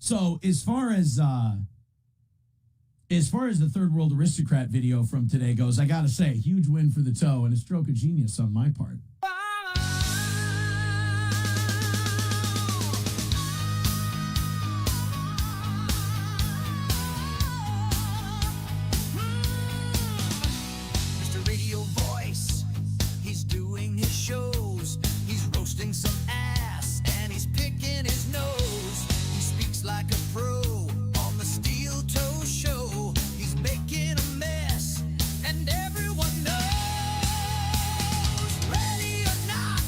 So as far as the third world aristocrat video from today goes, I gotta say, huge win for the toe and a stroke of genius on my part. Mr. Radio Voice, he's doing his shows. He's roasting some ass and he's picking his nose. He speaks like a pro on the Steel Toe Show. He's making a mess and everyone knows. Ready or not,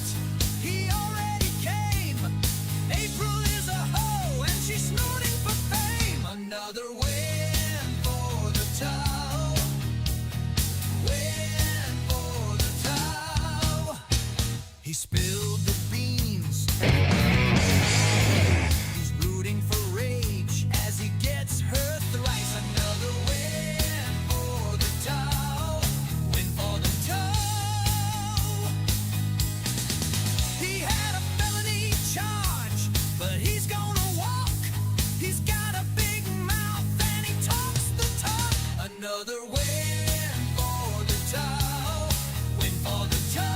he already came. April is a hoe and she's snorting for fame. Another win for the toe. Win for the toe. He spilled the beans. He's rooting for rage as he gets her thrice. Another win for the toe. Win for the toe. He had a felony charge, but he's gonna walk. He's got a big mouth and he talks the talk. Another win for the toe. Win for the toe.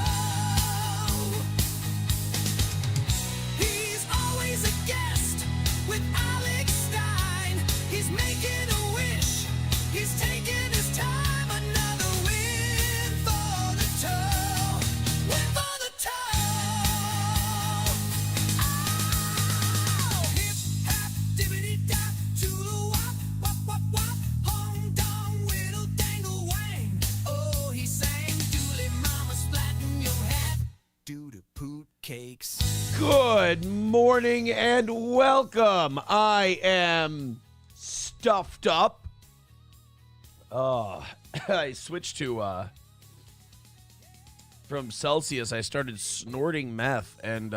He's always a guest with Alex Stein. He's making a wish. He's taking his time. Another win for the toe. Win for the toe. Oh, hip hop dippity dap to the wop wop wop wop. Hong dong whittle dangle wang. Oh, he sang dooley mama splatting your hat. Doo to poot cakes. Good morning and welcome. I am stuffed up. I switched to from Celsius. I started snorting meth, and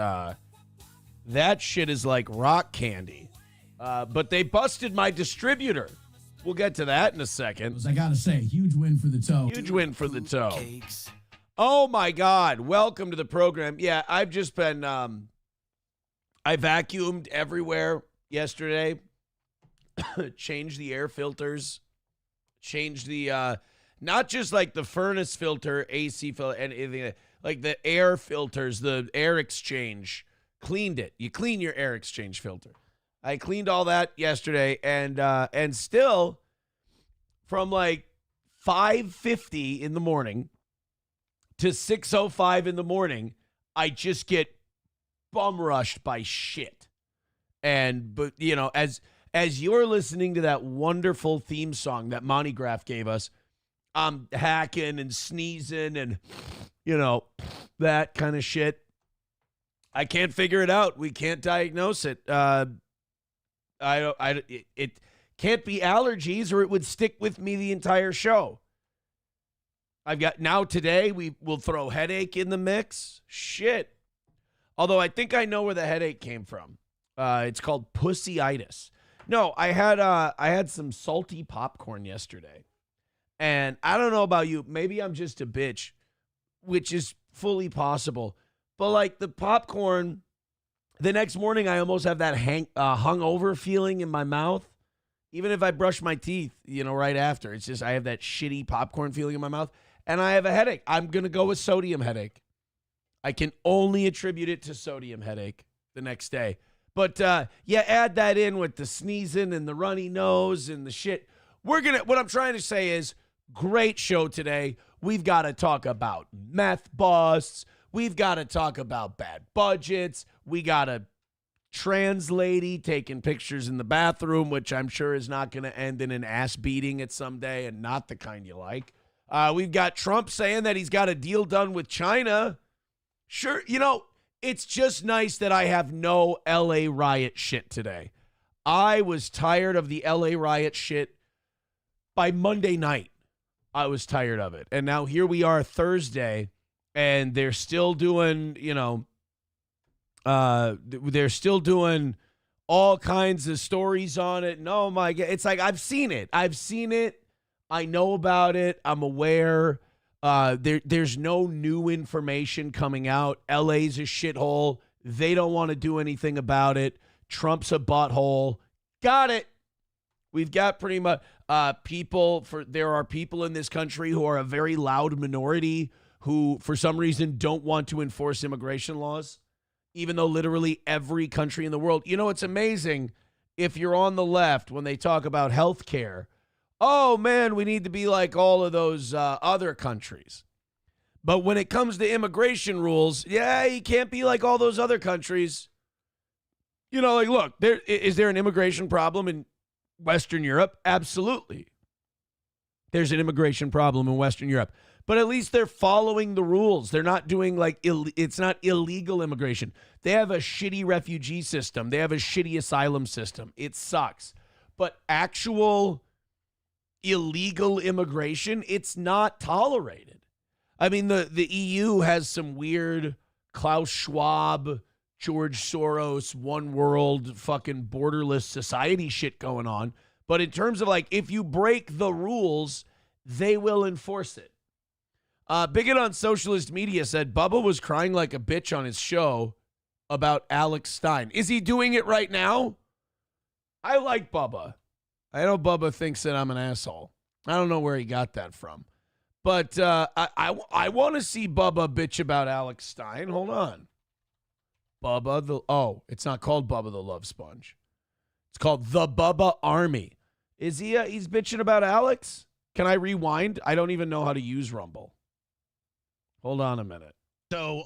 that shit is like rock candy. But they busted my distributor. We'll get to that in a second. I gotta say, huge win for the toe. Huge win for the toe. Cakes. Oh my God. Welcome to the program. Yeah, I've just been, I vacuumed everywhere yesterday, changed the air filters, changed the, not just like the furnace filter, AC filter, and anything, like the air filters, the air exchange, cleaned it. You clean your air exchange filter. I cleaned all that yesterday, and still from like 5:50 in the morning to 6:05 in the morning, I just get bum rushed by shit. But you know, as you're listening to that wonderful theme song that Monty Graf gave us, I'm hacking and sneezing and, you know, that kind of shit. I can't figure it out. We can't diagnose it. It can't be allergies or it would stick with me the entire show. I've got now today we will throw headache in the mix. Shit. Although I think I know where the headache came from. It's called pussyitis. No, I had some salty popcorn yesterday. And I don't know about you, maybe I'm just a bitch, which is fully possible. But like the popcorn, the next morning I almost have that hungover feeling in my mouth. Even if I brush my teeth, you know, right after. It's just I have that shitty popcorn feeling in my mouth. And I have a headache. I'm going to go with sodium headache. I can only attribute it to sodium headache the next day. But, yeah, add that in with the sneezing and the runny nose and the shit. What I'm trying to say is, great show today. We've got to talk about meth busts. We've got to talk about bad budgets. We got a trans lady taking pictures in the bathroom, which I'm sure is not going to end in an ass beating at some day and not the kind you like. We've got Trump saying that he's got a deal done with China. Sure, you know, it's just nice that I have no LA riot shit today. I was tired of the LA riot shit by Monday night. I was tired of it. And now here we are Thursday, and they're still doing, you know, they're still doing all kinds of stories on it. And oh my God, it's like, I've seen it. I know about it. I'm aware. There's no new information coming out. LA's a shithole. They don't want to do anything about it. Trump's a butthole. got it. We've got pretty much there are people in this country who are a very loud minority who, for some reason, don't want to enforce immigration laws, even though literally every country in the world. You know, it's amazing if you're on the left when they talk about health care. Oh, man, we need to be like all of those other countries. But when it comes to immigration rules, yeah, you can't be like all those other countries. You know, like, look, is there an immigration problem in Western Europe? Absolutely. There's an immigration problem in Western Europe. But at least they're following the rules. They're not doing like, it's not illegal immigration. They have a shitty refugee system. They have a shitty asylum system. It sucks. But actual illegal immigration, it's not tolerated. I mean, the EU has some weird Klaus Schwab, George Soros, one world, fucking borderless society shit going on. But in terms of like, if you break the rules, they will enforce it. Bigot on Socialist Media said Bubba was crying like a bitch on his show about Alex Stein. Is he doing it right now? I like Bubba. I know Bubba thinks that I'm an asshole. I don't know where he got that from. But I want to see Bubba bitch about Alex Stein. Hold on. It's not called Bubba the Love Sponge. It's called the Bubba Army. Is he? He's bitching about Alex? Can I rewind? I don't even know how to use Rumble. Hold on a minute. So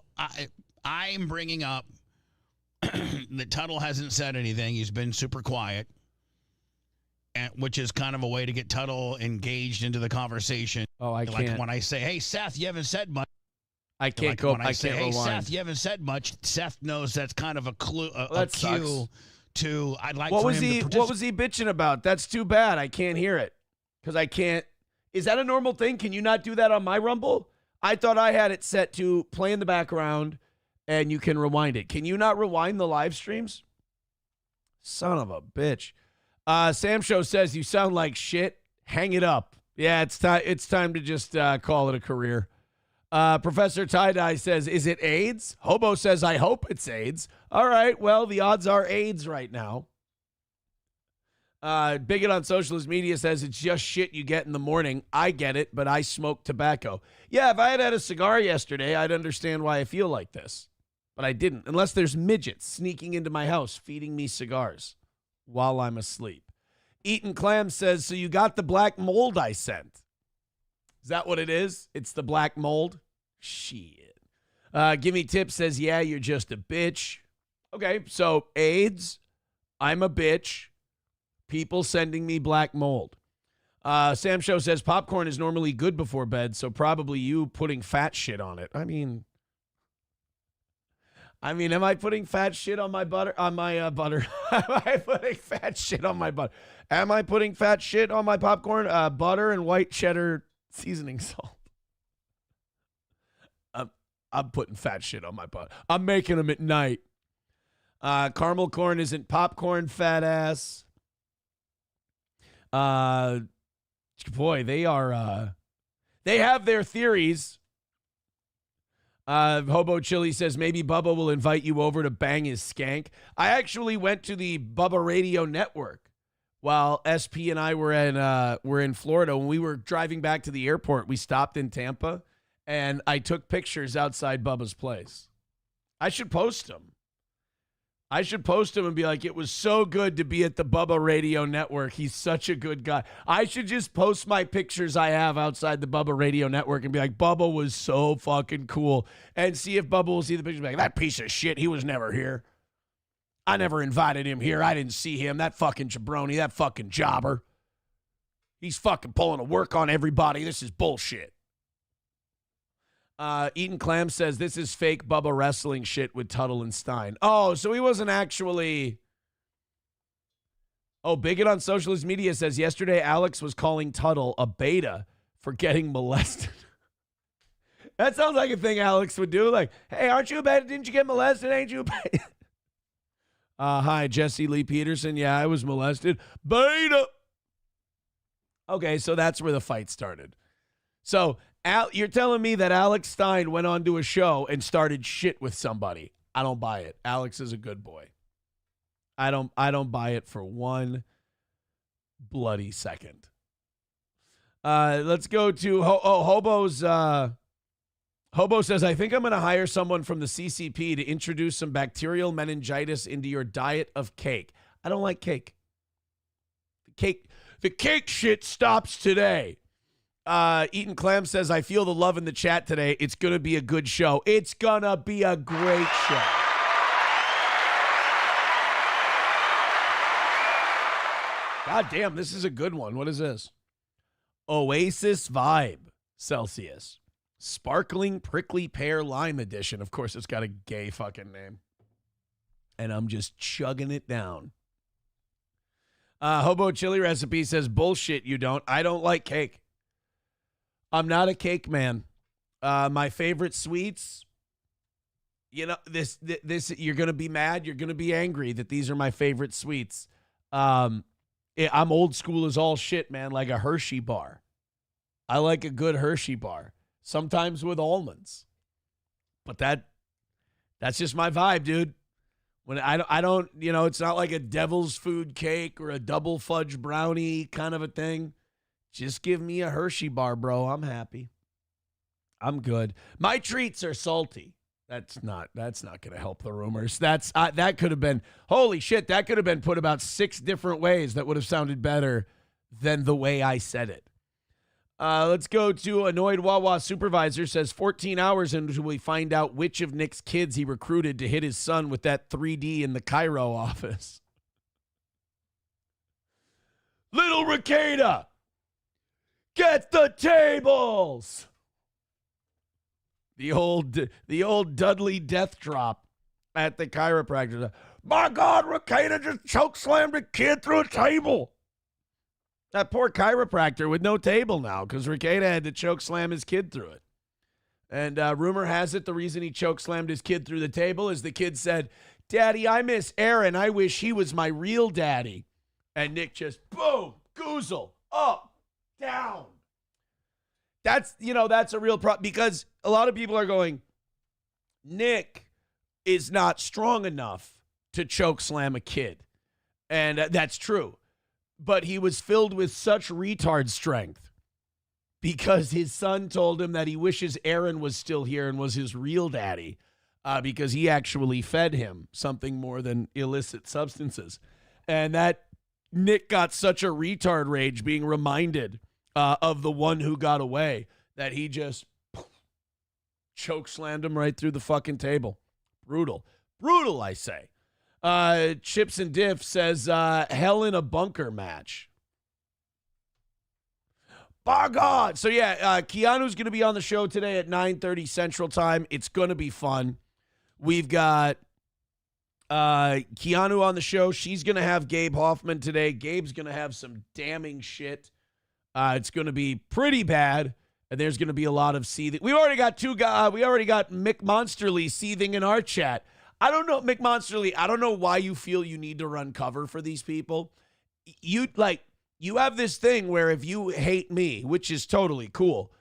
I'm bringing up that Tuttle hasn't said anything. He's been super quiet, which is kind of a way to get Tuttle engaged into the conversation. Oh, I like can't. when I say, "Hey, Seth, you haven't said much." I can't go. When I say, "Hey, rewind. Seth, you haven't said much." Seth knows that's kind of a clue, a that cue sucks. to. I'd like. What for was him he? to What was he bitching about? That's too bad. I can't hear it because I can't. Is that a normal thing? Can you not do that on my Rumble? I thought I had it set to play in the background, and you can rewind it. Can you not rewind the live streams? Son of a bitch. Sam Show says you sound like shit. Hang it up. Yeah, it's time. It's time to just call it a career. Professor Tie-Dye says, is it AIDS? Hobo says, I hope it's AIDS. All right, well, the odds are AIDS right now. Bigot on Socialist Media says, it's just shit you get in the morning. I get it, but I smoke tobacco. Yeah, if I had a cigar yesterday, I'd understand why I feel like this. But I didn't, unless there's midgets sneaking into my house feeding me cigars while I'm asleep. Eaton Clam says, so you got the black mold I sent. Is that what it is? It's the black mold? Shit. Gimme Tip says, yeah, you're just a bitch. Okay, so AIDS, I'm a bitch. People sending me black mold. Sam Show says, popcorn is normally good before bed, so probably you putting fat shit on it. I mean, am I putting fat shit on my butter? On my butter? Am I putting fat shit on my butter? Am I putting fat shit on my popcorn? Butter and white cheddar seasoning salt. I'm putting fat shit on my butter. I'm making them at night. Caramel corn isn't popcorn, fat ass. Boy, they are. They have their theories. Hobo Chili says maybe Bubba will invite you over to bang his skank. I actually went to the Bubba Radio Network while SP and I were in Florida. When we were driving back to the airport, we stopped in Tampa, and I took pictures outside Bubba's place. I should post them. And be like, it was so good to be at the Bubba Radio Network. He's such a good guy. I should just post my pictures I have outside the Bubba Radio Network and be like, Bubba was so fucking cool. And see if Bubba will see the pictures and be like, that piece of shit, he was never here. I never invited him here. I didn't see him. That fucking jabroni, that fucking jobber. He's fucking pulling a work on everybody. This is bullshit. Eaton Clam says this is fake Bubba wrestling shit with Tuttle and Stein. Oh, so he wasn't actually. Oh, Bigot on Socialist Media says yesterday Alex was calling Tuttle a beta for getting molested. That sounds like a thing Alex would do. Like, hey, aren't you a beta? Didn't you get molested? Ain't you a beta? Hi, Jesse Lee Peterson. Yeah, I was molested. Beta. Okay, so that's where the fight started. So you're telling me that Alex Stein went on to a show and started shit with somebody. I don't buy it. Alex is a good boy. I don't buy it for 1 bloody second. Let's go to Hobo's. Hobo says, I think I'm going to hire someone from the CCP to introduce some bacterial meningitis into your diet of cake. I don't like cake. The cake shit stops today. Eaton Clam says, I feel the love in the chat today. It's going to be a good show. It's going to be a great show. God damn, this is a good one. What is this? Oasis Vibe Celsius. Sparkling Prickly Pear Lime Edition. Of course, it's got a gay fucking name. And I'm just chugging it down. Hobo Chili Recipe says, bullshit, you don't. I don't like cake. I'm not a cake man. My favorite sweets, you know, this you're going to be mad. You're going to be angry that these are my favorite sweets. I'm old school as all shit, man, like a Hershey bar. I like a good Hershey bar. Sometimes with almonds, but that's just my vibe, dude. When I don't, you know, it's not like a devil's food cake or a double fudge brownie kind of a thing. Just give me a Hershey bar, bro. I'm happy. I'm good. My treats are salty. That's not going to help the rumors. That could have been, holy shit, that could have been put about 6 different ways that would have sounded better than the way I said it. Let's go to Annoyed Wawa Supervisor says 14 hours until we find out which of Nick's kids he recruited to hit his son with that 3D in the Cairo office. Little Ricada, get the tables. The old Dudley death drop at the chiropractor. My God, Ricada just chokeslammed a kid through a table. That poor chiropractor with no table now because Ricada had to choke slam his kid through it. And rumor has it the reason he choke slammed his kid through the table is the kid said, Daddy, I miss Aaron. I wish he was my real daddy. And Nick just, boom, goozle, up, down. That's a real problem because a lot of people are going, Nick is not strong enough to choke slam a kid. And that's true. But he was filled with such retard strength because his son told him that he wishes Aaron was still here and was his real daddy because he actually fed him something more than illicit substances. And that Nick got such a retard rage being reminded of the one who got away that he just chokeslammed him right through the fucking table. Brutal. Brutal, I say. Chips and Diff says, hell in a bunker match. By God. So, yeah, Keanu's going to be on the show today at 9:30 Central Time. It's going to be fun. We've got Keanu on the show. She's going to have Gabe Hoffman today. Gabe's going to have some damning shit. It's going to be pretty bad, and there's going to be a lot of seething. We already got Mick Monsterly seething in our chat. I don't know, Mick Monsterly, I don't know why you feel you need to run cover for these people. You have this thing where if you hate me, which is totally cool,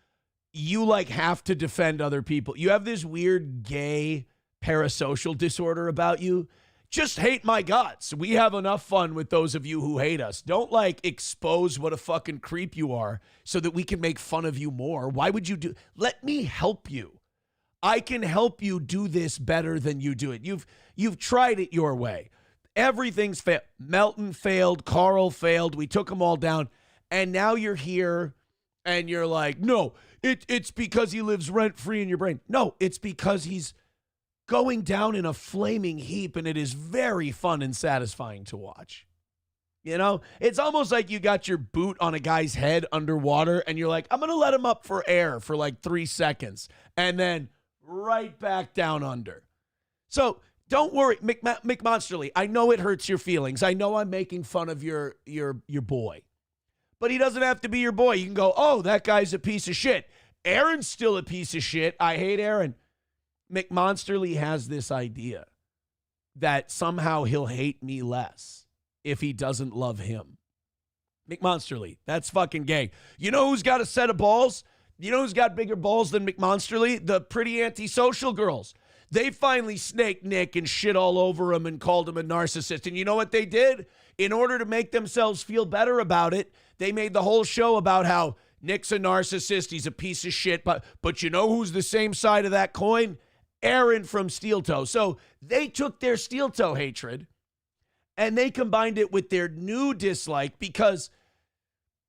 you have to defend other people. You have this weird gay parasocial disorder about you. Just hate my guts. We have enough fun with those of you who hate us. Don't expose what a fucking creep you are so that we can make fun of you more. Why would you do? Let me help you. I can help you do this better than you do it. You've tried it your way. Everything's failed. Melton failed. Carl failed. We took them all down. And now you're here and you're like, no, it's because he lives rent-free in your brain. No, it's because he's going down in a flaming heap and it is very fun and satisfying to watch. You know, it's almost like you got your boot on a guy's head underwater and you're like, I'm going to let him up for air for 3 seconds. And then right back down under. So don't worry, Mick Monsterly. I know it hurts your feelings. I know I'm making fun of your boy. But he doesn't have to be your boy. You can go, oh, that guy's a piece of shit. Aaron's still a piece of shit. I hate Aaron. Mick Monsterly has this idea that somehow he'll hate me less if he doesn't love him. Mick Monsterly, that's fucking gay. You know who's got a set of balls? You know who's got bigger balls than Mick Monsterly? The pretty antisocial girls. They finally snaked Nick and shit all over him and called him a narcissist. And you know what they did? in order to make themselves feel better about it, they made the whole show about how Nick's a narcissist, he's a piece of shit, but you know who's the same side of that coin? Aaron from Steel Toe. So they took their Steel Toe hatred and they combined it with their new dislike, because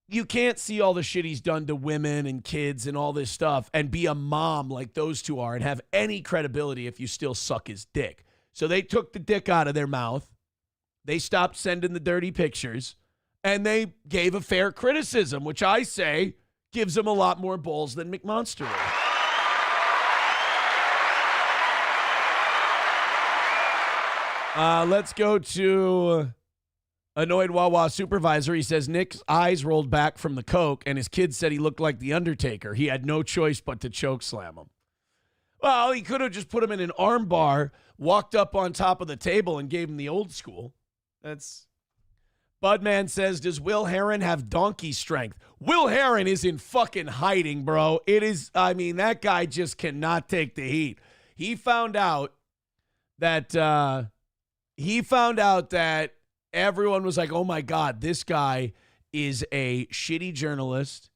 you can't see all the shit he's done to women and kids and all this stuff and be a mom like those two are and have any credibility if you still suck his dick. So they took the dick out of their mouth. They stopped sending the dirty pictures, and they gave a fair criticism, which I say gives him a lot more balls than McMonster. Let's go to Annoyed Wawa Supervisor. He says Nick's eyes rolled back from the coke, and his kid said he looked like The Undertaker. He had no choice but to choke slam him. Well, he could have just put him in an arm bar, walked up on top of the table, and gave him the old school. That's... Budman says, does Will Heron have donkey strength? Will Heron is in fucking hiding, bro. It is, I mean, that guy just cannot take the heat. He found out that everyone was like, oh my God, this guy is a shitty journalist.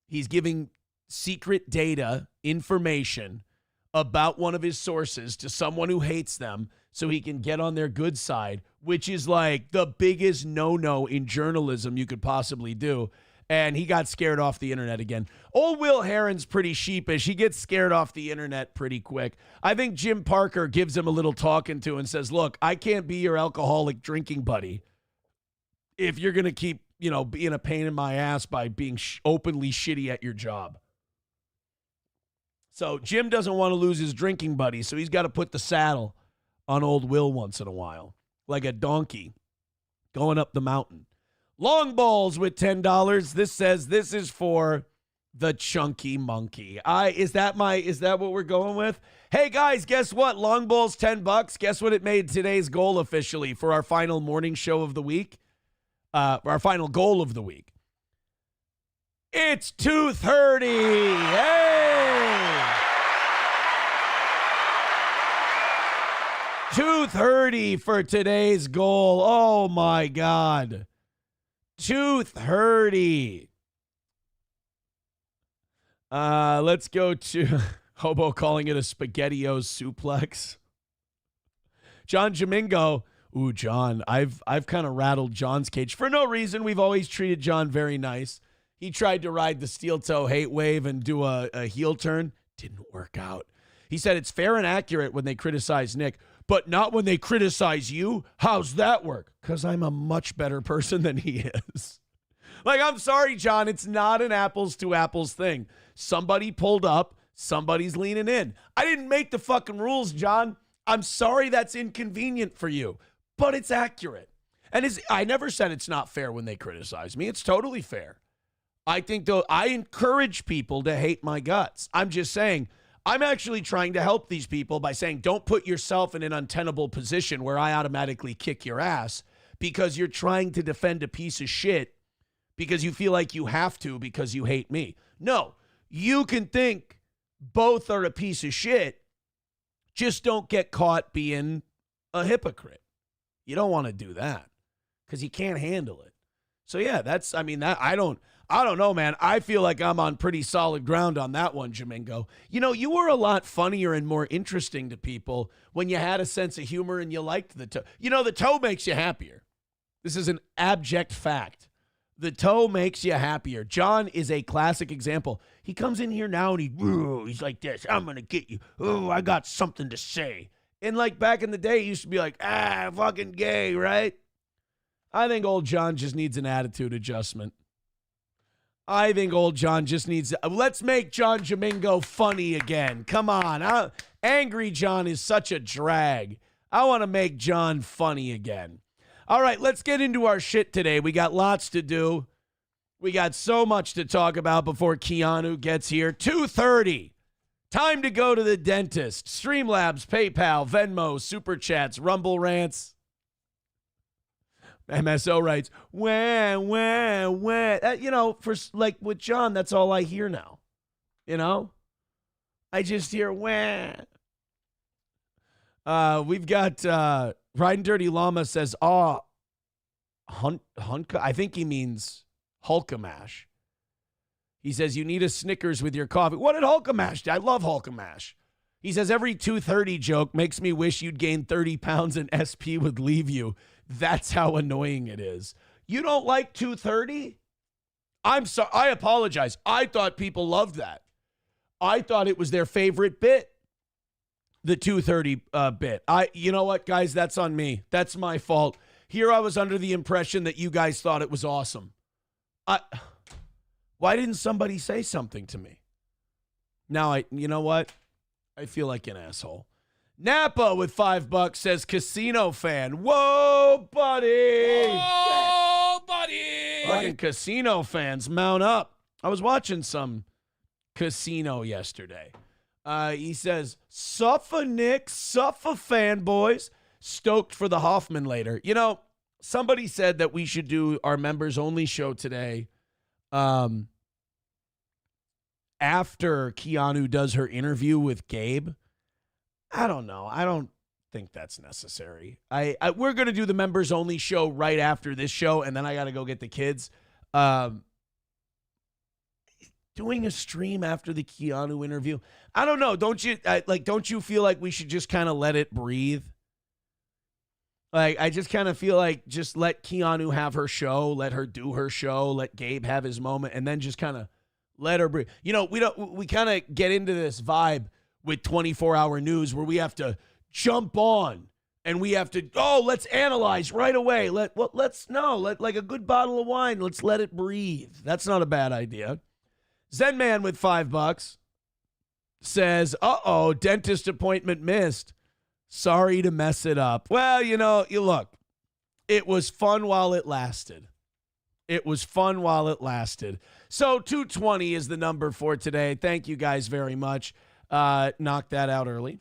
He's giving secret data, information about one of his sources to someone who hates them so he can get on their good side, which is like the biggest no-no in journalism you could possibly do. And he got scared off the internet again. Old Will Heron's pretty sheepish. He gets scared off the internet pretty quick. I think Jim Parker gives him a little talking to and says, look, I can't be your alcoholic drinking buddy if you're going to keep, being a pain in my ass by being openly shitty at your job. So Jim doesn't want to lose his drinking buddy, so he's got to put the saddle on old Will once in a while, like a donkey going up the mountain. Long Balls with $10. This says this is for the chunky monkey. Is that what we're going with? Hey guys, guess what? Long Balls $10. Guess what it made today's goal officially for our final morning show of the week? Our final goal of the week. It's 2:30. Hey! 2:30 for today's goal. Oh my God. 2:30. Let's go to Hobo calling it a SpaghettiOs suplex. John Jamingo. Ooh, John, I've kind of rattled John's cage for no reason. We've always treated John very nice. He tried to ride the steel toe hate wave and do a heel turn. Didn't work out. He said it's fair and accurate when they criticize Nick, but not when they criticize you. How's that work? Because I'm a much better person than he is. Like, I'm sorry, John. It's not an apples to apples thing. Somebody pulled up. Somebody's leaning in. I didn't make the fucking rules, John. I'm sorry that's inconvenient for you, but it's accurate. And I never said it's not fair when they criticize me. It's totally fair. I think, though, I encourage people to hate my guts. I'm just saying, I'm actually trying to help these people by saying, don't put yourself in an untenable position where I automatically kick your ass because you're trying to defend a piece of shit because you feel like you have to because you hate me. No, you can think both are a piece of shit. Just don't get caught being a hypocrite. You don't want to do that because you can't handle it. So yeah, I don't know, man. I feel like I'm on pretty solid ground on that one, Jamingo. You were a lot funnier and more interesting to people when you had a sense of humor and you liked the toe. The toe makes you happier. This is an abject fact. The toe makes you happier. John is a classic example. He comes in here now and he's like this. I'm going to get you. Oh, I got something to say. And like back in the day, he used to be like, fucking gay, right? I think old John just needs an attitude adjustment. I think old John just needs... Let's make John Jamingo funny again. Come on. Angry John is such a drag. I want to make John funny again. All right, let's get into our shit today. We got lots to do. We got so much to talk about before Keanu gets here. 2:30. Time to go to the dentist. Streamlabs, PayPal, Venmo, Super Chats, Rumble Rants. MSO writes, wah. For like with John, that's all I hear now. I just hear wah. We've got Riding Dirty Llama says, I think he means Hulkamash. He says, you need a Snickers with your coffee. What did Hulkamash do? I love Hulkamash. He says, every 230 joke makes me wish you'd gain 30 pounds and SP would leave you. That's how annoying it is. You don't like 230? I'm sorry. I apologize. I thought people loved that. I thought it was their favorite bit, the 230 bit. You know what, guys? That's on me. That's my fault. Here I was under the impression that you guys thought it was awesome. Why didn't somebody say something to me? Now, you know what? I feel like an asshole. Napa with $5 says casino fan. Whoa, buddy. Oh, buddy. Fucking casino fans, mount up. I was watching some casino yesterday. He says, suffer Nick, suffer fanboys. Stoked for the Hoffman later. You know, somebody said that we should do our members only show today after Keanu does her interview with Gabe. I don't know. I don't think that's necessary. We're going to do the members only show right after this show, and then I got to go get the kids. Doing a stream after the Keanu interview, I don't know. Don't you feel like we should just kind of let it breathe? Like, I just kind of feel like just let Keanu have her show, let her do her show, let Gabe have his moment, and then just kind of let her breathe. You know, we kind of get into this vibe with 24-hour news where we have to jump on and we have to, let's analyze right away. Like a good bottle of wine, let's let it breathe. That's not a bad idea. Zen Man with $5 says, dentist appointment missed. Sorry to mess it up. Well, you look, it was fun while it lasted. So 220 is the number for today. Thank you guys very much. Knock that out early.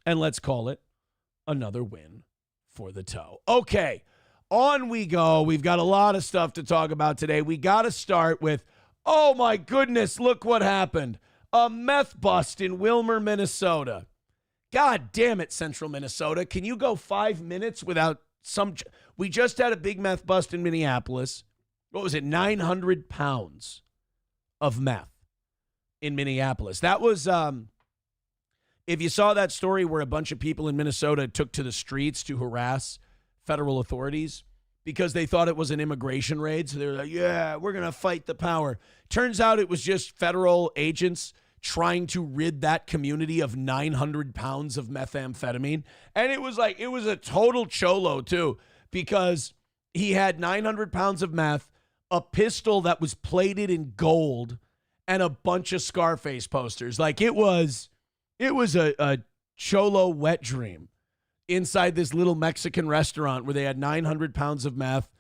And let's call it another win for the toe. Okay, on we go. We've got a lot of stuff to talk about today. We got to start with, oh my goodness, look what happened. A meth bust in Wilmer, Minnesota. God damn it, Central Minnesota. Can you go 5 minutes without some... We just had a big meth bust in Minneapolis. What was it? 900 pounds of meth in Minneapolis. That was, if you saw that story where a bunch of people in Minnesota took to the streets to harass federal authorities because they thought it was an immigration raid. So they were like, yeah, we're going to fight the power. Turns out it was just federal agents trying to rid that community of 900 pounds of methamphetamine. And it was a total cholo too, because he had 900 pounds of meth, a pistol that was plated in gold, and a bunch of Scarface posters. Like it was a cholo wet dream inside this little Mexican restaurant where they had 900 pounds of meth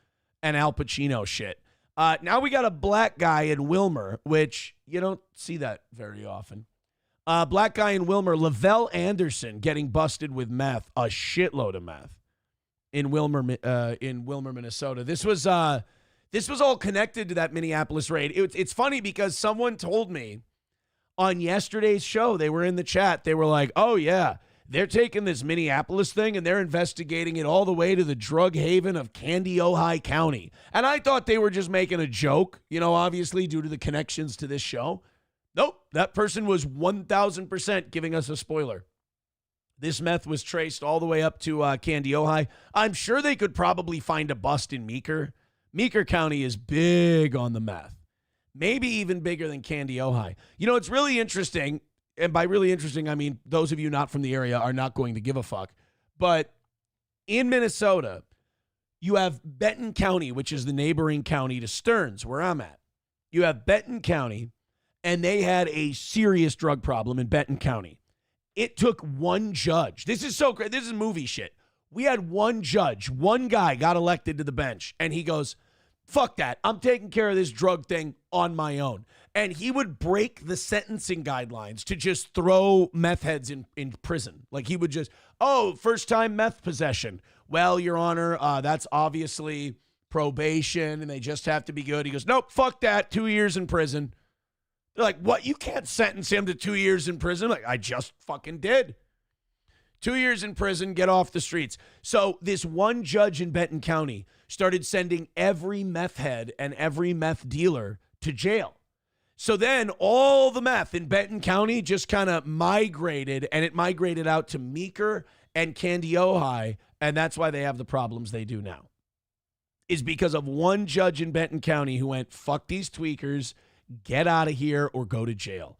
and Al Pacino shit. Now we got a black guy in Wilmer, which you don't see that very often. Black guy in Wilmer, Lavelle Anderson, getting busted with meth, a shitload of meth in Wilmer, Minnesota. This was all connected to that Minneapolis raid. It's funny because someone told me on yesterday's show, they were in the chat, they were like, oh yeah, they're taking this Minneapolis thing and they're investigating it all the way to the drug haven of Candy-Ojai County. And I thought they were just making a joke, obviously due to the connections to this show. Nope, that person was 1,000% giving us a spoiler. This meth was traced all the way up to Candy-Ojai. I'm sure they could probably find a bust in Meeker. Meeker County is big on the meth. Maybe even bigger than Candy-Ojai. It's really interesting. And by really interesting, I mean those of you not from the area are not going to give a fuck. But in Minnesota, you have Benton County, which is the neighboring county to Stearns, where I'm at. You have Benton County, and they had a serious drug problem in Benton County. It took one judge. This is so great. This is movie shit. We had one judge. One guy got elected to the bench, and he goes, fuck that. I'm taking care of this drug thing on my own. And he would break the sentencing guidelines to just throw meth heads in prison. Like he would just, first time meth possession. Well, Your Honor, that's obviously probation and they just have to be good. He goes, nope, fuck that. 2 years in prison. They're like, what? You can't sentence him to 2 years in prison? Like, I just fucking did. 2 years in prison, get off the streets. So this one judge in Benton County started sending every meth head and every meth dealer to jail. So then all the meth in Benton County just kind of migrated, and it migrated out to Meeker and Candy Ojai, and that's why they have the problems they do now. Is because of one judge in Benton County who went, fuck these tweakers, get out of here or go to jail.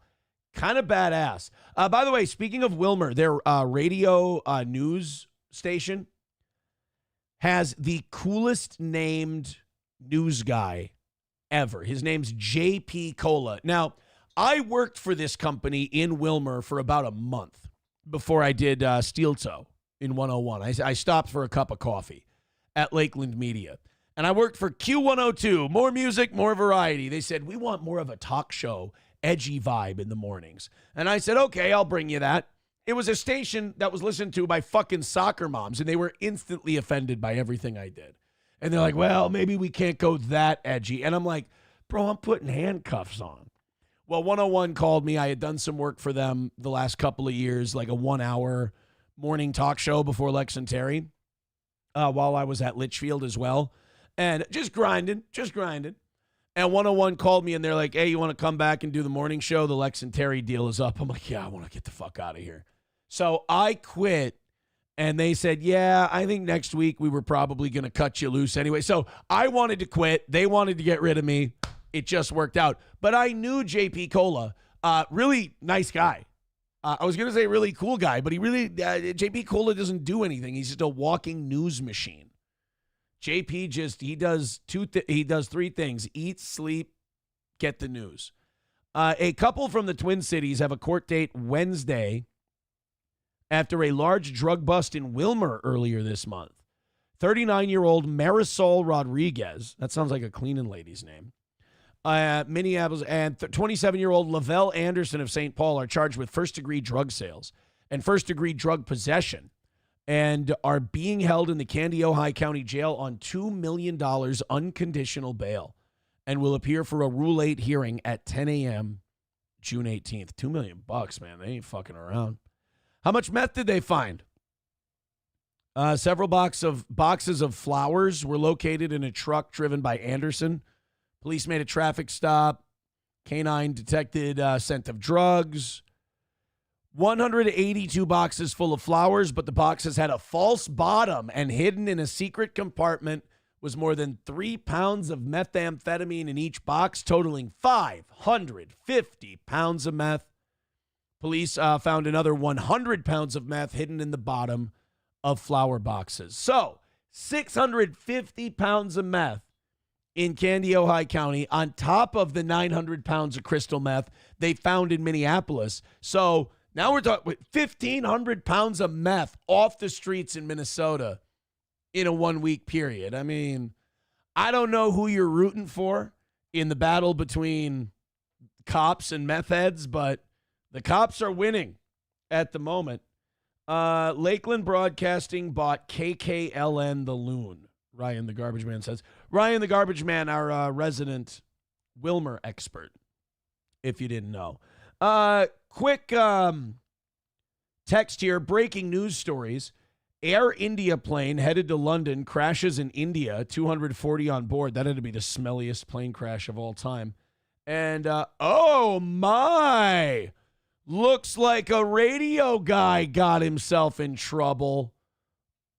Kind of badass. By the way, speaking of Wilmer, their radio news station has the coolest named news guy ever. His name's JP Cola. Now, I worked for this company in Wilmer for about a month before I did Steel Toe in 101. I stopped for a cup of coffee at Lakeland Media. And I worked for Q102. More music, more variety. They said, we want more of a talk show, edgy vibe in the mornings. And I said, okay, I'll bring you that. It was a station that was listened to by fucking soccer moms, and they were instantly offended by everything I did. And they're like, well, maybe we can't go that edgy. And I'm like, bro, I'm putting handcuffs on. Well, 101 called me. I had done some work for them the last couple of years, like a 1-hour morning talk show before Lex and Terry, while I was at Litchfield as well. And just grinding. And 101 called me, and they're like, hey, you want to come back and do the morning show? The Lex and Terry deal is up. I'm like, yeah, I want to get the fuck out of here. So I quit. And they said, yeah, I think next week we were probably going to cut you loose anyway. So I wanted to quit. They wanted to get rid of me. It just worked out. But I knew JP Cola, really nice guy. I was going to say really cool guy, but JP Cola doesn't do anything. He's just a walking news machine. JP he does three things: eat, sleep, get the news. A couple from the Twin Cities have a court date Wednesday after a large drug bust in Wilmer earlier this month. 39-year-old Marisol Rodriguez, that sounds like a cleaning lady's name, Minneapolis, and 27-year-old Lavelle Anderson of St. Paul are charged with first-degree drug sales and first-degree drug possession and are being held in the Candy Ojai County Jail on $2 million unconditional bail and will appear for a Rule 8 hearing at 10 a.m. June 18th. $2 million, man. They ain't fucking around. How much meth did they find? Several boxes of flowers were located in a truck driven by Anderson. Police made a traffic stop. Canine detected scent of drugs. 182 boxes full of flowers, but the boxes had a false bottom, and hidden in a secret compartment was more than 3 pounds of methamphetamine in each box, totaling 550 pounds of meth. Police found another 100 pounds of meth hidden in the bottom of flower boxes. So, 650 pounds of meth in Candy Ojai County on top of the 900 pounds of crystal meth they found in Minneapolis. So, now we're talking 1,500 pounds of meth off the streets in Minnesota in a 1-week period. I mean, I don't know who you're rooting for in the battle between cops and meth heads, but the cops are winning at the moment. Lakeland Broadcasting bought KKLN The Loon, Ryan the Garbage Man says. Ryan the Garbage Man, our resident Wilmer expert, if you didn't know. Quick text here, breaking news stories. Air India plane headed to London crashes in India, 240 on board. That had to be the smelliest plane crash of all time. And, oh my, looks like a radio guy got himself in trouble.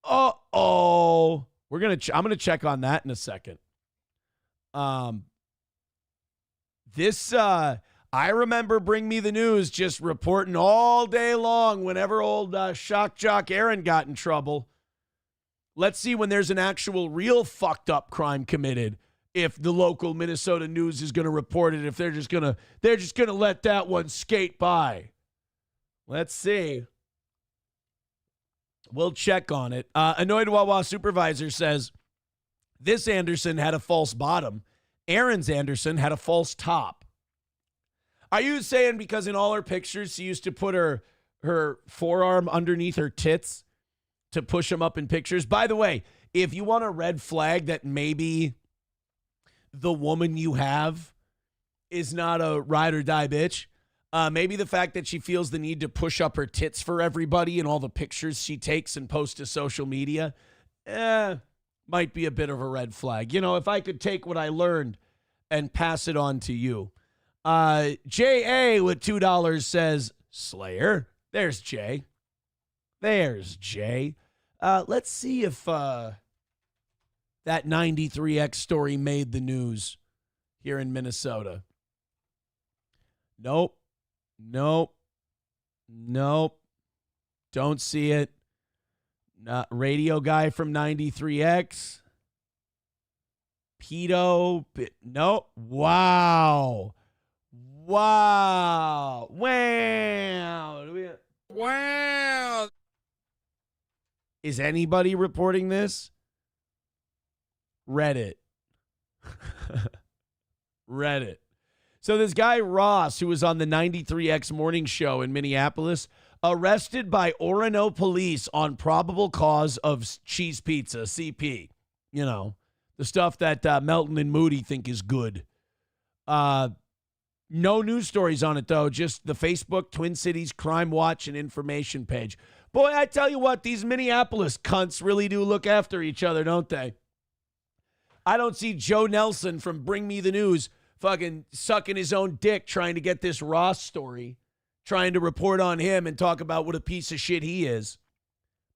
Uh-oh. I'm going to check on that in a second. I remember Bring Me the News just reporting all day long whenever old shock jock Aaron got in trouble. Let's see when there's an actual real fucked up crime committed, if the local Minnesota News is going to report it, if they're just going to let that one skate by. Let's see. We'll check on it. Annoyed Wawa supervisor says, this Anderson had a false bottom. Aaron's Anderson had a false top. Are you saying because in all her pictures she used to put her forearm underneath her tits to push them up in pictures? By the way, if you want a red flag that maybe the woman you have is not a ride or die bitch, Maybe the fact that she feels the need to push up her tits for everybody and all the pictures she takes and posts to social media, might be a bit of a red flag. If I could take what I learned and pass it on to you. J.A. with $2 says, Slayer. There's Jay. There's Jay. Let's see if that 93X story made the news here in Minnesota. Nope. Don't see it. Not radio guy from 93X. Pedo. Nope. Wow. Wow. Is anybody reporting this? Reddit. Reddit. So this guy Ross, who was on the 93X morning show in Minneapolis, arrested by Orono police on probable cause of cheese pizza, CP. The stuff that Melton and Moody think is good. No news stories on it, though. Just the Facebook Twin Cities Crime Watch and information page. Boy, I tell you what, these Minneapolis cunts really do look after each other, don't they? I don't see Joe Nelson from Bring Me the News fucking sucking his own dick trying to get this Ross story, trying to report on him and talk about what a piece of shit he is.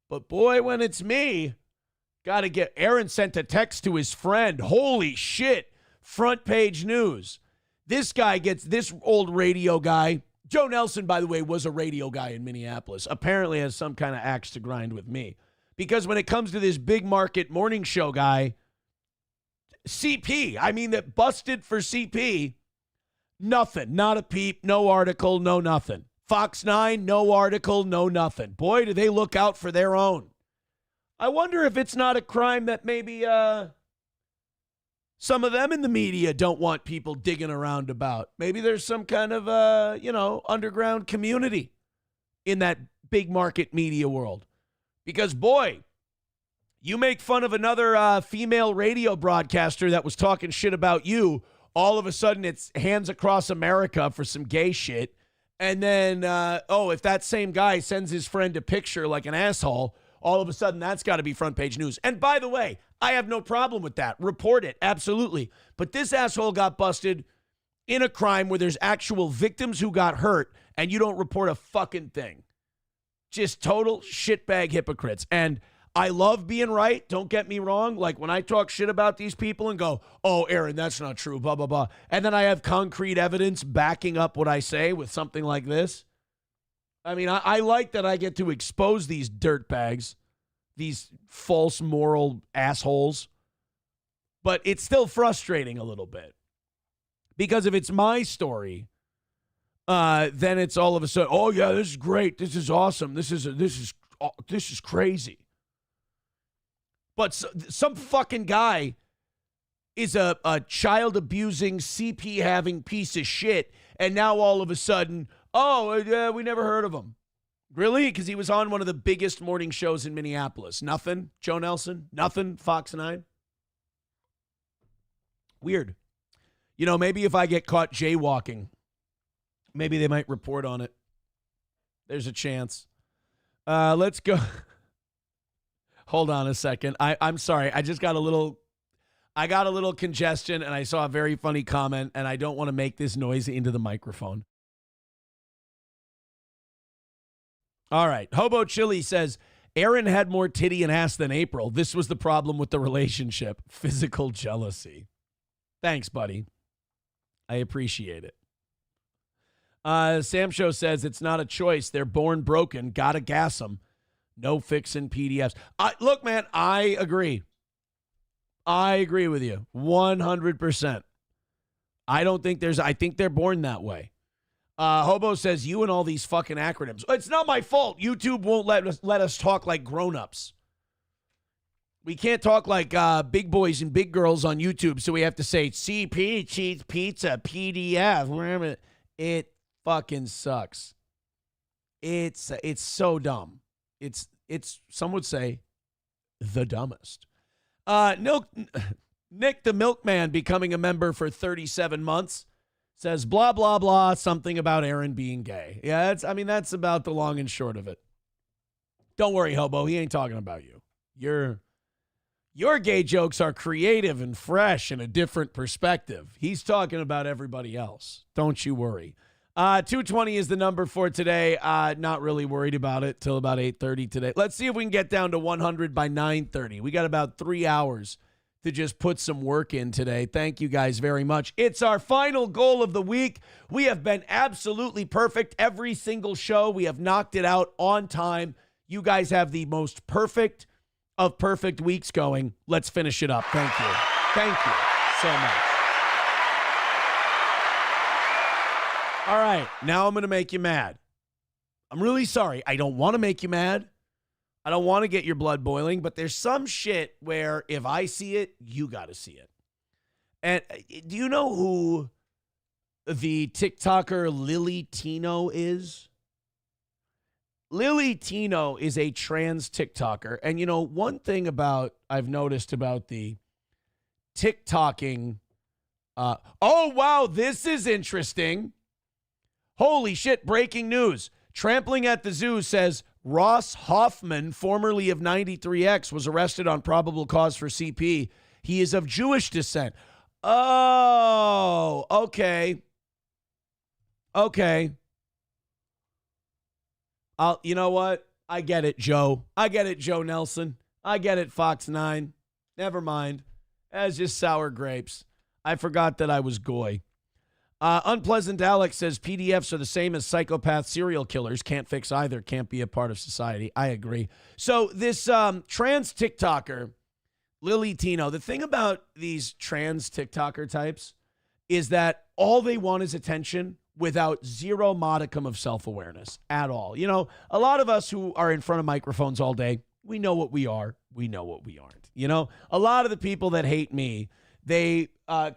But boy, when it's me, gotta get. Aaron sent a text to his friend. Holy shit. Front page news. This guy gets, this old radio guy. Joe Nelson, by the way, was a radio guy in Minneapolis. Apparently has some kind of axe to grind with me. Because when it comes to this big market morning show guy, CP, that busted for CP, nothing. Not a peep, no article, no nothing. Fox 9, no article, no nothing. Boy, do they look out for their own. I wonder if it's not a crime that maybe some of them in the media don't want people digging around about. Maybe there's some kind of, underground community in that big market media world. Because, boy, you make fun of another female radio broadcaster that was talking shit about you, all of a sudden it's hands across America for some gay shit. And then, if that same guy sends his friend a picture like an asshole, all of a sudden that's got to be front page news. And by the way, I have no problem with that. Report it, absolutely. But this asshole got busted in a crime where there's actual victims who got hurt, and you don't report a fucking thing. Just total shitbag hypocrites. And I love being right. Don't get me wrong. Like when I talk shit about these people and go, oh, Aaron, that's not true, blah, blah, blah. And then I have concrete evidence backing up what I say with something like this. I like that I get to expose these dirtbags, these false moral assholes. But it's still frustrating a little bit. Because if it's my story, then it's all of a sudden, oh yeah, this is great. This is awesome. This is crazy. But some fucking guy is a child abusing, CP having piece of shit, and now all of a sudden, we never heard of him. Really? Because he was on one of the biggest morning shows in Minneapolis. Nothing? Joe Nelson? Nothing? Fox 9? Weird. Maybe if I get caught jaywalking, maybe they might report on it. There's a chance. Let's go. Hold on a second. I'm sorry. I got a little congestion and I saw a very funny comment and I don't want to make this noise into the microphone. All right. Hobo Chili says, Aaron had more titty and ass than April. This was the problem with the relationship. Physical jealousy. Thanks, buddy. I appreciate it. Sam Show says it's not a choice. They're born broken. Gotta gas them. No fixing PDFs. Look, man, I agree. I agree with you 100%. I think they're born that way. Hobo says you and all these fucking acronyms. It's not my fault. YouTube won't let us talk like grown-ups. We can't talk like big boys and big girls on YouTube, so we have to say CP, cheese pizza, PDF. It fucking sucks. It's so dumb. It's some would say the dumbest. Nick the Milkman becoming a member for 37 months says blah, blah, blah, something about Aaron being gay. Yeah, that's about the long and short of it. Don't worry, hobo. He ain't talking about you. Your gay jokes are creative and fresh and a different perspective. He's talking about everybody else. Don't you worry. 220 is the number for today. Not really worried about it till about 8:30 today. Let's see if we can get down to 100 by 9:30. We got about 3 hours to just put some work in today. Thank you guys very much. It's our final goal of the week. We have been absolutely perfect every single show. We have knocked it out on time. You guys have the most perfect of perfect weeks going. Let's finish it up. Thank you. Thank you so much. All right, now I'm going to make you mad. I'm really sorry. I don't want to make you mad. I don't want to get your blood boiling, but there's some shit where if I see it, you got to see it. And do you know who the TikToker Lily Tino is? Lily Tino is a trans TikToker. And, you know, one thing I've noticed about the TikToking. Oh, wow, this is interesting. Holy shit, breaking news. Trampling at the Zoo says Ross Hoffman, formerly of 93X, was arrested on probable cause for CP. He is of Jewish descent. Oh, okay. Okay. You know what? I get it, Joe. I get it, Joe Nelson. I get it, Fox 9. Never mind. That's just sour grapes. I forgot that I was goy. Unpleasant Alex says PDFs are the same as psychopath serial killers. Can't fix either. Can't be a part of society. I agree. So this trans TikToker, Lily Tino, the thing about these trans TikToker types is that all they want is attention without zero modicum of self-awareness at all. You know, a lot of us who are in front of microphones all day, we know what we are. We know what we aren't. You know, a lot of the people that hate me, they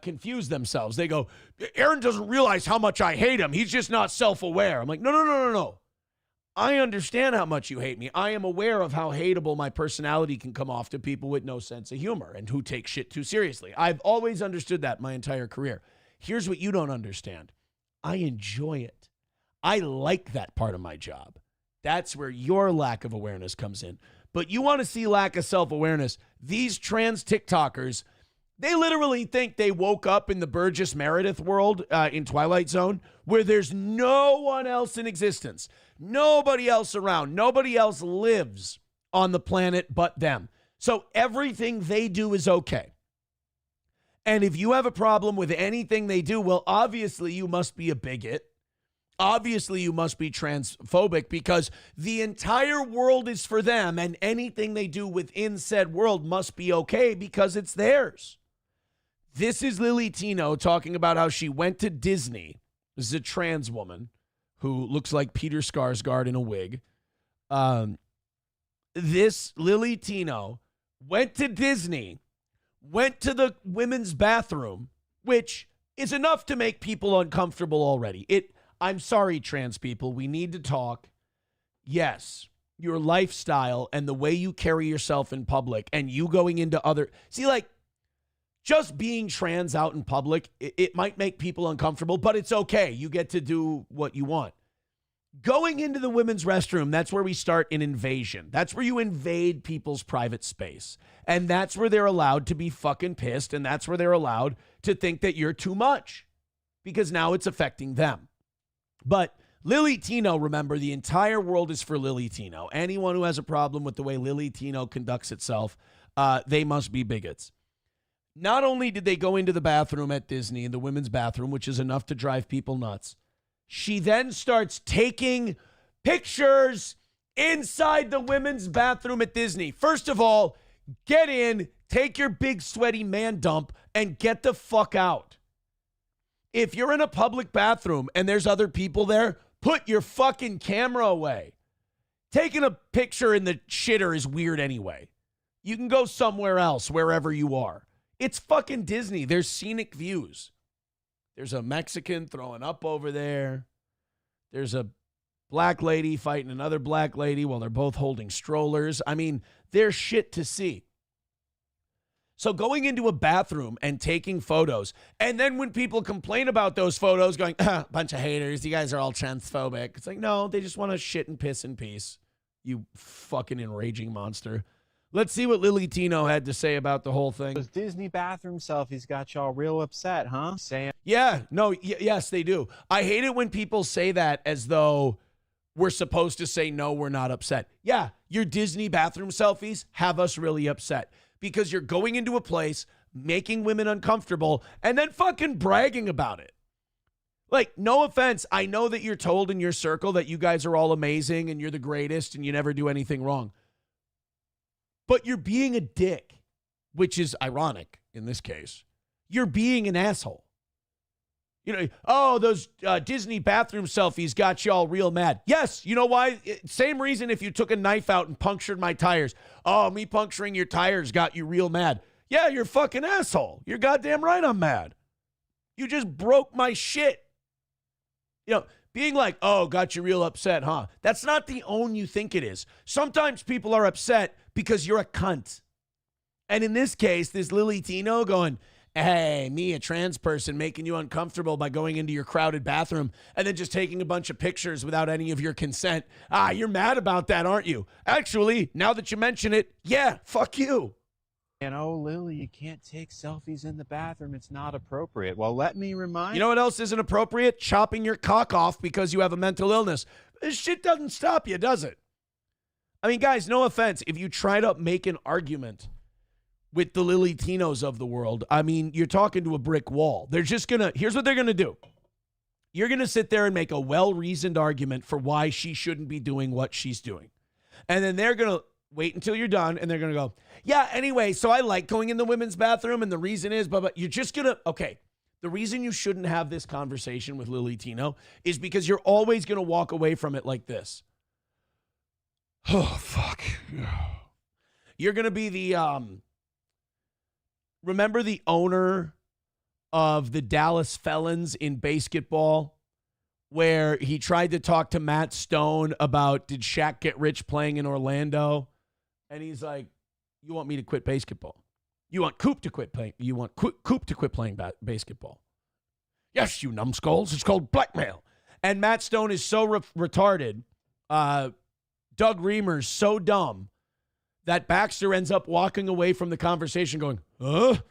confuse themselves. They go, Aaron doesn't realize how much I hate him. He's just not self-aware. I'm like, no. I understand how much you hate me. I am aware of how hateable my personality can come off to people with no sense of humor and who take shit too seriously. I've always understood that my entire career. Here's what you don't understand. I enjoy it. I like that part of my job. That's where your lack of awareness comes in. But you want to see lack of self-awareness. These trans TikTokers, they literally think they woke up in the Burgess Meredith world in Twilight Zone where there's no one else in existence. Nobody else around. Nobody else lives on the planet but them. So everything they do is okay. And if you have a problem with anything they do, well, obviously you must be a bigot. Obviously you must be transphobic because the entire world is for them and anything they do within said world must be okay because it's theirs. This is Lily Tino talking about how she went to Disney. This is a trans woman who looks like Peter Skarsgård in a wig. This Lily Tino went to Disney, went to the women's bathroom, which is enough to make people uncomfortable already. I'm sorry, trans people. We need to talk. Yes, your lifestyle and the way you carry yourself in public and you going into other... See, like, just being trans out in public, it might make people uncomfortable, but it's okay. You get to do what you want. Going into the women's restroom, that's where we start an invasion. That's where you invade people's private space. And that's where they're allowed to be fucking pissed. And that's where they're allowed to think that you're too much because now it's affecting them. But Lily Tino, remember, the entire world is for Lily Tino. Anyone who has a problem with the way Lily Tino conducts itself, they must be bigots. Not only did they go into the bathroom at Disney, in the women's bathroom, which is enough to drive people nuts, she then starts taking pictures inside the women's bathroom at Disney. First of all, get in, take your big sweaty man dump, and get the fuck out. If you're in a public bathroom and there's other people there, put your fucking camera away. Taking a picture in the shitter is weird anyway. You can go somewhere else, wherever you are. It's fucking Disney. There's scenic views. There's a Mexican throwing up over there. There's a black lady fighting another black lady while they're both holding strollers. I mean, there's shit to see. So going into a bathroom and taking photos, and then when people complain about those photos, going, bunch of haters, you guys are all transphobic. It's like, no, they just want to shit and piss in peace. You fucking enraging monster. Let's see what Lily Tino had to say about the whole thing. Those Disney bathroom selfies got y'all real upset, huh? Yes, they do. I hate it when people say that as though we're supposed to say, no, we're not upset. Yeah, your Disney bathroom selfies have us really upset. Because you're going into a place, making women uncomfortable, and then fucking bragging about it. Like, no offense, I know that you're told in your circle that you guys are all amazing and you're the greatest and you never do anything wrong. But you're being a dick, which is ironic in this case. You're being an asshole. You know, oh, those Disney bathroom selfies got y'all real mad. Yes, you know why? Same reason if you took a knife out and punctured my tires. Oh, me puncturing your tires got you real mad. Yeah, you're a fucking asshole. You're goddamn right I'm mad. You just broke my shit. You know, being like, oh, got you real upset, huh? That's not the own you think it is. Sometimes people are upset because you're a cunt. And in this case, this Lily Tino going, hey, me, a trans person, making you uncomfortable by going into your crowded bathroom and then just taking a bunch of pictures without any of your consent. You're mad about that, aren't you? Actually, now that you mention it, yeah, fuck you. And oh, Lily, you can't take selfies in the bathroom. It's not appropriate. Well, let me remind you. You know what else isn't appropriate? Chopping your cock off because you have a mental illness. This shit doesn't stop you, does it? I mean, guys, no offense. If you try to make an argument with the Lily Tinos of the world, I mean, you're talking to a brick wall. They're just going to, here's what they're going to do. You're going to sit there and make a well-reasoned argument for why she shouldn't be doing what she's doing. And then they're going to wait until you're done, and they're going to go, yeah, anyway, so I like going in the women's bathroom, and the reason is, but you're just going to, okay, the reason you shouldn't have this conversation with Lily Tino is because you're always going to walk away from it like this. Oh, fuck. You're going to be the, remember the owner of the Dallas Felons in basketball where he tried to talk to Matt Stone about did Shaq get rich playing in Orlando? And he's like, you want me to quit basketball? You want Coop to quit playing? You want Coop to quit playing basketball? Yes, you numbskulls. It's called blackmail. And Matt Stone is so retarded. Doug Reamer's so dumb that Baxter ends up walking away from the conversation going, and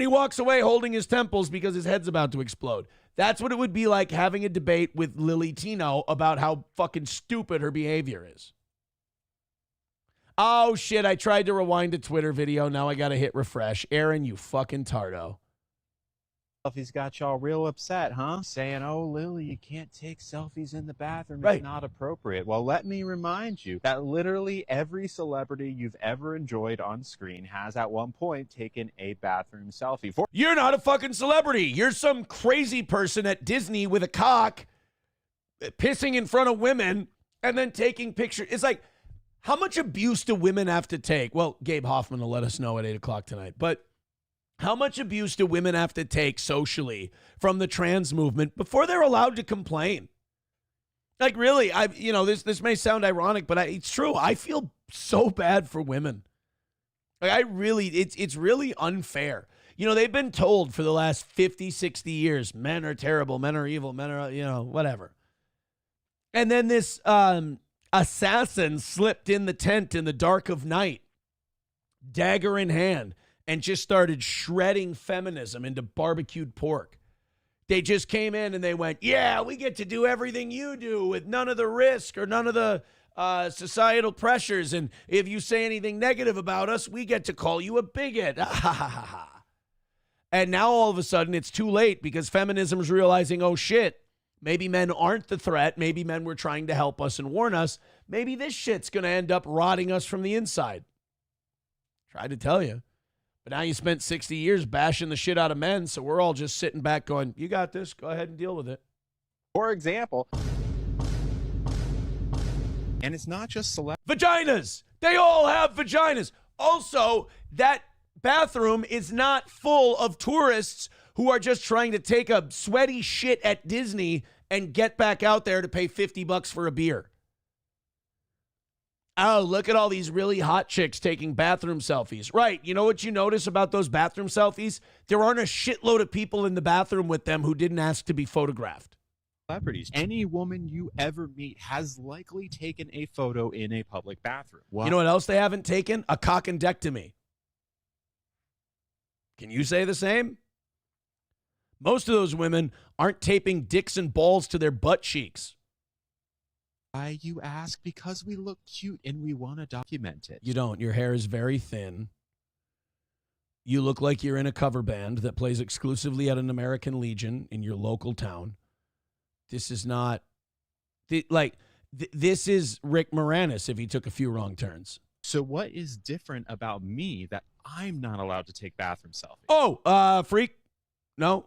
he walks away holding his temples because his head's about to explode. That's what it would be like having a debate with Lily Tino about how fucking stupid her behavior is. Oh, shit, I tried to rewind a Twitter video. Now I got to hit refresh. Aaron, you fucking tardo. Selfies got y'all real upset, huh? Saying, oh, Lily, you can't take selfies in the bathroom. Right. It's not appropriate. Well, let me remind you that literally every celebrity you've ever enjoyed on screen has at one point taken a bathroom selfie. You're not a fucking celebrity. You're some crazy person at Disney with a cock pissing in front of women and then taking pictures. It's like, how much abuse do women have to take? Well, Gabe Hoffman will let us know at 8 o'clock tonight. But how much abuse do women have to take socially from the trans movement before they're allowed to complain? Like, really, this may sound ironic, but it's true. I feel so bad for women. Like, it's really unfair. You know, they've been told for the last 50, 60 years, men are terrible, men are evil, men are, whatever. And then this assassin slipped in the tent in the dark of night, dagger in hand, and just started shredding feminism into barbecued pork. They just came in and they went, yeah, we get to do everything you do with none of the risk or none of the societal pressures. And if you say anything negative about us, we get to call you a bigot. And now all of a sudden it's too late because feminism's realizing, oh shit, maybe men aren't the threat. Maybe men were trying to help us and warn us. Maybe this shit's going to end up rotting us from the inside. Tried to tell you. But now you spent 60 years bashing the shit out of men, so we're all just sitting back going, you got this. Go ahead and deal with it. For example, and it's not just vaginas. They all have vaginas. Also, that bathroom is not full of tourists who are just trying to take a sweaty shit at Disney and get back out there to pay $50 for a beer. Oh, look at all these really hot chicks taking bathroom selfies. Right. You know what you notice about those bathroom selfies? There aren't a shitload of people in the bathroom with them who didn't ask to be photographed. Celebrities. Any woman you ever meet has likely taken a photo in a public bathroom. You know what else they haven't taken? A cockendectomy. Can you say the same? Most of those women aren't taping dicks and balls to their butt cheeks. Why, you ask? Because we look cute and we want to document it. You don't. Your hair is very thin. You look like you're in a cover band that plays exclusively at an American Legion in your local town. This is not, this is Rick Moranis if he took a few wrong turns. So what is different about me that I'm not allowed to take bathroom selfies? Oh, freak. No,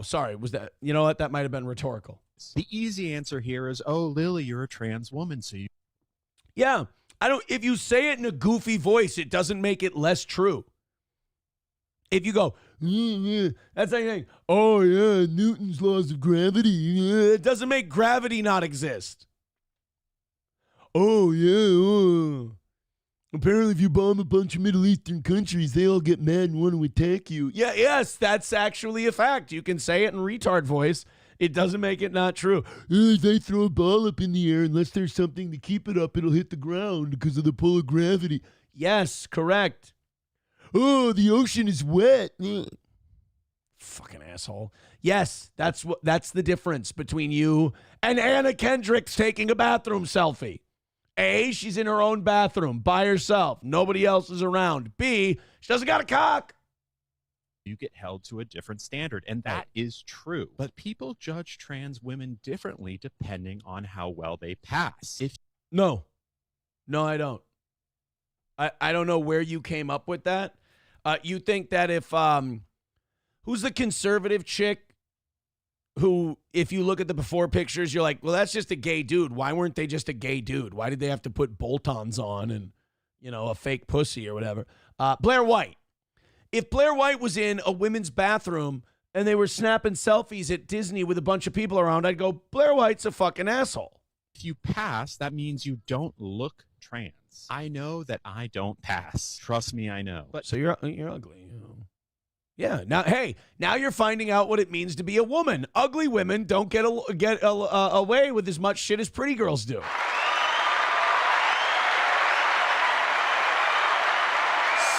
sorry. Was that, you know what? That might have been rhetorical. The easy answer here is, oh, Lily, you're a trans woman, so you. Yeah. If you say it in a goofy voice, it doesn't make it less true. If you go, that's like saying, oh, yeah, Newton's laws of gravity. It doesn't make gravity not exist. Oh, yeah. Apparently, if you bomb a bunch of Middle Eastern countries, they all get mad and want to attack you. Yeah, yes, that's actually a fact. You can say it in retard voice. It doesn't make it not true. If they throw a ball up in the air, unless there's something to keep it up, it'll hit the ground because of the pull of gravity. Yes, correct. Oh, the ocean is wet. Fucking asshole. Yes, that's the difference between you and Anna Kendrick's taking a bathroom selfie. A, she's in her own bathroom by herself. Nobody else is around. B, she doesn't got a cock. You get held to a different standard, and that is true. But people judge trans women differently depending on how well they pass. No, I don't. I don't know where you came up with that. You think that if who's the conservative chick who, if you look at the before pictures, you're like, well, that's just a gay dude. Why weren't they just a gay dude? Why did they have to put bolt-ons on and, a fake pussy or whatever? Blair White. If Blair White was in a women's bathroom and they were snapping selfies at Disney with a bunch of people around, I'd go, Blair White's a fucking asshole. If you pass, that means you don't look trans. I know that I don't pass. Trust me, I know. But so you're ugly. Yeah. Now you're finding out what it means to be a woman. Ugly women don't get away with as much shit as pretty girls do.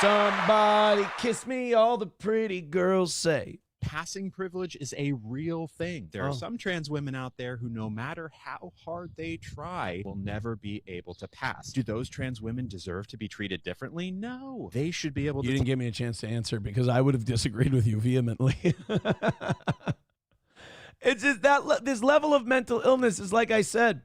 Somebody kiss me, all the pretty girls say. Passing privilege is a real thing. There are some trans women out there who, no matter how hard they try, will never be able to pass. Do those trans women deserve to be treated differently? No. They should be able to. You didn't give me a chance to answer because I would have disagreed with you vehemently. It's just that this level of mental illness is, like I said,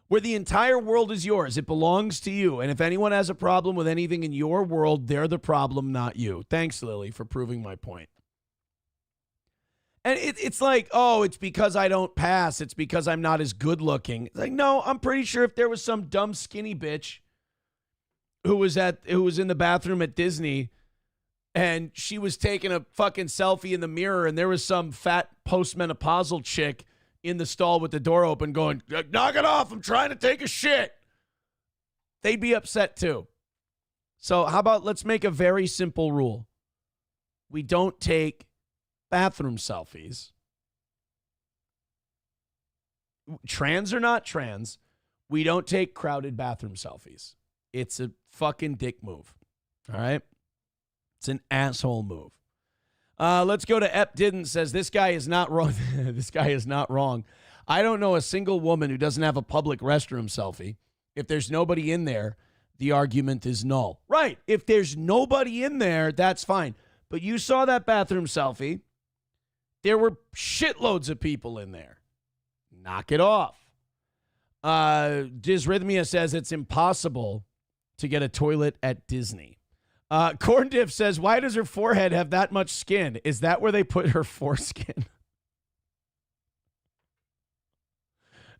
where the entire world is yours. It belongs to you. And if anyone has a problem with anything in your world, they're the problem, not you. Thanks, Lily, for proving my point. And it's like, oh, it's because I don't pass. It's because I'm not as good looking. It's like, no, I'm pretty sure if there was some dumb skinny bitch who was in the bathroom at Disney and she was taking a fucking selfie in the mirror and there was some fat postmenopausal chick in the stall with the door open going, knock it off, I'm trying to take a shit, they'd be upset too. So how about let's make a very simple rule. We don't take bathroom selfies. Trans or not trans, we don't take crowded bathroom selfies. It's a fucking dick move. All right? It's an asshole move. Let's go to Ep Didn't says, this guy is not wrong. This guy is not wrong. I don't know a single woman who doesn't have a public restroom selfie. If there's nobody in there, the argument is null. Right. If there's nobody in there, that's fine. But you saw that bathroom selfie. There were shitloads of people in there. Knock it off. Dysrhythmia says it's impossible to get a toilet at Disney. Corn Diff says, why does her forehead have that much skin? Is that where they put her foreskin?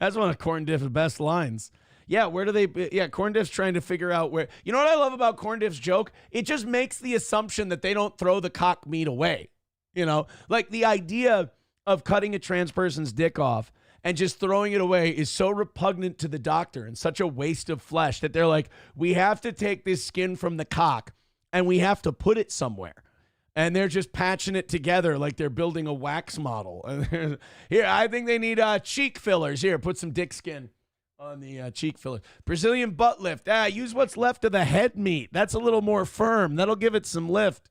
That's one of Corn Diff's best lines. Yeah, where do they... Yeah, Corn Diff's trying to figure out where... You know what I love about Corn Diff's joke? It just makes the assumption that they don't throw the cock meat away. Like the idea of cutting a trans person's dick off and just throwing it away is so repugnant to the doctor and such a waste of flesh that they're like, we have to take this skin from the cock and we have to put it somewhere. And they're just patching it together like they're building a wax model. Here, I think they need cheek fillers. Here, put some dick skin on the cheek filler. Brazilian butt lift. Use what's left of the head meat. That's a little more firm. That'll give it some lift.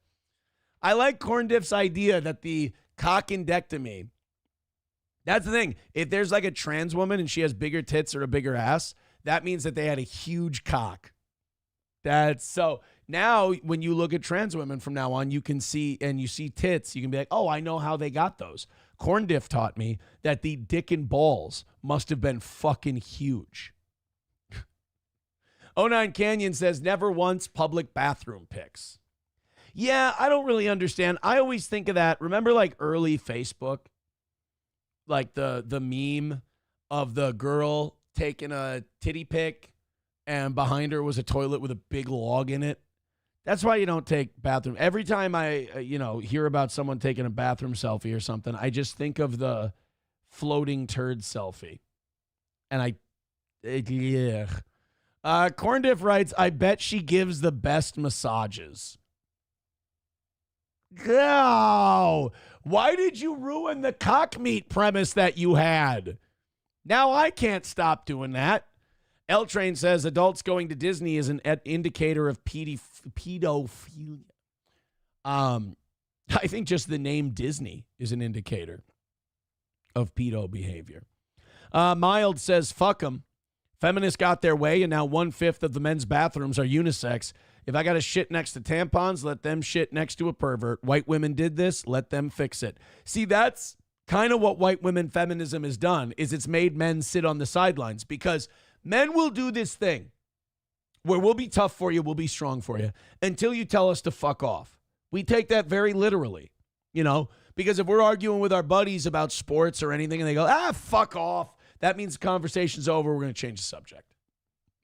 I like Corn Diff's idea that the cockendectomy, that's the thing. If there's like a trans woman and she has bigger tits or a bigger ass, that means that they had a huge cock. That's so now when you look at trans women from now on, you can see, and you see tits, you can be like, oh, I know how they got those. Corn Diff taught me that the dick and balls must have been fucking huge. 09 Canyon says, never once public bathroom pics. Yeah, I don't really understand. I always think of that. Remember like early Facebook? Like the meme of the girl taking a titty pic and behind her was a toilet with a big log in it. That's why you don't take bathroom. Every time I, hear about someone taking a bathroom selfie or something, I just think of the floating turd selfie. And Corn Diff writes, I bet she gives the best massages. No. Why did you ruin the cock meat premise that you had? Now I can't stop doing that. L Train says adults going to Disney is an indicator of pedophilia. I think just the name Disney is an indicator of pedo behavior. Mild says, fuck them. Feminists got their way, and now 1/5 of the men's bathrooms are unisex. If I got to shit next to tampons, let them shit next to a pervert. White women did this, let them fix it. See, that's kind of what white women feminism has done, is it's made men sit on the sidelines, because men will do this thing where we'll be tough for you, we'll be strong for you, until you tell us to fuck off. We take that very literally, because if we're arguing with our buddies about sports or anything and they go, fuck off, that means the conversation's over, we're going to change the subject.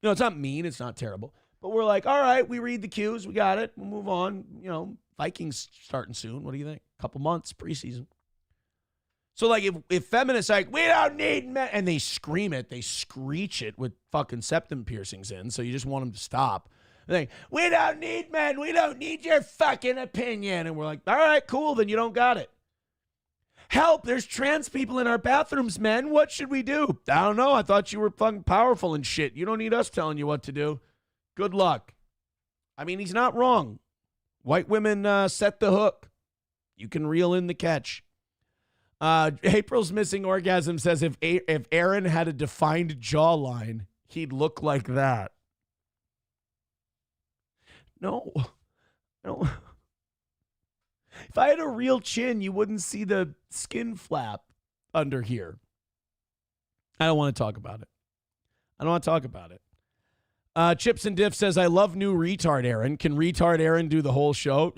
It's not mean, it's not terrible. But we're like, all right, we read the cues. We got it. We'll move on. Vikings starting soon. What do you think? Couple months, preseason. So, like, if feminists are like, we don't need men, and they scream it, they screech it with fucking septum piercings in, so you just want them to stop. They're like, we don't need men. We don't need your fucking opinion. And we're like, all right, cool, then you don't got it. Help, there's trans people in our bathrooms, men. What should we do? I don't know. I thought you were fucking powerful and shit. You don't need us telling you what to do. Good luck. I mean, he's not wrong. White women set the hook. You can reel in the catch. April's missing orgasm says if Aaron had a defined jawline, he'd look like that. No. If I had a real chin, you wouldn't see the skin flap under here. I don't want to talk about it. Chips and Diff says, I love new retard Aaron. Can retard Aaron do the whole show?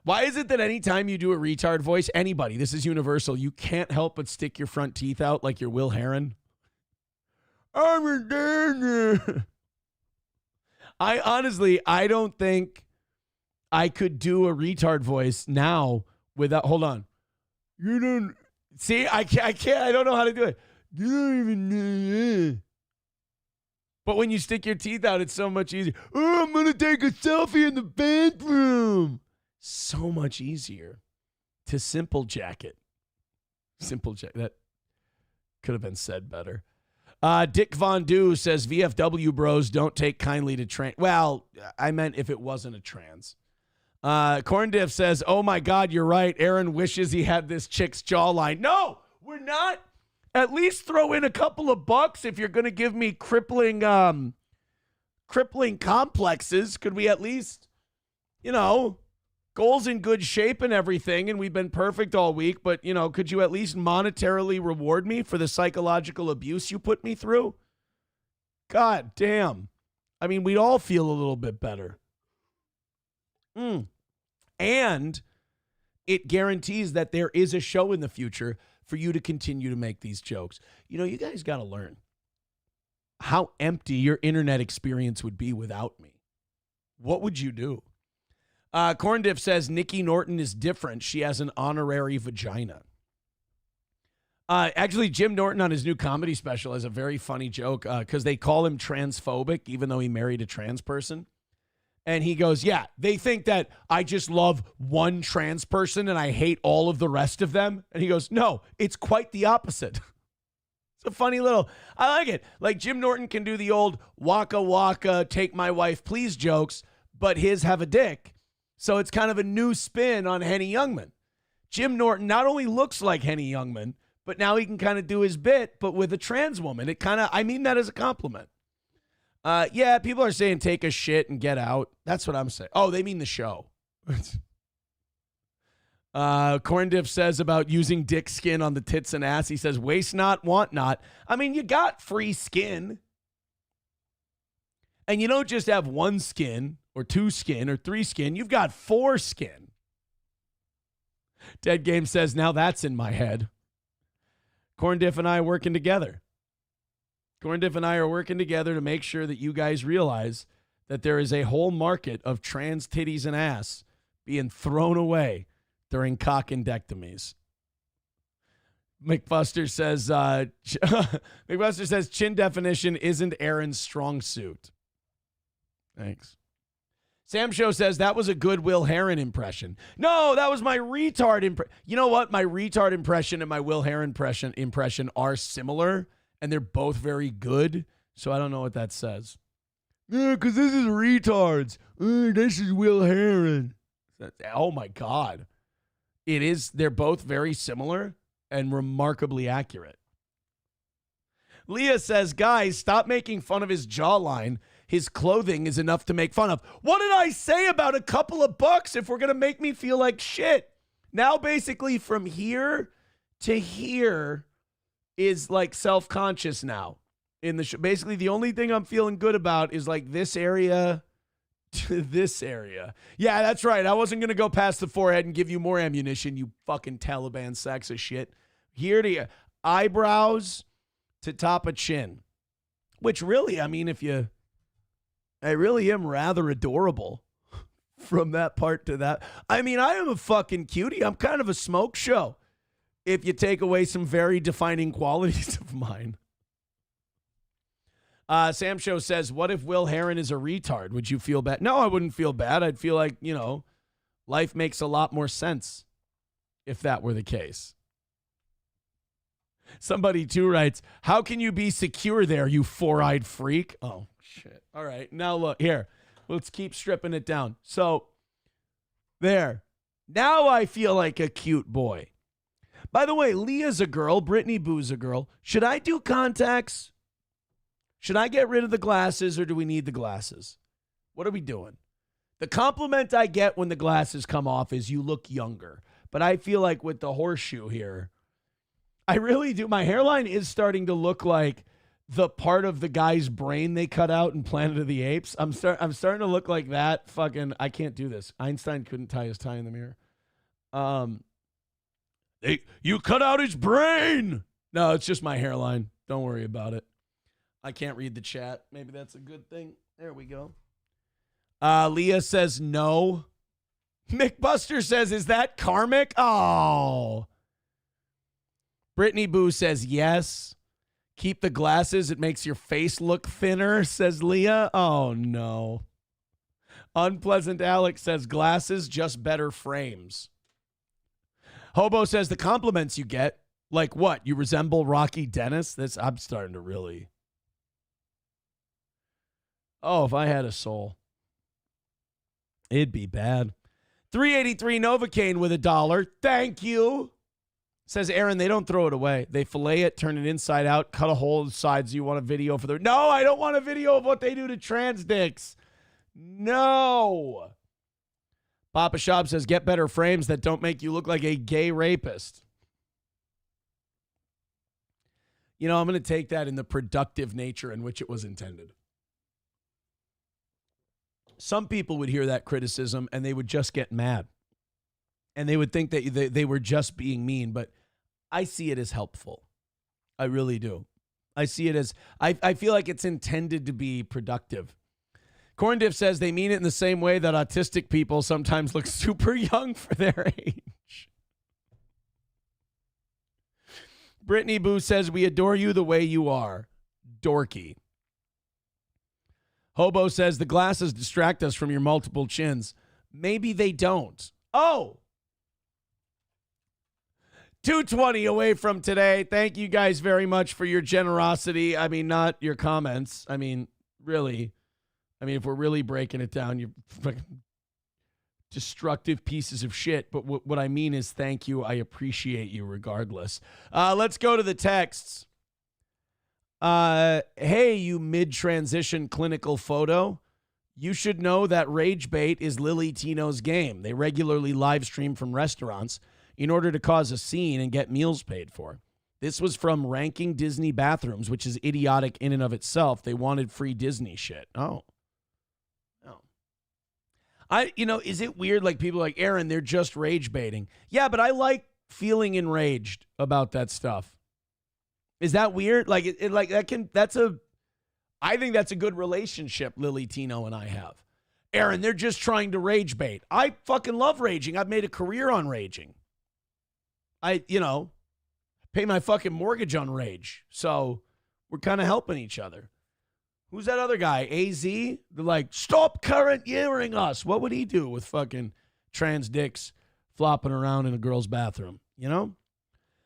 Why is it that anytime you do a retard voice, anybody, this is universal, you can't help but stick your front teeth out like you're Will Heron? I don't think I could do a retard voice now without, hold on. You don't, see, I can't, I don't know how to do it. You don't even know. But when you stick your teeth out, it's so much easier. Oh, I'm going to take a selfie in the bathroom. So much easier to simple jacket. That could have been said better. Dick Von Du says VFW bros don't take kindly to trans. Well, I meant if it wasn't a trans. Corn Diff says, oh my God, you're right. Aaron wishes he had this chick's jawline. No, we're not. At least throw in a couple of bucks if you're going to give me crippling complexes. Could we at least, goals in good shape and everything, and we've been perfect all week, but, could you at least monetarily reward me for the psychological abuse you put me through? God damn. I mean, we'd all feel a little bit better. And it guarantees that there is a show in the future for you to continue to make these jokes. You guys got to learn how empty your internet experience would be without me. What would you do? Corn Diff says Nikki Norton is different. She has an honorary vagina. Actually, Jim Norton on his new comedy special has a very funny joke because they call him transphobic, even though he married a trans person. And he goes, yeah, they think that I just love one trans person and I hate all of the rest of them. And he goes, no, it's quite the opposite. It's a funny little, I like it. Like Jim Norton can do the old waka waka, take my wife, please jokes, but his have a dick. So it's kind of a new spin on Henny Youngman. Jim Norton not only looks like Henny Youngman, but now he can kind of do his bit, but with a trans woman. It kind of, I mean that as a compliment. Yeah, people are saying take a shit and get out. That's what I'm saying. Oh, they mean the show. Corn Diff says about using dick skin on the tits and ass. He says, waste not, want not. I mean, you got free skin. And you don't just have one skin or two skin or three skin. You've got four skin. Dead Game says, now that's in my head. Corn Diff and I are working together. Corn Diff and I are working together to make sure that you guys realize that there is a whole market of trans titties and ass being thrown away during cockendectomies. McBuster says chin definition isn't Aaron's strong suit. Thanks. Sam Show says that was a good Will Heron impression. No, that was my retard impression. You know what? My retard impression and my Will Heron impression are similar, and they're both very good. So I don't know what that says. Yeah, because this is retards. This is Will Heron. Oh my God. It is. They're both very similar and remarkably accurate. Leah says, guys, stop making fun of his jawline. His clothing is enough to make fun of. What did I say about a couple of bucks if we're going to make me feel like shit? Now, basically, from here to here is like self-conscious now in the show. Basically, the only thing I'm feeling good about is like this area to this area. Yeah, that's right. I wasn't going to go past the forehead and give you more ammunition, you fucking Taliban sacks of shit. Here to eyebrows to top of chin. Which really, I mean, I really am rather adorable from that part to that. I mean, I am a fucking cutie. I'm kind of a smoke show if you take away some very defining qualities of mine. Sam Show says, what if Will Heron is a retard? Would you feel bad? No, I wouldn't feel bad. I'd feel like, life makes a lot more sense if that were the case. Somebody too writes, how can you be secure there, you four-eyed freak? Oh, shit. All right. Now look here. Let's keep stripping it down. So there. Now I feel like a cute boy. By the way, Leah's a girl. Brittany Boo's a girl. Should I do contacts? Should I get rid of the glasses or do we need the glasses? What are we doing? The compliment I get when the glasses come off is you look younger. But I feel like with the horseshoe here, I really do. My hairline is starting to look like the part of the guy's brain they cut out in Planet of the Apes. I'm starting to look like that. Fucking, I can't do this. Einstein couldn't tie his tie in the mirror. You cut out his brain. No, it's just my hairline. Don't worry about it. I can't read the chat. Maybe that's a good thing. There we go. Leah says no. McBuster says, is that karmic? Oh. Brittany Boo says yes. Keep the glasses. It makes your face look thinner, says Leah. Oh, no. Unpleasant Alex says glasses, just better frames. Hobo says the compliments you get, like what? You resemble Rocky Dennis? I'm starting to really. Oh, if I had a soul, it'd be bad. 383 Novocaine with $1. Thank you. Says Aaron, they don't throw it away. They fillet it, turn it inside out, cut a hole in the sides. You want a video for No, I don't want a video of what they do to trans dicks. No. Papa Shop says, get better frames that don't make you look like a gay rapist. I'm going to take that in the productive nature in which it was intended. Some people would hear that criticism and they would just get mad. And they would think that they were just being mean, but I see it as helpful. I really do. I see it as, I feel like it's intended to be productive. Corn Diff says they mean it in the same way that autistic people sometimes look super young for their age. Brittany Boo says, we adore you the way you are. Dorky. Hobo says, the glasses distract us from your multiple chins. Maybe they don't. Oh! 2:20 away from today. Thank you guys very much for your generosity. I mean, not your comments. I mean, really. I mean, if we're really breaking it down, you're fucking destructive pieces of shit. But what I mean is thank you. I appreciate you regardless. Let's go to the texts. Hey, you mid-transition clinical photo. You should know that rage bait is Lily Tino's game. They regularly live stream from restaurants in order to cause a scene and get meals paid for. This was from Ranking Disney Bathrooms, which is idiotic in and of itself. They wanted free Disney shit. Oh. Is it weird? Like people are like, Aaron, they're just rage baiting. Yeah, but I like feeling enraged about that stuff. Is that weird? I think that's a good relationship Lily Tino and I have. Aaron, they're just trying to rage bait. I fucking love raging. I've made a career on raging. I pay my fucking mortgage on rage. So we're kind of helping each other. Who's that other guy? AZ? They're like, stop current yearing us. What would he do with fucking trans dicks flopping around in a girl's bathroom?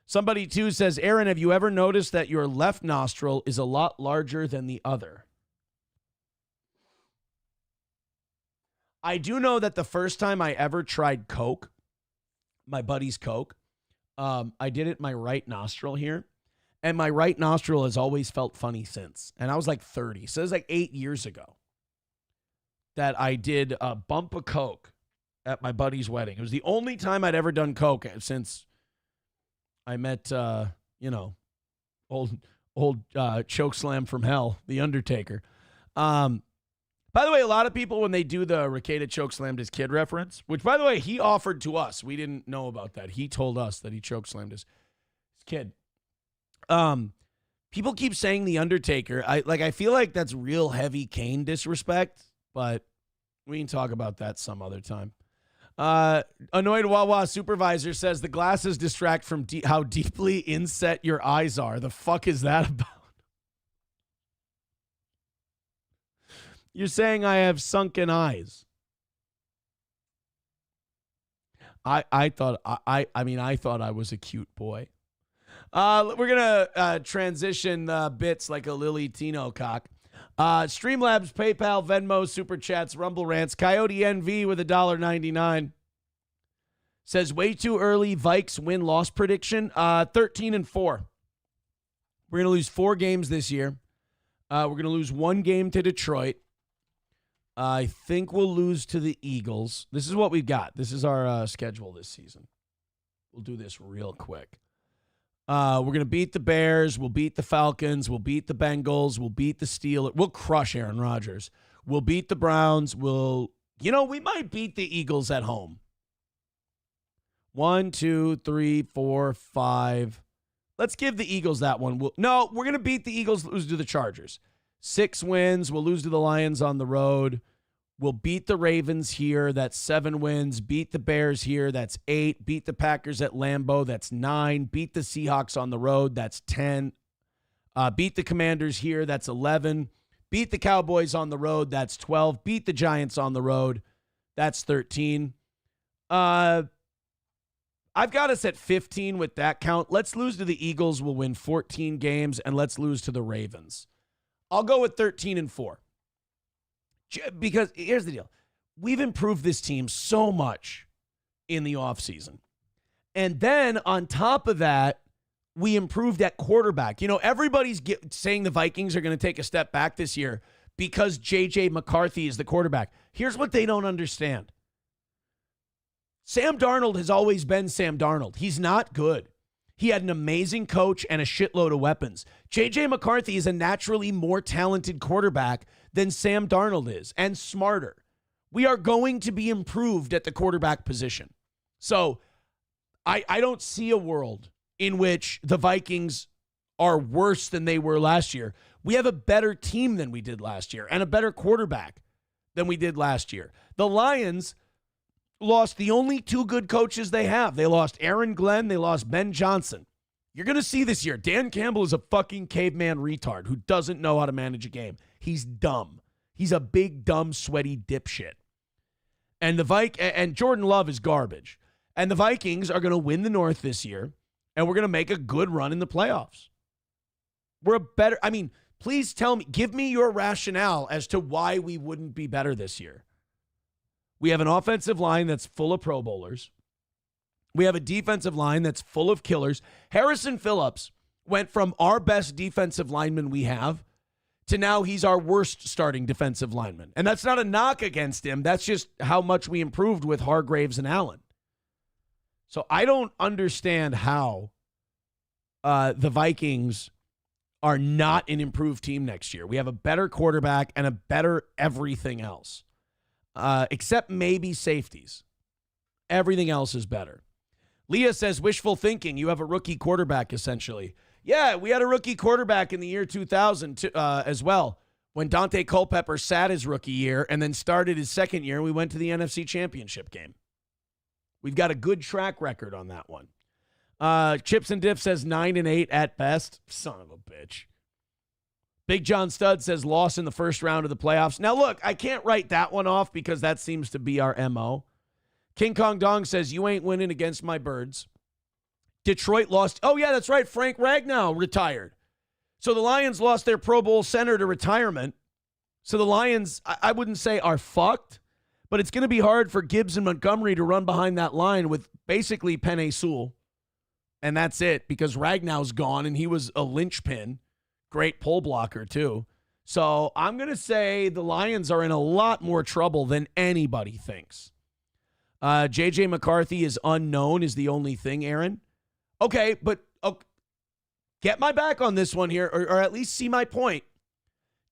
Somebody, too, says, Aaron, have you ever noticed that your left nostril is a lot larger than the other? I do know that the first time I ever tried Coke, my buddy's Coke, I did it in my right nostril here. And my right nostril has always felt funny since. And I was like 30. So it was like 8 years ago that I did a bump of Coke at my buddy's wedding. It was the only time I'd ever done Coke since I met, old chokeslam from hell, The Undertaker. By the way, a lot of people, when they do the Rekieta chokeslammed his kid reference, which, by the way, he offered to us. We didn't know about that. He told us that he chokeslammed his kid. People keep saying The Undertaker. I feel like that's real heavy Kane disrespect, but we can talk about that some other time. Annoyed Wawa supervisor says the glasses distract from how deeply inset your eyes are. The fuck is that about? You're saying I have sunken eyes. I thought I was a cute boy. We're gonna transition bits like a Lily Tino cock. Streamlabs, PayPal, Venmo, Super Chats, Rumble Rants, Coyote NV with $1.99 says way too early. Vikes win-loss prediction 13-4. We're gonna lose 4 games this year. We're gonna lose 1 game to Detroit. I think we'll lose to the Eagles. This is what we've got. This is our schedule this season. We'll do this real quick. We're going to beat the Bears. We'll beat the Falcons. We'll beat the Bengals. We'll beat the Steelers. We'll crush Aaron Rodgers. We'll beat the Browns. We might beat the Eagles at home. 1, 2, 3, 4, 5. Let's give the Eagles that one. We're going to beat the Eagles, lose to the Chargers. 6 wins. We'll lose to the Lions on the road. We'll beat the Ravens here. That's 7 wins. Beat the Bears here. That's 8. Beat the Packers at Lambeau. That's 9. Beat the Seahawks on the road. That's 10. Beat the Commanders here. That's 11. Beat the Cowboys on the road. That's 12. Beat the Giants on the road. That's 13. I've got us at 15 with that count. Let's lose to the Eagles. We'll win 14 games, and let's lose to the Ravens. I'll go with 13-4. Because here's the deal. We've improved this team so much in the offseason. And then on top of that, we improved at quarterback. Everybody's saying the Vikings are going to take a step back this year because J.J. McCarthy is the quarterback. Here's what they don't understand. Sam Darnold has always been Sam Darnold. He's not good. He had an amazing coach and a shitload of weapons. J.J. McCarthy is a naturally more talented quarterback than Sam Darnold is, and smarter. We are going to be improved at the quarterback position. So I don't see a world in which the Vikings are worse than they were last year. We have a better team than we did last year and a better quarterback than we did last year. The Lions lost the only 2 good coaches they have. They lost Aaron Glenn. They lost Ben Johnson. You're going to see this year. Dan Campbell is a fucking caveman retard who doesn't know how to manage a game. He's dumb. He's a big, dumb, sweaty dipshit. And and Jordan Love is garbage. And the Vikings are going to win the North this year, and we're going to make a good run in the playoffs. Please tell me, give me your rationale as to why we wouldn't be better this year. We have an offensive line that's full of Pro Bowlers. We have a defensive line that's full of killers. Harrison Phillips went from our best defensive lineman we have to now he's our worst starting defensive lineman. And that's not a knock against him. That's just how much we improved with Hargraves and Allen. So I don't understand how the Vikings are not an improved team next year. We have a better quarterback and a better everything else, except maybe safeties. Everything else is better. Leah says, wishful thinking. You have a rookie quarterback, essentially. Yeah, we had a rookie quarterback in the year 2000 as well, when Dante Culpepper sat his rookie year and then started his second year, and we went to the NFC Championship game. We've got a good track record on that one. Chips and Dip says 9-8 at best. Son of a bitch. Big John Stud says loss in the first round of the playoffs. Now, look, I can't write that one off because that seems to be our MO. King Kong Dong says, you ain't winning against my birds. Detroit lost. Oh, yeah, that's right. Frank Ragnow retired. So the Lions lost their Pro Bowl center to retirement. So the Lions, I wouldn't say are fucked, but it's going to be hard for Gibbs and Montgomery to run behind that line with basically Penei Sewell. And that's it, because Ragnow's gone, and he was a linchpin. Great pole blocker, too. So I'm going to say the Lions are in a lot more trouble than anybody thinks. J.J. McCarthy is unknown is the only thing, Aaron. Okay, but get my back on this one here, or at least see my point.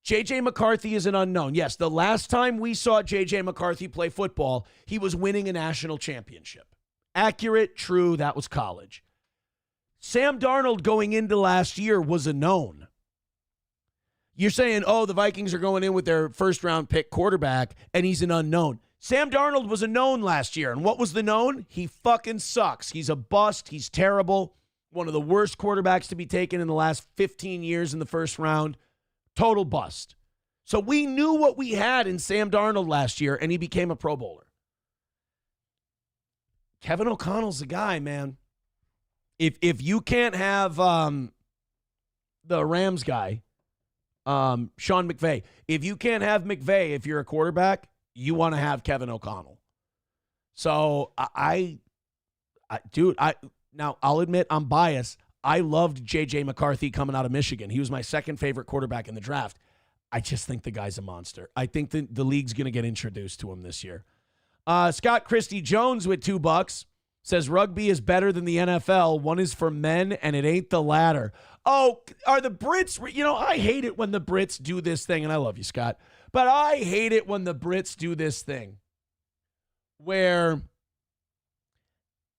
J.J. McCarthy is an unknown. Yes, the last time we saw J.J. McCarthy play football, he was winning a national championship. Accurate, true, that was college. Sam Darnold going into last year was a known. You're saying, oh, the Vikings are going in with their first-round pick quarterback, and he's an unknown. Sam Darnold was a known last year, and what was the known? He fucking sucks. He's a bust. He's terrible. One of the worst quarterbacks to be taken in the last 15 years in the first round. Total bust. So we knew what we had in Sam Darnold last year, and he became a Pro Bowler. Kevin O'Connell's the guy, man. If you can't have the Rams guy, Sean McVay, if you can't have McVay if you're a quarterback, you want to have Kevin O'Connell. So now I'll admit I'm biased. I loved J.J. McCarthy coming out of Michigan. He was my second favorite quarterback in the draft. I just think the guy's a monster. I think the league's going to get introduced to him this year. Scott Christie Jones with $2 says rugby is better than the NFL. One is for men, and it ain't the latter. Oh, are the Brits? I hate it when the Brits do this thing, and I love you, Scott. But I hate it when the Brits do this thing where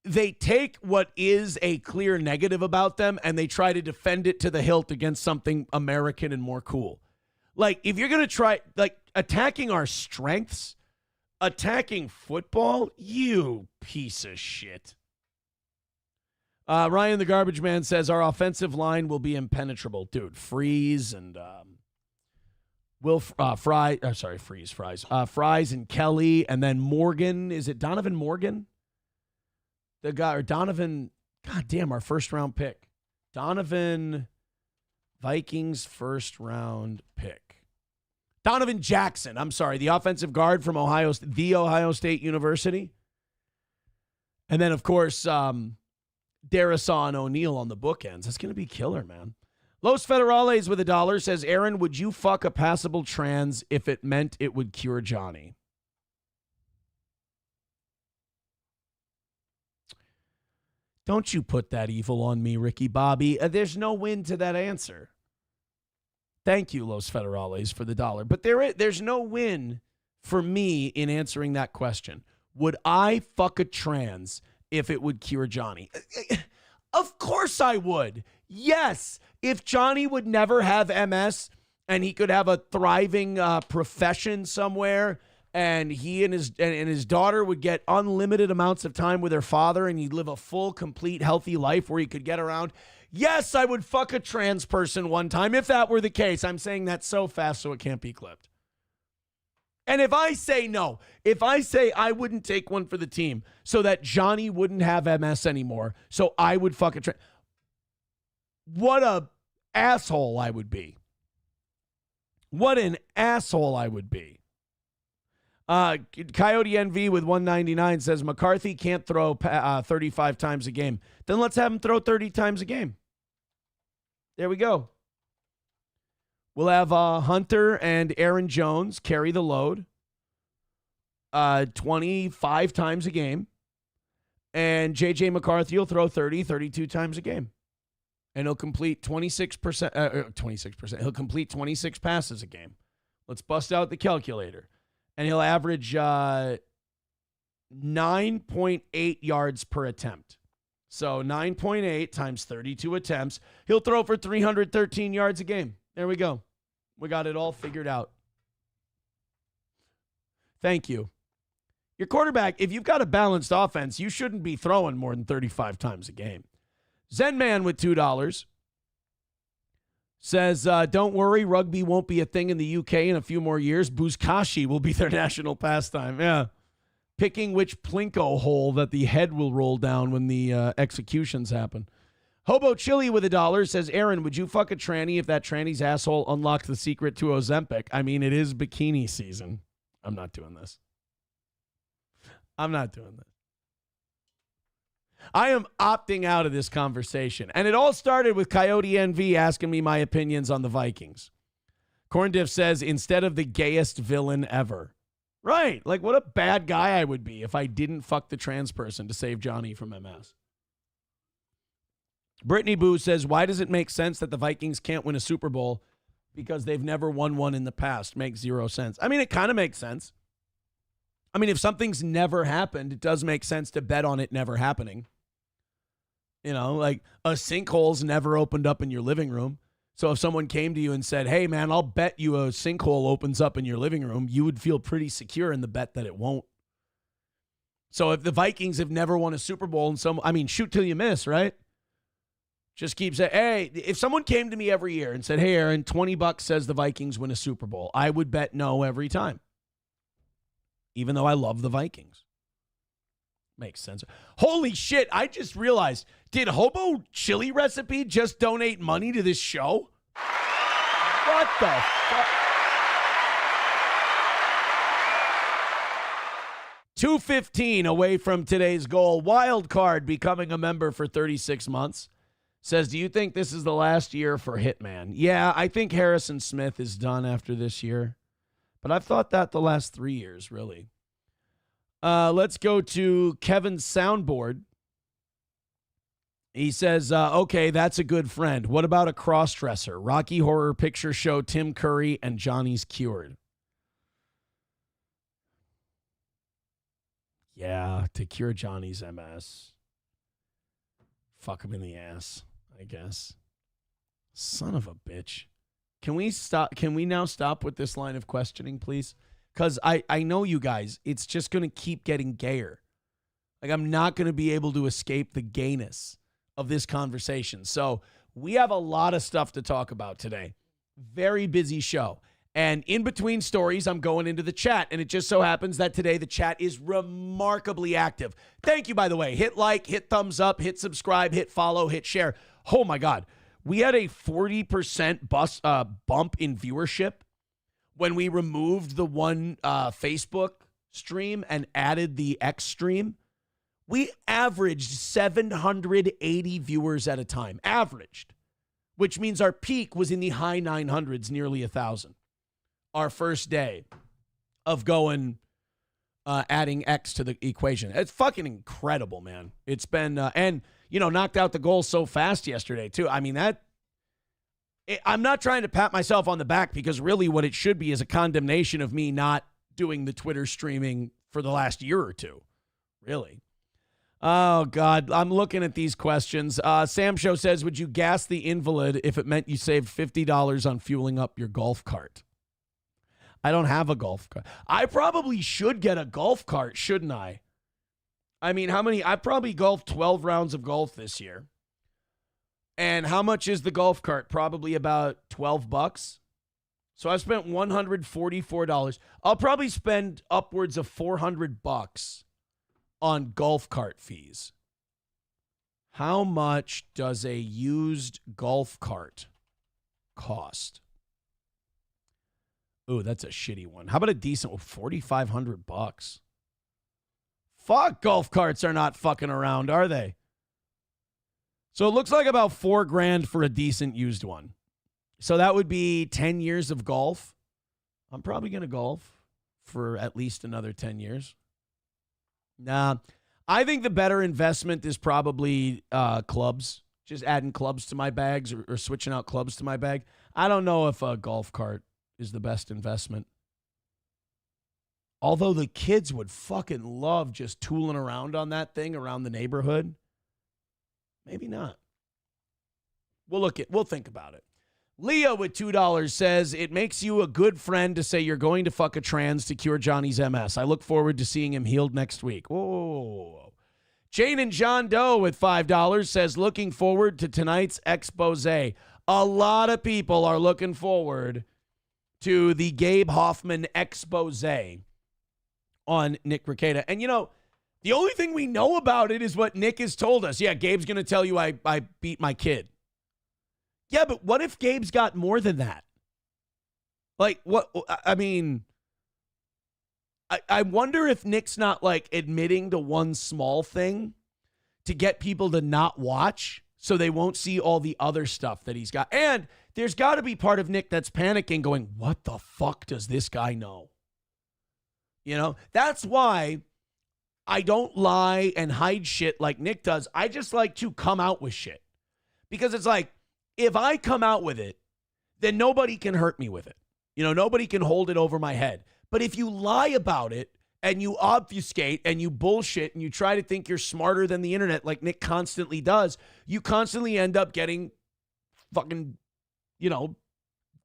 they take what is a clear negative about them and they try to defend it to the hilt against something American and more cool. Like, if you're going to try, like, attacking our strengths, attacking football, you piece of shit. Ryan the Garbage Man says our offensive line will be impenetrable. Dude, Freeze and Fries and Kelly, and then Morgan. Is it Donovan Morgan? The guy, or Donovan, God damn, our first round pick. Donovan, Vikings first round pick. Donovan Jackson, I'm sorry, the offensive guard from Ohio State University. And then, of course, Darasan O'Neal on the bookends. That's going to be killer, man. Los Federales with $1 says, Aaron, would you fuck a passable trans if it meant it would cure Johnny? Don't you put that evil on me, Ricky Bobby. There's no win to that answer. Thank you, Los Federales, for the $1. But there's no win for me in answering that question. Would I fuck a trans if it would cure Johnny? Of course I would. Yes. If Johnny would never have MS and he could have a thriving profession somewhere, and he and his daughter would get unlimited amounts of time with her father, and he'd live a full, complete, healthy life where he could get around. Yes, I would fuck a trans person one time if that were the case. I'm saying that so fast so it can't be clipped. And if I say no, if I say I wouldn't take one for the team so that Johnny wouldn't have MS anymore, so I would fuck a trans, what a asshole I would be. What an asshole I would be. Coyote NV with 199 says McCarthy can't throw 35 times a game. Then let's have him throw 30 times a game. There we go. We'll have Hunter and Aaron Jones carry the load 25 times a game. And J.J. McCarthy will throw 30, 32 times a game. And he'll complete 26%. He'll complete 26 passes a game. Let's bust out the calculator. And he'll average 9.8 yards per attempt. So 9.8 times 32 attempts. He'll throw for 313 yards a game. There we go. We got it all figured out. Thank you. Your quarterback, if you've got a balanced offense, you shouldn't be throwing more than 35 times a game. Zenman with $2 says, don't worry, rugby won't be a thing in the UK in a few more years. Buzkashi will be their national pastime. Yeah. Picking which plinko hole that the head will roll down when the executions happen. Hobo Chili with $1 says, Aaron, would you fuck a tranny if that tranny's asshole unlocked the secret to Ozempic? I mean, it is bikini season. I'm not doing this. I'm not doing this. I am opting out of this conversation. And it all started with Coyote NV asking me my opinions on the Vikings. Corndiff says, instead of the gayest villain ever. Right. Like, what a bad guy I would be if I didn't fuck the trans person to save Johnny from MS. Brittany Boo says, why does it make sense that the Vikings can't win a Super Bowl? Because they've never won one in the past. Makes zero sense. I mean, it kind of makes sense. I mean, if something's never happened, it does make sense to bet on it never happening. You know, like a sinkhole's never opened up in your living room. So if someone came to you and said, hey, man, I'll bet you a sinkhole opens up in your living room, you would feel pretty secure in the bet that it won't. So if the Vikings have never won a Super Bowl and shoot till you miss, right? Just keep saying, hey, if someone came to me every year and said, hey, Aaron, $20 says the Vikings win a Super Bowl, I would bet no every time. Even though I love the Vikings. Makes sense. Holy shit, I just realized, did Hobo Chili Recipe just donate money to this show? What the fuck? 215 away from today's goal. Wild card becoming a member for 36 months. Says, do you think this is the last year for Hitman? Yeah, I think Harrison Smith is done after this year. But I've thought that the last 3 years, really. Let's go to Kevin's soundboard. He says, okay, that's a good friend. What about a cross-dresser? Rocky Horror Picture Show, Tim Curry, and Johnny's Cured. Yeah, to cure Johnny's MS. Fuck him in the ass, I guess. Son of a bitch. Can we stop? Can we now stop with this line of questioning, please? Because I know you guys, it's just going to keep getting gayer. Like, I'm not going to be able to escape the gayness of this conversation. So we have a lot of stuff to talk about today. Very busy show. And in between stories, I'm going into the chat. And it just so happens that today the chat is remarkably active. Thank you, by the way. Hit like, hit thumbs up, hit subscribe, hit follow, hit share. Oh, my God. We had a 40% bump in viewership when we removed the one Facebook stream and added the X stream. We averaged 780 viewers at a time. Averaged. Which means our peak was in the high 900s, nearly 1,000. Our first day of going, adding X to the equation. It's fucking incredible, man. It's been, knocked out the goal so fast yesterday, too. I mean, I'm not trying to pat myself on the back because really what it should be is a condemnation of me not doing the Twitter streaming for the last year or two. Really. Oh, God. I'm looking at these questions. Sam Show says, would you gas the invalid if it meant you saved $50 on fueling up your golf cart? I don't have a golf cart. I probably should get a golf cart, shouldn't I? I mean, I probably golfed 12 rounds of golf this year. And how much is the golf cart? Probably about $12. So I spent $144. I'll probably spend upwards of $400 on golf cart fees. How much does a used golf cart cost? Ooh, that's a shitty one. How about a decent one? $4,500. Fuck, golf carts are not fucking around, are they? So it looks like about $4,000 for a decent used one. So that would be 10 years of golf. I'm probably going to golf for at least another 10 years. Nah, I think the better investment is probably clubs. Just adding clubs to my bags or switching out clubs to my bag. I don't know if a golf cart is the best investment. Although the kids would fucking love just tooling around on that thing around the neighborhood. Maybe not. We'll think about it. Leah with $2 says, it makes you a good friend to say you're going to fuck a trans to cure Johnny's MS. I look forward to seeing him healed next week. Whoa. Jane and John Doe with $5 says, looking forward to tonight's expose. A lot of people are looking forward to the Gabe Hoffman expose on Nick Rekieta. And, the only thing we know about it is what Nick has told us. Yeah, Gabe's going to tell you I beat my kid. Yeah, but what if Gabe's got more than that? Like, what? I mean, I wonder if Nick's not, like, admitting to one small thing to get people to not watch so they won't see all the other stuff that he's got. And there's got to be part of Nick that's panicking going, what the fuck does this guy know? That's why I don't lie and hide shit like Nick does. I just like to come out with shit. Because it's like, if I come out with it, then nobody can hurt me with it. Nobody can hold it over my head. But if you lie about it and you obfuscate and you bullshit and you try to think you're smarter than the internet like Nick constantly does, you constantly end up getting fucking,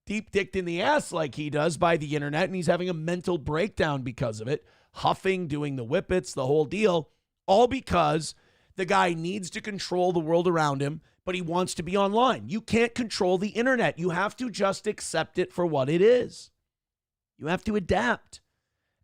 deep dicked in the ass like he does by the internet, and he's having a mental breakdown because of it, huffing, doing the whippets, the whole deal, all because the guy needs to control the world around him, but he wants to be online. You can't control the internet. You have to just accept it for what it is. You have to adapt.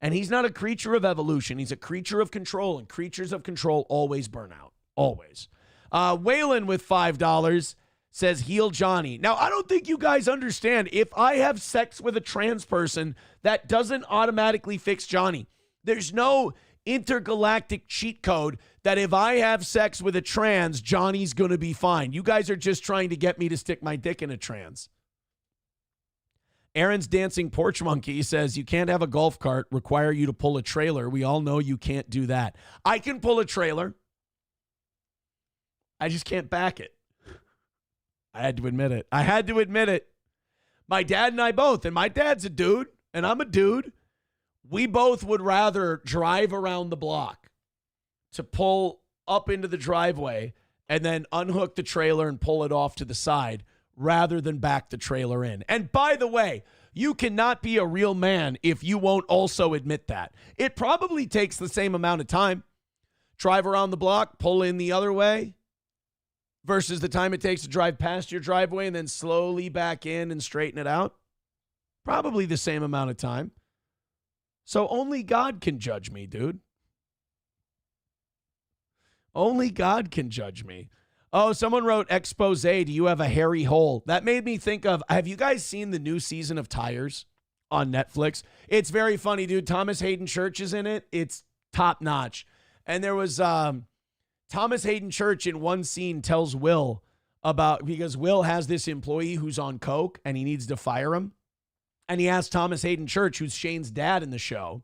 And he's not a creature of evolution. He's a creature of control, and creatures of control always burn out. Always. Waylon with $5 says, heal Johnny. Now, I don't think you guys understand. If I have sex with a trans person, that doesn't automatically fix Johnny. There's no intergalactic cheat code that if I have sex with a trans, Johnny's going to be fine. You guys are just trying to get me to stick my dick in a trans. Aaron's Dancing Porch Monkey says, you can't have a golf cart require you to pull a trailer. We all know you can't do that. I can pull a trailer. I just can't back it. I had to admit it. My dad and I both, and my dad's a dude, and I'm a dude. We both would rather drive around the block to pull up into the driveway and then unhook the trailer and pull it off to the side rather than back the trailer in. And by the way, you cannot be a real man if you won't also admit that. It probably takes the same amount of time. Drive around the block, pull in the other way, versus the time it takes to drive past your driveway and then slowly back in and straighten it out. Probably the same amount of time. So only God can judge me, dude. Only God can judge me. Oh, someone wrote, expose, do you have a hairy hole? That made me think of, have you guys seen the new season of Tires on Netflix? It's very funny, dude. Thomas Hayden Church is in it. It's top notch. And there was Thomas Hayden Church in one scene tells Will about, because Will has this employee who's on coke and he needs to fire him. And he asked Thomas Hayden Church, who's Shane's dad in the show,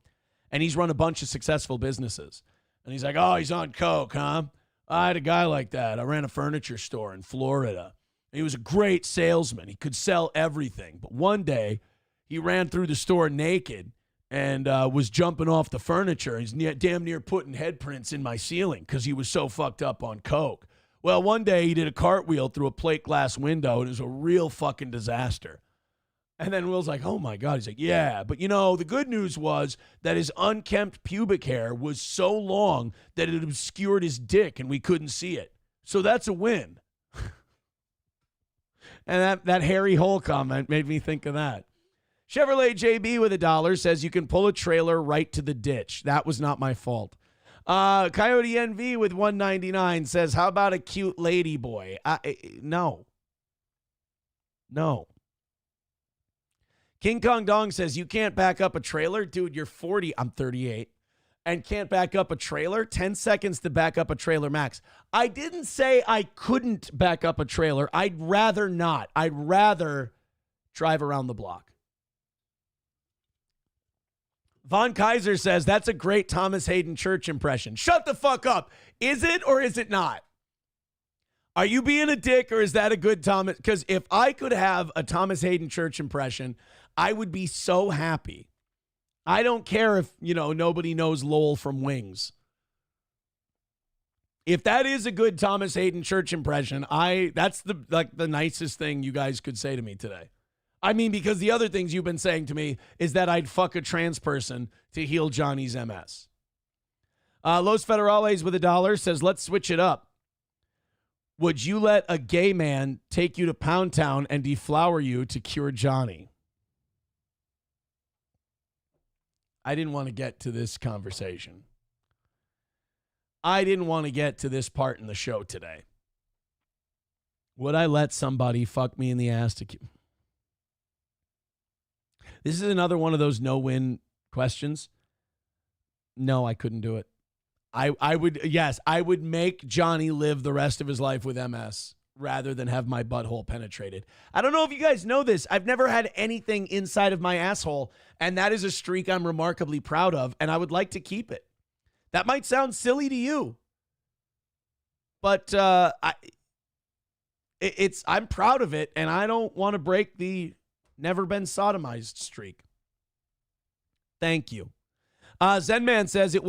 and he's run a bunch of successful businesses. And he's like, oh, he's on coke, huh? I had a guy like that. I ran a furniture store in Florida. He was a great salesman. He could sell everything. But one day, he ran through the store naked and was jumping off the furniture. He's damn near putting head prints in my ceiling because he was so fucked up on coke. Well, one day, he did a cartwheel through a plate glass window, and it was a real fucking disaster. And then Will's like, oh, my God. He's like, yeah. But, the good news was that his unkempt pubic hair was so long that it obscured his dick and we couldn't see it. So that's a win. And that hairy hole comment made me think of that. Chevrolet JB with $1 says you can pull a trailer right to the ditch. That was not my fault. Coyote NV with $1.99 says, how about a cute lady boy? No. King Kong Dong says, you can't back up a trailer? Dude, you're 40. I'm 38. And can't back up a trailer? 10 seconds to back up a trailer max. I didn't say I couldn't back up a trailer. I'd rather not. I'd rather drive around the block. Von Kaiser says, that's a great Thomas Hayden Church impression. Shut the fuck up. Is it or is it not? Are you being a dick or is that a good Thomas? Because if I could have a Thomas Hayden Church impression, I would be so happy. I don't care if, nobody knows Lowell from Wings. If that is a good Thomas Hayden Church impression, that's the nicest thing you guys could say to me today. I mean, because the other things you've been saying to me is that I'd fuck a trans person to heal Johnny's MS. Los Federales with $1 says, let's switch it up. Would you let a gay man take you to Pound Town and deflower you to cure Johnny? I didn't want to get to this conversation. I didn't want to get to this part in the show today. Would I let somebody fuck me in the ass to cure? This is another one of those no-win questions. No, I couldn't do it. I would make Johnny live the rest of his life with MS rather than have my butthole penetrated. I don't know if you guys know this. I've never had anything inside of my asshole, and that is a streak I'm remarkably proud of, and I would like to keep it. That might sound silly to you, but I'm proud of it, and I don't want to break the never been sodomized streak. Thank you. Zenman says it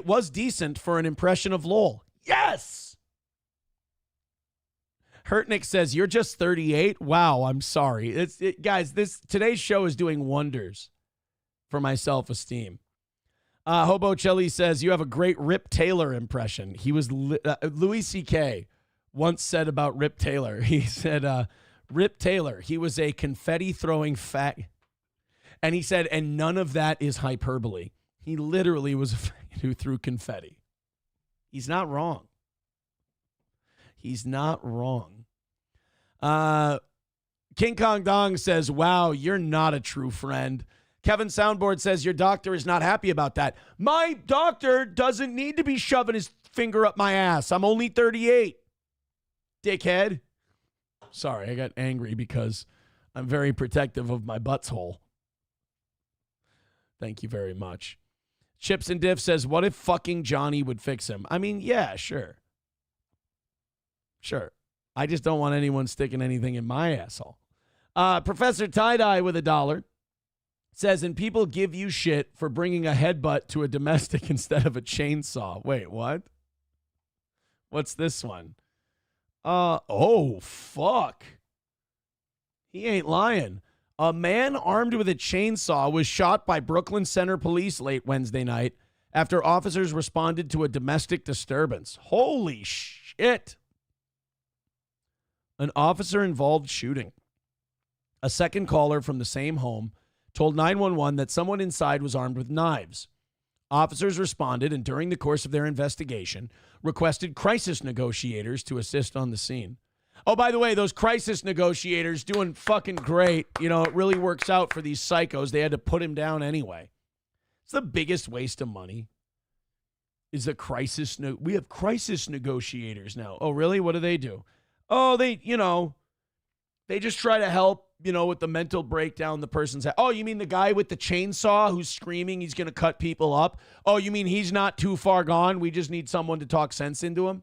was decent for an impression of Lowell. Yes. Hurtnick says you're just 38. Wow, I'm sorry. Guys, today's show is doing wonders for my self-esteem. Hobo Chelly says you have a great Rip Taylor impression. He was Louis C.K. once said about Rip Taylor. He said, Rip Taylor, he was a confetti-throwing fat. And he said, and none of that is hyperbole. He literally was a faggot who threw confetti. He's not wrong. He's not wrong. King Kong Dong says, wow, you're not a true friend. Kevin Soundboard says, your doctor is not happy about that. My doctor doesn't need to be shoving his finger up my ass. I'm only 38. Dickhead. Sorry, I got angry because I'm very protective of my butthole. Thank you very much. Chips and Diff says, what if fucking Johnny would fix him? I mean, yeah, sure. Sure. I just don't want anyone sticking anything in my asshole. Professor Tie-Dye with $1 says, and people give you shit for bringing a headbutt to a domestic instead of a chainsaw. Wait, what? What's this one? Oh, fuck. He ain't lying. A man armed with a chainsaw was shot by Brooklyn Center Police late Wednesday night after officers responded to a domestic disturbance. Holy shit. An officer-involved shooting. A second caller from the same home told 911 that someone inside was armed with knives. Officers responded and during the course of their investigation requested crisis negotiators to assist on the scene. Oh, by the way, those crisis negotiators doing fucking great. You know, it really works out for these psychos. They had to put him down anyway. It's the biggest waste of money. Is the crisis. We have crisis negotiators now. Oh, really? What do? Oh, they just try to help, with the mental breakdown the person's had. Oh, you mean the guy with the chainsaw who's screaming he's going to cut people up? Oh, you mean he's not too far gone? We just need someone to talk sense into him?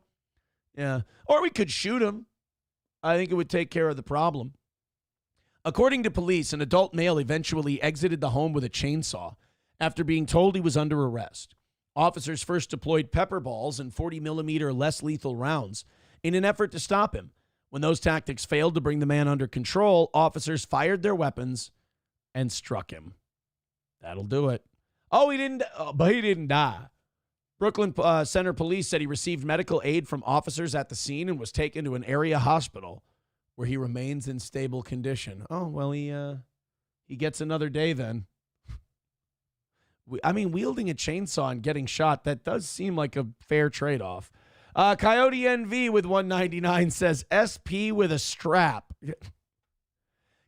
Yeah. Or we could shoot him. I think it would take care of the problem. According to police, an adult male eventually exited the home with a chainsaw after being told he was under arrest. Officers first deployed pepper balls and 40-millimeter less lethal rounds in an effort to stop him. When those tactics failed to bring the man under control, officers fired their weapons and struck him. That'll do it. Oh, but he didn't die. Brooklyn Center Police said he received medical aid from officers at the scene and was taken to an area hospital where he remains in stable condition. Oh, well, he gets another day then. I mean, wielding a chainsaw and getting shot, that does seem like a fair trade-off. Coyote NV with 199 says, SP with a strap.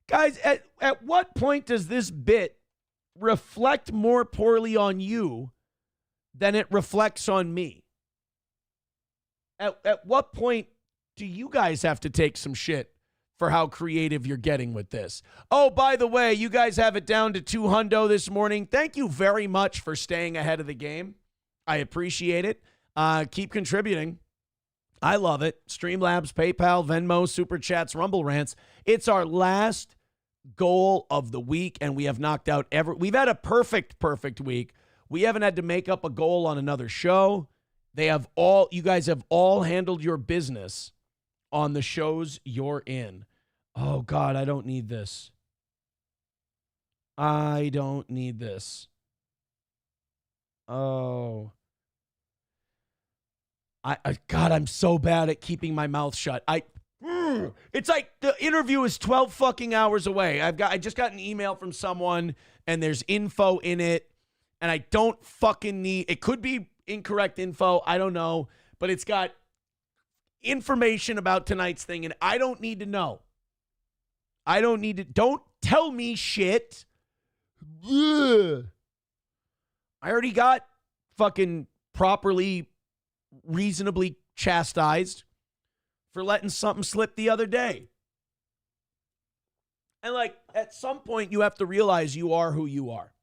Guys, at what point does this bit reflect more poorly on you than it reflects on me? At what point do you guys have to take some shit for how creative you're getting with this? Oh, by the way, you guys have it down to 200 this morning. Thank you very much for staying ahead of the game. I appreciate it. Keep contributing. I love it. Streamlabs, PayPal, Venmo, Super Chats, Rumble Rants. It's our last goal of the week, and we have knocked out we've had a perfect week. We haven't had to make up a goal on another show. You guys have all handled your business on the shows you're in. Oh, God, I don't need this. I don't need this. Oh. God, I'm so bad at keeping my mouth shut. It's like the interview is 12 fucking hours away. I just got an email from someone, and there's info in it, and I don't fucking need, it could be incorrect info, I don't know, but it's got information about tonight's thing, and I don't need to know. Don't tell me shit. Ugh. I already got fucking properly, reasonably chastised for letting something slip the other day. And like, at some point you have to realize you are who you are.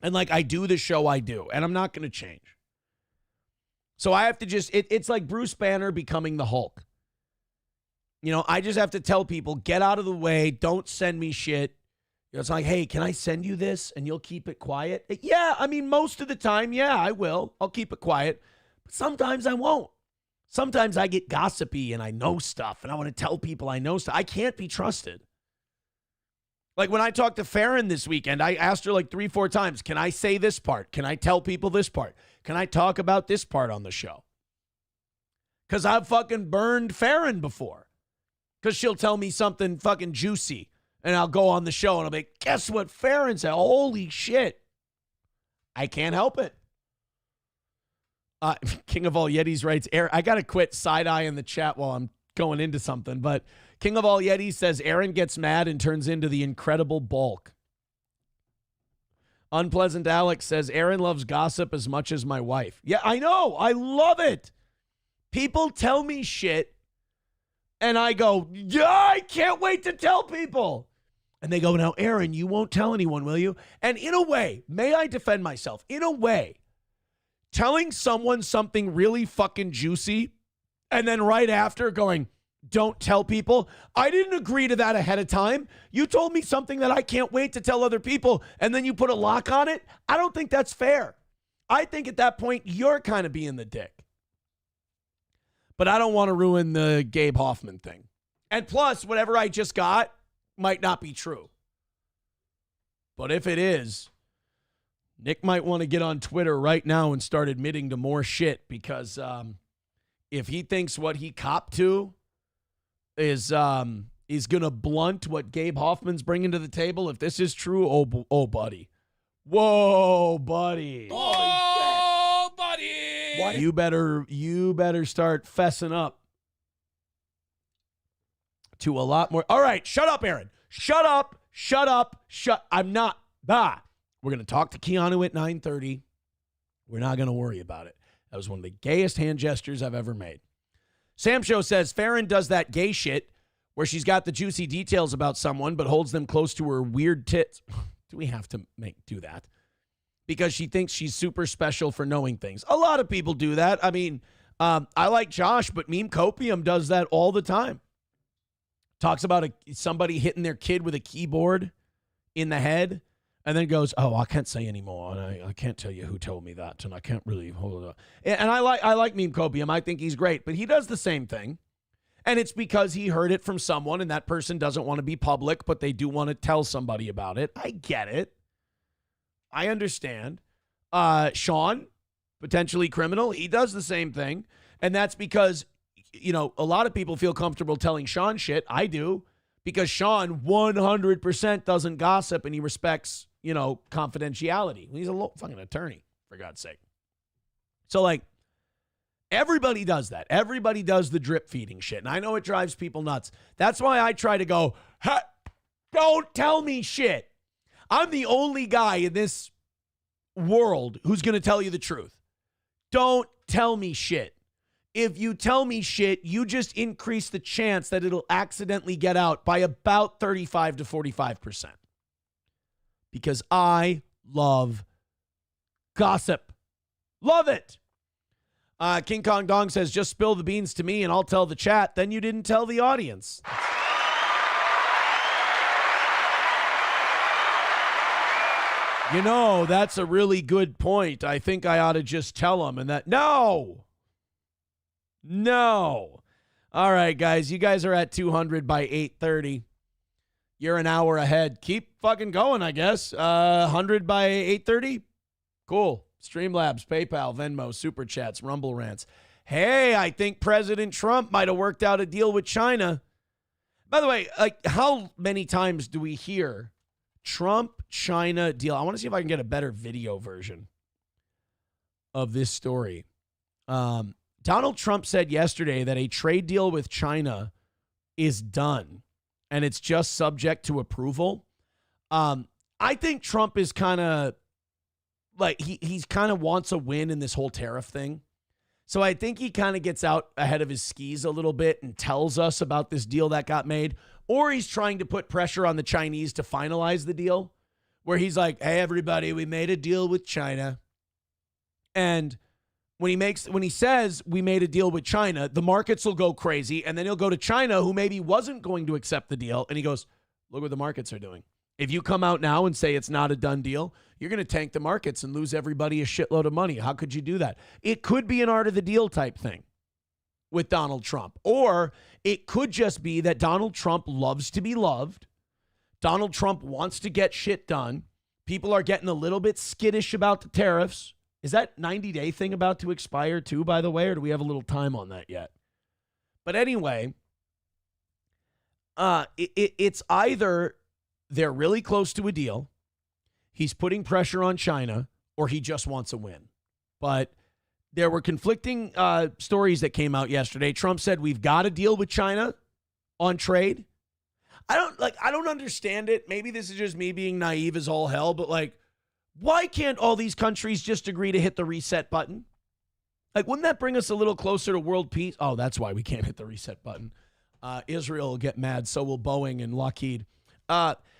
And like, I do the show I do, and I'm not going to change. So I have to it's like Bruce Banner becoming the Hulk. You know, I just have to tell people, get out of the way. Don't send me shit. You know, it's like, hey, can I send you this and you'll keep it quiet? Yeah, I mean, most of the time, yeah, I will. I'll keep it quiet. But sometimes I won't. Sometimes I get gossipy and I know stuff and I want to tell people I know stuff. I can't be trusted. Like when I talked to Farron this weekend, I asked her like 3-4 times, can I say this part? Can I tell people this part? Can I talk about this part on the show? Because I've fucking burned Farron before. Because she'll tell me something fucking juicy. And I'll go on the show and I'll be like, guess what Farron said? Holy shit. I can't help it. King of All Yetis writes, I got to quit side-eye in the chat while I'm going into something. But King of All Yetis says, Aaron gets mad and turns into the Incredible Bulk. Unpleasant Alex says, Aaron loves gossip as much as my wife. Yeah, I know. I love it. People tell me shit. And I go, yeah, I can't wait to tell people. And they go, now, Aaron, you won't tell anyone, will you? And in a way, may I defend myself? In a way, telling someone something really fucking juicy and then right after going, don't tell people. I didn't agree to that ahead of time. You told me something that I can't wait to tell other people, and then you put a lock on it. I don't think that's fair. I think at that point, you're kind of being the dick. But I don't want to ruin the Gabe Hoffman thing. And plus, whatever I just got might not be true. But if it is, Nick might want to get on Twitter right now and start admitting to more shit, because if he thinks what he copped to is going to blunt what Gabe Hoffman's bringing to the table, if this is true, oh buddy. Whoa, buddy. Oh, buddy. What? You better start fessing up to a lot more. All right, shut up, Aaron. Shut up. I'm not. We're going to talk to Keanu at 9:30. We're not going to worry about it. That was one of the gayest hand gestures I've ever made. Sam Show says, Farron does that gay shit where she's got the juicy details about someone but holds them close to her weird tits. Do we have to do that? Because she thinks she's super special for knowing things. A lot of people do that. I mean, I like Josh, but Meme Copium does that all the time. Talks about somebody hitting their kid with a keyboard in the head and then goes, oh, I can't say anymore. And I can't tell you who told me that. And I can't really hold it up. And I like Meme Copium. I think he's great. But he does the same thing. And it's because he heard it from someone and that person doesn't want to be public, but they do want to tell somebody about it. I get it. I understand. Sean, potentially criminal, he does the same thing. And that's because a lot of people feel comfortable telling Sean shit. I do, because Sean 100% doesn't gossip and he respects, confidentiality. He's a fucking attorney, for God's sake. So, like, everybody does that. Everybody does the drip feeding shit. And I know it drives people nuts. That's why I try to go, don't tell me shit. I'm the only guy in this world who's going to tell you the truth. Don't tell me shit. If you tell me shit, you just increase the chance that it'll accidentally get out by about 35 to 45%. Because I love gossip. Love it. King Kong Dong says, just spill the beans to me and I'll tell the chat. Then you didn't tell the audience. That's a really good point. I think I ought to just tell them. And that, no. All right, guys. You guys are at 200 by 8:30. You're an hour ahead. Keep fucking going, I guess. 100 by 8:30. Cool. Streamlabs, PayPal, Venmo, Super Chats, Rumble Rants. Hey, I think President Trump might have worked out a deal with China. By the way, how many times do we hear Trump-China deal? I want to see if I can get a better video version of this story. Donald Trump said yesterday that a trade deal with China is done and it's just subject to approval. I think Trump is kind of like he's kind of wants a win in this whole tariff thing. So I think he kind of gets out ahead of his skis a little bit and tells us about this deal that got made. Or he's trying to put pressure on the Chinese to finalize the deal, where he's like, hey, everybody, we made a deal with China. And when he says we made a deal with China, the markets will go crazy. And then he'll go to China, who maybe wasn't going to accept the deal. And he goes, look what the markets are doing. If you come out now and say it's not a done deal, you're going to tank the markets and lose everybody a shitload of money. How could you do that? It could be an art of the deal type thing with Donald Trump. Or it could just be that Donald Trump loves to be loved. Donald Trump wants to get shit done. People are getting a little bit skittish about the tariffs. Is that 90-day thing about to expire too, by the way, or do we have a little time on that yet? But anyway, it's either they're really close to a deal, he's putting pressure on China, or he just wants a win. But there were conflicting stories that came out yesterday. Trump said, we've got a deal with China on trade. I don't understand it. Maybe this is just me being naive as all hell, but why can't all these countries just agree to hit the reset button? Wouldn't that bring us a little closer to world peace? Oh, that's why we can't hit the reset button. Israel will get mad, so will Boeing and Lockheed.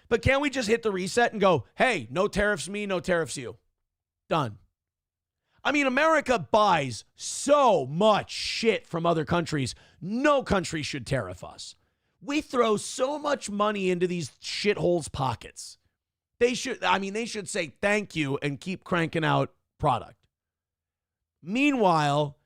But can't we just hit the reset and go, hey, no tariffs me, no tariffs you. Done. I mean, America buys so much shit from other countries. No country should tariff us. We throw so much money into these shitholes' pockets. They should say thank you and keep cranking out product. Meanwhile,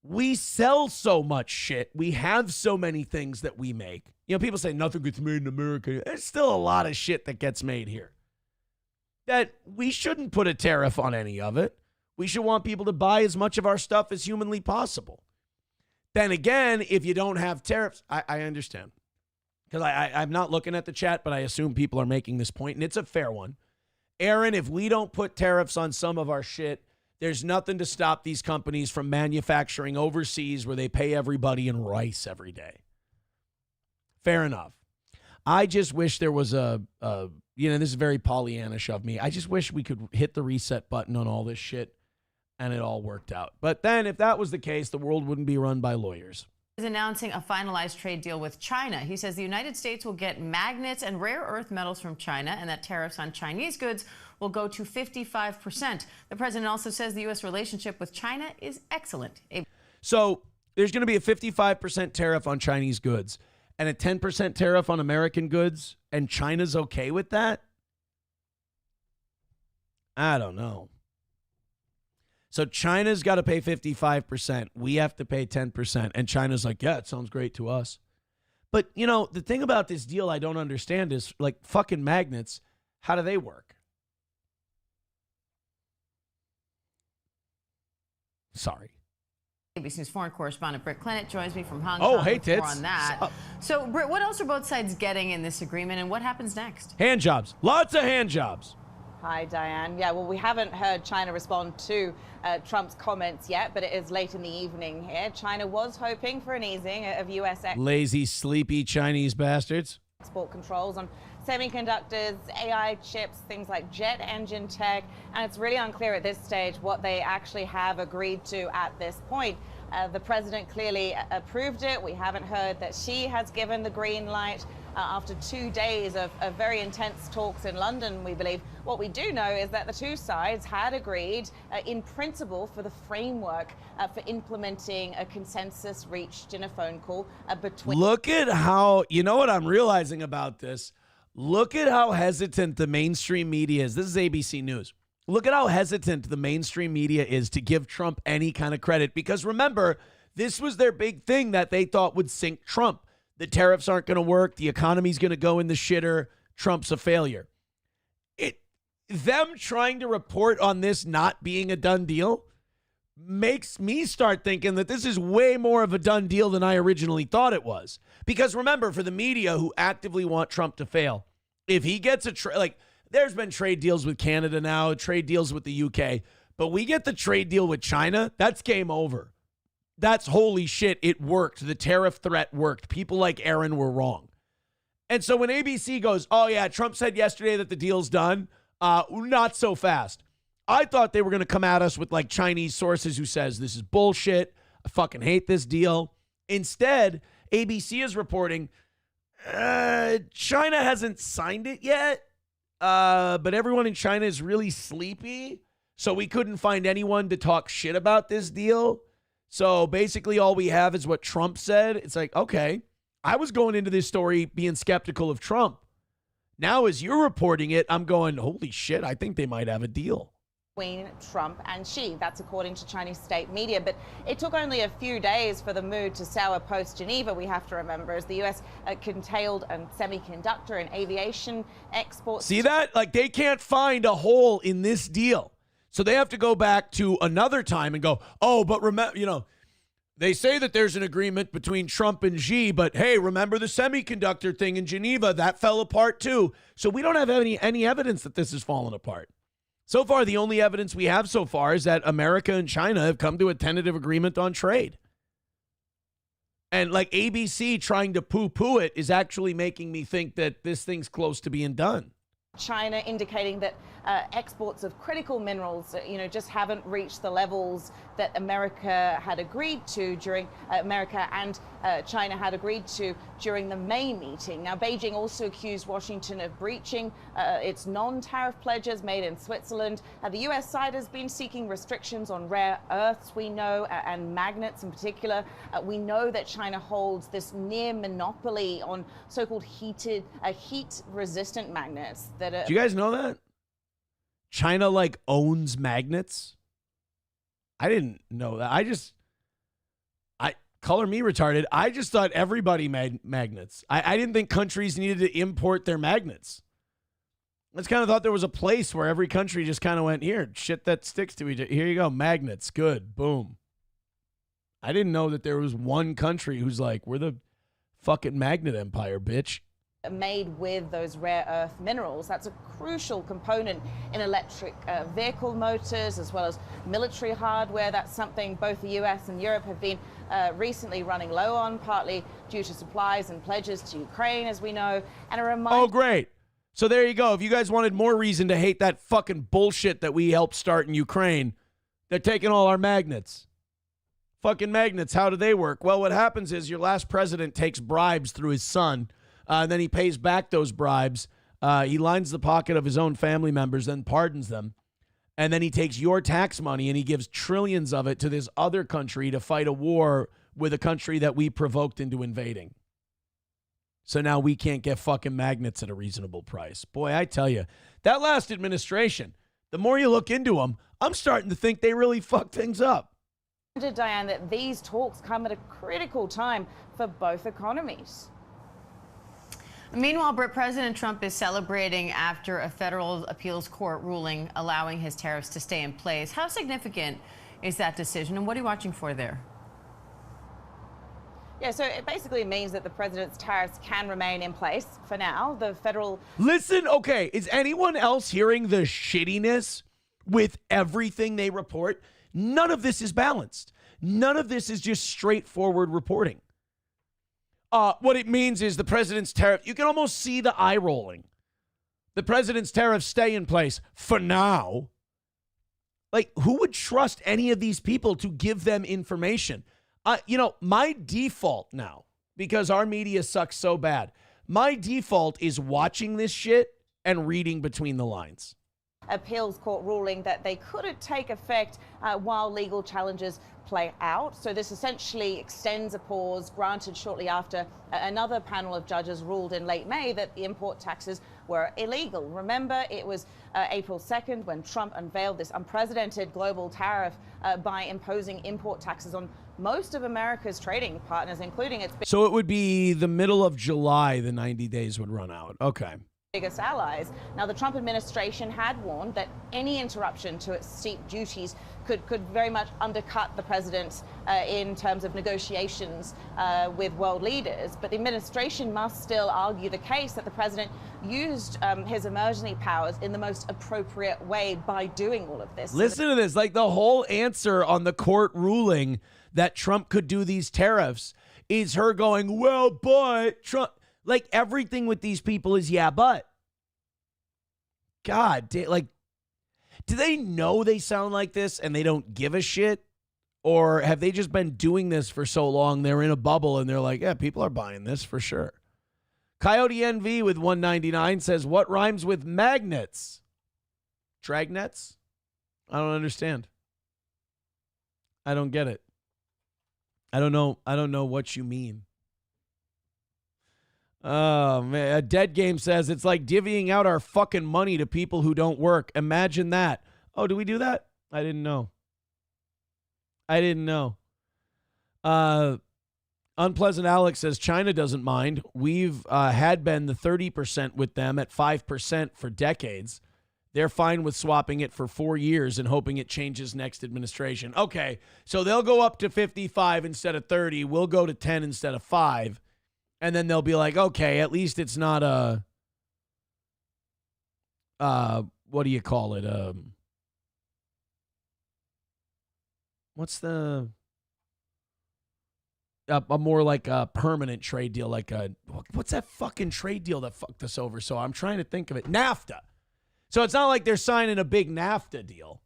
we sell so much shit. We have so many things that we make. People say nothing gets made in America. There's still a lot of shit that gets made here. That we shouldn't put a tariff on any of it. We should want people to buy as much of our stuff as humanly possible. Then again, if you don't have tariffs, I understand. Because I'm not looking at the chat, but I assume people are making this point, and it's a fair one. Aaron, if we don't put tariffs on some of our shit, there's nothing to stop these companies from manufacturing overseas where they pay everybody in rice every day. Fair enough. I just wish there was this is very Pollyannish of me. I just wish we could hit the reset button on all this shit and it all worked out. But then if that was the case, the world wouldn't be run by lawyers. Is announcing a finalized trade deal with China. He says the United States will get magnets and rare earth metals from China and that tariffs on Chinese goods will go to 55%. The president also says the U.S. relationship with China is excellent. So there's going to be a 55% tariff on Chinese goods and a 10% tariff on American goods, and China's okay with that? I don't know. So China's got to pay 55%. We have to pay 10%. And China's like, yeah, it sounds great to us. But, the thing about this deal I don't understand is, fucking magnets, how do they work? Sorry. ABC News foreign correspondent Britt Clennett joins me from Hong Oh, Kong. hey, with more tits. on that. So, Britt, what else are both sides getting in this agreement, and what happens next? Hand jobs. Lots of hand jobs. Hi, Diane. Yeah, well, we haven't heard China respond to Trump's comments yet, but it is late in the evening here. China was hoping for an easing of U.S. Lazy, sleepy Chinese bastards. export controls on semiconductors, AI chips, things like jet engine tech, and it's really unclear at this stage what they actually have agreed to at this point. The president clearly approved it. We haven't heard that she has given the green light after 2 days of very intense talks in London, we believe. What we do know is that the two sides had agreed in principle for the framework for implementing a consensus reached in a phone call between... Look at how, you know what I'm realizing about this? Look at how hesitant the mainstream media is. This is ABC News. Look at how hesitant the mainstream media is to give Trump any kind of credit. Because remember, this was their big thing that they thought would sink Trump. The tariffs aren't going to work. The economy's going to go in the shitter. Trump's a failure. Them trying to report on this not being a done deal makes me start thinking that this is way more of a done deal than I originally thought it was. Because remember, for the media who actively want Trump to fail, if he gets there's been trade deals with Canada now, trade deals with the UK, but we get the trade deal with China, that's game over. That's holy shit, it worked. The tariff threat worked. People like Aaron were wrong. And so when ABC goes, oh yeah, Trump said yesterday that the deal's done, not so fast. I thought they were going to come at us with like Chinese sources who says this is bullshit. I fucking hate this deal. Instead, ABC is reporting China hasn't signed it yet, but everyone in China is really sleepy, so we couldn't find anyone to talk shit about this deal. So basically all we have is what Trump said. It's like, okay, I was going into this story being skeptical of Trump. Now as you're reporting it, I'm going, holy shit, I think they might have a deal. Between Trump and Xi. That's according to Chinese state media. But it took only a few days for the mood to sour post-Geneva, we have to remember, as the U.S. curtailed semiconductor and aviation exports. See that? Like, they can't find a hole in this deal. So they have to go back to another time and go, oh, but remember, they say that there's an agreement between Trump and Xi, but hey, remember the semiconductor thing in Geneva? That fell apart too. So we don't have any evidence that this has fallen apart. So far, the only evidence we have so far is that America and China have come to a tentative agreement on trade. And like ABC trying to poo-poo it is actually making me think that this thing's close to being done. China indicating that exports of critical minerals, just haven't reached the levels that America had agreed to during America and China had agreed to during the May meeting. Now, Beijing also accused Washington of breaching its non-tariff pledges made in Switzerland. The U.S. side has been seeking restrictions on rare earths, we know, and magnets in particular. We know that China holds this near monopoly on so-called heat-resistant magnets that are... Do you guys know that? China owns magnets? I didn't know that. Color me retarded. I just thought everybody made magnets. I didn't think countries needed to import their magnets. I just kind of thought there was a place where every country just kind of went, here, shit that sticks to each other. Here you go, magnets. Good. Boom. I didn't know that there was one country who's like, we're the fucking magnet empire, bitch. Made with those rare earth minerals. That's a crucial component in electric vehicle motors as well as military hardware. That's something both the US and Europe have been recently running low on, partly due to supplies and pledges to Ukraine, as we know. And a reminder... Oh, great. So there you go. If you guys wanted more reason to hate that fucking bullshit that we helped start in Ukraine, they're taking all our magnets. Fucking magnets, how do they work? Well, what happens is your last president takes bribes through his son, and then he pays back those bribes. He lines the pocket of his own family members, then pardons them. And then he takes your tax money and he gives trillions of it to this other country to fight a war with a country that we provoked into invading. So now we can't get fucking magnets at a reasonable price. Boy, I tell you, that last administration, the more you look into them, I'm starting to think they really fucked things up. Diane, that these talks come at a critical time for both economies. Meanwhile, President Trump is celebrating after a federal appeals court ruling allowing his tariffs to stay in place. How significant is that decision, and what are you watching for there? Yeah, so it basically means that the president's tariffs can remain in place for now. The federal... Listen, okay, is anyone else hearing the shittiness with everything they report? None of this is balanced. None of this is just straightforward reporting. What it means is the president's tariff, you can almost see the eye rolling. The president's tariffs stay in place for now. Like, who would trust any of these people to give them information? My default now, because our media sucks so bad, my default is watching this shit and reading between the lines. Appeals court ruling that they couldn't take effect while legal challenges play out. So this essentially extends a pause granted shortly after another panel of judges ruled in late May that the import taxes were illegal. Remember, it was April 2nd when Trump unveiled this unprecedented global tariff by imposing import taxes on most of America's trading partners, including its... So it would be the middle of July, the 90 days would run out. Okay. Biggest allies. Now, the Trump administration had warned that any interruption to its steep duties could very much undercut the president in terms of negotiations with world leaders. But the administration must still argue the case that the president used his emergency powers in the most appropriate way by doing all of this. Listen to this. Like, the whole answer on the court ruling that Trump could do these tariffs is her going, well, but Trump... Like, everything with these people is, yeah, but. God, like, do they know they sound like this and they don't give a shit? Or have they just been doing this for so long, they're in a bubble and they're like, yeah, people are buying this for sure. Coyote NV with 199 says, what rhymes with magnets? Dragnets? I don't understand. I don't get it. I don't know what you mean. Oh, man. A Dead Game says, it's like divvying out our fucking money to people who don't work. Imagine that. Oh, do we do that? I didn't know. Unpleasant Alex says, China doesn't mind. We've had been the 30% with them at 5% for decades. They're fine with swapping it for 4 years and hoping it changes next administration. Okay, so they'll go up to 55 instead of 30. We'll go to 10 instead of 5. And then they'll be like, okay, at least it's not a, what do you call it? What's the, a more like a permanent trade deal, like what's that fucking trade deal that fucked us over? So I'm trying to think of it. NAFTA. So it's not like they're signing a big NAFTA deal.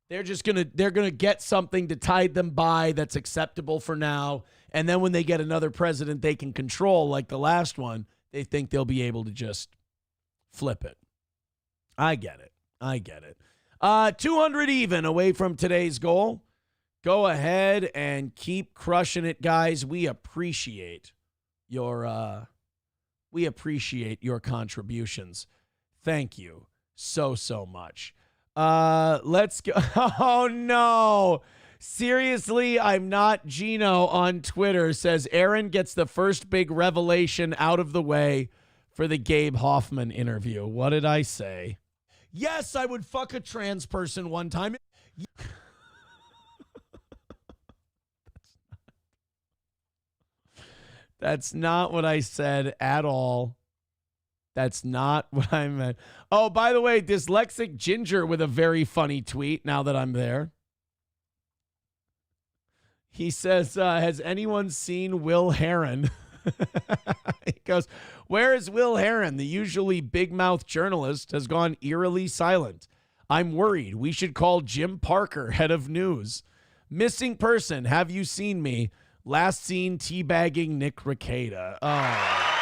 They're gonna get something to tide them by that's acceptable for now. And then when they get another president they can control, like the last one, they think they'll be able to just flip it. I get it. 200 even away from today's goal. Go ahead and keep crushing it, guys. We appreciate your contributions. Thank you so much. Let's go. Oh, no. Seriously, I'm not Gino on Twitter says Aaron gets the first big revelation out of the way for the Gabe Hoffman interview. What did I say? Yes, I would fuck a trans person one time. That's not what I said at all. That's not what I meant. Oh, by the way, Dyslexic Ginger with a very funny tweet now that I'm there. He says, has anyone seen Will Heron? He goes, where is Will Heron? The usually big-mouth journalist has gone eerily silent. I'm worried. We should call Jim Parker, head of news. Missing person. Have you seen me? Last seen teabagging Nick Rekieta. Oh.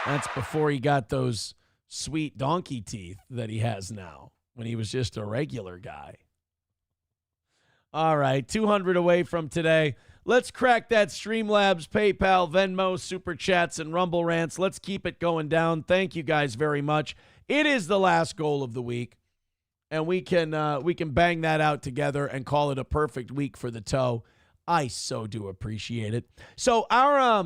That's before he got those sweet donkey teeth that he has now, when he was just a regular guy. All right, 200 away from today. Let's crack that Streamlabs, PayPal, Venmo, Super Chats, and Rumble Rants. Let's keep it going down. Thank you guys very much. It is the last goal of the week, and we can bang that out together and call it a perfect week for the toe. I so do appreciate it. So our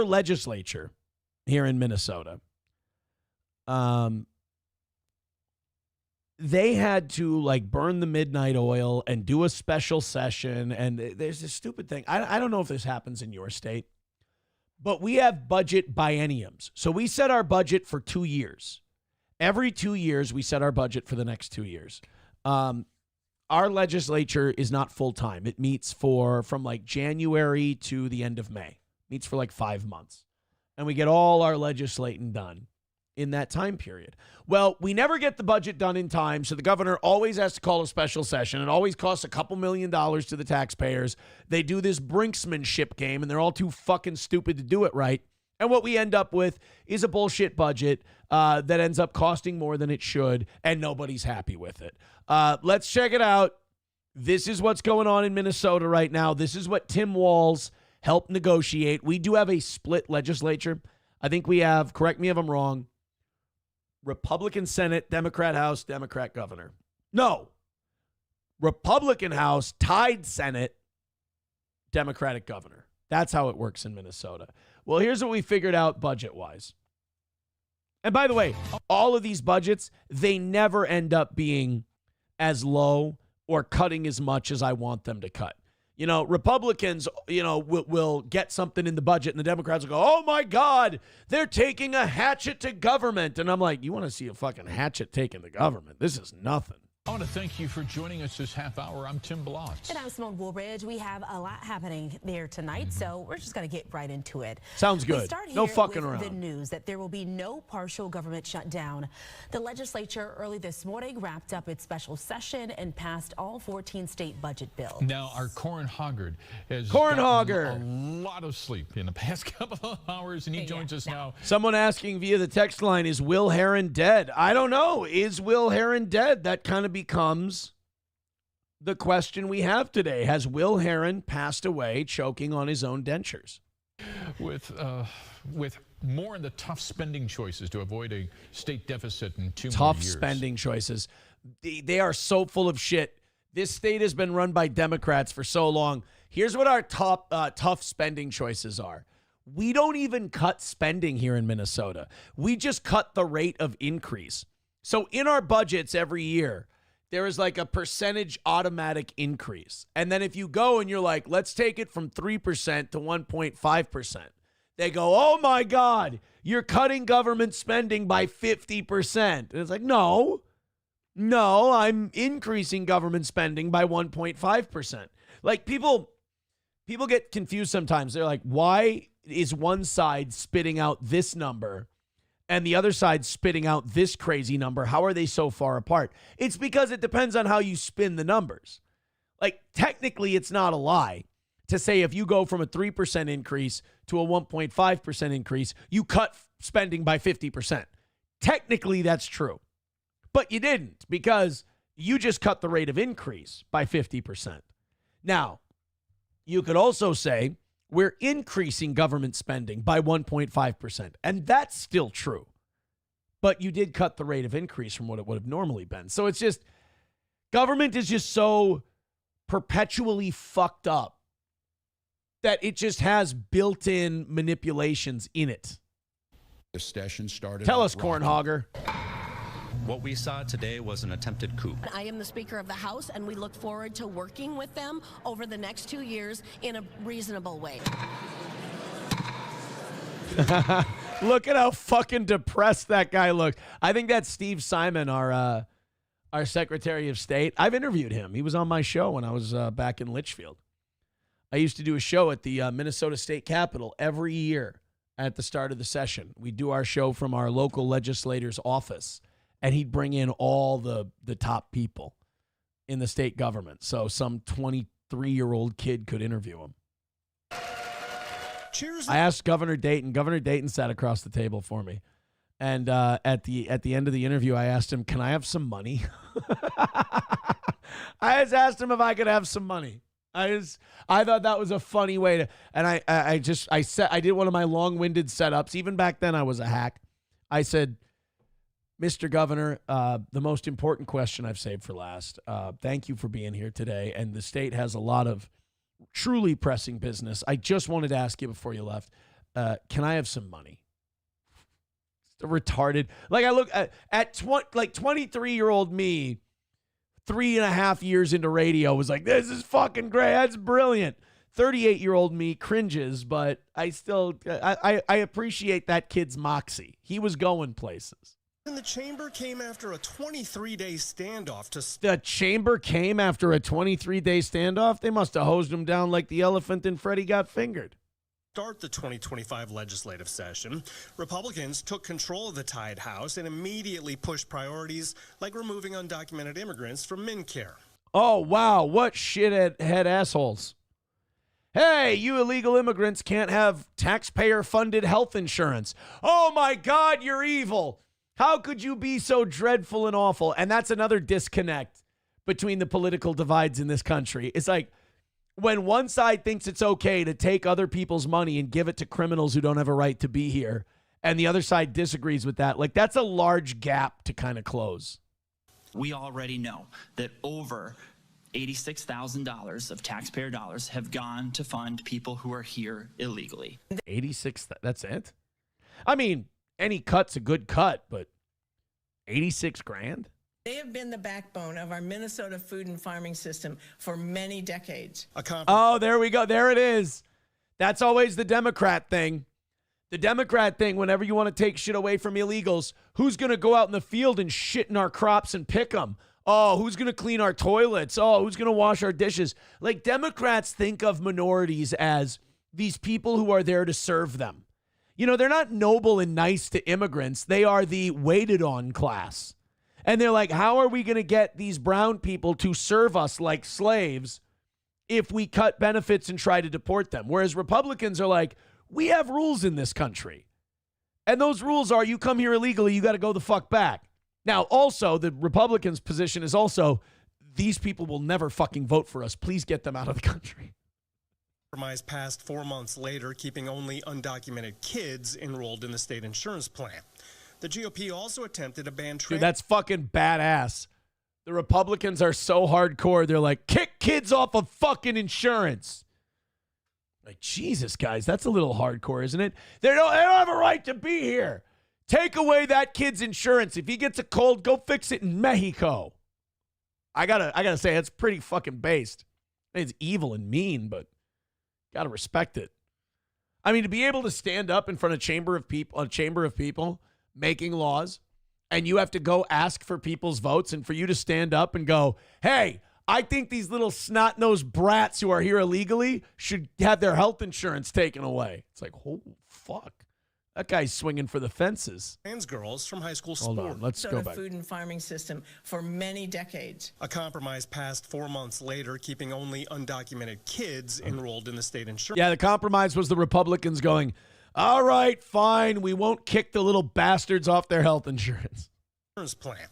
legislature here in Minnesota, they had to like burn the midnight oil and do a special session. And there's this stupid thing. I don't know if this happens in your state, but we have budget bienniums. So we set our budget for 2 years. Every 2 years, we set our budget for the next 2 years. Our legislature is not full time. It meets from like January to the end of May. Meets for like 5 months. And we get all our legislating done in that time period. Well, we never get the budget done in time, so the governor always has to call a special session. It always costs a couple $1 million to the taxpayers. They do this brinksmanship game, and they're all too fucking stupid to do it right. And what we end up with is a bullshit budget that ends up costing more than it should, and nobody's happy with it. Let's check it out. This is what's going on in Minnesota right now. This is what Tim Walz helped negotiate. We do have a split legislature. I think we have, correct me if I'm wrong, Republican Senate, Democrat House, Democrat governor. No. Republican House, tied Senate, Democratic governor. That's how it works in Minnesota. Well, here's what we figured out budget-wise. And by the way, all of these budgets, they never end up being as low or cutting as much as I want them to cut. You know, Republicans, will get something in the budget, and the Democrats will go, oh, my God, they're taking a hatchet to government. And I'm like, you want to see a fucking hatchet taken to government? This is nothing. I want to thank you for joining us this half hour. I'm Tim Blatz. And I'm Simone Woolridge. We have a lot happening there tonight, so we're just going to get right into it. Sounds good. We start here No fucking with around. the news that there will be no partial government shutdown. The legislature early this morning wrapped up its special session and passed all 14 state budget bills. Now, our Corin Hoggard has Corin gotten Hoggard. a lot of sleep in the past couple of hours, and he joins us now. Someone asking via the text line, is Will Heron dead? I don't know. Is Will Heron dead? That kind of becomes the question we have today. Has Will Heron passed away choking on his own dentures? With more in the tough spending choices to avoid a state deficit in 2 more Tough years. spending choices. They are so full of shit. This state has been run by Democrats for so long. Here's what our tough spending choices are. We don't even cut spending here in Minnesota. We just cut the rate of increase. So in our budgets every year, there is like a percentage automatic increase. And then if you go and you're like, let's take it from 3% to 1.5%, they go, oh my God, you're cutting government spending by 50%. And it's like, no, I'm increasing government spending by 1.5%. Like people get confused sometimes. They're like, why is one side spitting out this number and the other side spitting out this crazy number? How are they so far apart? It's because it depends on how you spin the numbers. Like, technically, it's not a lie to say if you go from a 3% increase to a 1.5% increase, you cut spending by 50%. Technically, that's true. But you didn't, because you just cut the rate of increase by 50%. Now, you could also say, we're increasing government spending by 1.5%. And that's still true. But you did cut the rate of increase from what it would have normally been. So it's just, government is just so perpetually fucked up that it just has built-in manipulations in it. The session started. Tell us, Cornhogger. What we saw today was an attempted coup. I am the Speaker of the House, and we look forward to working with them over the next 2 years in a reasonable way. Look at how fucking depressed that guy looked. I think that's Steve Simon, our Secretary of State. I've interviewed him. He was on my show when I was back in Litchfield. I used to do a show at the Minnesota State Capitol every year at the start of the session. We do our show from our local legislator's office. And he'd bring in all the top people in the state government. So some 23-year-old kid could interview him. Cheers. I asked Governor Dayton. Governor Dayton sat across the table for me. And at the end of the interview, I asked him, can I have some money? I just asked him if I could have some money. I thought that was a funny way to, and I did one of my long-winded setups. Even back then I was a hack. I said, Mr. Governor, the most important question I've saved for last. Thank you for being here today. And the state has a lot of truly pressing business. I just wanted to ask you before you left, can I have some money? Retarded. Like I look at 23-year-old me, 3.5 years into radio was like, this is fucking great. That's brilliant. 38-year-old me cringes, but I still I appreciate that kid's moxie. He was going places. And the chamber came after a 23-day standoff The chamber came after a 23-day standoff? They must have hosed him down like the elephant in Freddy Got Fingered. Start the 2025 legislative session. Republicans took control of the tied House and immediately pushed priorities like removing undocumented immigrants from MNCare. Oh, wow. What shithead assholes. Hey, you illegal immigrants can't have taxpayer-funded health insurance. Oh, my God, you're evil. How could you be so dreadful and awful? And that's another disconnect between the political divides in this country. It's like, when one side thinks it's okay to take other people's money and give it to criminals who don't have a right to be here, and the other side disagrees with that, like that's a large gap to kind of close. We already know that over $86,000 of taxpayer dollars have gone to fund people who are here illegally. 86, that's it? I mean, any cut's a good cut, but 86 grand? They have been the backbone of our Minnesota food and farming system for many decades. Oh, there we go. There it is. That's always the Democrat thing. The Democrat thing, whenever you want to take shit away from illegals, who's going to go out in the field and shit in our crops and pick them? Oh, who's going to clean our toilets? Oh, who's going to wash our dishes? Like, Democrats think of minorities as these people who are there to serve them. You know, they're not noble and nice to immigrants. They are the waited on class. And they're like, how are we going to get these brown people to serve us like slaves if we cut benefits and try to deport them? Whereas Republicans are like, we have rules in this country. And those rules are you come here illegally, you got to go the fuck back. Now, also, the Republicans' position is also, these people will never fucking vote for us. Please get them out of the country. Compromise passed 4 months later, keeping only undocumented kids enrolled in the state insurance plan. The GOP also attempted to ban Dude, that's fucking badass. The Republicans are so hardcore. They're like, kick kids off of fucking insurance. Like, Jesus, guys, that's a little hardcore, isn't it? They don't have a right to be here. Take away that kid's insurance. If he gets a cold, go fix it in Mexico. I gotta say, it's pretty fucking based. It's evil and mean, but gotta respect it. I mean, to be able to stand up in front of a chamber of people making laws, and you have to go ask for people's votes, and for you to stand up and go, hey, I think these little snot-nosed brats who are here illegally should have their health insurance taken away. It's like, oh, fuck. That guy's swinging for the fences. Trans girls from high school Hold sport. on, let's go back. Food and farming system for many decades. A compromise passed 4 months later, keeping only undocumented kids enrolled in the state insurance. Yeah, the compromise was the Republicans going, all right, fine, we won't kick the little bastards off their health insurance. Plan.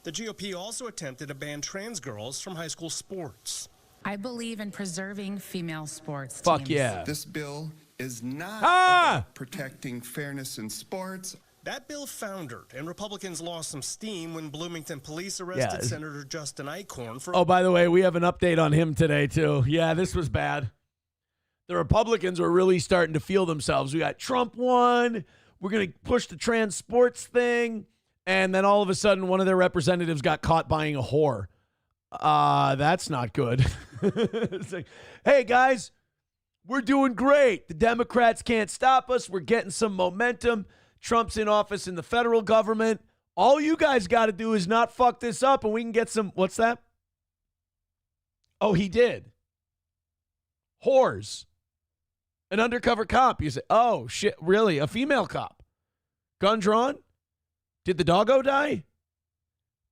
The GOP also attempted to ban trans girls from high school sports. I believe in preserving female sports Fuck teams. yeah. This bill is not about protecting fairness in sports. That bill foundered, and Republicans lost some steam when Bloomington police arrested Senator Justin Eichhorn for... Oh, by the way, we have an update on him today, too. Yeah, this was bad. The Republicans were really starting to feel themselves. We got Trump won. We're going to push the trans sports thing. And then all of a sudden, one of their representatives got caught buying a whore. That's not good. It's like, hey, guys, we're doing great. The Democrats can't stop us. We're getting some momentum. Trump's in office in the federal government. All you guys got to do is not fuck this up, and we can get some, what's that? Oh, he did. Whores. An undercover cop. You say, oh, shit, really? A female cop? Gun drawn? Did the doggo die?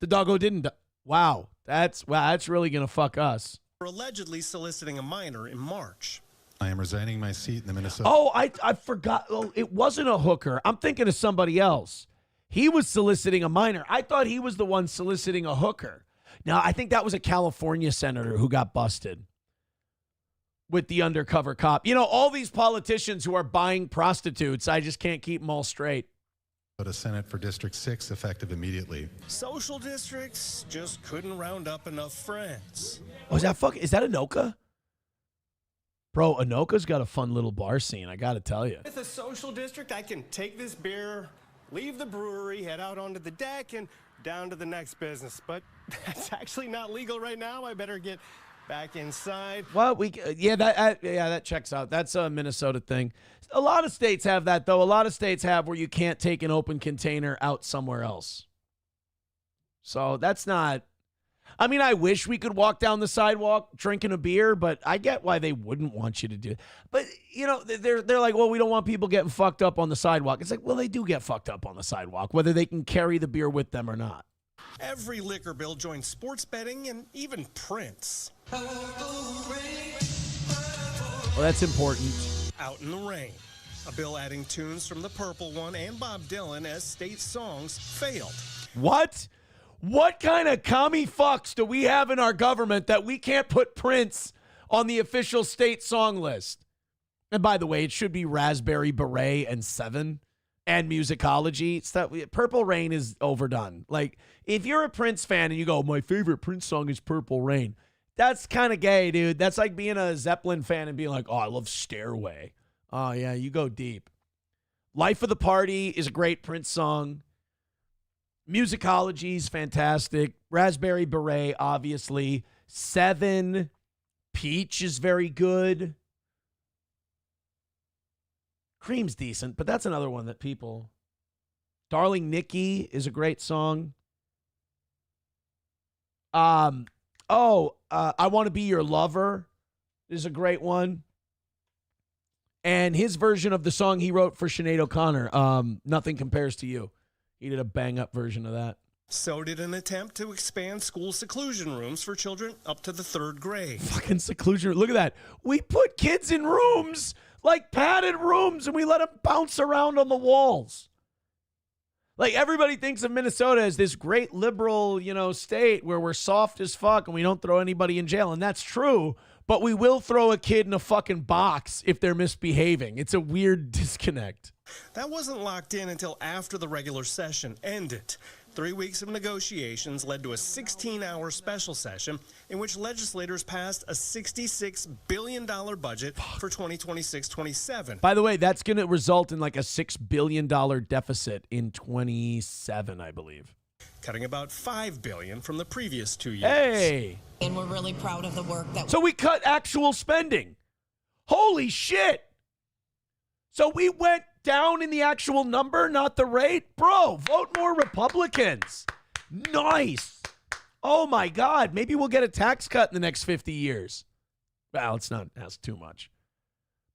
The doggo didn't die. Wow, that's really going to fuck us. For allegedly soliciting a minor in March. I am resigning my seat in the Minnesota. Oh, I forgot. Oh, it wasn't a hooker. I'm thinking of somebody else. He was soliciting a minor. I thought he was the one soliciting a hooker. Now, I think that was a California senator who got busted with the undercover cop. You know, all these politicians who are buying prostitutes, I just can't keep them all straight. But a Senate for District 6 effective immediately. Social districts just couldn't round up enough friends. Oh, is that Anoka? Bro, Anoka's got a fun little bar scene, I got to tell you. With a social district, I can take this beer leave the brewery, head out onto the deck, and down to the next business. But that's actually not legal right now. I better get back inside. Well, that checks out. That's a Minnesota thing. A lot of states have that, though. A lot of states have where you can't take an open container out somewhere else. So that's not. I mean, I wish we could walk down the sidewalk drinking a beer, but I get why they wouldn't want you to do it. But, you know, they're like, well, we don't want people getting fucked up on the sidewalk. It's like, well, they do get fucked up on the sidewalk, whether they can carry the beer with them or not. Every liquor bill joins sports betting and even Prince. Well, that's important. Out in the Rain. A bill adding tunes from the Purple One and Bob Dylan as state songs failed. What? What kind of commie fucks do we have in our government that we can't put Prince on the official state song list? And by the way, it should be Raspberry Beret and Seven and Musicology. Stuff. Purple Rain is overdone. Like, if you're a Prince fan and you go, my favorite Prince song is Purple Rain, that's kind of gay, dude. That's like being a Zeppelin fan and being like, oh, I love Stairway. Oh, yeah, you go deep. Life of the Party is a great Prince song. Musicology is fantastic. Raspberry Beret, obviously. Seven. Peach is very good. Cream's decent, but that's another one that people... Darling Nikki is a great song. I Want to Be Your Lover is a great one. And his version of the song he wrote for Sinead O'Connor, Nothing Compares to You. He did a bang-up version of that. So did an attempt to expand school seclusion rooms for children up to the 3rd grade. Fucking seclusion. Look at that. We put kids in rooms, like padded rooms, and we let them bounce around on the walls. Like, everybody thinks of Minnesota as this great liberal, state where we're soft as fuck and we don't throw anybody in jail. And that's true, but we will throw a kid in a fucking box if they're misbehaving. It's a weird disconnect. That wasn't locked in until after the regular session ended. 3 weeks of negotiations led to a 16-hour special session in which legislators passed a $66 billion budget for 2026-27. By the way, that's going to result in like a $6 billion deficit in 27, I believe. Cutting about $5 billion from the previous 2 years. Hey! And we're really proud of the work that... So we cut actual spending. Holy shit! So we went down in the actual number, not the rate? Bro, vote more Republicans. Nice. Oh, my God. Maybe we'll get a tax cut in the next 50 years. Well, it's not ask too much.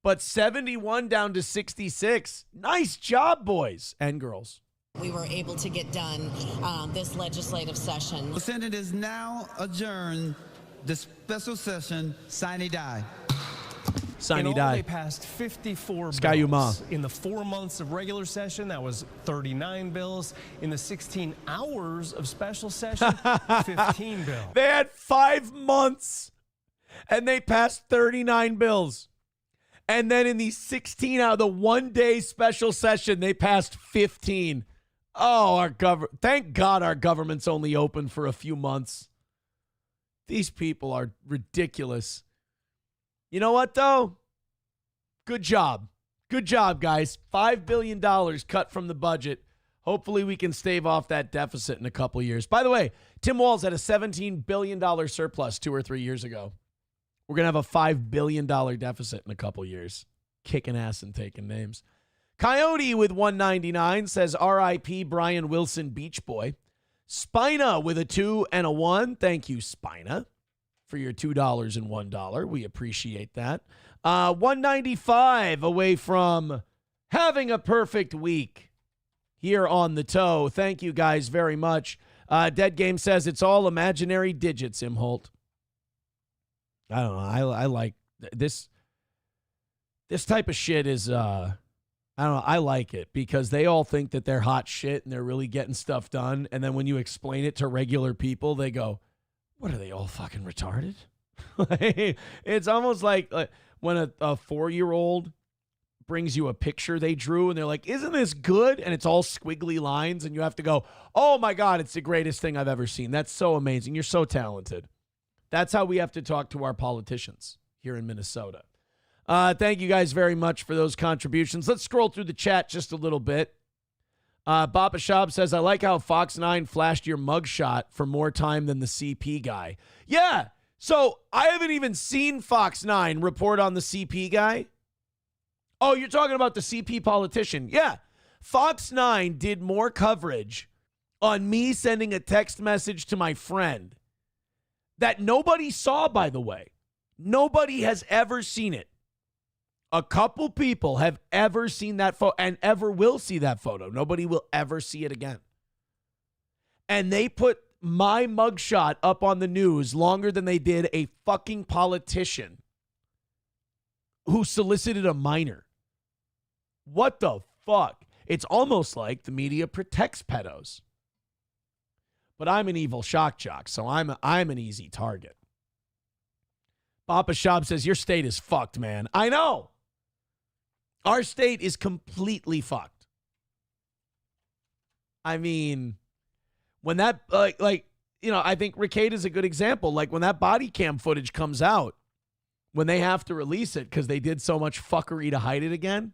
But 71 down to 66. Nice job, boys and girls. We were able to get done this legislative session. The Senate is now adjourned. The special session, sine die. In all, they passed 54 bills. In the 4 months of regular session, that was 39 bills. In the 16 hours of special session, 15 bills. They had 5 months, and they passed 39 bills. And then in the 16 hour, the 1 day special session, they passed 15. Oh, thank God our government's only open for a few months. These people are ridiculous. You know what, though? Good job. Good job, guys. $5 billion cut from the budget. Hopefully we can stave off that deficit in a couple years. By the way, Tim Walz had a $17 billion surplus 2 or 3 years ago. We're going to have a $5 billion deficit in a couple years. Kicking ass and taking names. Coyote with 199 says, R.I.P. Brian Wilson Beach Boy. Spina with a 2 and a 1. Thank you, Spina, for your $2 and $1. We appreciate that. 195 away from having a perfect week here on the toe. Thank you guys very much. Dead Game says it's all imaginary digits, Imholt. I don't know. I like this. This type of shit is, I don't know. I like it because they all think that they're hot shit and they're really getting stuff done. And then when you explain it to regular people, they go, what are they all fucking retarded? It's almost like when a 4-year-old brings you a picture they drew and they're like, isn't this good? And it's all squiggly lines and you have to go, oh my God, it's the greatest thing I've ever seen. That's so amazing. You're so talented. That's how we have to talk to our politicians here in Minnesota. Thank you guys very much for those contributions. Let's scroll through the chat just a little bit. Bappa Shab says, I like how Fox 9 flashed your mugshot for more time than the CP guy. Yeah, so I haven't even seen Fox 9 report on the CP guy. Oh, you're talking about the CP politician. Yeah, Fox 9 did more coverage on me sending a text message to my friend that nobody saw, by the way. Nobody has ever seen it. A couple people have ever seen that photo and ever will see that photo. Nobody will ever see it again. And they put my mugshot up on the news longer than they did a fucking politician who solicited a minor. What the fuck? It's almost like the media protects pedos. But I'm an evil shock jock, so I'm an easy target. Papa Shab says, your state is fucked, man. I know. Our state is completely fucked. I mean, when that, I think Rickade is a good example. Like, when that body cam footage comes out, when they have to release it because they did so much fuckery to hide it again,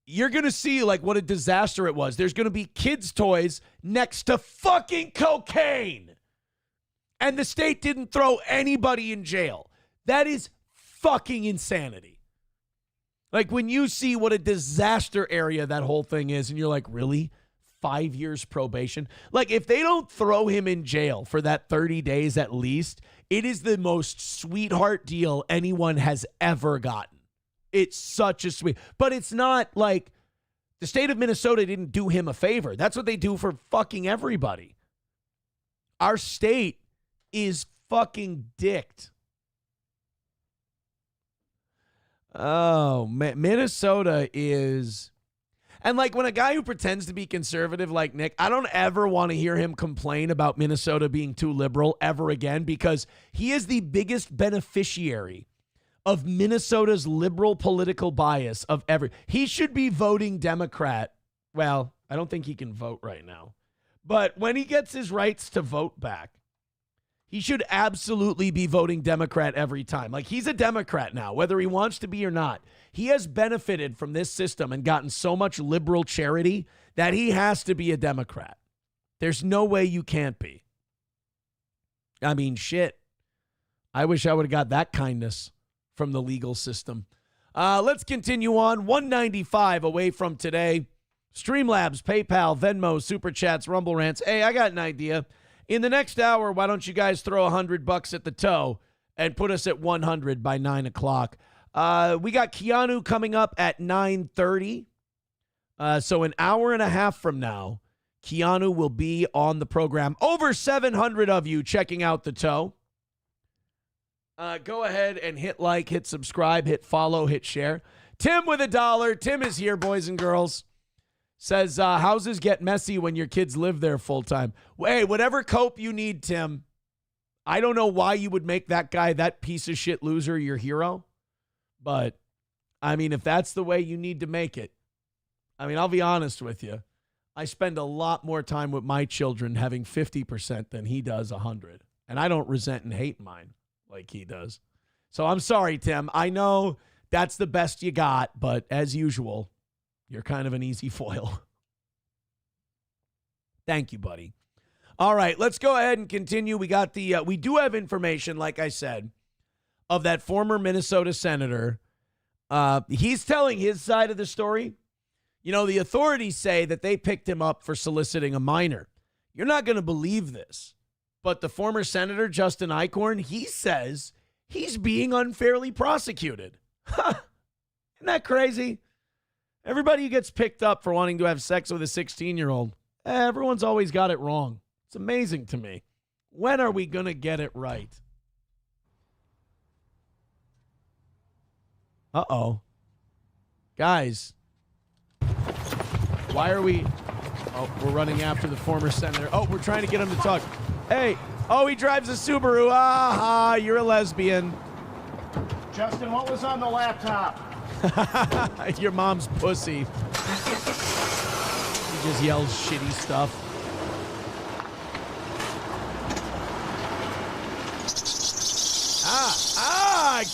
you're going to see, like, what a disaster it was. There's going to be kids' toys next to fucking cocaine. And the state didn't throw anybody in jail. That is fucking insanity. Like, when you see what a disaster area that whole thing is, and you're like, really? 5 years probation? Like, if they don't throw him in jail for that 30 days at least, it is the most sweetheart deal anyone has ever gotten. It's such a sweet, but it's not like the state of Minnesota didn't do him a favor. That's what they do for fucking everybody. Our state is fucking dicked. Oh, man. Minnesota is... And, like, when a guy who pretends to be conservative like Nick, I don't ever want to hear him complain about Minnesota being too liberal ever again, because he is the biggest beneficiary of Minnesota's liberal political bias of ever. He should be voting Democrat. Well, I don't think he can vote right now. But when he gets his rights to vote back, he should absolutely be voting Democrat every time. Like, he's a Democrat now, whether he wants to be or not. He has benefited from this system and gotten so much liberal charity that he has to be a Democrat. There's no way you can't be. I mean, shit. I wish I would have got that kindness from the legal system. Let's continue on. 195 away from today. Streamlabs, PayPal, Venmo, Super Chats, Rumble Rants. Hey, I got an idea. In the next hour, why don't you guys throw $100 at the toe and put us at 100 by 9 o'clock? We got Keanu coming up at 9:30. So an hour and a half from now, Keanu will be on the program. Over 700 of you checking out the toe. Go ahead and hit like, hit subscribe, hit follow, hit share. Tim with $1. Tim is here, boys and girls. Says, houses get messy when your kids live there full time. Hey, whatever cope you need, Tim. I don't know why you would make that guy, that piece of shit loser, your hero. But, I mean, if that's the way you need to make it. I mean, I'll be honest with you. I spend a lot more time with my children having 50% than he does 100. And I don't resent and hate mine like he does. So I'm sorry, Tim. I know that's the best you got, but as usual, you're kind of an easy foil. Thank you, buddy. All right, let's go ahead and continue. We got the we do have information, like I said, of that former Minnesota senator. He's telling his side of the story. You know, the authorities say that they picked him up for soliciting a minor. You're not going to believe this, but the former senator, Justin Eichhorn, he says he's being unfairly prosecuted. Isn't that crazy? Everybody who gets picked up for wanting to have sex with a 16-year-old, everyone's always got it wrong. It's amazing to me. When are we going to get it right? Uh-oh. Guys, why are we... Oh, we're running after the former senator. Oh, we're trying to get him to talk. Hey, oh, he drives a Subaru. Aha, you're a lesbian. Justin, what was on the laptop? Your mom's pussy. He just yells shitty stuff.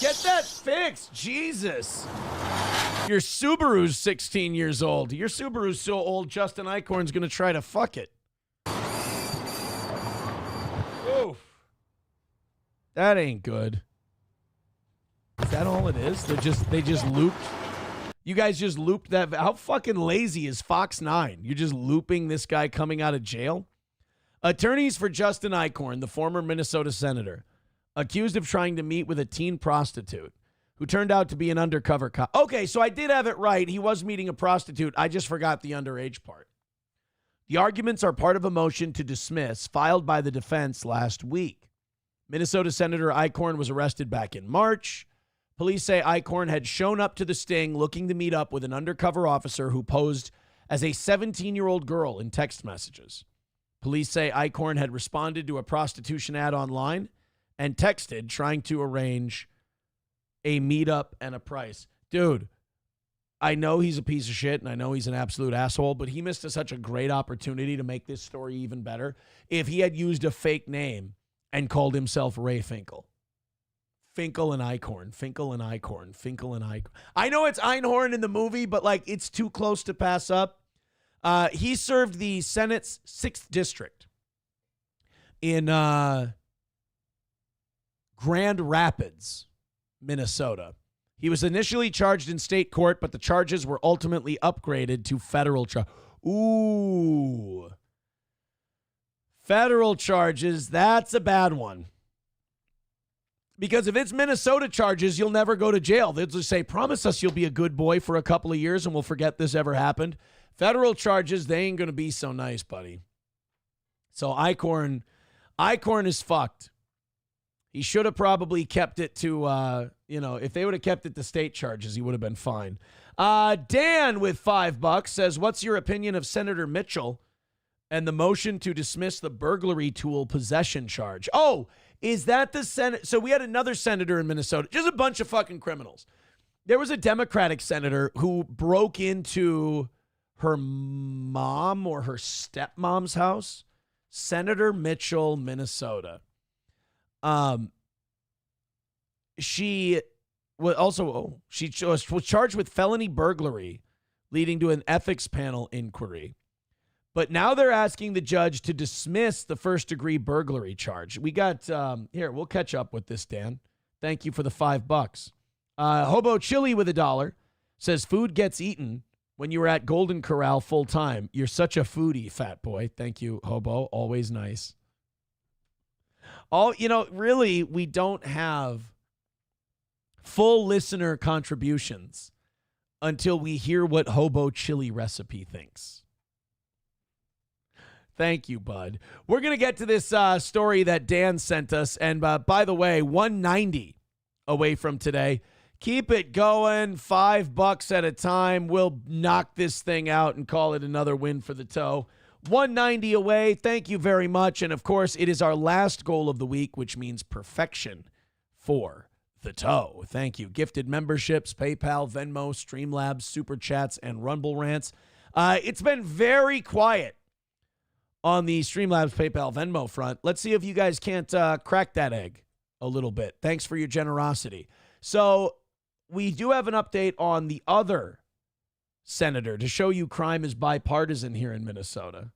Get that fixed. Jesus. Your Subaru's 16 years old. Your Subaru's so old, Justin Eichhorn's going to try to fuck it. Oof. That ain't good. Is that all it is? They just looped. You guys just looped that. How fucking lazy is Fox 9? You're just looping this guy coming out of jail? Attorneys for Justin Eichhorn, the former Minnesota senator, accused of trying to meet with a teen prostitute who turned out to be an undercover cop. Okay, so I did have it right. He was meeting a prostitute. I just forgot the underage part. The arguments are part of a motion to dismiss filed by the defense last week. Minnesota Senator Eichhorn was arrested back in March. Police say Eichhorn had shown up to the sting looking to meet up with an undercover officer who posed as a 17-year-old girl in text messages. Police say Eichhorn had responded to a prostitution ad online and texted trying to arrange a meetup and a price. Dude, I know he's a piece of shit and I know he's an absolute asshole, but he missed such a great opportunity to make this story even better if he had used a fake name and called himself Ray Finkel. Finkel and Eichhorn, Finkel and Eichhorn, Finkel and Eichhorn. I know it's Einhorn in the movie, but like it's too close to pass up. He served the Senate's 6th district in Grand Rapids, Minnesota. He was initially charged in state court, but the charges were ultimately upgraded to federal charges. Ooh. Federal charges, that's a bad one. Because if it's Minnesota charges, you'll never go to jail. They'll just say, promise us you'll be a good boy for a couple of years and we'll forget this ever happened. Federal charges, they ain't going to be so nice, buddy. So Eichhorn is fucked. He should have probably kept it to, if they would have kept it to state charges, he would have been fine. Dan with $5 says, what's your opinion of Senator Mitchell and the motion to dismiss the burglary tool possession charge? Oh, is that the Senate? So we had another senator in Minnesota, just a bunch of fucking criminals. There was a Democratic senator who broke into her mom or her stepmom's house. Senator Mitchell, Minnesota. She was charged with felony burglary, leading to an ethics panel inquiry. But now they're asking the judge to dismiss the first-degree burglary charge. We got, here, we'll catch up with this, Dan. Thank you for the $5. Hobo Chili with $1 says, food gets eaten when you were at Golden Corral full-time. You're such a foodie, fat boy. Thank you, Hobo. Always nice. Really, we don't have full listener contributions until we hear what Hobo Chili Recipe thinks. Thank you, bud. We're going to get to this story that Dan sent us. And by the way, 190 away from today. Keep it going. $5 at a time. We'll knock this thing out and call it another win for the toe. 190 away. Thank you very much. And of course, it is our last goal of the week, which means perfection for the toe. Thank you. Gifted memberships, PayPal, Venmo, Streamlabs, Super Chats, and Rumble Rants. It's been very quiet on the Streamlabs, PayPal, Venmo front. Let's see if you guys can't crack that egg a little bit. Thanks for your generosity. So we do have an update on the other senator to show you crime is bipartisan here in Minnesota.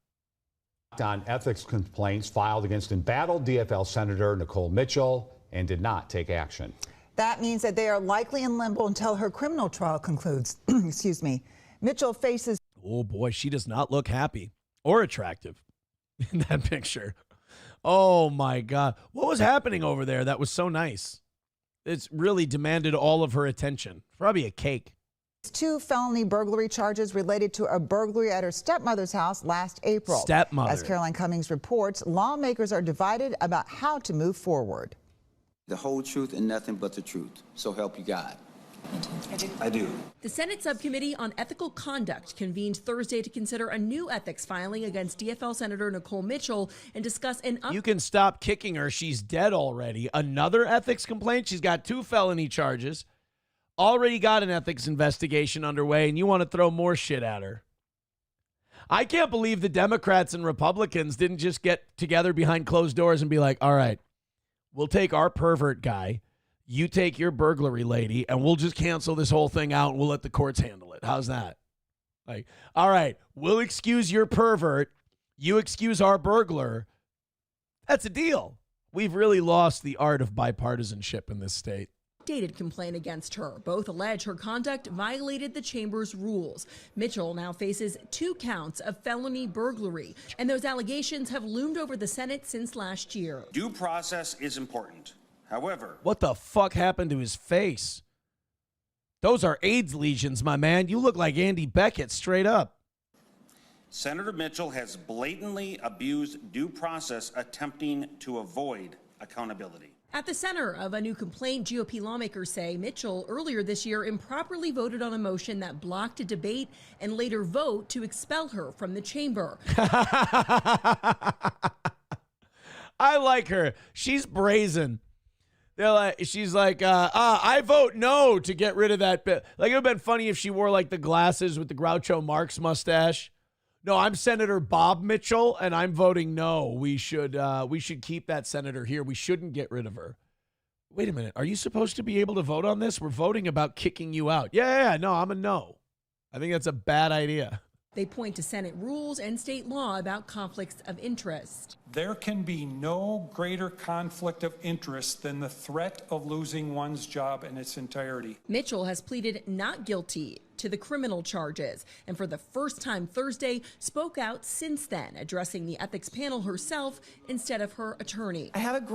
On ethics complaints filed against embattled DFL Senator Nicole Mitchell and did not take action. That means that they are likely in limbo until her criminal trial concludes. Excuse me. Mitchell faces... Oh, boy, she does not look happy or attractive in that picture. Oh, my God. What was happening over there that was so nice? It's really demanded all of her attention. Probably a cake. 2 felony burglary charges related to a burglary at her stepmother's house last April. Stepmother. As Caroline Cummings reports, lawmakers are divided about how to move forward. The whole truth and nothing but the truth. So help you God. I do. The Senate Subcommittee on Ethical Conduct convened Thursday to consider a new ethics filing against DFL Senator Nicole Mitchell and discuss an... You can stop kicking her. She's dead already. Another ethics complaint? She's got 2 felony charges. Already got an ethics investigation underway, and you want to throw more shit at her. I can't believe the Democrats and Republicans didn't just get together behind closed doors and be like, all right, we'll take our pervert guy. You take your burglary lady, and we'll just cancel this whole thing out, and we'll let the courts handle it. How's that? Like, all right, we'll excuse your pervert. You excuse our burglar. That's a deal. We've really lost the art of bipartisanship in this state. Dated complaint against her. Both allege her conduct violated the chamber's rules. Mitchell now faces 2 counts of felony burglary, and those allegations have loomed over the Senate since last year. Due process is important. However, what the fuck happened to his face? Those are AIDS lesions, my man. You look like Andy Beckett, straight up. Senator Mitchell has blatantly abused due process, attempting to avoid accountability. At the center of a new complaint, GOP lawmakers say Mitchell earlier this year improperly voted on a motion that blocked a debate and later vote to expel her from the chamber. I like her. She's brazen. She's like, I vote no to get rid of that bit. Like, it would have been funny if she wore like the glasses with the Groucho Marx mustache. No, I'm Senator Bob Mitchell, and I'm voting no. We should keep that senator here. We shouldn't get rid of her. Wait a minute. Are you supposed to be able to vote on this? We're voting about kicking you out. Yeah, no, I'm a no. I think that's a bad idea. They point to Senate rules and state law about conflicts of interest. There can be no greater conflict of interest than the threat of losing one's job in its entirety. Mitchell has pleaded not guilty to the criminal charges, and for the first time Thursday, spoke out since then, addressing the ethics panel herself instead of her attorney. I have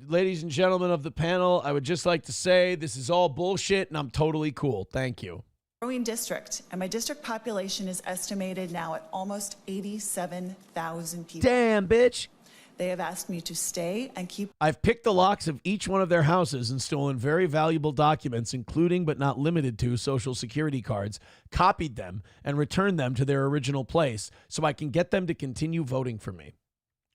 ladies and gentlemen of the panel, I would just like to say this is all bullshit, and I'm totally cool. Thank you. growing district, and my district population is estimated now at almost 87,000 people. Damn, bitch. They have asked me to stay and keep. I've picked the locks of each one of their houses and stolen very valuable documents, including but not limited to Social Security cards, copied them, and returned them to their original place so I can get them to continue voting for me.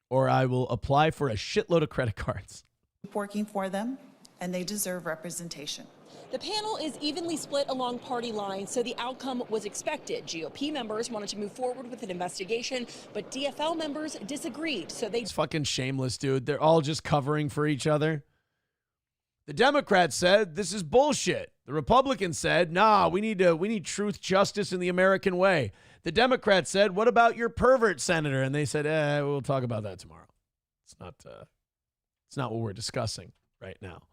Or I will apply for a shitload of credit cards. Keep working for them, and they deserve representation. The panel is evenly split along party lines, so the outcome was expected. GOP members wanted to move forward with an investigation, but DFL members disagreed, so they... It's fucking shameless, dude. They're all just covering for each other. The Democrats said this is bullshit. The Republicans said, nah, we need truth, justice, in the American way. The Democrats said, what about your pervert senator? And they said, we'll talk about that tomorrow. It's not what we're discussing right now.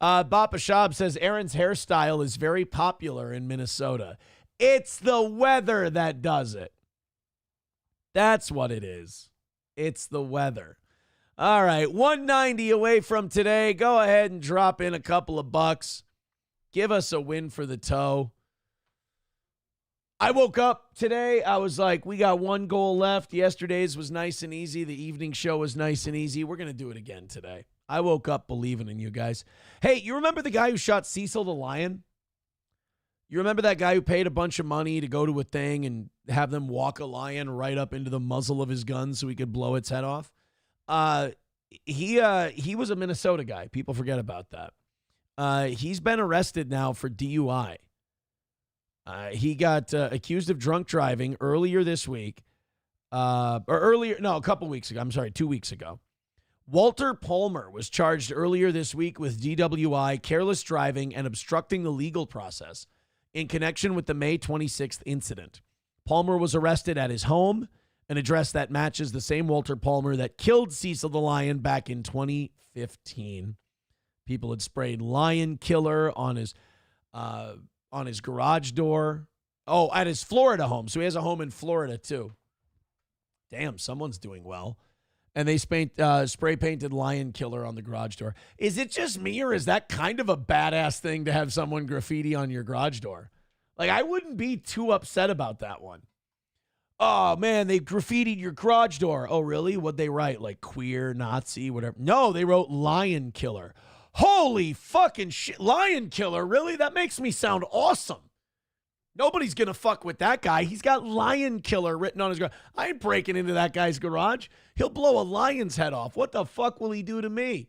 Bapa Shab says Aaron's hairstyle is very popular in Minnesota. It's the weather that does it. That's what it is. It's the weather. All right, 190 away from today. Go ahead and drop in a couple of bucks. Give us a win for the toe. I woke up today. I was like, we got one goal left. Yesterday's was nice and easy. The evening show was nice and easy. We're going to do it again today. I woke up believing in you guys. Hey, you remember the guy who shot Cecil the lion? You remember that guy who paid a bunch of money to go to a thing and have them walk a lion right up into the muzzle of his gun so he could blow its head off? He was a Minnesota guy. People forget about that. He's been arrested now for DUI. He got accused of drunk driving earlier this week. A couple weeks ago. I'm sorry, 2 weeks ago. Walter Palmer was charged earlier this week with DWI, careless driving, and obstructing the legal process in connection with the May 26th incident. Palmer was arrested at his home, an address that matches the same Walter Palmer that killed Cecil the Lion back in 2015. People had sprayed lion killer on his garage door. Oh, at his Florida home. So he has a home in Florida too. Damn, someone's doing well. And they spray painted lion killer on the garage door. Is it just me, or is that kind of a badass thing to have someone graffiti on your garage door? Like, I wouldn't be too upset about that one. Oh, man, they graffitied your garage door. Oh, really? What'd they write? Like queer, Nazi, whatever. No, they wrote lion killer. Holy fucking shit. Lion killer, really? That makes me sound awesome. Nobody's going to fuck with that guy. He's got lion killer written on his garage. I ain't breaking into that guy's garage. He'll blow a lion's head off. What the fuck will he do to me?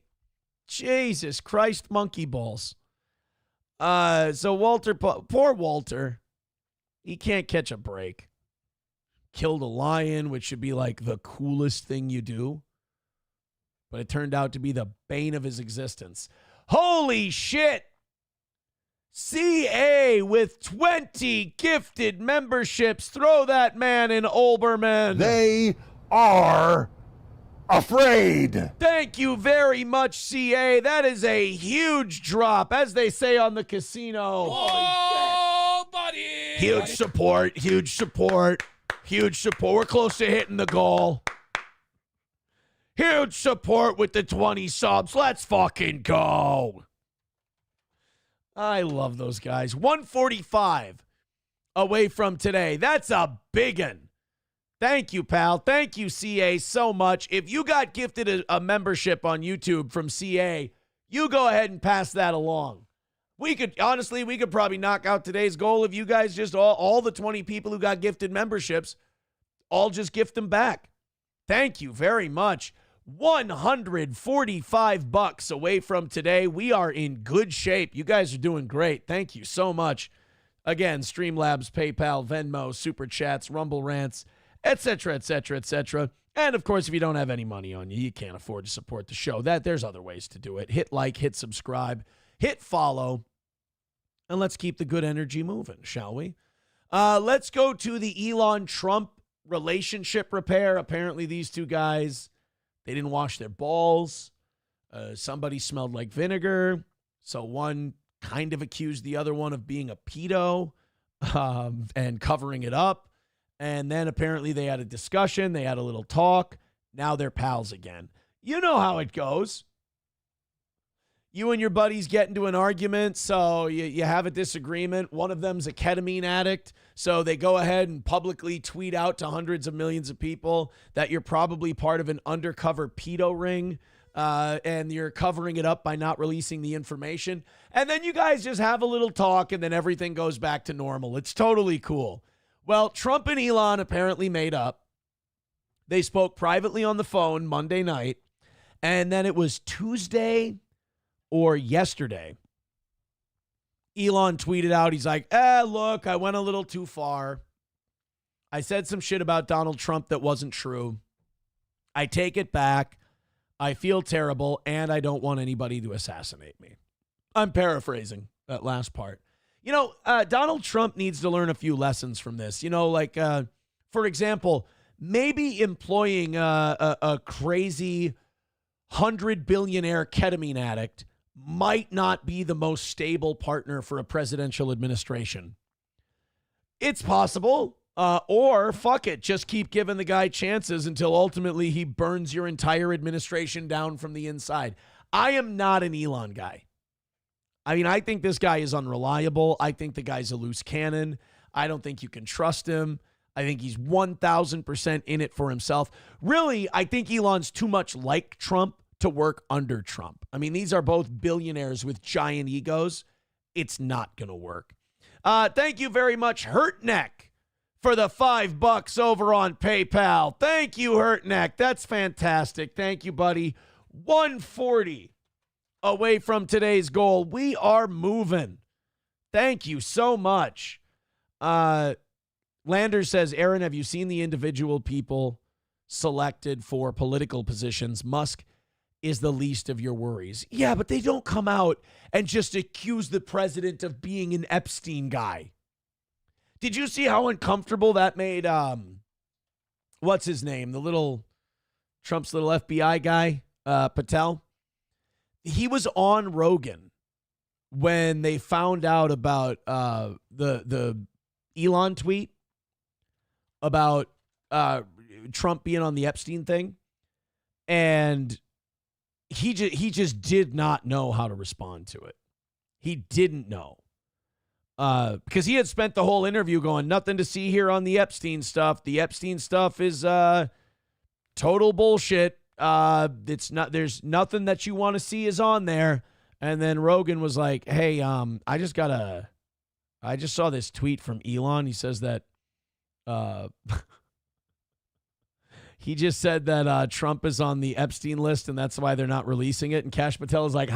Jesus Christ, monkey balls. So Walter, poor Walter, he can't catch a break. Killed a lion, which should be like the coolest thing you do. But it turned out to be the bane of his existence. Holy shit. CA with 20 gifted memberships. Throw that man in Olbermann. They are afraid. Thank you very much, CA. That is a huge drop, as they say on the casino. Oh, buddy. Huge support, huge support, huge support. We're close to hitting the goal. Huge support with the 20 subs. Let's fucking go. I love those guys. 145 away from today. That's a big one. Thank you, pal. Thank you, CA, so much. If you got gifted a membership on YouTube from CA, you go ahead and pass that along. We could probably knock out today's goal if you guys just, all the 20 people who got gifted memberships, all just gift them back. Thank you very much. $145 away from today. We are in good shape. You guys are doing great. Thank you so much. Again, Streamlabs, PayPal, Venmo, Super Chats, Rumble Rants, etc., etc., etc. And, of course, if you don't have any money on you, you can't afford to support the show. There's other ways to do it. Hit like, hit subscribe, hit follow, and let's keep the good energy moving, shall we? Let's go to the Elon-Trump relationship repair. Apparently, these two guys, they didn't wash their balls. Somebody smelled like vinegar. So one kind of accused the other one of being a pedo and covering it up. And then apparently they had a discussion. They had a little talk. Now they're pals again. You know how it goes. You and your buddies get into an argument, so you have a disagreement. One of them's a ketamine addict, so they go ahead and publicly tweet out to hundreds of millions of people that you're probably part of an undercover pedo ring, and you're covering it up by not releasing the information. And then you guys just have a little talk, and then everything goes back to normal. It's totally cool. Well, Trump and Elon apparently made up. They spoke privately on the phone Monday night, and then it was Tuesday or yesterday, Elon tweeted out, he's like, look, I went a little too far. I said some shit about Donald Trump that wasn't true. I take it back. I feel terrible, and I don't want anybody to assassinate me. I'm paraphrasing that last part. You know, Donald Trump needs to learn a few lessons from this. You know, like, for example, maybe employing a crazy 100-billionaire ketamine addict might not be the most stable partner for a presidential administration. It's possible. Or fuck it, just keep giving the guy chances until ultimately he burns your entire administration down from the inside. I am not an Elon guy. I mean, I think this guy is unreliable. I think the guy's a loose cannon. I don't think you can trust him. I think he's 1,000% in it for himself. Really, I think Elon's too much like Trump to work under Trump. I mean, these are both billionaires with giant egos. It's not going to work. Thank you very much, Hurt Neck, for the $5 over on PayPal. Thank you, Hurt Neck. That's fantastic. Thank you, buddy. 140 away from today's goal. We are moving. Thank you so much. Lander says, Aaron, have you seen the individual people selected for political positions? Musk is the least of your worries. Yeah, but they don't come out and just accuse the president of being an Epstein guy. Did you see how uncomfortable that made, what's his name? Trump's little FBI guy, Patel? He was on Rogan when they found out about the Elon tweet about Trump being on the Epstein thing. And he just did not know how to respond to it. He didn't know. Because he had spent the whole interview going, nothing to see here on the Epstein stuff. The Epstein stuff is total bullshit. There's nothing that you want to see is on there. And then Rogan was like, hey, I just saw this tweet from Elon. He says that he just said that Trump is on the Epstein list, and that's why they're not releasing it. And Kash Patel is like,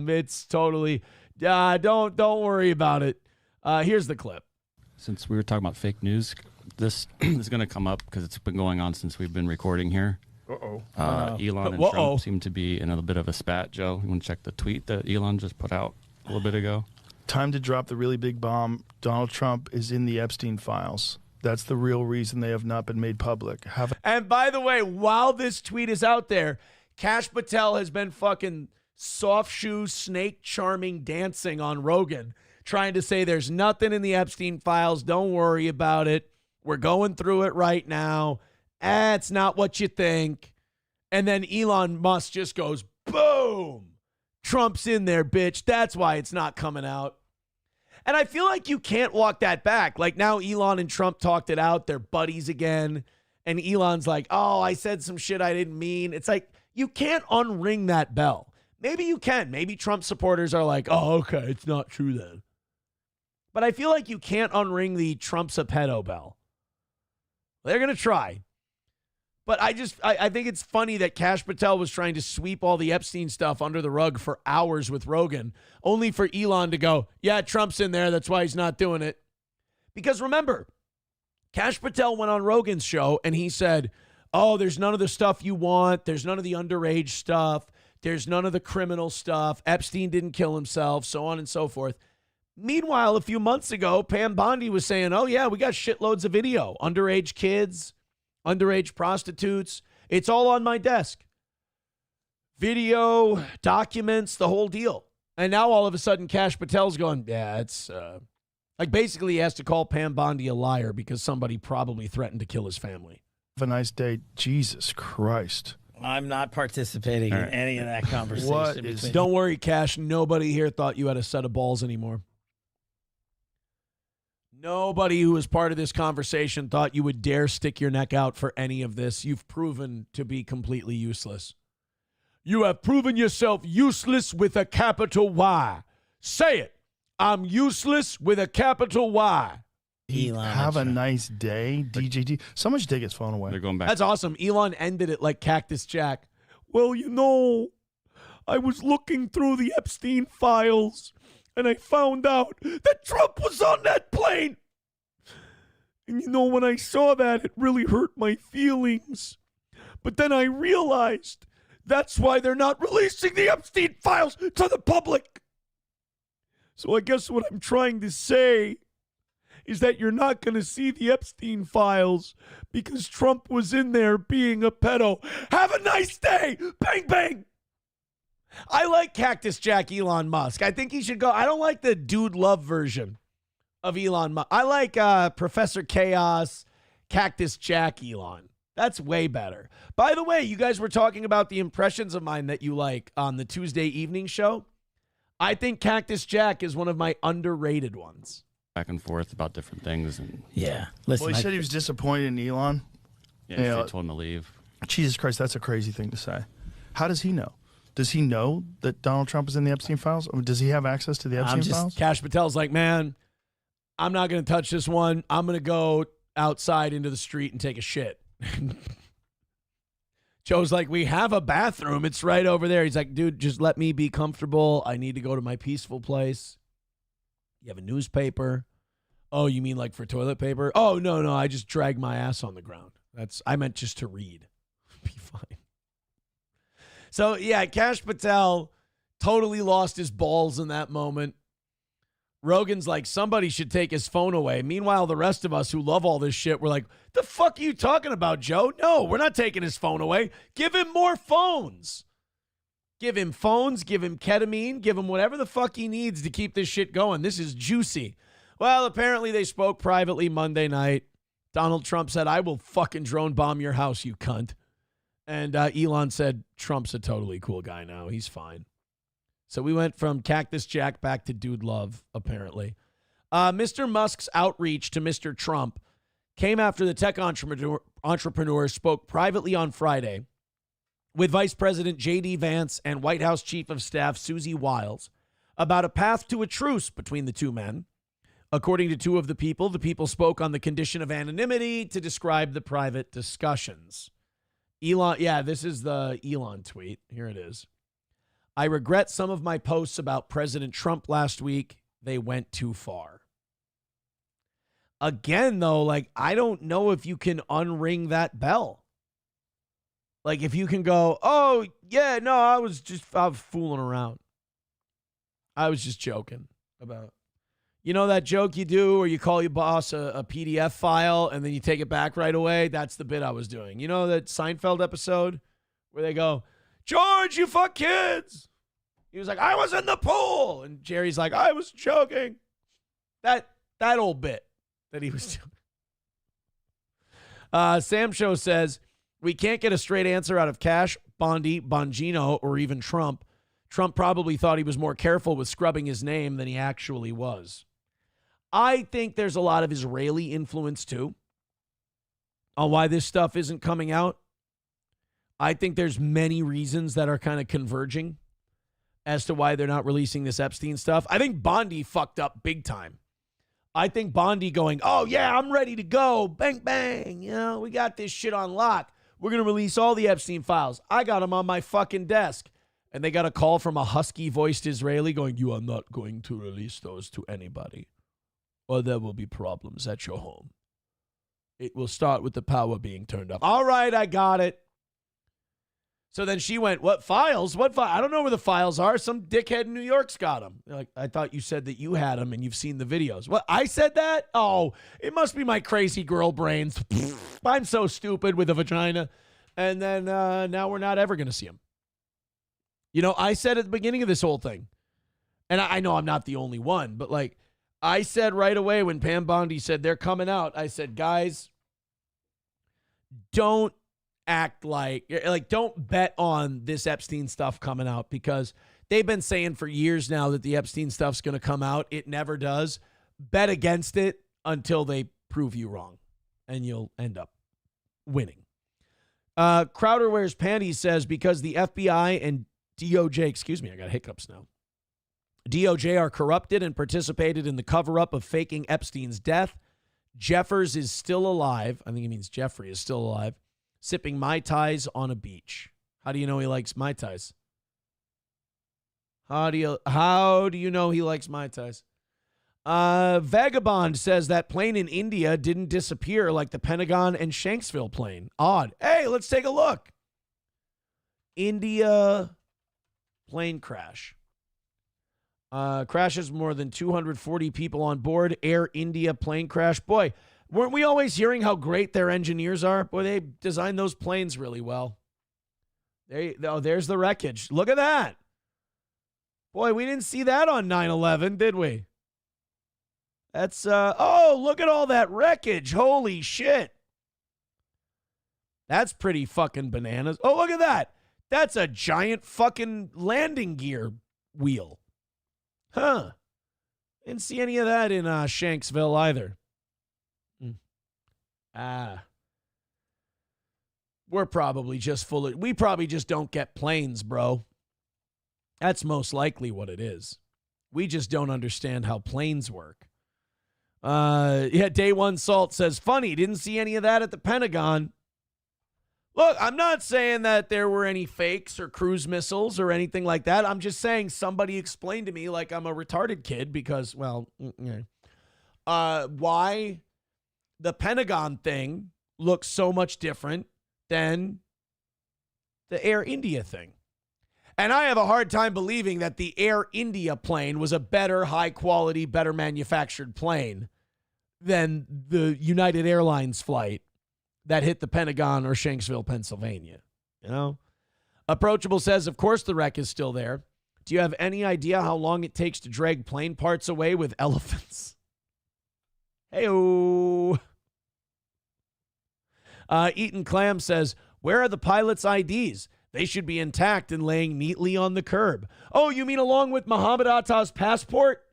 it's totally, don't worry about it. Here's the clip. Since we were talking about fake news, this is going to come up because it's been going on since we've been recording here. Elon and Trump seem to be in a bit of a spat, Joe. You want to check the tweet that Elon just put out a little bit ago? Time to drop the really big bomb. Donald Trump is in the Epstein files. That's the real reason they have not been made public. And by the way, while this tweet is out there, Kash Patel has been fucking soft shoe snake charming dancing on Rogan, trying to say there's nothing in the Epstein files. Don't worry about it. We're going through it right now. It's not what you think. And then Elon Musk just goes, boom. Trump's in there, bitch. That's why it's not coming out. And I feel like you can't walk that back. Like now Elon and Trump talked it out. They're buddies again. And Elon's like, oh, I said some shit I didn't mean. It's like, you can't unring that bell. Maybe you can. Maybe Trump supporters are like, oh, okay, it's not true then. But I feel like you can't unring the Trump's a pedo bell. They're going to try. But I think it's funny that Kash Patel was trying to sweep all the Epstein stuff under the rug for hours with Rogan, only for Elon to go, yeah, Trump's in there. That's why he's not doing it. Because remember, Kash Patel went on Rogan's show and he said, oh, there's none of the stuff you want. There's none of the underage stuff. There's none of the criminal stuff. Epstein didn't kill himself, so on and so forth. Meanwhile, a few months ago, Pam Bondi was saying, oh, yeah, we got shitloads of video. Underage kids, underage prostitutes. It's all on my desk. Video, documents, the whole deal. And now all of a sudden, Kash Patel's going, yeah, it's like basically he has to call Pam Bondi a liar because somebody probably threatened to kill his family. Have a nice day. Jesus Christ. I'm not participating in any of that conversation. Don't worry, Kash. Nobody here thought you had a set of balls anymore. Nobody who was part of this conversation thought you would dare stick your neck out for any of this. You've proven to be completely useless. You have proven yourself useless with a capital Y. Say it. I'm useless with a capital Y. Elon, have a nice day, DJT. Someone should take his phone away. They're going back. That's awesome. Elon ended it like Cactus Jack. Well, you know, I was looking through the Epstein files, and I found out that Trump was on that plane. And you know, when I saw that, it really hurt my feelings. But then I realized that's why they're not releasing the Epstein files to the public. So I guess what I'm trying to say is that you're not going to see the Epstein files because Trump was in there being a pedo. Have a nice day. Bang, bang. I like Cactus Jack Elon Musk. I think he should go. I don't like the dude love version of Elon Musk. I like Professor Chaos, Cactus Jack Elon. That's way better. By the way, you guys were talking about the impressions of mine that you like on the Tuesday evening show. I think Cactus Jack is one of my underrated ones. Back and forth about different things. And yeah. Listen, well, he said he was disappointed in Elon. Yeah, he told him to leave. Jesus Christ, that's a crazy thing to say. How does he know? Does he know that Donald Trump is in the Epstein files? I mean, does he have access to the Epstein files? Kash Patel's like, man, I'm not going to touch this one. I'm going to go outside into the street and take a shit. Joe's like, we have a bathroom. It's right over there. He's like, dude, just let me be comfortable. I need to go to my peaceful place. You have a newspaper. Oh, you mean like for toilet paper? Oh, no. I just drag my ass on the ground. I meant just to read. Be fine. So, yeah, Kash Patel totally lost his balls in that moment. Rogan's like, somebody should take his phone away. Meanwhile, the rest of us who love all this shit, we're like, the fuck are you talking about, Joe? No, we're not taking his phone away. Give him more phones. Give him phones, give him ketamine, give him whatever the fuck he needs to keep this shit going. This is juicy. Well, apparently they spoke privately Monday night. Donald Trump said, I will fucking drone bomb your house, you cunt. And Elon said, Trump's a totally cool guy now. He's fine. So we went from Cactus Jack back to Dude Love, apparently. Mr. Musk's outreach to Mr. Trump came after the tech entrepreneur spoke privately on Friday with Vice President J.D. Vance and White House Chief of Staff Susie Wiles about a path to a truce between the two men. According to two of the people spoke on the condition of anonymity to describe the private discussions. Elon, yeah, this is the Elon tweet. Here it is. I regret some of my posts about President Trump last week. They went too far. Again, though, like, I don't know if you can unring that bell. Like, if you can go, oh, yeah, no, I was fooling around. I was just joking about, you know, that joke you do where you call your boss a PDF file and then you take it back right away? That's the bit I was doing. You know that Seinfeld episode where they go, George, you fuck kids. He was like, I was in the pool. And Jerry's like, I was joking. That old bit that he was doing. Sam Show says, we can't get a straight answer out of Cash, Bondi, Bongino, or even Trump. Trump probably thought he was more careful with scrubbing his name than he actually was. I think there's a lot of Israeli influence, too, on why this stuff isn't coming out. I think there's many reasons that are kind of converging as to why they're not releasing this Epstein stuff. I think Bondi fucked up big time. I think Bondi going, oh, yeah, I'm ready to go. Bang, bang. You know, we got this shit on lock. We're going to release all the Epstein files. I got them on my fucking desk. And they got a call from a husky-voiced Israeli going, you are not going to release those to anybody, or there will be problems at your home. It will start with the power being turned off. All right, I got it. So then she went, what files? What files? I don't know where the files are. Some dickhead in New York's got them. Like, I thought you said that you had them and you've seen the videos. What? I said that? Oh, it must be my crazy girl brains. I'm so stupid with a vagina. And then now we're not ever going to see them. You know, I said at the beginning of this whole thing, and I know I'm not the only one, but like I said right away when Pam Bondi said they're coming out, I said, guys, don't act like don't bet on this Epstein stuff coming out, because they've been saying for years now that the Epstein stuff's going to come out. It never does. Bet against it until they prove you wrong, and you'll end up winning. Crowder Wears Panties says, because the FBI and DOJ, excuse me, I got hiccups now. DOJ are corrupted and participated in the cover-up of faking Epstein's death. Jeffers is still alive. I think he means Jeffrey is still alive, sipping Mai Tais on a beach. How do you know he likes Mai Tais? How do you know he likes Mai Tais? Vagabond says that plane in India didn't disappear like the Pentagon and Shanksville plane. Odd. Hey, let's take a look. India plane crash. Crashes more than 240 people on board. Air India plane crash. Boy, weren't we always hearing how great their engineers are? Boy, they designed those planes really well. There's the wreckage. Look at that. Boy, we didn't see that on 9/11, did we? That's, oh, look at all that wreckage. Holy shit. That's pretty fucking bananas. Oh, look at that. That's a giant fucking landing gear wheel. Huh. Didn't see any of that in Shanksville either. We're probably just we probably just don't get planes, bro. That's most likely what it is. We just don't understand how planes work. Day One Salt says, funny, didn't see any of that at the Pentagon. Look, I'm not saying that there were any fakes or cruise missiles or anything like that. I'm just saying somebody explained to me like I'm a retarded kid because, well, why the Pentagon thing looks so much different than the Air India thing. And I have a hard time believing that the Air India plane was a better, high quality, better manufactured plane than the United Airlines flight that hit the Pentagon or Shanksville, Pennsylvania. You know? Approachable says, of course the wreck is still there. Do you have any idea how long it takes to drag plane parts away with elephants? Hey-o. Eaton Clam says, where are the pilots' IDs? They should be intact and laying neatly on the curb. Oh, you mean along with Muhammad Atta's passport?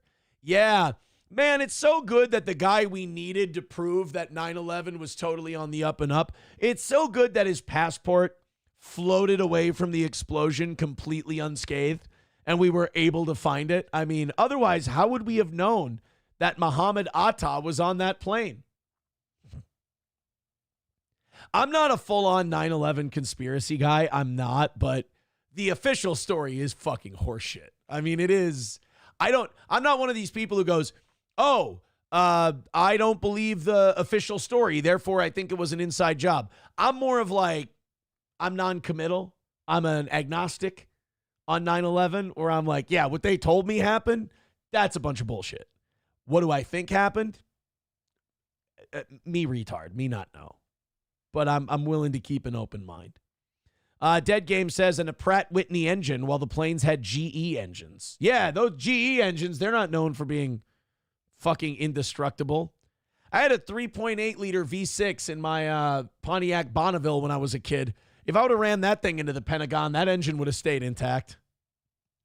Yeah. Man, it's so good that the guy we needed to prove that 9/11 was totally on the up and up, it's so good that his passport floated away from the explosion completely unscathed, and we were able to find it. I mean, otherwise, how would we have known that Muhammad Atta was on that plane? I'm not a full-on 9/11 conspiracy guy. I'm not, but the official story is fucking horseshit. I mean, it is. I'm not one of these people who goes, oh, I don't believe the official story, therefore I think it was an inside job. I'm more of like, I'm non-committal. I'm an agnostic on 9/11, where I'm like, yeah, what they told me happened, that's a bunch of bullshit. What do I think happened? Me retard, me not know. But I'm willing to keep an open mind. Dead Game says, and a Pratt Whitney engine while the planes had GE engines. Yeah, those GE engines, they're not known for being fucking indestructible. I had a 3.8 liter V6 in my Pontiac Bonneville when I was a kid. If I would have ran that thing into the Pentagon, that engine would have stayed intact.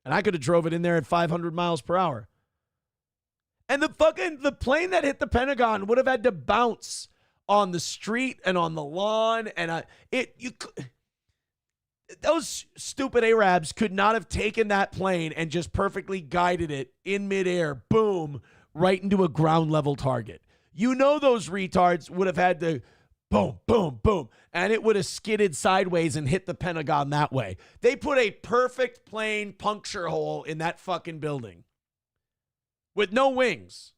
And I could have drove it in there at 500 miles per hour. And the plane that hit the Pentagon would have had to bounce on the street and on the lawn. And those stupid Arabs could not have taken that plane and just perfectly guided it in midair, boom, right into a ground level target. You know those retards would have had to boom, boom, boom, and it would have skidded sideways and hit the Pentagon that way. They put a perfect plane puncture hole in that fucking building with no wings,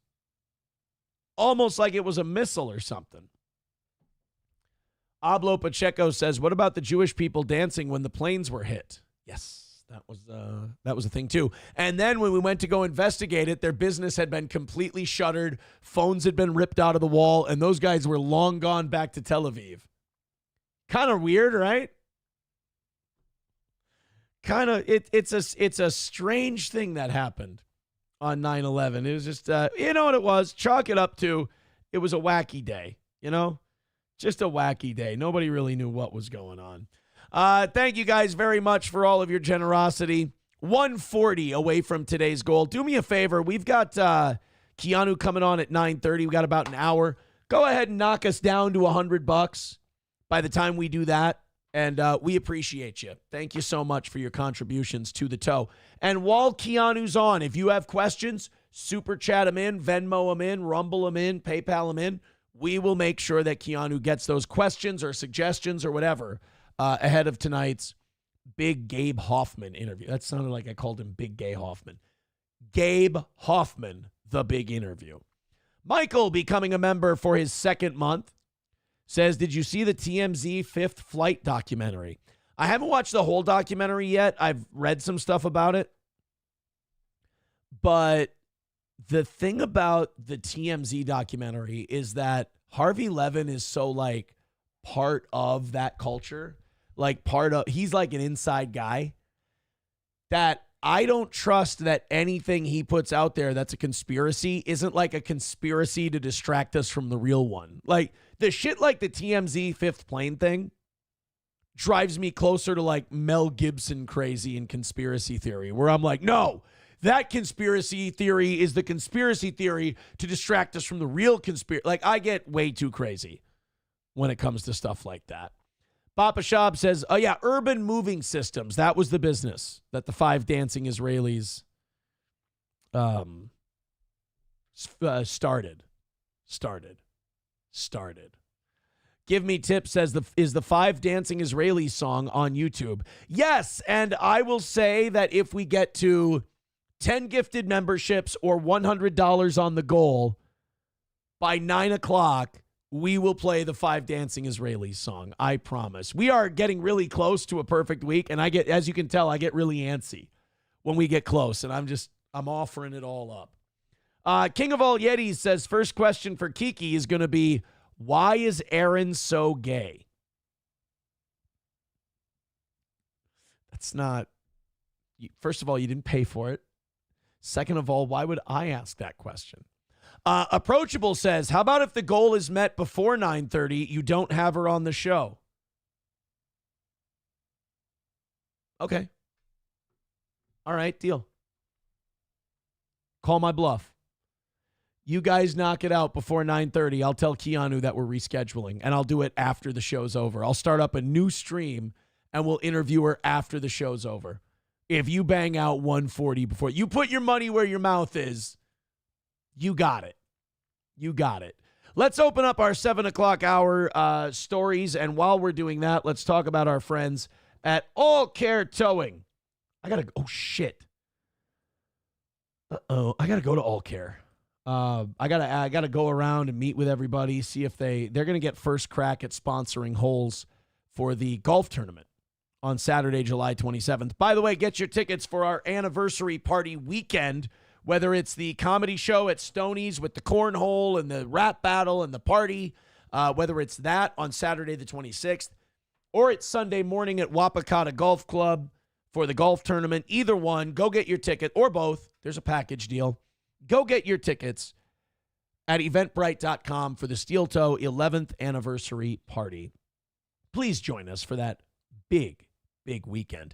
almost like it was a missile or something. Ablo Pacheco says, what about the Jewish people dancing when the planes were hit? Yes. That was a thing too. And then when we went to go investigate it, their business had been completely shuttered. Phones had been ripped out of the wall, and those guys were long gone back to Tel Aviv. Kind of weird, right? Kind of. It's a strange thing that happened on 9/11. It was just, you know what it was? Chalk it up to, it was a wacky day. You know, just a wacky day. Nobody really knew what was going on. Thank you guys very much for all of your generosity. 140 away from today's goal. Do me a favor. We've got Keanu coming on at 9:30. We got about an hour. Go ahead and knock us down to $100 by the time we do that. And we appreciate you. Thank you so much for your contributions to the toe. And while Keanu's on, if you have questions, super chat them in, Venmo them in, Rumble them in, PayPal them in. We will make sure that Keanu gets those questions or suggestions or whatever ahead of tonight's big Gabe Hoffman interview. That sounded like I called him Big Gay Hoffman. Gabe Hoffman, the big interview. Michael, becoming a member for his second month, says, did you see the TMZ Fifth Flight documentary? I haven't watched the whole documentary yet. I've read some stuff about it. But the thing about the TMZ documentary is that Harvey Levin is so like part of that culture. Like he's like an inside guy that I don't trust that anything he puts out there that's a conspiracy isn't like a conspiracy to distract us from the real one. Like the shit like the TMZ fifth plane thing drives me closer to like Mel Gibson crazy in conspiracy theory, where I'm like, no, that conspiracy theory is the conspiracy theory to distract us from the real conspiracy. Like I get way too crazy when it comes to stuff like that. Papa Shab says, oh, yeah, urban moving systems. That was the business that the 5 dancing Israelis started. Give Me Tip says, is the 5 dancing Israelis song on YouTube? Yes, and I will say that if we get to 10 gifted memberships or $100 on the goal by 9 o'clock, we will play the 5 dancing Israelis song. I promise. We are getting really close to a perfect week. And as you can tell, I get really antsy when we get close. And I'm offering it all up. King of All Yetis says, first question for Kiki is going to be, why is Aaron so gay? That's not, first of all, you didn't pay for it. Second of all, why would I ask that question? Approachable says, how about if the goal is met before 9:30, you don't have her on the show? Okay. All right, deal. Call my bluff. You guys knock it out before 9:30. I'll tell Keanu that we're rescheduling, and I'll do it after the show's over. I'll start up a new stream, and we'll interview her after the show's over. If you bang out 140 before, you put your money where your mouth is, you got it. You got it. Let's open up our 7 o'clock hour stories. And while we're doing that, let's talk about our friends at All Care Towing. Oh, shit. Uh-oh. I got to go to All Care. I gotta go around and meet with everybody, see if they're going to get first crack at sponsoring holes for the golf tournament on Saturday, July 27th. By the way, get your tickets for our anniversary party weekend, whether it's the comedy show at Stoney's with the cornhole and the rap battle and the party, whether it's that on Saturday the 26th, or it's Sunday morning at Wapakata Golf Club for the golf tournament. Either one, go get your ticket, or both. There's a package deal. Go get your tickets at eventbrite.com for the Steel Toe 11th anniversary party. Please join us for that big weekend.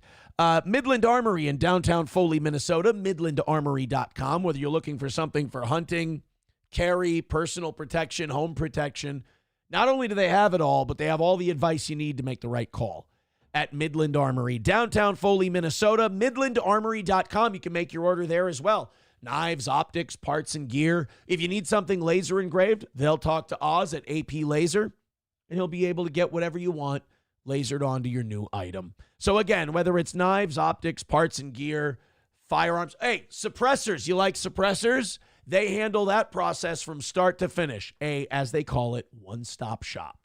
Midland Armory in downtown Foley, Minnesota, midlandarmory.com. Whether you're looking for something for hunting, carry, personal protection, home protection, not only do they have it all, but they have all the advice you need to make the right call at Midland Armory. Downtown Foley, Minnesota, midlandarmory.com. You can make your order there as well. Knives, optics, parts, and gear. If you need something laser engraved, they'll talk to Oz at AP Laser, and he'll be able to get whatever you want lasered onto your new item. So again, whether it's knives, optics, parts, and gear, firearms. Hey, suppressors. You like suppressors? They handle that process from start to finish. As they call it, one-stop shop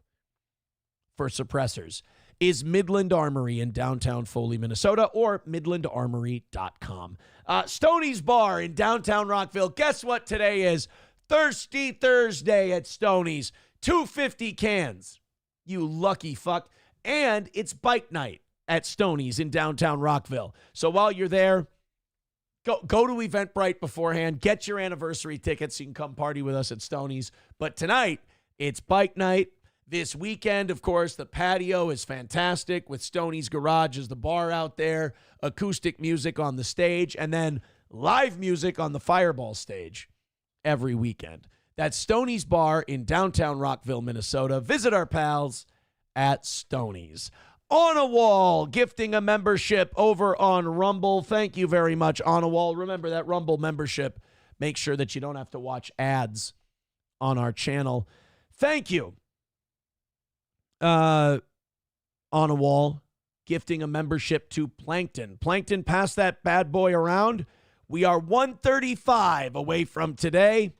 for suppressors is Midland Armory in downtown Foley, Minnesota, or midlandarmory.com. Stoney's Bar in downtown Rockville. Guess what today is? Thirsty Thursday at Stoney's. 250 cans. You lucky fuck. And it's bike night at Stoney's in downtown Rockville. So while you're there, go to Eventbrite beforehand. Get your anniversary tickets so you can come party with us at Stoney's. But tonight, it's bike night. This weekend, of course, the patio is fantastic with Stoney's Garage as the bar out there, acoustic music on the stage, and then live music on the Fireball stage every weekend. That's Stoney's Bar in downtown Rockville, Minnesota. Visit our pals at Stoney's. On a Wall, gifting a membership over on Rumble. Thank you very much, On a Wall. Remember that Rumble membership. Make sure that you don't have to watch ads on our channel. Thank you. On a Wall, gifting a membership to Plankton. Plankton, pass that bad boy around. We are 135 away from today.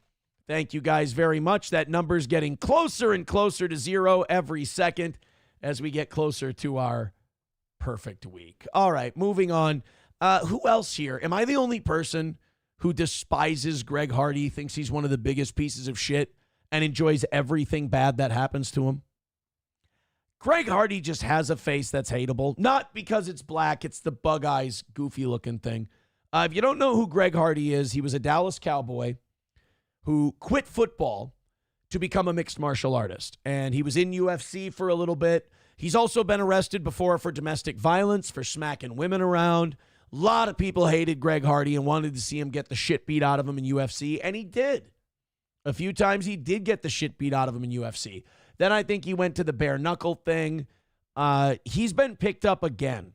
Thank you guys very much. That number's getting closer and closer to zero every second as we get closer to our perfect week. All right, moving on. Who else here? Am I the only person who despises Greg Hardy, thinks he's one of the biggest pieces of shit, and enjoys everything bad that happens to him? Greg Hardy just has a face that's hateable. Not because it's black, it's the bug eyes, goofy looking thing. If you don't know who Greg Hardy is, he was a Dallas Cowboy who quit football to become a mixed martial artist. And he was in UFC for a little bit. He's also been arrested before for domestic violence, for smacking women around. A lot of people hated Greg Hardy and wanted to see him get the shit beat out of him in UFC, and he did. A few times he did get the shit beat out of him in UFC. Then I think he went to the bare knuckle thing. He's been picked up again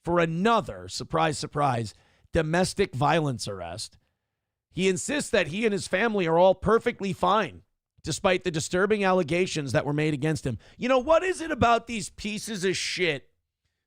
for another, surprise, surprise, domestic violence arrest. He insists that he and his family are all perfectly fine, despite the disturbing allegations that were made against him. You know, what is it about these pieces of shit,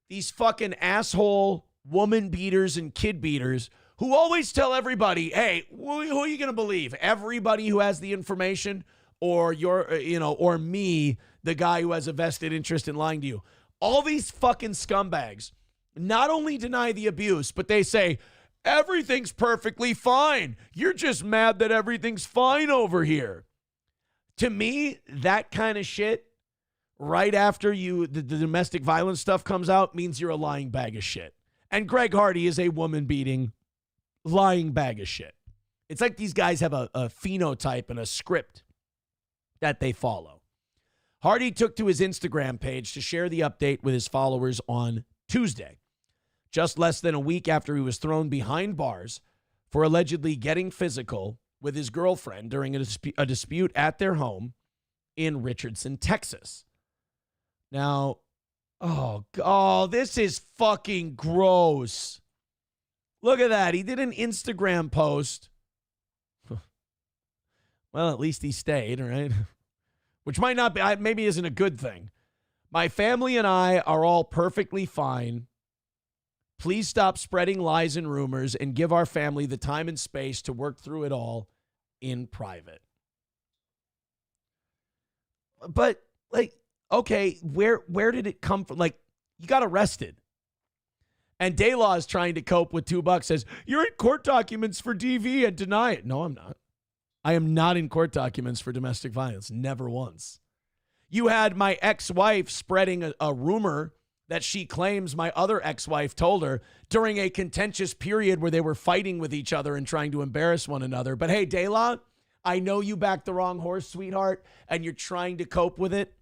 these fucking asshole woman beaters and kid beaters who always tell everybody, hey, who are you going to believe? Everybody who has the information, or or me, the guy who has a vested interest in lying to you? All these fucking scumbags not only deny the abuse, but they say, everything's perfectly fine. You're just mad that everything's fine over here. To me, that kind of shit, right after the domestic violence stuff comes out, means you're a lying bag of shit. And Greg Hardy is a woman-beating, lying bag of shit. It's like these guys have a phenotype and a script that they follow. Hardy took to his Instagram page to share the update with his followers on Tuesday, just less than a week after he was thrown behind bars for allegedly getting physical with his girlfriend during a dispute at their home in Richardson, Texas. Now, this is fucking gross. Look at that. He did an Instagram post. Well, at least he stayed, right? Which might not be, maybe isn't a good thing. My family and I are all perfectly fine. Please stop spreading lies and rumors and give our family the time and space to work through it all in private. But, okay, where did it come from? Like, you got arrested. And Daylaw is trying to cope with $2, says, you're in court documents for DV and deny it. No, I'm not. I am not in court documents for domestic violence. Never once. You had my ex-wife spreading a rumor that she claims my other ex-wife told her during a contentious period where they were fighting with each other and trying to embarrass one another. But hey, Daylaw, I know you backed the wrong horse, sweetheart, and you're trying to cope with it.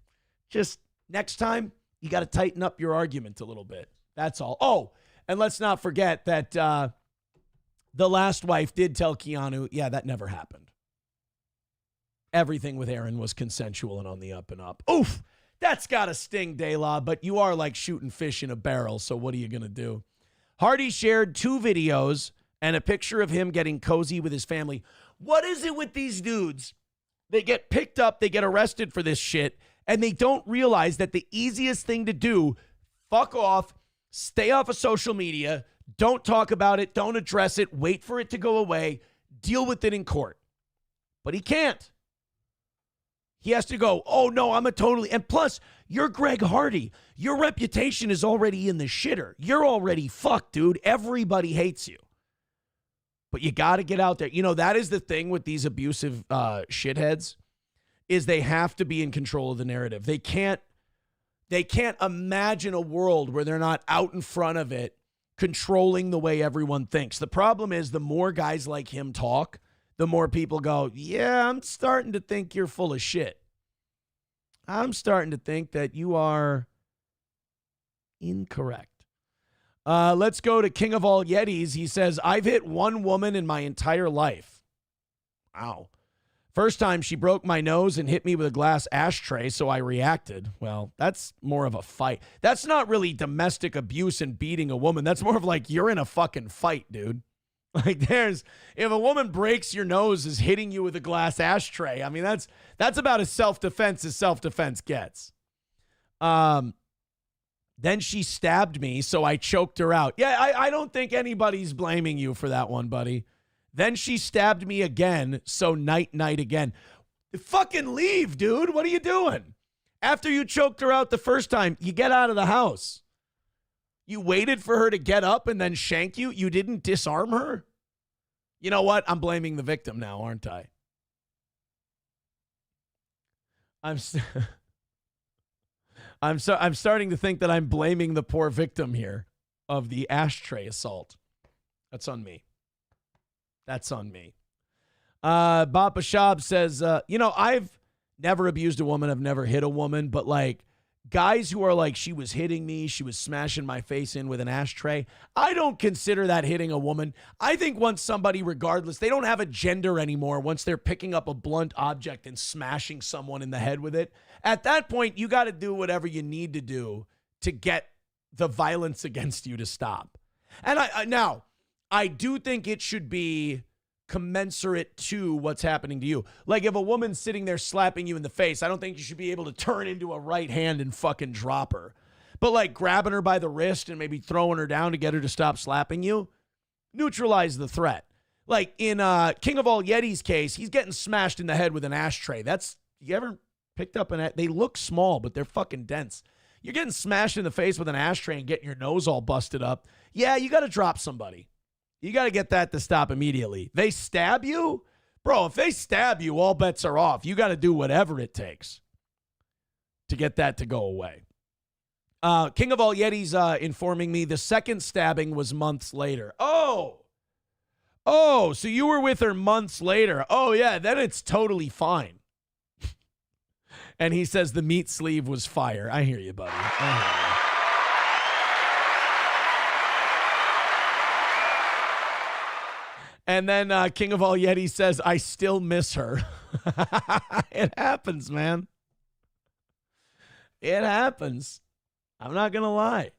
Just next time, you got to tighten up your argument a little bit. That's all. Oh, and let's not forget that the last wife did tell Keanu, yeah, that never happened. Everything with Aaron was consensual and on the up and up. Oof, that's got to sting, Daylaw, but you are like shooting fish in a barrel, so what are you going to do? Hardy shared 2 videos and a picture of him getting cozy with his family. What is it with these dudes? They get picked up, they get arrested for this shit, and they don't realize that the easiest thing to do, fuck off, stay off of social media, don't talk about it, don't address it, wait for it to go away, deal with it in court. But he can't. He has to go, oh no, I'm a totally, and plus, you're Greg Hardy. Your reputation is already in the shitter. You're already fucked, dude. Everybody hates you. But you got to get out there. You know, that is the thing with these abusive shitheads, is they have to be in control of the narrative. They can't imagine a world where they're not out in front of it, controlling the way everyone thinks. The problem is the more guys like him talk, the more people go, yeah, I'm starting to think you're full of shit. I'm starting to think that you are incorrect. Let's go to King of All Yetis. He says, I've hit one woman in my entire life. Wow. First time she broke my nose and hit me with a glass ashtray, so I reacted. Well, that's more of a fight. That's not really domestic abuse and beating a woman. That's more of like, you're in a fucking fight, dude. Like if a woman breaks your nose is hitting you with a glass ashtray. I mean, that's about as self-defense gets. Then she stabbed me, so I choked her out. Yeah, I don't think anybody's blaming you for that one, buddy. Then she stabbed me again, so night again. Fucking leave, dude. What are you doing? After you choked her out the first time, you get out of the house. You waited for her to get up and then shank you? You didn't disarm her? You know what? I'm blaming the victim now, aren't I? I'm starting to think that I'm blaming the poor victim here of the ashtray assault. That's on me. That's on me. Bapa Shab says, I've never abused a woman. I've never hit a woman. But, like, guys who are like, she was hitting me, she was smashing my face in with an ashtray, I don't consider that hitting a woman. I think once somebody, regardless, they don't have a gender anymore, once they're picking up a blunt object and smashing someone in the head with it, at that point, you got to do whatever you need to do to get the violence against you to stop. And I do think it should be commensurate to what's happening to you. Like if a woman's sitting there slapping you in the face, I don't think you should be able to turn into a right hand and fucking drop her. But like grabbing her by the wrist and maybe throwing her down to get her to stop slapping you, neutralize the threat. Like in King of All Yeti's case, he's getting smashed in the head with an ashtray. You ever picked up they look small, but they're fucking dense. You're getting smashed in the face with an ashtray and getting your nose all busted up. Yeah, you got to drop somebody. You got to get that to stop immediately. They stab you? Bro, if they stab you, all bets are off. You got to do whatever it takes to get that to go away. King of All Yetis informing me the second stabbing was months later. Oh, so you were with her months later. Oh, yeah, then it's totally fine. And he says the meat sleeve was fire. I hear you, buddy. I hear you. And then King of All Yeti says, I still miss her. It happens, man. It happens. I'm not going to lie.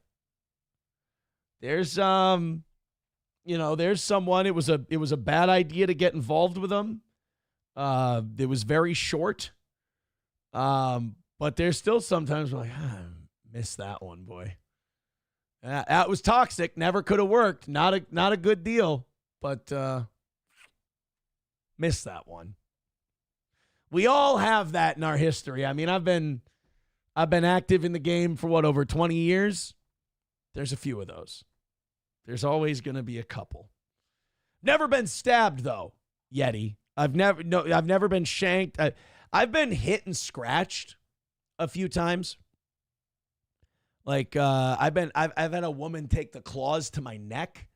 There's, there's someone, it was a bad idea to get involved with them. It was very short. But there's still sometimes we're like, I missed that one, boy. That was toxic. Never could have worked. Not a good deal. But missed that one. We all have that in our history. I mean, I've been I've been active in the game for over 20 years. There's a few of those. There's always going to be a couple. Never been stabbed though, Yeti. I've never been shanked. I've been hit and scratched a few times. Like I've had a woman take the claws to my neck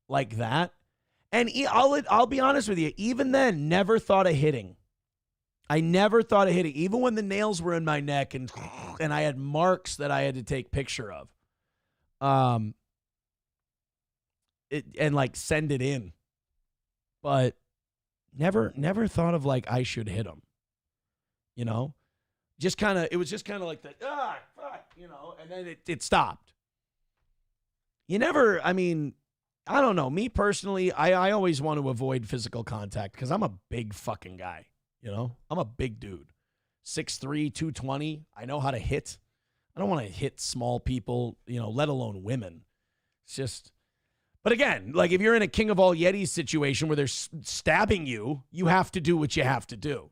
like that. And I'll be honest with you, even then, never thought of hitting. I never thought of hitting, even when the nails were in my neck and I had marks that I had to take picture of. And like send it in. But never thought of like I should hit him. You know? It was just kind of like that, fuck, you know, and then it stopped. You never, I mean, I don't know. Me personally, I always want to avoid physical contact because I'm a big fucking guy. You know, I'm a big dude. 6'3", 220. I know how to hit. I don't want to hit small people, you know, let alone women. It's just, but again, like if you're in a King of All Yetis situation where they're stabbing you, you have to do what you have to do.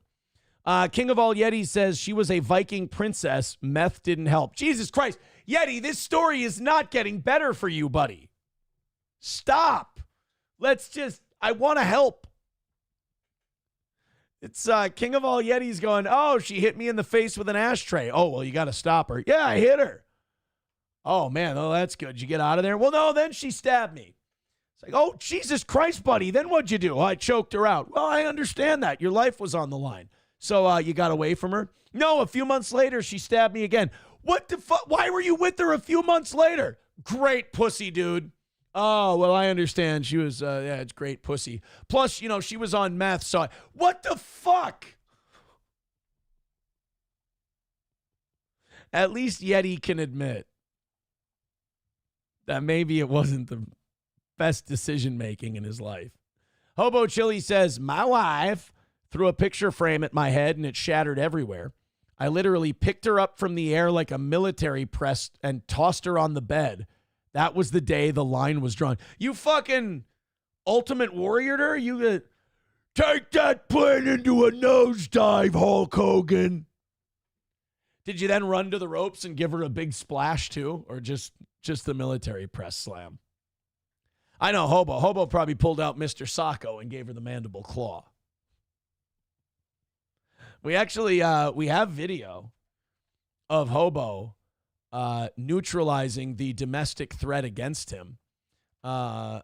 King of All Yetis says she was a Viking princess. Meth didn't help. Jesus Christ. Yeti, this story is not getting better for you, buddy. Stop. I want to help. It's King of All Yetis going, oh, she hit me in the face with an ashtray. Oh, well, you got to stop her. Yeah, I hit her. Oh, man, oh, that's good. Did you get out of there? Well, no, then she stabbed me. It's like, oh, Jesus Christ, buddy. Then what'd you do? Oh, I choked her out. Well, I understand that. Your life was on the line. So you got away from her? No, a few months later, she stabbed me again. What the fuck? Why were you with her a few months later? Great pussy, dude. Oh, well, I understand. She was, it's great pussy. Plus, you know, she was on meth, so what the fuck? At least Yeti can admit that maybe it wasn't the best decision-making in his life. Hobo Chili says, my wife threw a picture frame at my head and it shattered everywhere. I literally picked her up from the air like a military press and tossed her on the bed. That was the day the line was drawn. You fucking Ultimate Warrior-er? You take that plane into a nosedive, Hulk Hogan. Did you then run to the ropes and give her a big splash too? Or just the military press slam? I know Hobo. Hobo probably pulled out Mr. Sacco and gave her the mandible claw. We actually, we have video of Hobo neutralizing the domestic threat against him. I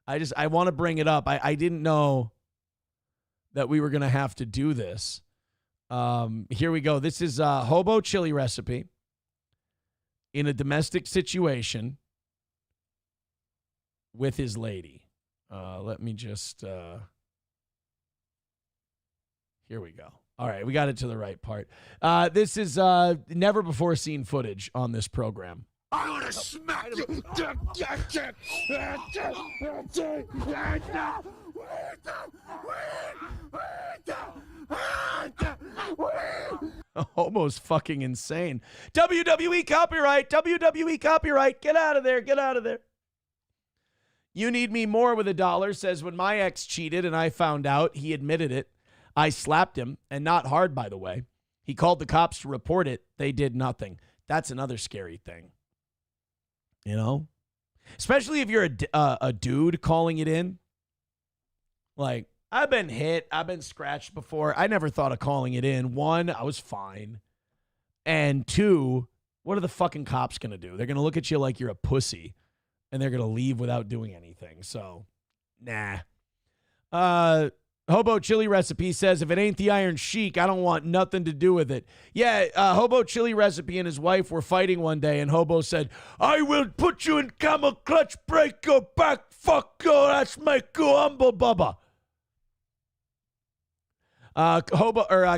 want to bring it up. I didn't know that we were going to have to do this. Here we go. This is a Hobo chili recipe in a domestic situation with his lady. Let me just... Here we go. All right, we got it to the right part. This is never before seen footage on this program. I want to smack you. Almost fucking insane. WWE copyright. WWE copyright. Get out of there. Get out of there. You need me more with $1 says when my ex cheated and I found out, he admitted it. I slapped him, and not hard, by the way. He called the cops to report it. They did nothing. That's another scary thing. You know? Especially if you're a dude calling it in. Like, I've been hit. I've been scratched before. I never thought of calling it in. One, I was fine. And two, what are the fucking cops going to do? They're going to look at you like you're a pussy, and they're going to leave without doing anything. So, nah. Hobo Chili Recipe says, if it ain't the Iron Sheik, I don't want nothing to do with it. Yeah, Hobo Chili Recipe and his wife were fighting one day, and Hobo said, I will put you in camel clutch, break your back, fuck your ass, make you humble, bubba.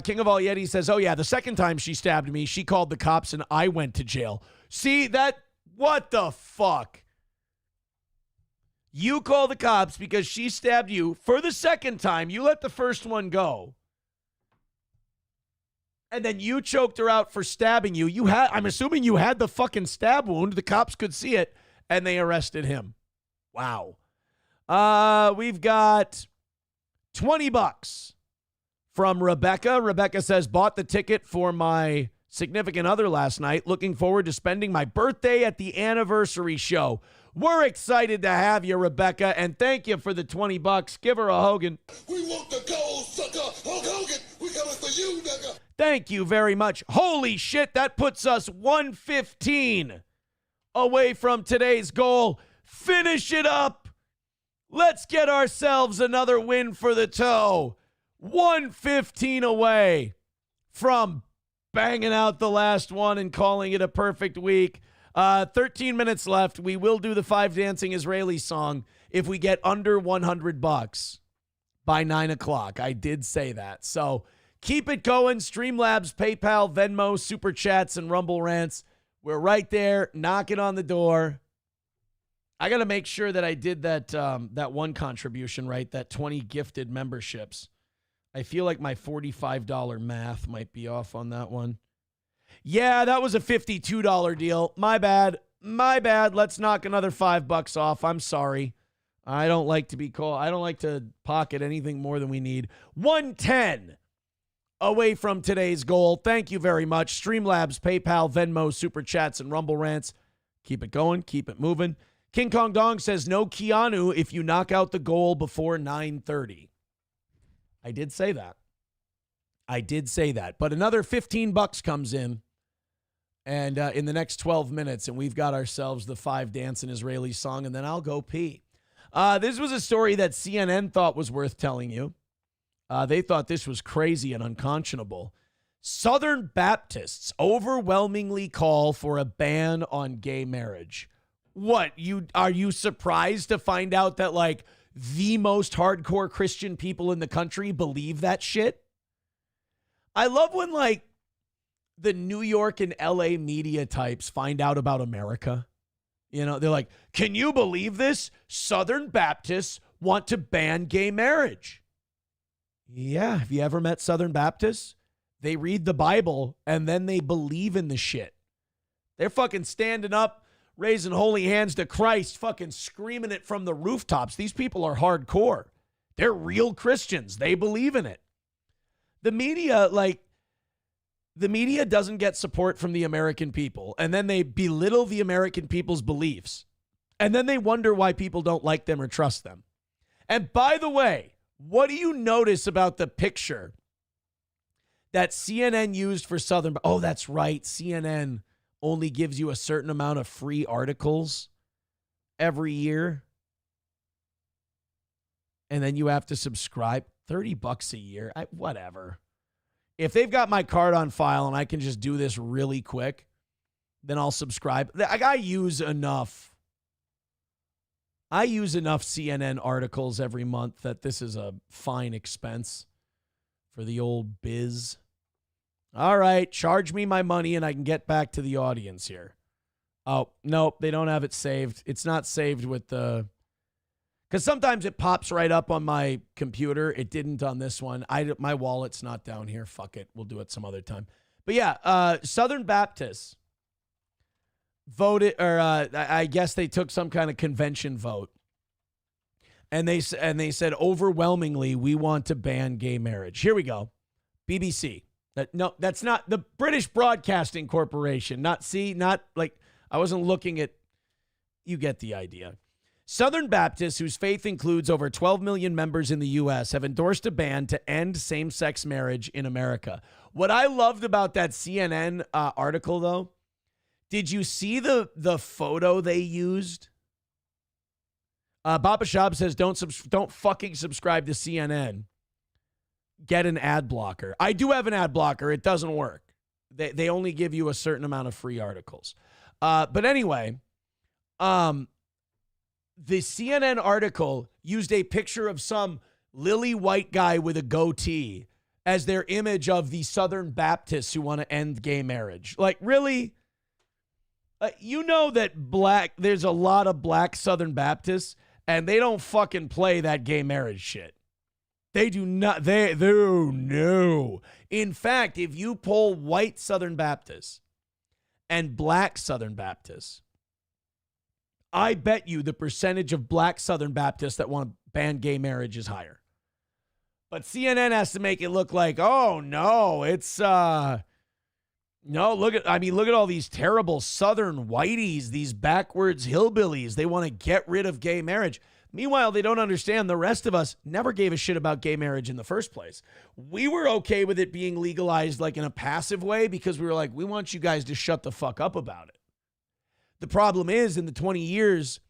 King of All Yeti says, oh yeah, the second time she stabbed me, she called the cops and I went to jail. See, what the fuck? You call the cops because she stabbed you for the second time. You let the first one go. And then you choked her out for stabbing you. I'm assuming you had the fucking stab wound. The cops could see it, and they arrested him. Wow. We've got $20 from Rebecca. Rebecca says, bought the ticket for my significant other last night. Looking forward to spending my birthday at the anniversary show. We're excited to have you, Rebecca, and thank you for the $20. Give her a Hogan. We want the gold, sucker. Hulk Hogan, we coming for you, nigga. Thank you very much. Holy shit, that puts us 115 away from today's goal. Finish it up. Let's get ourselves another win for the toe. 115 away from banging out the last one and calling it a perfect week. 13 minutes left. We will do the 5 dancing Israeli song if we get under $100 by 9 o'clock. I did say that. So keep it going. Streamlabs, PayPal, Venmo, Super Chats, and Rumble Rants. We're right there knocking on the door. I got to make sure that I did that one contribution right, that 20 gifted memberships. I feel like my $45 math might be off on that one. Yeah, that was a $52 deal. My bad. Let's knock another $5 off. I'm sorry. I don't like to pocket anything more than we need. 110 away from today's goal. Thank you very much. Streamlabs, PayPal, Venmo, Super Chats, and Rumble Rants. Keep it going. Keep it moving. King Kong Dong says, no Keanu if you knock out the goal before 9:30. I did say that. But another $15 comes in. And in the next 12 minutes, and we've got ourselves the 5 dancing Israeli song, and then I'll go pee. This was a story that CNN thought was worth telling you. They thought this was crazy and unconscionable. Southern Baptists overwhelmingly call for a ban on gay marriage. What, are you surprised to find out that, like, the most hardcore Christian people in the country believe that shit? I love when, like, the New York and LA media types find out about America. You know, they're like, can you believe this? Southern Baptists want to ban gay marriage. Yeah. Have you ever met Southern Baptists? They read the Bible and then they believe in the shit. They're fucking standing up, raising holy hands to Christ, fucking screaming it from the rooftops. These people are hardcore. They're real Christians. They believe in it. The media doesn't get support from the American people, and then they belittle the American people's beliefs, and then they wonder why people don't like them or trust them. And by the way, what do you notice about the picture that CNN used for Southern? Oh, that's right. CNN only gives you a certain amount of free articles every year, and then you have to subscribe. $30 a year. Whatever. If they've got my card on file and I can just do this really quick, then I'll subscribe. I use enough CNN articles every month that this is a fine expense for the old biz. All right, charge me my money and I can get back to the audience here. Oh, nope, they don't have it saved. It's not saved with the... Because sometimes it pops right up on my computer. It didn't on this one. My wallet's not down here. Fuck it. We'll do it some other time. But yeah, Southern Baptists voted, or I guess they took some kind of convention vote. And they said overwhelmingly, we want to ban gay marriage. Here we go. BBC. No, that's not the British Broadcasting Corporation. Not like I wasn't looking at, you get the idea. Southern Baptists, whose faith includes over 12 million members in the U.S., have endorsed a ban to end same-sex marriage in America. What I loved about that CNN article, though, did you see the photo they used? Baba Shab says, don't fucking subscribe to CNN. Get an ad blocker. I do have an ad blocker. It doesn't work. They only give you a certain amount of free articles. But anyway, the CNN article used a picture of some lily white guy with a goatee as their image of the Southern Baptists who want to end gay marriage. Like, really? You know that there's a lot of black Southern Baptists, and they don't fucking play that gay marriage shit. They do not. No. In fact, if you poll white Southern Baptists and black Southern Baptists, I bet you the percentage of black Southern Baptists that want to ban gay marriage is higher. But CNN has to make it look like, oh no, it's no, look at all these terrible Southern whiteys, these backwards hillbillies. They want to get rid of gay marriage. Meanwhile, they don't understand the rest of us never gave a shit about gay marriage in the first place. We were okay with it being legalized like in a passive way because we were like, we want you guys to shut the fuck up about it. The problem is, in the 20 years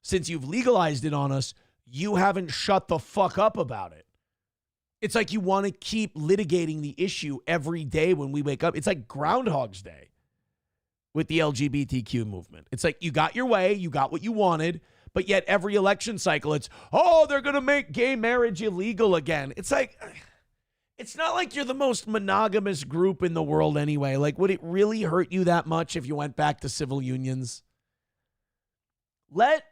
since you've legalized it on us, you haven't shut the fuck up about it. It's like you want to keep litigating the issue every day when we wake up. It's like Groundhog's Day with the LGBTQ movement. It's like you got your way, you got what you wanted, but yet every election cycle it's, oh, they're going to make gay marriage illegal again. It's like, it's not like you're the most monogamous group in the world anyway. Like, would it really hurt you that much if you went back to civil unions? Let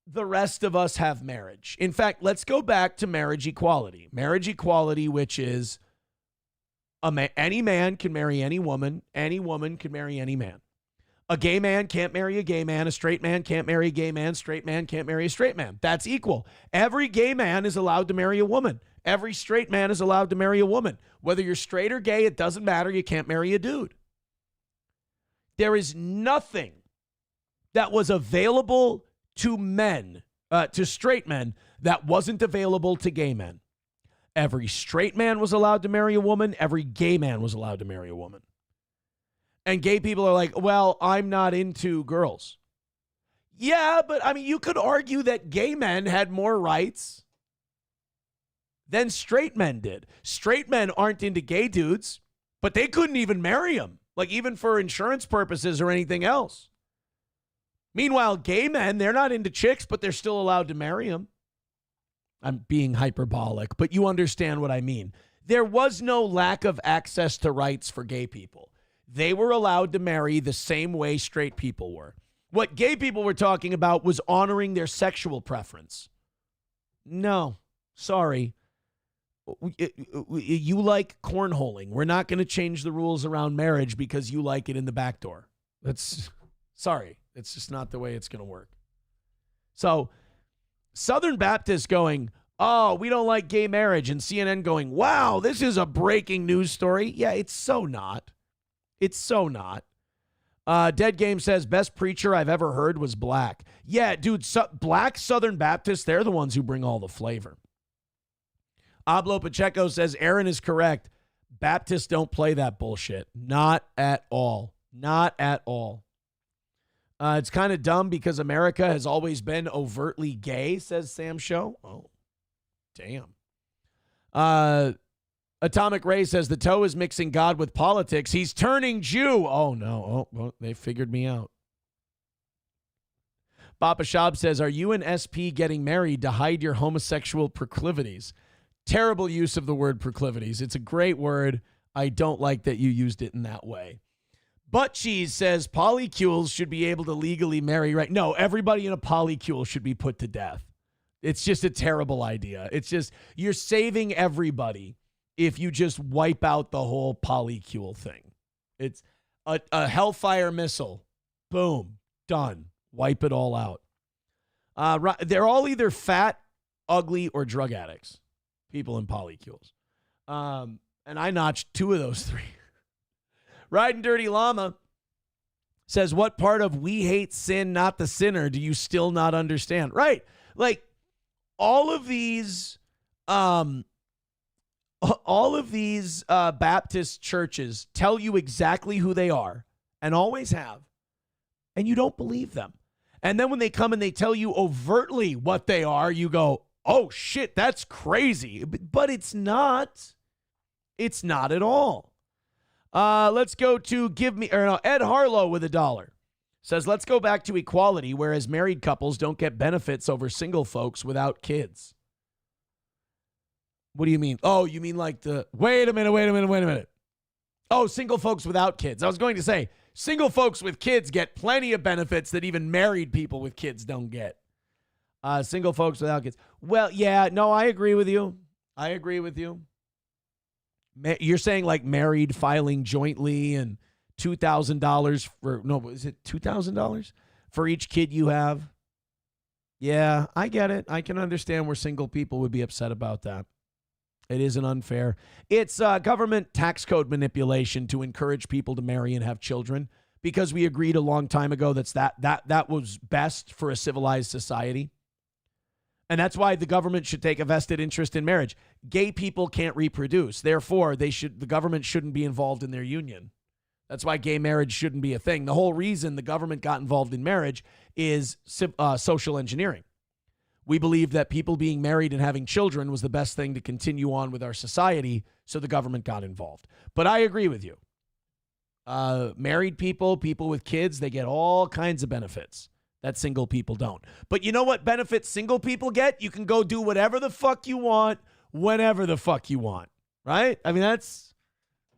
the rest of us have marriage. In fact, let's go back to marriage equality. Marriage equality, which is any man can marry any woman can marry any man. A gay man can't marry a gay man. A straight man can't marry a gay man. Straight man can't marry a straight man. That's equal. Every gay man is allowed to marry a woman. Every straight man is allowed to marry a woman. Whether you're straight or gay, it doesn't matter. You can't marry a dude. There is nothing that was available to men, to straight men, that wasn't available to gay men. Every straight man was allowed to marry a woman. Every gay man was allowed to marry a woman. And gay people are like, well, I'm not into girls. Yeah, but I mean, you could argue that gay men had more rights than straight men did. Straight men aren't into gay dudes, but they couldn't even marry them, like even for insurance purposes or anything else. Meanwhile, gay men, they're not into chicks, but they're still allowed to marry them. I'm being hyperbolic, but you understand what I mean. There was no lack of access to rights for gay people. They were allowed to marry the same way straight people were. What gay people were talking about was honoring their sexual preference. No, sorry. You like cornholing. We're not going to change the rules around marriage because you like it in the back door. Sorry. It's just not the way it's going to work. So Southern Baptists going, oh, we don't like gay marriage. And CNN going, wow, this is a breaking news story. Yeah, it's so not. It's so not. Dead Game says, best preacher I've ever heard was black. Yeah, dude, black Southern Baptists, they're the ones who bring all the flavor. Ablo Pacheco says, Aaron is correct. Baptists don't play that bullshit. Not at all. Not at all. It's kind of dumb because America has always been overtly gay, says Sam Show. Oh, damn. Atomic Ray says the toe is mixing God with politics. He's turning Jew. Oh, no. Oh, well, they figured me out. Papa Shab says, are you and SP getting married to hide your homosexual proclivities? Terrible use of the word proclivities. It's a great word. I don't like that you used it in that way. Butt Cheese says polycules should be able to legally marry, right? No, everybody in a polycule should be put to death. It's just a terrible idea. It's just, you're saving everybody if you just wipe out the whole polycule thing. It's a hellfire missile. Boom. Done. Wipe it all out. They're all either fat, ugly, or drug addicts. People in polycules. And I notched 2 of those 3. Riding Dirty Llama says, what part of we hate sin, not the sinner, do you still not understand? Right. Like all of these Baptist churches tell you exactly who they are and always have, and you don't believe them. And then when they come and they tell you overtly what they are, you go, oh shit, that's crazy. But it's not. It's not at all. Let's go to Ed Harlow with $1. Says, let's go back to equality, whereas married couples don't get benefits over single folks without kids. What do you mean? Oh, you mean like wait a minute. Oh, single folks without kids. I was going to say, single folks with kids get plenty of benefits that even married people with kids don't get. Single folks without kids. Well, yeah, no, I agree with you. You're saying like married filing jointly and $2,000 for, no, is it $2,000 for each kid you have? Yeah, I get it. I can understand where single people would be upset about that. It isn't unfair. It's government tax code manipulation to encourage people to marry and have children because we agreed a long time ago that was best for a civilized society. And that's why the government should take a vested interest in marriage. Gay people can't reproduce. Therefore, the government shouldn't be involved in their union. That's why gay marriage shouldn't be a thing. The whole reason the government got involved in marriage is social engineering. We believe that people being married and having children was the best thing to continue on with our society, so the government got involved. But I agree with you. Married people, people with kids, they get all kinds of benefits that single people don't. But you know what benefits single people get? You can go do whatever the fuck you want, whenever the fuck you want, right? I mean, that's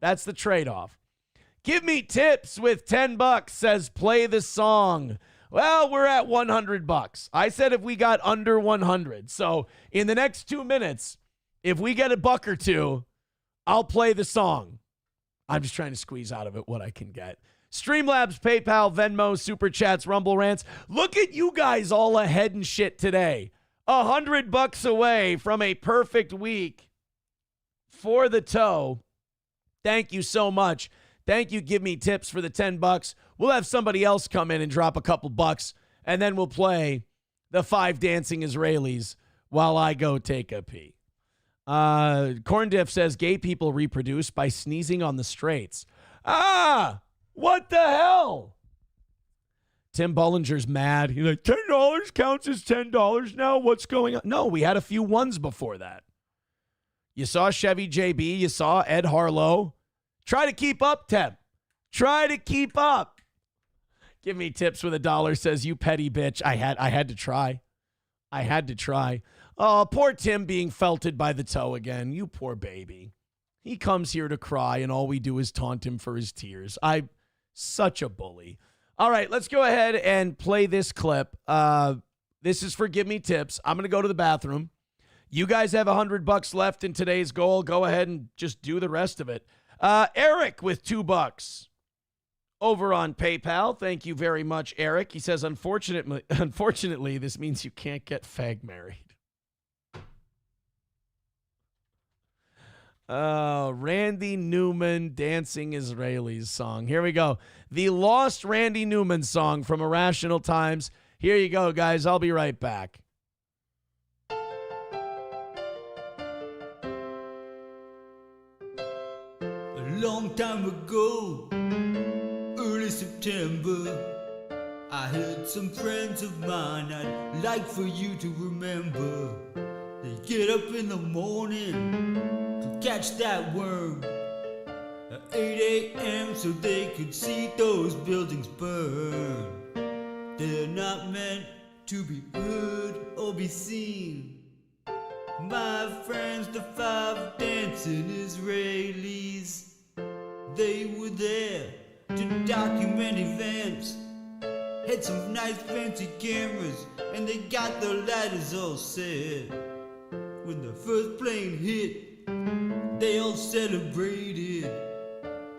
the trade-off. Give me tips with $10, says play the song. Well, we're at $100. I said if we got under 100. So in the next 2 minutes, if we get $1 or $2, I'll play the song. I'm just trying to squeeze out of it what I can get. Streamlabs, PayPal, Venmo, Super Chats, Rumble Rants. Look at you guys all ahead and shit today. $100 away from a perfect week for the toe. Thank you so much. Thank you. Give me tips for the $10. We'll have somebody else come in and drop a couple bucks, and then we'll play the 5 dancing Israelis while I go take a pee. Corn Diff says gay people reproduce by sneezing on the straights. What the hell? Tim Bollinger's mad. He's like, $10 counts as $10 now? What's going on? No, we had a few ones before that. You saw Chevy JB. You saw Ed Harlow. Try to keep up, Tim. Try to keep up. Give me tips with $1, says you petty bitch. I had to try. I had to try. Oh, poor Tim being felted by the toe again. You poor baby. He comes here to cry, and all we do is taunt him for his tears. I'm such a bully. All right, let's go ahead and play this clip. This is for Give Me Tips. I'm going to go to the bathroom. You guys have $100 left in today's goal. Go ahead and just do the rest of it. Eric with $2 over on PayPal. Thank you very much, Eric. He says, unfortunately, this means you can't get fag married. Randy Newman, Dancing Israelis song. Here we go. The lost Randy Newman song from Irrational Times. Here you go, guys. I'll be right back. A long time ago, early September, I had some friends of mine I'd like for you to remember. They get up in the morning to catch that worm at 8 a.m. so they could see those buildings burn. They're not meant to be heard or be seen. My friends, the 5 dancing Israelis, they were there to document events. Had some nice fancy cameras and they got the lighters all set. When the first plane hit, they all celebrated.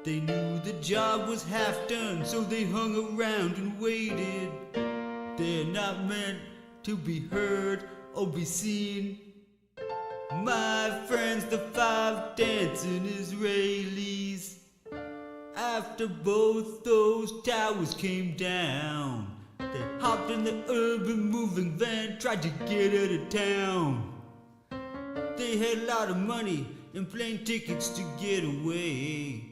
They knew the job was half done, so they hung around and waited. They're not meant to be heard or be seen. My friends, the 5 dancing Israelis. After both those towers came down, they hopped in the urban moving van, tried to get out of town. They had a lot of money and plane tickets to get away,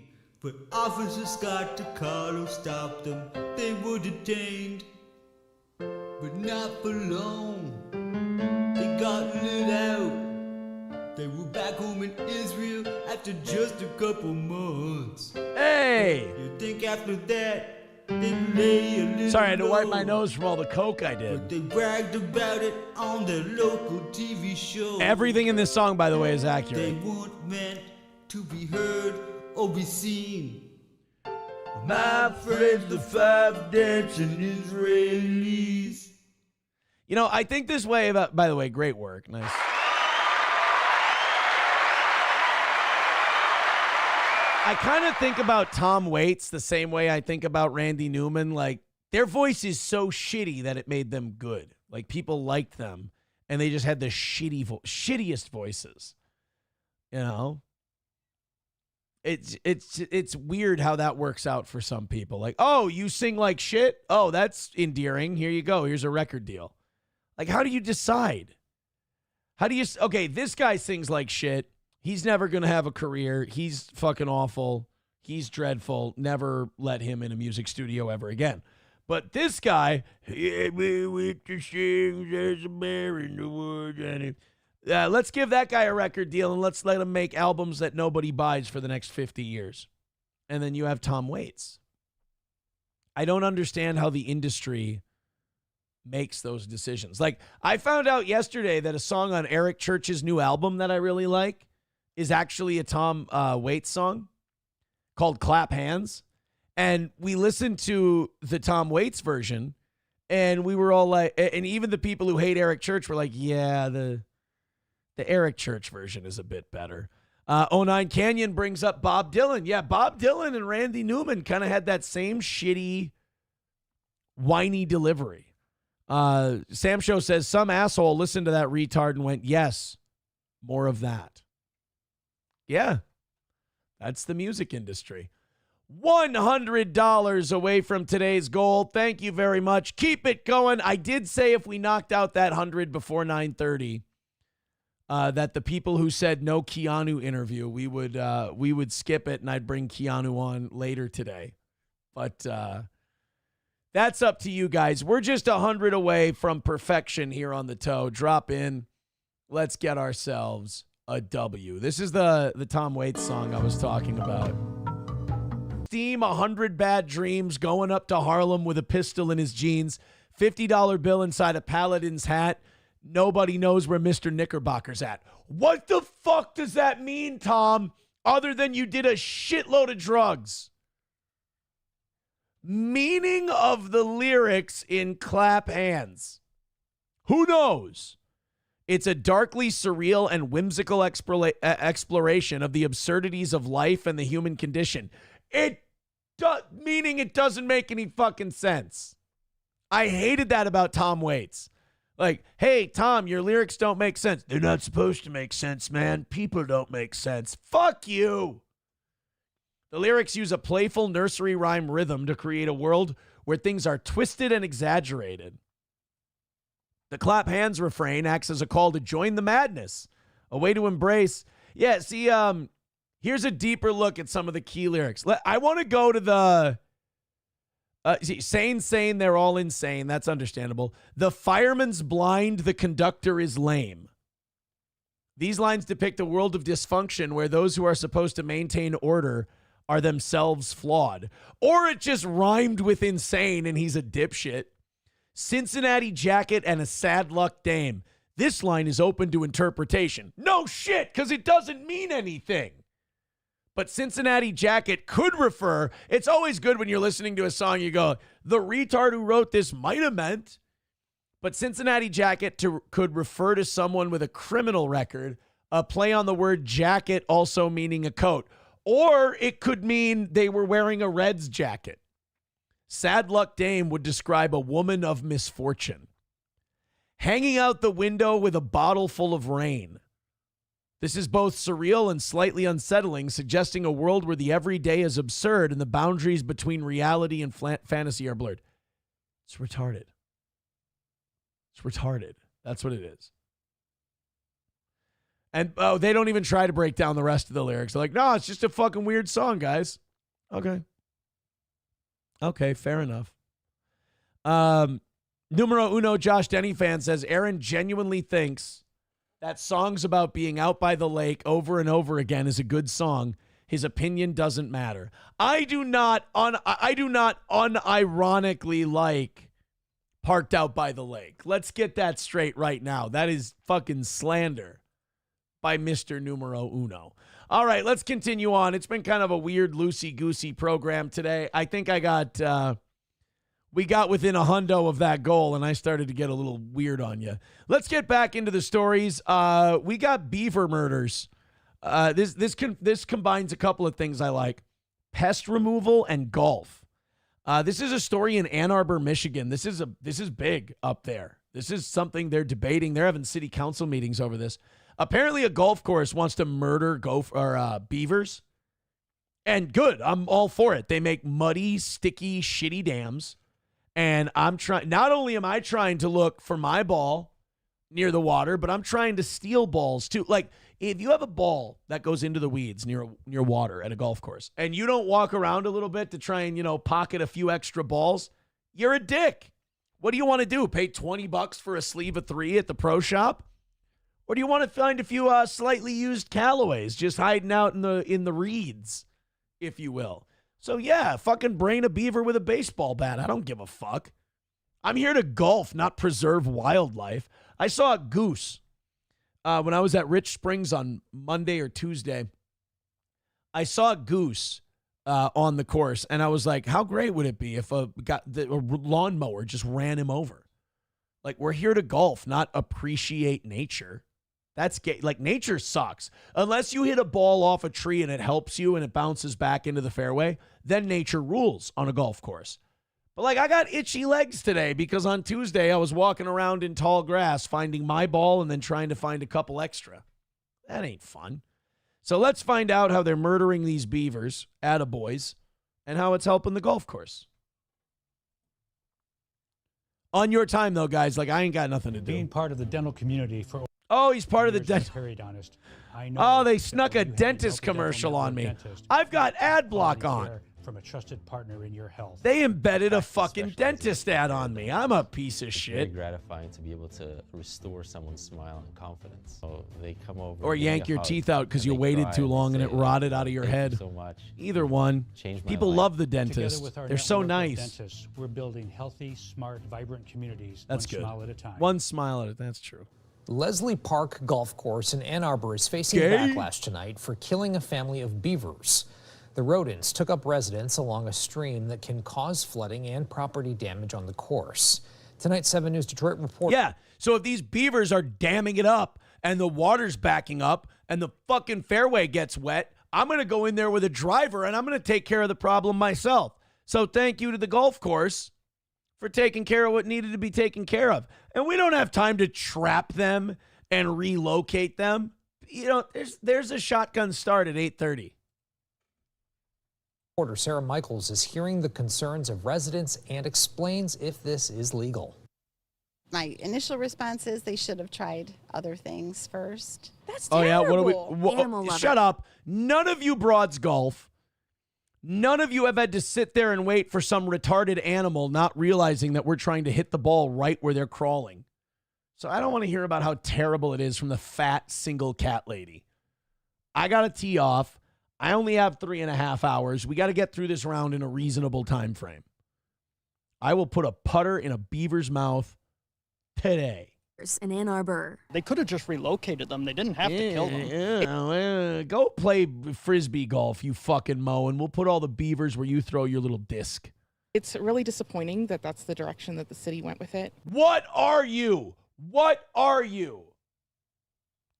but Officer Scott DiCarlo stopped them. They were detained, but not for long. They got lit out. They were back home in Israel after just a couple months. Hey! You'd think after that, they'd lay a little Sorry, I had to wipe my low. nose from all the coke I did. But they bragged about it on their local TV show. Everything in this song, by the way, is They accurate. weren't meant to be heard or be seen. My friends, the 5 dancing Israelis. You know, I think this way about, by the way, great work. Nice. I kind of think about Tom Waits the same way I think about Randy Newman. Like, their voice is so shitty that it made them good. Like, people liked them, and they just had the shittiest voices. You know? It's weird how that works out for some people. Like, oh, you sing like shit? Oh, that's endearing. Here you go. Here's a record deal. Like, how do you decide? How do you, okay, this guy sings like shit. He's never going to have a career. He's fucking awful. He's dreadful. Never let him in a music studio ever again. But this guy, with the sings, there's a bear in the woods. Let's give that guy a record deal and let's let him make albums that nobody buys for the next 50 years. And then you have Tom Waits. I don't understand how the industry makes those decisions. Like, I found out yesterday that a song on Eric Church's new album that I really like is actually a Tom Waits song called Clap Hands. And we listened to the Tom Waits version, and we were all like, and even the people who hate Eric Church were like, yeah, the Eric Church version is a bit better. 09 Canyon brings up Bob Dylan. Yeah, Bob Dylan and Randy Newman kind of had that same shitty, whiny delivery. Sam Show says, some asshole listened to that retard and went, yes, more of that. Yeah, that's the music industry. $100 away from today's goal. Thank you very much. Keep it going. I did say if we knocked out that 100 before 9:30, that the people who said no Keanu interview, we would skip it and I'd bring Keanu on later today. But that's up to you guys. We're just 100 away from perfection here on the toe. Drop in. Let's get ourselves a W. This is the Tom Waits song I was talking about. Steam 100 bad dreams, going up to Harlem with a pistol in his jeans, $50 bill inside a paladin's hat. Nobody knows where Mr. Knickerbocker's at. What the fuck does that mean, Tom? Other than you did a shitload of drugs. Meaning of the lyrics in Clap Hands. Who knows? It's a darkly surreal and whimsical exploration of the absurdities of life and the human condition. Meaning it doesn't make any fucking sense. I hated that about Tom Waits. Like, hey, Tom, your lyrics don't make sense. They're not supposed to make sense, man. People don't make sense. Fuck you. The lyrics use a playful nursery rhyme rhythm to create a world where things are twisted and exaggerated. The Clap Hands refrain acts as a call to join the madness, a way to embrace. Yeah, see, here's a deeper look at some of the key lyrics. I want to go to the sane, they're all insane. That's understandable. The fireman's blind, the conductor is lame. These lines depict a world of dysfunction where those who are supposed to maintain order are themselves flawed. Or it just rhymed with insane and he's a dipshit. Cincinnati jacket and a sad luck dame. This line is open to interpretation. No shit, because it doesn't mean anything. But Cincinnati jacket could refer. It's always good when you're listening to a song, you go, the retard who wrote this might have meant. But Cincinnati jacket could refer to someone with a criminal record, a play on the word jacket also meaning a coat. Or it could mean they were wearing a Reds jacket. Sad luck dame would describe a woman of misfortune. Hanging out the window with a bottle full of rain. This is both surreal and slightly unsettling, suggesting a world where the everyday is absurd and the boundaries between reality and fantasy are blurred. It's retarded. It's retarded. That's what it is. And they don't even try to break down the rest of the lyrics. They're like, no, it's just a fucking weird song, guys. Okay, fair enough. Numero uno Josh Denny fan says Aaron genuinely thinks that songs about being out by the lake over and over again is a good song. His opinion doesn't matter. I do not unironically like Parked Out by the Lake. Let's get that straight right now. That is fucking slander by Mr. Numero Uno. All right, let's continue on. It's been kind of a weird, loosey-goosey program today. I think we got within a hundo of that goal, and I started to get a little weird on you. Let's get back into the stories. We got beaver murders. This combines a couple of things I like. Pest removal and golf. This is a story in Ann Arbor, Michigan. This is big up there. This is something they're debating. They're having city council meetings over this. Apparently a golf course wants to murder beavers. And good, I'm all for it. They make muddy, sticky, shitty dams. And I'm trying, not only am I trying to look for my ball near the water, but I'm trying to steal balls too. Like, if you have a ball that goes into the weeds near water at a golf course, and you don't walk around a little bit to try and, pocket a few extra balls, you're a dick. What do you want to do? Pay $20 for a sleeve of 3 at the pro shop? Or do you want to find a few slightly used Callaways just hiding out in the reeds, if you will? So yeah, fucking brain a beaver with a baseball bat. I don't give a fuck. I'm here to golf, not preserve wildlife. I saw a goose when I was at Rich Springs on Monday or Tuesday. I saw a goose on the course, and I was like, how great would it be if a lawnmower just ran him over? Like, we're here to golf, not appreciate nature. That's gay. Like, nature sucks. Unless you hit a ball off a tree and it helps you and it bounces back into the fairway, then nature rules on a golf course. But, like, I got itchy legs today because on Tuesday I was walking around in tall grass finding my ball and then trying to find a couple extra. That ain't fun. So let's find out how they're murdering these beavers, attaboys, and how it's helping the golf course. On your time, though, guys. Like, I ain't got nothing to do. Being part of the dental community for... Oh, he's part of the dentist. Periodontalist. I know oh, they snuck a dentist commercial on me. I've got ad block on. From a trusted partner in your health. They embedded a fucking dentist ad on me. I'm a piece of shit. It's very gratifying to be able to restore someone's smile and confidence. So they come over. Or yank your teeth out because you waited too long and it rotted out of your head. Thank you so much. Either one. People love the dentist. They're so nice. Dentists, we're building healthy, smart, vibrant communities. That's one good. Smile at a time. One smile at a time. That's true. Leslie Park Golf Course in Ann Arbor is facing backlash tonight for killing a family of beavers. The rodents took up residence along a stream that can cause flooding and property damage on the course. Tonight, 7 News Detroit reports. Yeah, so if these beavers are damming it up and the water's backing up and the fucking fairway gets wet, I'm going to go in there with a driver and I'm going to take care of the problem myself. So thank you to the golf course for taking care of what needed to be taken care of. And we don't have time to trap them and relocate them. There's a shotgun start at 8:30. Reporter Sarah Michaels is hearing the concerns of residents and explains if this is legal. My initial response is they should have tried other things first. That's Oh, yeah? terrible. Shut up. None of you broads golf. None of you have had to sit there and wait for some retarded animal not realizing that we're trying to hit the ball right where they're crawling. So I don't want to hear about how terrible it is from the fat single cat lady. I got to tee off. I only have 3.5 hours. We got to get through this round in a reasonable time frame. I will put a putter in a beaver's mouth today. In Ann Arbor. They could have just relocated them. They didn't have to kill them. Go play frisbee golf, you fucking moe, and we'll put all the beavers where you throw your little disc. It's really disappointing that that's the direction that the city went with it. What are you? What are you?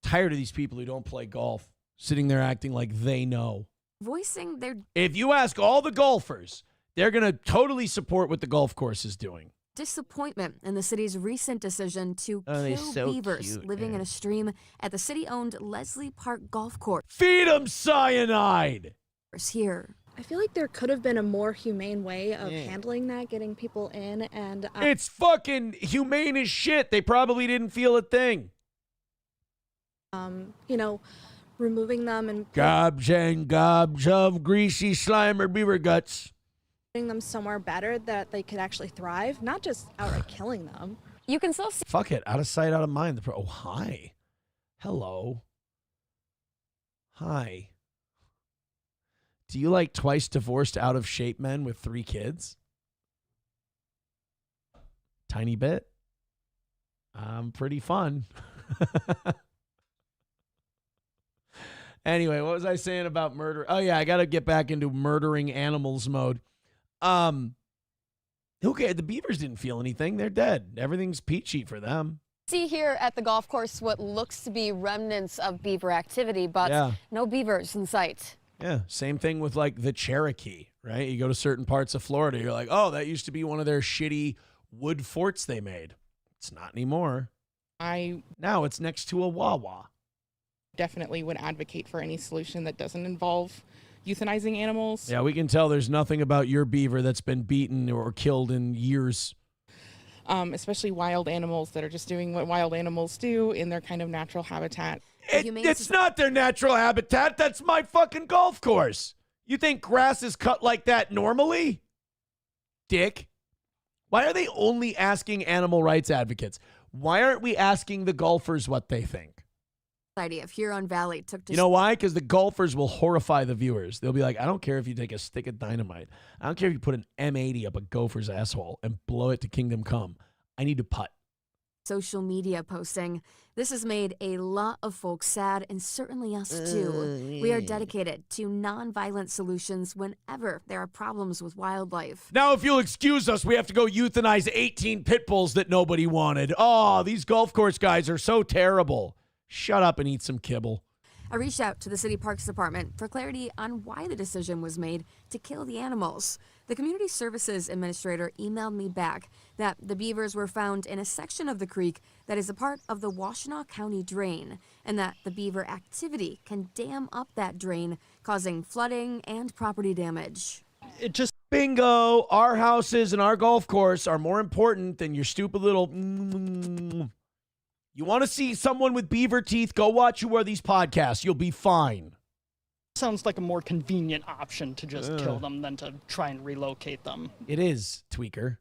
Tired of these people who don't play golf, sitting there acting like they know. Voicing their... If you ask all the golfers, they're going to totally support what the golf course is doing. Disappointment in the city's recent decision to kill beavers living in a stream at the city-owned Leslie Park Golf Course. Feed them cyanide! Here. I feel like there could have been a more humane way of handling that, getting people in, and... It's fucking humane as shit. They probably didn't feel a thing. Removing them and... Gobs and gobs of greasy slime or beaver guts. Putting them somewhere better that they could actually thrive, not just outright killing them. You can still see... Fuck it. Out of sight, out of mind. Oh, hi. Hello. Hi. Do you like twice divorced out of shape men with 3 kids? Tiny bit. Pretty fun. Anyway, what was I saying about murder? Oh, yeah, I got to get back into murdering animals mode. Okay, the beavers didn't feel anything. They're dead. Everything's peachy for them. See here at the golf course what looks to be remnants of beaver activity, but no beavers in sight. Yeah, same thing with like the Cherokee, right? You go to certain parts of Florida, you're like, oh, that used to be one of their shitty wood forts they made. It's not anymore. Now it's next to a Wawa. definitely would advocate for any solution that doesn't involve euthanizing animals. Yeah, we can tell there's nothing about your beaver that's been beaten or killed in years. Especially wild animals that are just doing what wild animals do in their kind of natural habitat. It's not their natural habitat. That's my fucking golf course. You think grass is cut like that normally? Dick. Why are they only asking animal rights advocates? Why aren't we asking the golfers what they think? Idea of Huron Valley took to You know why? Because the golfers will horrify the viewers. They'll be like, I don't care if you take a stick of dynamite. I don't care if you put an M80 up a gopher's asshole and blow it to kingdom come. I need to putt. social media posting. This has made a lot of folks sad, and certainly us too. We are dedicated to nonviolent solutions whenever there are problems with wildlife. Now, if you'll excuse us, we have to go euthanize 18 pit bulls that nobody wanted. Oh, these golf course guys are so terrible. Shut up and eat some kibble. I reached out to the City Parks Department for clarity on why the decision was made to kill the animals. The Community Services Administrator emailed me back that the beavers were found in a section of the creek that is a part of the Washtenaw County drain, and that the beaver activity can dam up that drain, causing flooding and property damage. It just bingo. Our houses and our golf course are more important than your stupid little. You want to see someone with beaver teeth? Go watch you wear these podcasts. You'll be fine. Sounds like a more convenient option to just kill them than to try and relocate them. It is, tweaker.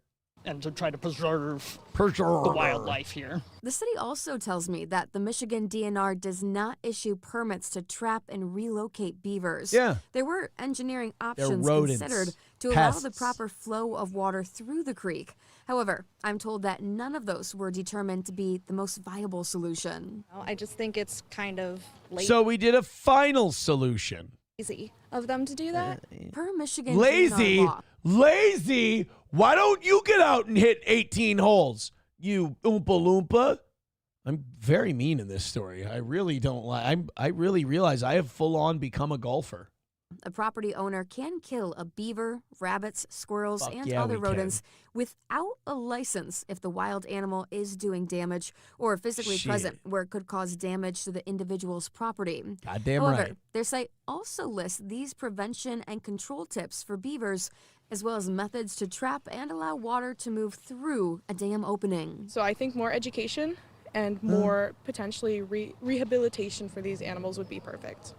And to try to preserve the wildlife here. The city also tells me that the Michigan DNR does not issue permits to trap and relocate beavers. Yeah. There were engineering options rodents. considered to Pests. allow the proper flow of water through the creek. However, I'm told that none of those were determined to be the most viable solution. I just think it's kind of lazy So we did a final solution. of them to do that. Per Michigan Lazy? DNR law, Lazy? Why don't you get out and hit 18 holes? You Oompa Loompa. I'm very mean in this story. I really don't like. I really realize I have full on become a golfer. a property owner can kill a beaver, rabbits, squirrels, Fuck and yeah, other we can. rodents without a license if the wild animal is doing damage or physically Shit. present where it could cause damage to the individual's property. Goddamn However, right. their site also lists these prevention and control tips for beavers, as well as methods to trap and allow water to move through a dam opening. So I think more education and more potentially rehabilitation for these animals would be perfect.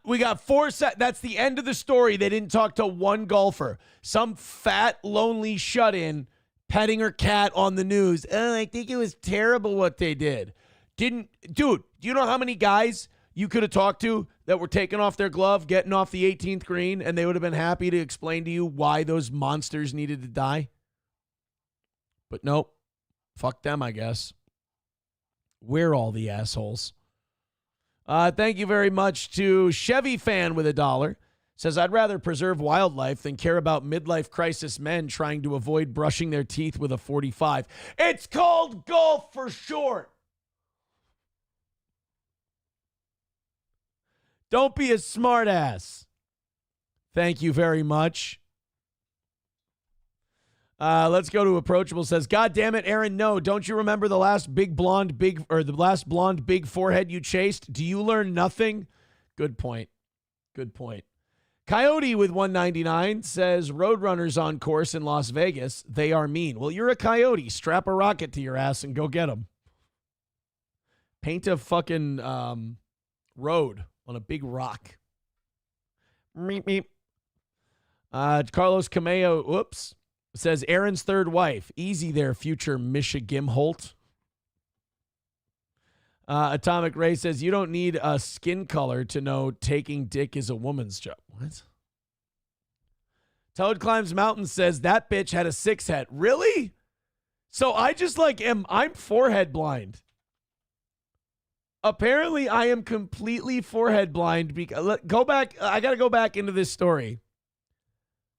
We got 4 sets. That's the end of the story. They didn't talk to one golfer. Some fat, lonely shut-in petting her cat on the news. Oh, I think it was terrible what they did. Dude, do you know how many guys you could have talked to that were taking off their glove, getting off the 18th green, and they would have been happy to explain to you why those monsters needed to die? But nope. Fuck them, I guess. We're all the assholes. Thank you very much to Chevy Fan with $1. Says, I'd rather preserve wildlife than care about midlife crisis men trying to avoid brushing their teeth with a 45. It's called golf for short. Don't be a smartass. Thank you very much. Let's go to Approachable. Says, God damn it, Aaron, no. Don't you remember the last blonde big forehead you chased? Do you learn nothing? Good point. Good point. Coyote with 199 says, Roadrunners on course in Las Vegas. They are mean. Well, you're a coyote. Strap a rocket to your ass and go get them. Paint a fucking road on a big rock. Meep, meep. Carlos Cameo, whoops. Says Aaron's third wife. Easy there, future Misha Gimholt. Atomic Ray says, you don't need a skin color to know taking dick is a woman's job. What? Toad Climbs Mountain says, that bitch had a 6 head. Really? So I just I'm forehead blind. Apparently I am completely forehead blind. Go back. I got to go back into this story.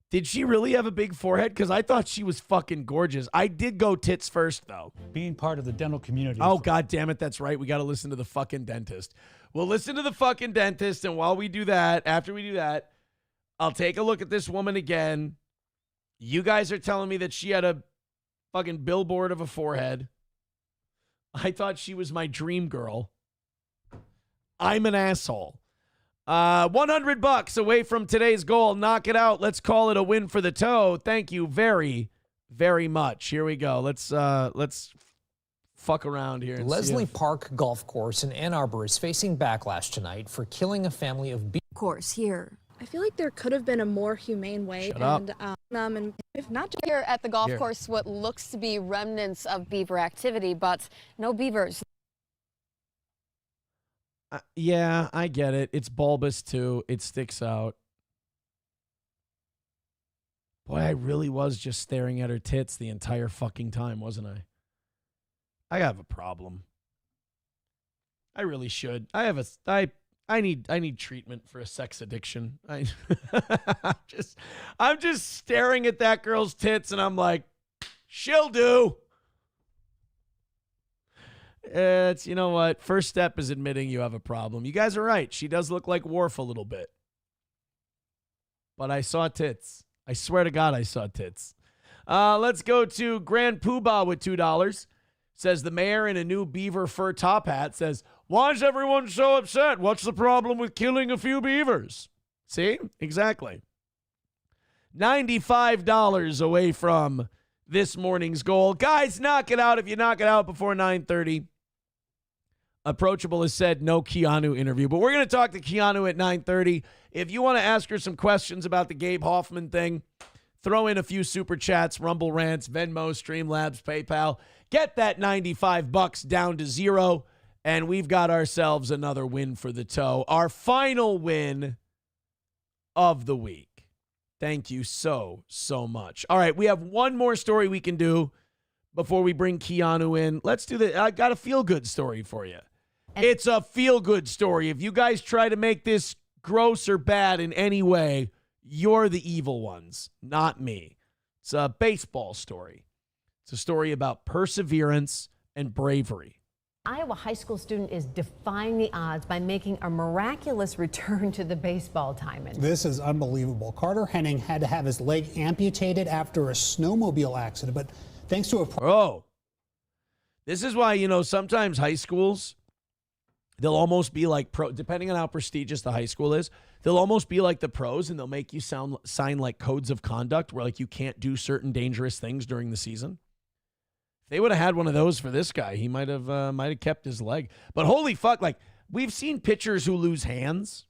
Did she really have a big forehead? Because I thought she was fucking gorgeous. I did go tits first, though. Being part of the dental community. Oh, God damn it. That's right. We got to listen to the fucking dentist. We'll listen to the fucking dentist. And while we do that, after we do that, I'll take a look at this woman again. You guys are telling me that she had a fucking billboard of a forehead. I thought she was my dream girl. I'm an asshole. $100 away from today's goal. Knock it out. Let's call it a win for the toe. Thank you very, very much. Here we go. Let's fuck around here. And Leslie Park Golf Course in Ann Arbor is facing backlash tonight for killing a family of course here. I feel like there could have been a more humane way. Shut up. And if not just Here at the golf Here. course, what looks to be remnants of beaver activity, but no beavers. Yeah, I get it. It's bulbous too. It sticks out. Boy, I really was just staring at her tits the entire fucking time, wasn't I? I have a problem. I really should. I need treatment for a sex addiction. I'm just staring at that girl's tits and I'm like, she'll do. It's, you know what? First step is admitting you have a problem. You guys are right. She does look like Worf a little bit. But I saw tits. I swear to God I saw tits. Let's go to Grand Poobah with $2. Says the mayor in a new beaver fur top hat says, why is everyone so upset? What's the problem with killing a few beavers? See? Exactly. $95 away from this morning's goal. Guys, knock it out. If you knock it out before 9:30. Approachable has said no Keanu interview, but we're going to talk to Keanu at 9:30. If you want to ask her some questions about the Gabe Hoffman thing, throw in a few super chats, Rumble rants, Venmo, Streamlabs, PayPal. Get that $95 down to zero, and we've got ourselves another win for the toe. Our final win of the week. Thank you so, so much. All right, we have one more story we can do before we bring Keanu in. Let's do that. I got a feel-good story for you. It's a feel-good story. If you guys try to make this gross or bad in any way, you're the evil ones, not me. It's a baseball story. It's a story about perseverance and bravery. Iowa high school student is defying the odds by making a miraculous return to the baseball diamond. This is unbelievable. Carter Henning had to have his leg amputated after a snowmobile accident, but thanks to a... This is why, sometimes high schools, they'll almost be like pro, depending on how prestigious the high school is, they'll almost be like the pros, and they'll make you sign like codes of conduct where like you can't do certain dangerous things during the season. If they would have had one of those for this guy, he might have kept his leg. But holy fuck, like we've seen pitchers who lose hands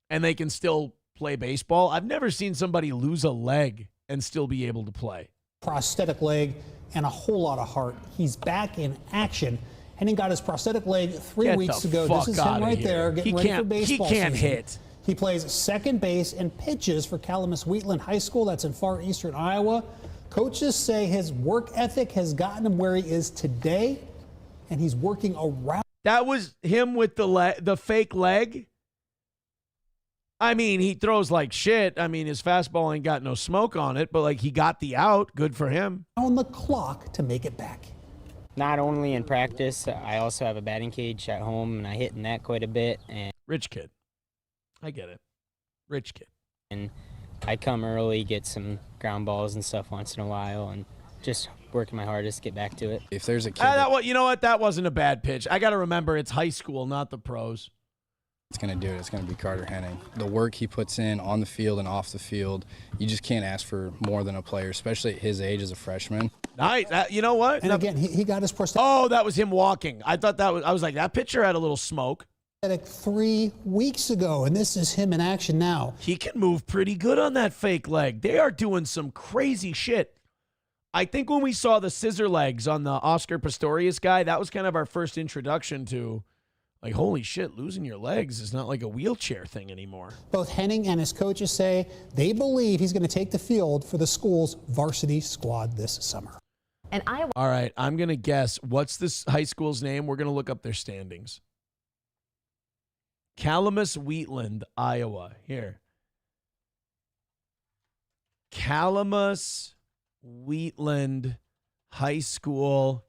and they can still play baseball. I've never seen somebody lose a leg and still be able to play. Prosthetic leg and a whole lot of heart. He's back in action. Henning got his prosthetic leg 3 weeks ago. This is him right there getting ready for baseball season. He can't hit. He plays second base and pitches for Calamus Wheatland High School. That's in far eastern Iowa. Coaches say his work ethic has gotten him where he is today, and he's working around. That was him with the fake leg. I mean, he throws like shit. I mean, his fastball ain't got no smoke on it, but like he got the out. Good for him. On the clock to make it back. Not only in practice, I also have a batting cage at home, and I hit in that quite a bit. And rich kid. I get it. Rich kid. And I come early, get some ground balls and stuff once in a while, and just working my hardest to get back to it. If there's a kid you know what? That wasn't a bad pitch. I got to remember it's high school, not the pros. it's going to do it, it's going to be Carter Henning. The work he puts in on the field and off the field, you just can't ask for more than a player, especially at his age as a freshman. Nice. You know what? And again, he got his prosthetic. Oh, that was him walking. I was like, that pitcher had a little smoke. 3 weeks ago, and this is him in action now. He can move pretty good on that fake leg. They are doing some crazy shit. I think when we saw the scissor legs on the Oscar Pistorius guy, that was kind of our first introduction to, like, holy shit, losing your legs is not like a wheelchair thing anymore. Both Henning and his coaches say they believe he's going to take the field for the school's varsity squad this summer. And Iowa. All right, I'm going to guess. What's this high school's name? We're going to look up their standings. Calamus Wheatland, Iowa. Here. Calamus Wheatland High School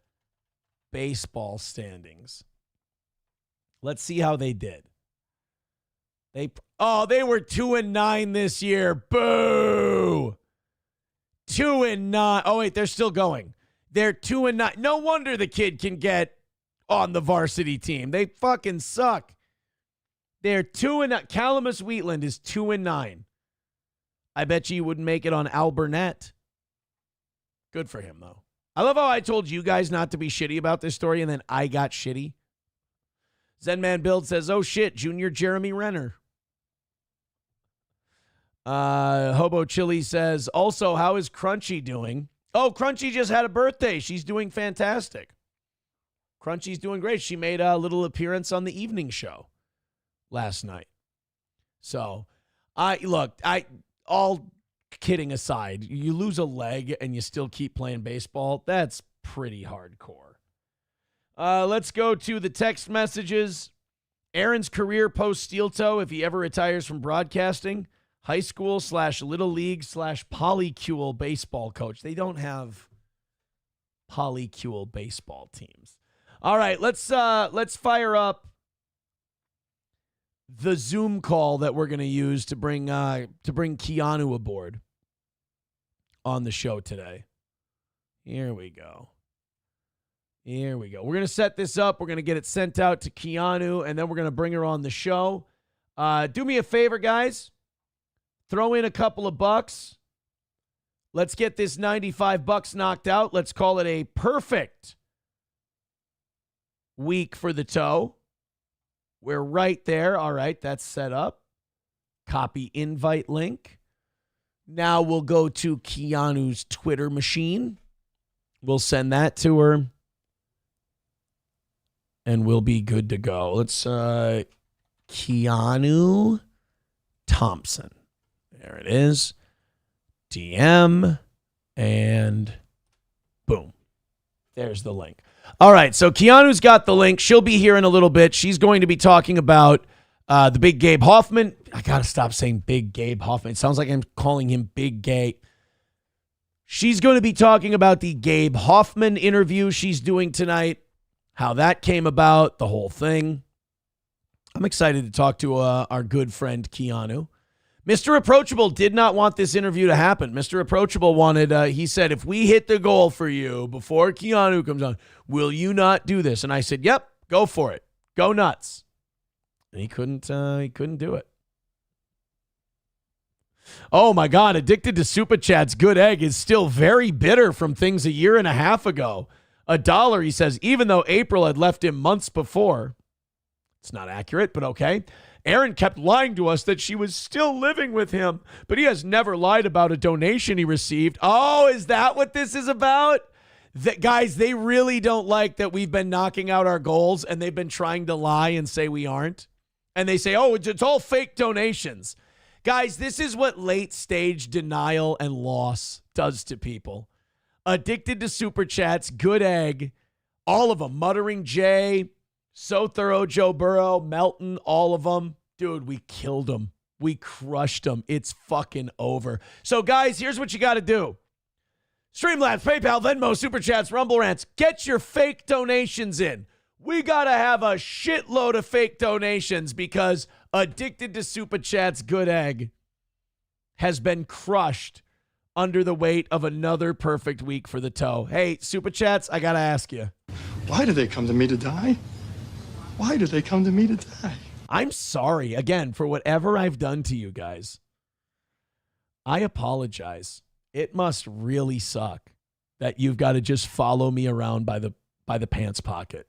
baseball standings. Let's see how they did. They were 2-9 this year. Boo! 2-9. Oh wait, they're still going. They're 2-9. No wonder the kid can get on the varsity team. They fucking suck. They're 2-9. Calamus Wheatland is 2-9. I bet you wouldn't make it on Al Burnett. Good for him, though. I love how I told you guys not to be shitty about this story, and then I got shitty. Zenman Build says, oh, shit, Junior Jeremy Renner. Hobo Chili says, also, how is Crunchy doing? Oh, Crunchy just had a birthday. She's doing fantastic. Crunchy's doing great. She made a little appearance on the evening show last night. So, all kidding aside, you lose a leg and you still keep playing baseball. That's pretty hardcore. Let's go to the text messages. Aaron's career post steel toe if he ever retires from broadcasting. High school / little league / polycule baseball coach. They don't have polycule baseball teams. All right, let's fire up the Zoom call that we're going to use to bring Keanu aboard on the show today. Here we go. We're going to set this up. We're going to get it sent out to Keanu, and then we're going to bring her on the show. Do me a favor, guys. Throw in a couple of bucks. Let's get this $95 knocked out. Let's call it a perfect week for the toe. We're right there. All right, that's set up. Copy invite link. Now we'll go to Keanu's Twitter machine. We'll send that to her. And we'll be good to go. Let's Keanu Thompson. There it is. DM. And boom. There's the link. All right, so Keanu's got the link. She'll be here in a little bit. She's going to be talking about the big Gabe Hoffman. I got to stop saying big Gabe Hoffman. It sounds like I'm calling him Big Gay. She's going to be talking about the Gabe Hoffman interview she's doing tonight, how that came about, the whole thing. I'm excited to talk to our good friend Keanu. Mr. Approachable did not want this interview to happen. Mr. Approachable wanted, he said, if we hit the goal for you before Keanu comes on, will you not do this? And I said, yep, go for it. Go nuts. And he couldn't do it. Oh my God, Addicted to Super Chat's good egg is still very bitter from things a year and a half ago. $1, he says, even though April had left him months before. It's not accurate, but okay. Aaron kept lying to us that she was still living with him, but he has never lied about a donation he received. Oh, is that what this is about? Guys, they really don't like that we've been knocking out our goals and they've been trying to lie and say we aren't. And they say, oh, it's all fake donations. Guys, this is what late stage denial and loss does to people. Addicted to Super Chats, good egg, all of them, Muttering Jay, So Thorough, Joe Burrow, Melton, all of them. Dude, we killed them. We crushed them. It's fucking over. So, guys, here's what you got to do. Streamlabs, PayPal, Venmo, Super Chats, Rumble Rants. Get your fake donations in. We got to have a shitload of fake donations because Addicted to Super Chats, good egg, has been crushed under the weight of another perfect week for the toe. Hey, Super Chats, I got to ask you. Why do they come to me to die? Why do they come to me to die? I'm sorry, again, for whatever I've done to you guys. I apologize. It must really suck that you've got to just follow me around by the pants pocket.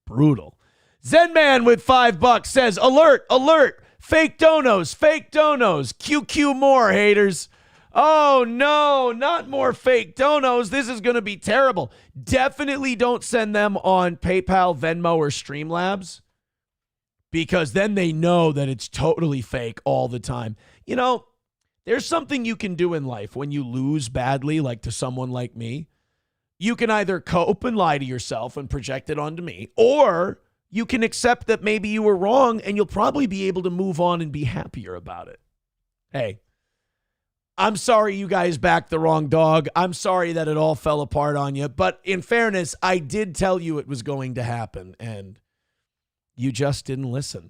Brutal. Zenman with $5 says, alert, alert, fake donos, QQ more, haters. Oh, no, not more fake donos. This is going to be terrible. Definitely don't send them on PayPal, Venmo, or Streamlabs because then they know that it's totally fake all the time. You know, there's something you can do in life when you lose badly, like to someone like me. You can either cope and lie to yourself and project it onto me, or you can accept that maybe you were wrong and you'll probably be able to move on and be happier about it. Hey, I'm sorry you guys backed the wrong dog. I'm sorry that it all fell apart on you. But in fairness, I did tell you it was going to happen, and you just didn't listen.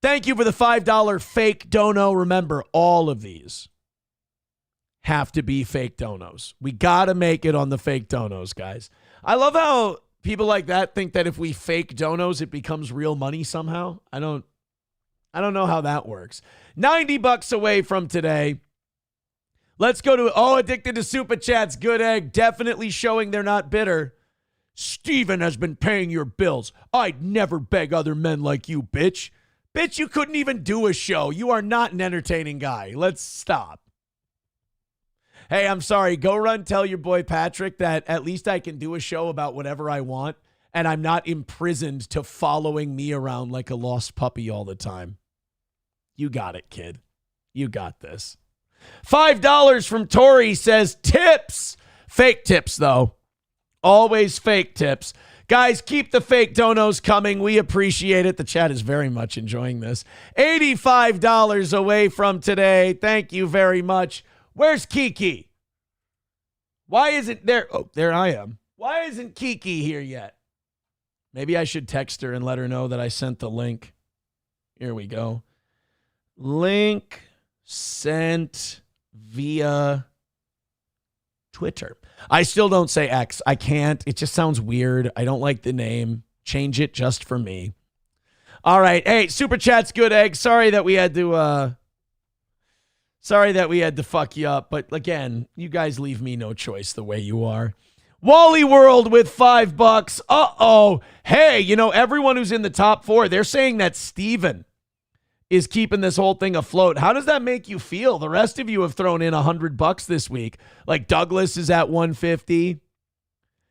Thank you for the $5 fake dono. Remember, all of these have to be fake donos. We got to make it on the fake donos, guys. I love how people like that think that if we fake donos, it becomes real money somehow. I don't I don't know how that works. $90 away from today. Let's go to, Addicted to Super Chats. Good egg. Definitely showing they're not bitter. Steven has been paying your bills. I'd never beg other men like you, bitch. Bitch, you couldn't even do a show. You are not an entertaining guy. Let's stop. Hey, I'm sorry. Go run tell your boy Patrick that at least I can do a show about whatever I want, and I'm not imprisoned to following me around like a lost puppy all the time. You got it, kid. You got this. $5 from Tori says tips. Fake tips, though. Always fake tips. Guys, keep the fake donos coming. We appreciate it. The chat is very much enjoying this. $85 away from today. Thank you very much. Where's Kiki? Why isn't there? Oh, there I am. Why isn't Kiki here yet? Maybe I should text her and let her know that I sent the link. Here we go. Link sent via Twitter. I still don't say X. I can't. It just sounds weird. I don't like the name. Change it just for me. All right. Hey, Super Chat's good egg. Sorry that we had to fuck you up. But again, you guys leave me no choice the way you are. Wally World with $5. Uh-oh. Hey, everyone who's in the top 4, they're saying that Steven is keeping this whole thing afloat. How does that make you feel? The rest of you have thrown in $100 this week. Like Douglas is at 150.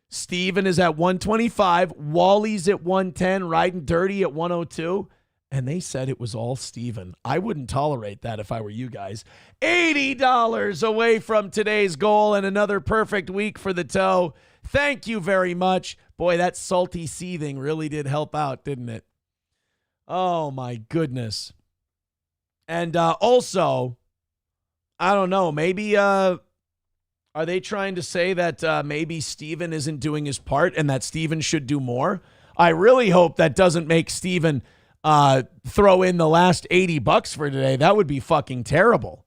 Steven is at 125. Wally's at 110. Riding Dirty at 102. And they said it was all Steven. I wouldn't tolerate that if I were you guys. $80 away from today's goal and another perfect week for the toe. Thank you very much. Boy, that salty seething really did help out, didn't it? Oh, my goodness. And also, I don't know, maybe are they trying to say that maybe Steven isn't doing his part and that Steven should do more? I really hope that doesn't make Steven throw in the last $80 for today. That would be fucking terrible.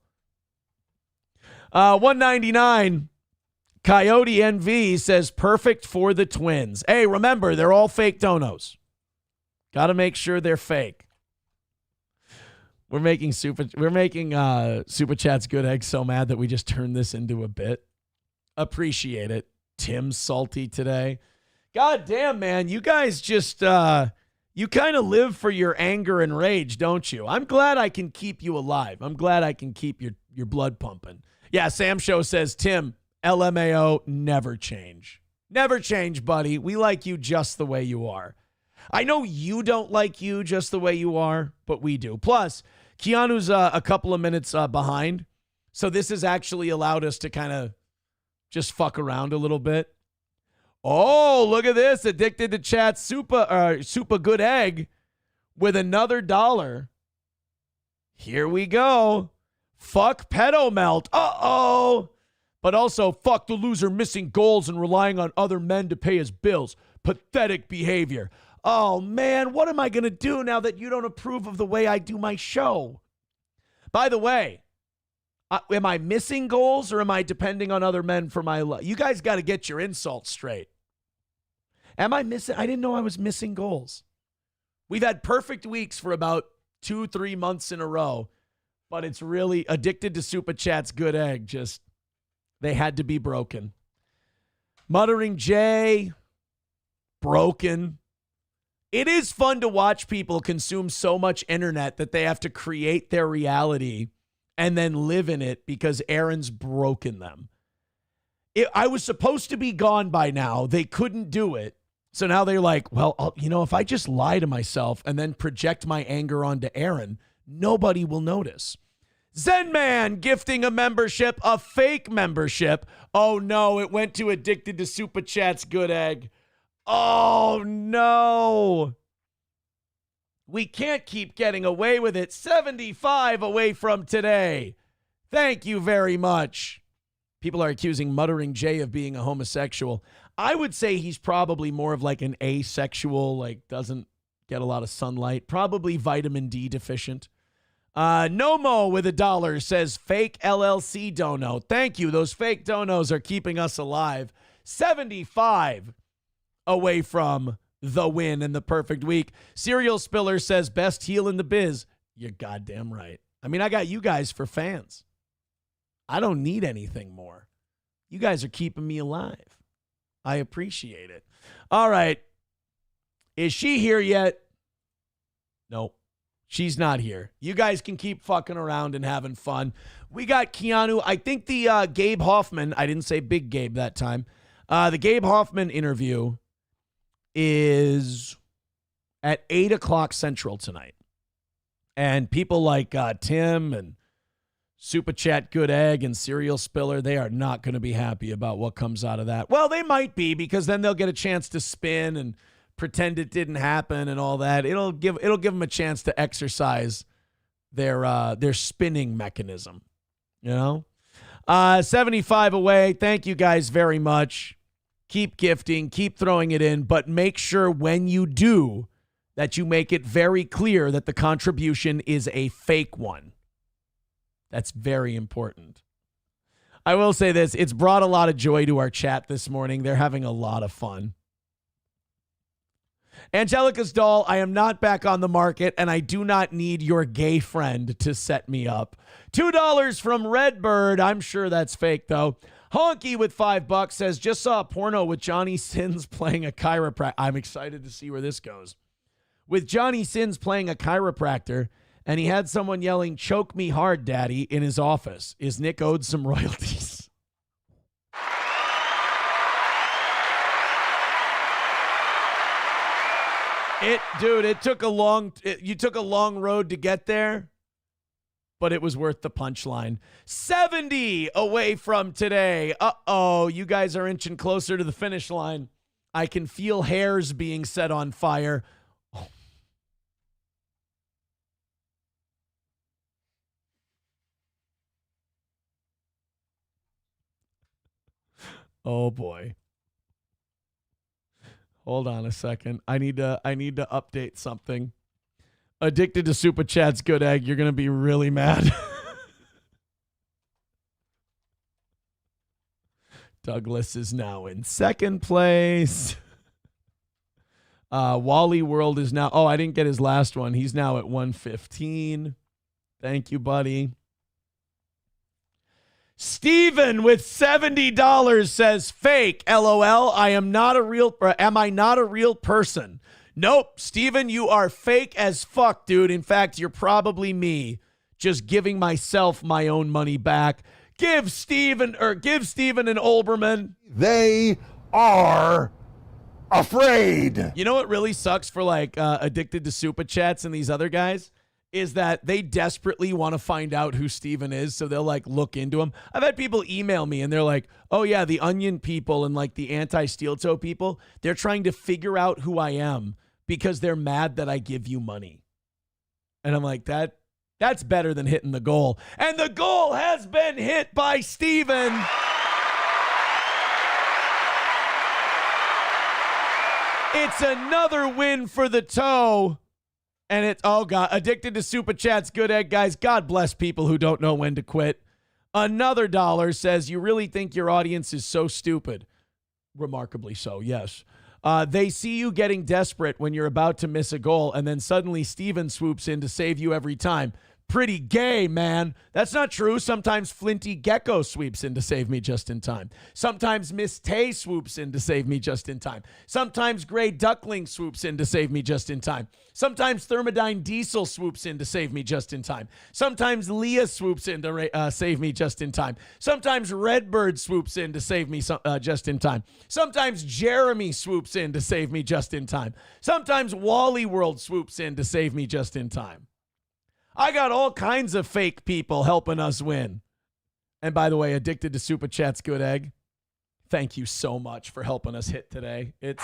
$199. Coyote NV says perfect for the Twins. Hey, remember, they're all fake donos. Got to make sure they're fake. We're making Super Chat's good egg so mad that we just turned this into a bit. Appreciate it. Tim's salty today. God damn, man. You guys just you kind of live for your anger and rage, don't you? I'm glad I can keep you alive. I'm glad I can keep your blood pumping. Yeah, Sam Show says, Tim, LMAO, never change. Never change, buddy. We like you just the way you are. I know you don't like you just the way you are, but we do. Plus, Keanu's a couple of minutes behind, so this has actually allowed us to kind of just fuck around a little bit. Oh, look at this. Addicted to Chat super good egg with another $1. Here we go. Fuck pedo melt. Uh-oh. But also, fuck the loser missing goals and relying on other men to pay his bills. Pathetic behavior. Oh, man, what am I going to do now that you don't approve of the way I do my show? By the way, am I missing goals or am I depending on other men for my love? You guys got to get your insults straight. Am I missing? I didn't know I was missing goals. We've had perfect weeks for about 2-3 months in a row, but it's really Addicted to Super Chat's good egg. Just, they had to be broken. Muttering Jay, broken. It is fun to watch people consume so much internet that they have to create their reality and then live in it because Aaron's broken them. I was supposed to be gone by now. They couldn't do it. So now they're like, well, if I just lie to myself and then project my anger onto Aaron, nobody will notice. Zen Man gifting a membership, a fake membership. Oh, no, it went to Addicted to Super Chat's good egg. Oh, no. We can't keep getting away with it. 75 away from today. Thank you very much. People are accusing Muttering Jay of being a homosexual. I would say he's probably more of like an asexual, like doesn't get a lot of sunlight. Probably vitamin D deficient. Nomo with $1 says fake LLC dono. Thank you. Those fake donos are keeping us alive. 75 away from the win and the perfect week. Serial Spiller says best heel in the biz. You're goddamn right. I mean, I got you guys for fans. I don't need anything more. You guys are keeping me alive. I appreciate it. All right. Is she here yet? Nope. She's not here. You guys can keep fucking around and having fun. We got Keanu. I think the Gabe Hoffman, I didn't say Big Gabe that time. The Gabe Hoffman interview is at 8 o'clock Central tonight. And people like Tim and Super Chat Good Egg and Serial Spiller, they are not going to be happy about what comes out of that. Well, they might be, because then they'll get a chance to spin and pretend it didn't happen and all that. It'll give them a chance to exercise their spinning mechanism. You know? 75 away. Thank you guys very much. Keep gifting, keep throwing it in, but make sure when you do that you make it very clear that the contribution is a fake one. That's very important. I will say this. It's brought a lot of joy to our chat this morning. They're having a lot of fun. Angelica's doll, I am not back on the market, and I do not need your gay friend to set me up. $2 from Redbird. I'm sure that's fake, though. Honky with $5 says, just saw a porno with Johnny Sins playing a chiropractor. I'm excited to see where this goes. With Johnny Sins playing a chiropractor, and he had someone yelling, "Choke me hard, daddy," in his office. Is Nick owed some royalties? You took a long road to get there, but it was worth the punchline. 70 away from today. Uh-oh, you guys are inching closer to the finish line. I can feel hairs being set on fire. Oh boy. Hold on a second. I need to update something. Addicted to Super Chat's Good Egg. You're going to be really mad. Douglas is now in second place. Wally World is now... Oh, I didn't get his last one. He's now at 115. Thank you, buddy. Steven with $70 says, fake, LOL. Am I not a real person? Nope, Steven, you are fake as fuck, dude. In fact, you're probably me, just giving myself my own money back. Give Steven an Olbermann. They are afraid. You know what really sucks for Addicted to Super Chats and these other guys? Is that they desperately want to find out who Steven is, so they'll look into him. I've had people email me and they're like, oh yeah, the Onion people and the anti-steel toe people, they're trying to figure out who I am because they're mad that I give you money. And I'm like, that's better than hitting the goal. And the goal has been hit by Steven. It's another win for the toe. And it's, oh God, Addicted to Super Chats, Good Egg, guys. God bless people who don't know when to quit. Another dollar says, you really think your audience is so stupid? Remarkably so, yes. They see you getting desperate when you're about to miss a goal, and then suddenly Steven swoops in to save you every time. Pretty gay, man. That's not true. Sometimes Flinty Gecko sweeps in to save me just in time. Sometimes Miss Tay swoops in to save me just in time. Sometimes Gray Duckling swoops in to save me just in time. Sometimes Thermodyne Diesel swoops in to save me just in time. Sometimes Leah swoops in to save me just in time. Sometimes Redbird swoops in to save me just in time. Sometimes Jeremy swoops in to save me just in time. Sometimes Wally World swoops in to save me just in time. I got all kinds of fake people helping us win. And by the way, Addicted to Super Chat's Good Egg, thank you so much for helping us hit today. It's...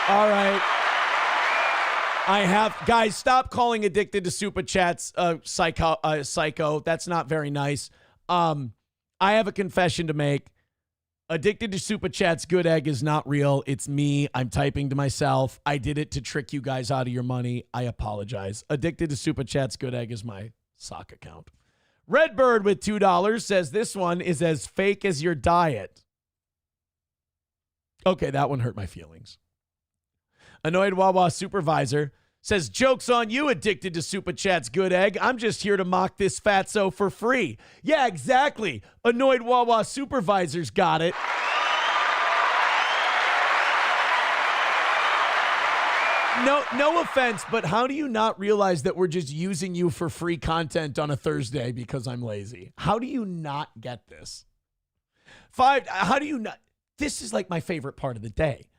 All right. Guys, stop calling Addicted to Super Chats psycho. That's not very nice. I have a confession to make. Addicted to Super Chat's Good Egg is not real. It's me. I'm typing to myself. I did it to trick you guys out of your money. I apologize. Addicted to Super Chat's Good Egg is my sock account. Redbird with $2 says this one is as fake as your diet. Okay, that one hurt my feelings. Annoyed Wawa Supervisor Says, joke's on you, addicted to Super Chat's good egg. I'm just here to mock this fatso for free. Yeah, exactly. Annoyed Wawa supervisors got it. No offense, but how do you not realize that we're just using you for free content on a Thursday because I'm lazy? How do you not get this? How do you not? This is like my favorite part of the day.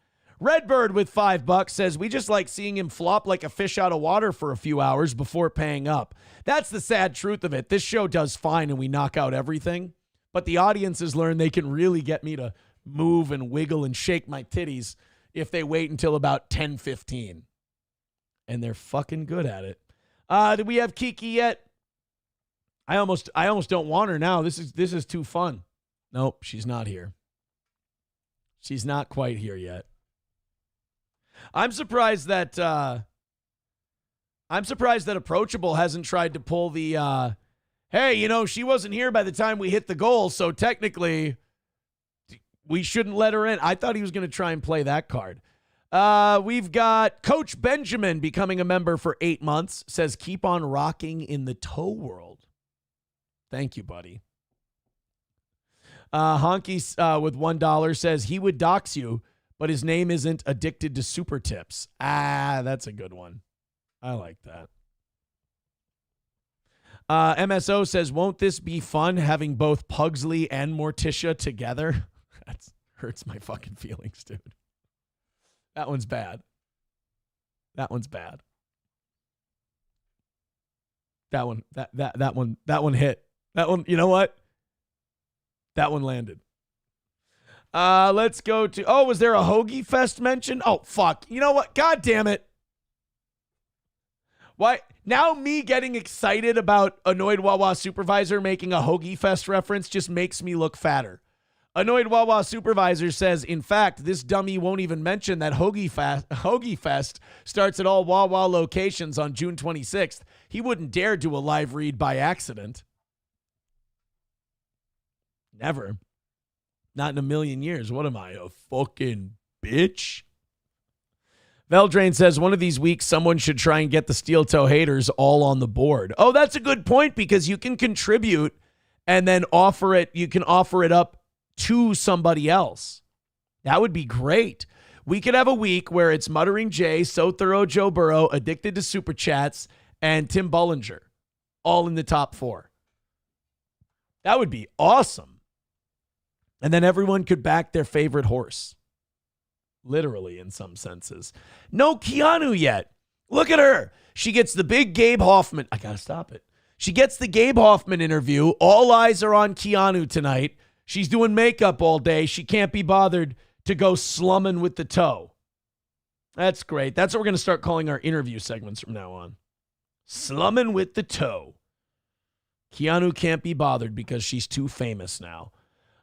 Redbird with $5 says, we just like seeing him flop like a fish out of water for a few hours before paying up. That's the sad truth of it. This show does fine and we knock out everything, but the audiences learn they can really get me to move and wiggle and shake my titties if they wait until about 10:15. And they're fucking good at it. Do we have Kiki yet? I almost don't want her now. This is too fun. Nope, she's not here. She's not quite here yet. I'm surprised that Approachable hasn't tried to pull the hey, she wasn't here by the time we hit the goal, so technically we shouldn't let her in. I thought he was going to try and play that card. We've got Coach Benjamin becoming a member for 8 months. Says, keep on rocking in the toe world. Thank you, buddy. Honky with $1 says he would dox you, but his name isn't Addicted to Super Tips. That's a good one. I like that. MSO says, won't this be fun having both Pugsley and Morticia together? That hurts my fucking feelings, dude. That one's bad. That one's bad. That one hit. That one, you know what? That one landed. Let's go to, was there a Hoagie Fest mention? Oh, fuck. You know what? God damn it. Why? Now me getting excited about Annoyed Wawa Supervisor making a Hoagie Fest reference just makes me look fatter. Annoyed Wawa Supervisor says, in fact, this dummy won't even mention that Hoagie Fest starts at all Wawa locations on June 26th. He wouldn't dare do a live read by accident. Never. Not in a million years. What am I, a fucking bitch? Veldrain says, one of these weeks, someone should try and get the steel toe haters all on the board. Oh, that's a good point, because you can contribute and then offer it. You can offer it up to somebody else. That would be great. We could have a week where it's Muttering Jay, So Thorough Joe Burrow, Addicted to Super Chats, and Tim Bullinger, all in the top 4. That would be awesome. And then everyone could back their favorite horse. Literally, in some senses. No Keanu yet. Look at her. She gets the big Gabe Hoffman. I got to stop it. She gets the Gabe Hoffman interview. All eyes are on Keanu tonight. She's doing makeup all day. She can't be bothered to go slumming with the toe. That's great. That's what we're going to start calling our interview segments from now on. Slumming with the toe. Keanu can't be bothered because she's too famous now.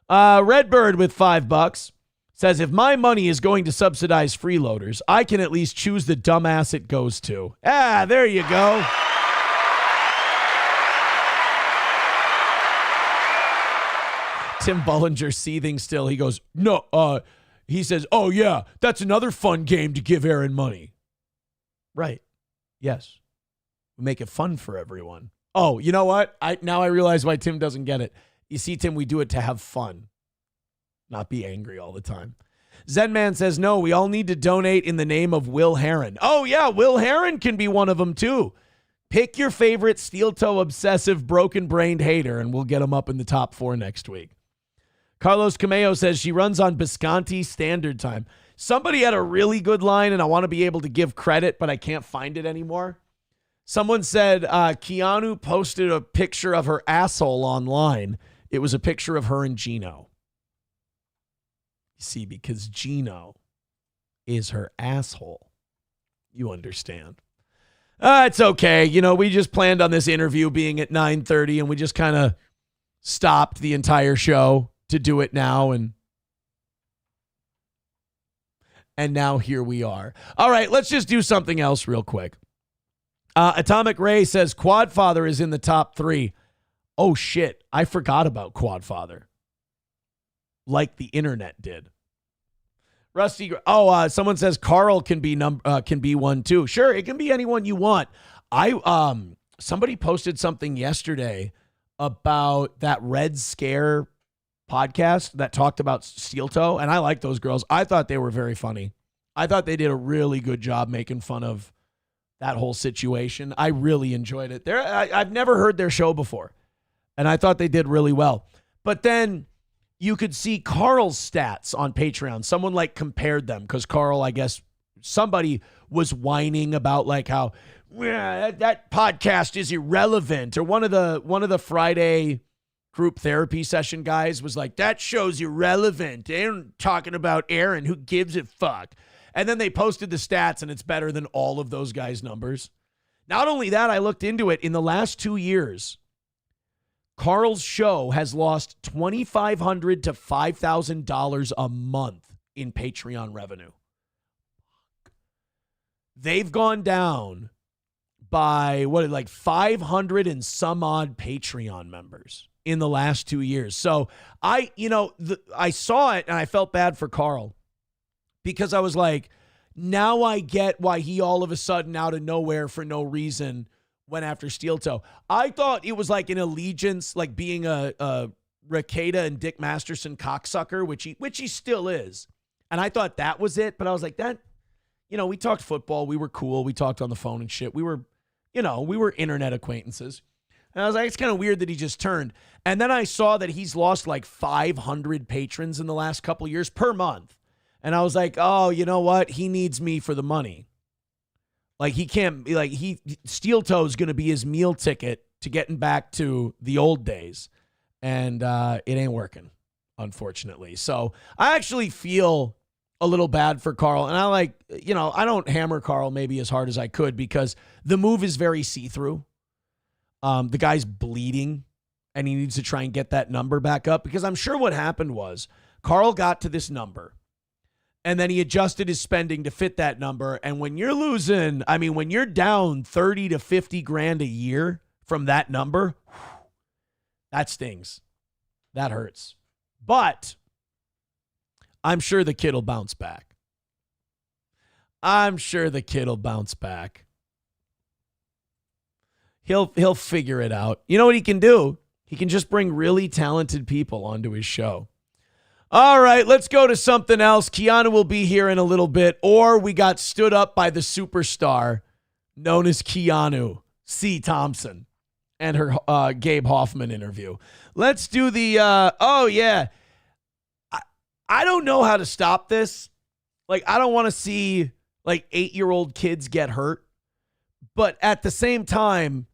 Redbird with $5 says, if my money is going to subsidize freeloaders, I can at least choose the dumbass it goes to. There you go. Tim Bullinger seething still. He goes, no, he says, oh yeah, that's another fun game to give Aaron money. Right. Yes. We make it fun for everyone. Oh, you know what? Now I realize why Tim doesn't get it. You see, Tim, we do it to have fun, not be angry all the time. Zenman says, no, we all need to donate in the name of Will Heron. Oh yeah, Will Heron can be one of them too. Pick your favorite steel toe obsessive broken-brained hater and we'll get him up in the top 4 next week. Carlos Cameo says she runs on Bisconti Standard Time. Somebody had a really good line, and I want to be able to give credit, but I can't find it anymore. Someone said Keanu posted a picture of her asshole online. It was a picture of her and Gino. You see, because Gino is her asshole. You understand. It's okay. We just planned on this interview being at 9:30, and we just kind of stopped the entire show to do it now, and now here we are. All right, let's just do something else real quick. Atomic Ray says Quadfather is in the top 3. Oh shit, I forgot about Quadfather. Like the internet did. Rusty. Someone says Carl can be one too. Sure, it can be anyone you want. Somebody posted something yesterday about that Red Scare podcast that talked about Steel Toe, and I like those girls. I thought they were very funny. I thought they did a really good job making fun of that whole situation. I really enjoyed it. I've never heard their show before, and I thought they did really well. But then you could see Carl's stats on Patreon. Someone like compared them because Carl, I guess somebody was whining about like how that podcast is irrelevant, or one of the Friday group therapy session guys was like, that show's irrelevant. They're talking about Aaron. Who gives a fuck? And then they posted the stats, and it's better than all of those guys' numbers. Not only that, I looked into it. In the last 2 years, Carl's show has lost $2,500 to $5,000 a month in Patreon revenue. They've gone down by 500 and some odd Patreon members in the last 2 years. So I saw it and I felt bad for Carl because I was like, now I get why he all of a sudden out of nowhere for no reason went after Steel Toe. I thought it was like an allegiance, like being a Rakeda and Dick Masterson cocksucker, which he still is. And I thought that was it. But I was like, that, we talked football. We were cool. We talked on the phone and shit. We were internet acquaintances. And I was like, it's kind of weird that he just turned. And then I saw that he's lost like 500 patrons in the last couple of years per month. And I was like, oh, you know what? He needs me for the money. Like he can't, like Steel Toe's going to be his meal ticket to getting back to the old days. And it ain't working, unfortunately. So I actually feel a little bad for Carl. And I don't hammer Carl maybe as hard as I could because the move is very see-through. The guy's bleeding and he needs to try and get that number back up because I'm sure what happened was Carl got to this number and then he adjusted his spending to fit that number. And when you're when you're down 30 to 50 grand a year from that number, that stings. That hurts. But I'm sure the kid will bounce back. He'll figure it out. You know what he can do? He can just bring really talented people onto his show. All right, let's go to something else. Keanu will be here in a little bit, or we got stood up by the superstar known as Keanu C. Thompson and her Gabe Hoffman interview. Let's do the, I don't know how to stop this. Like, I don't want to see, 8-year-old kids get hurt. But at the same time,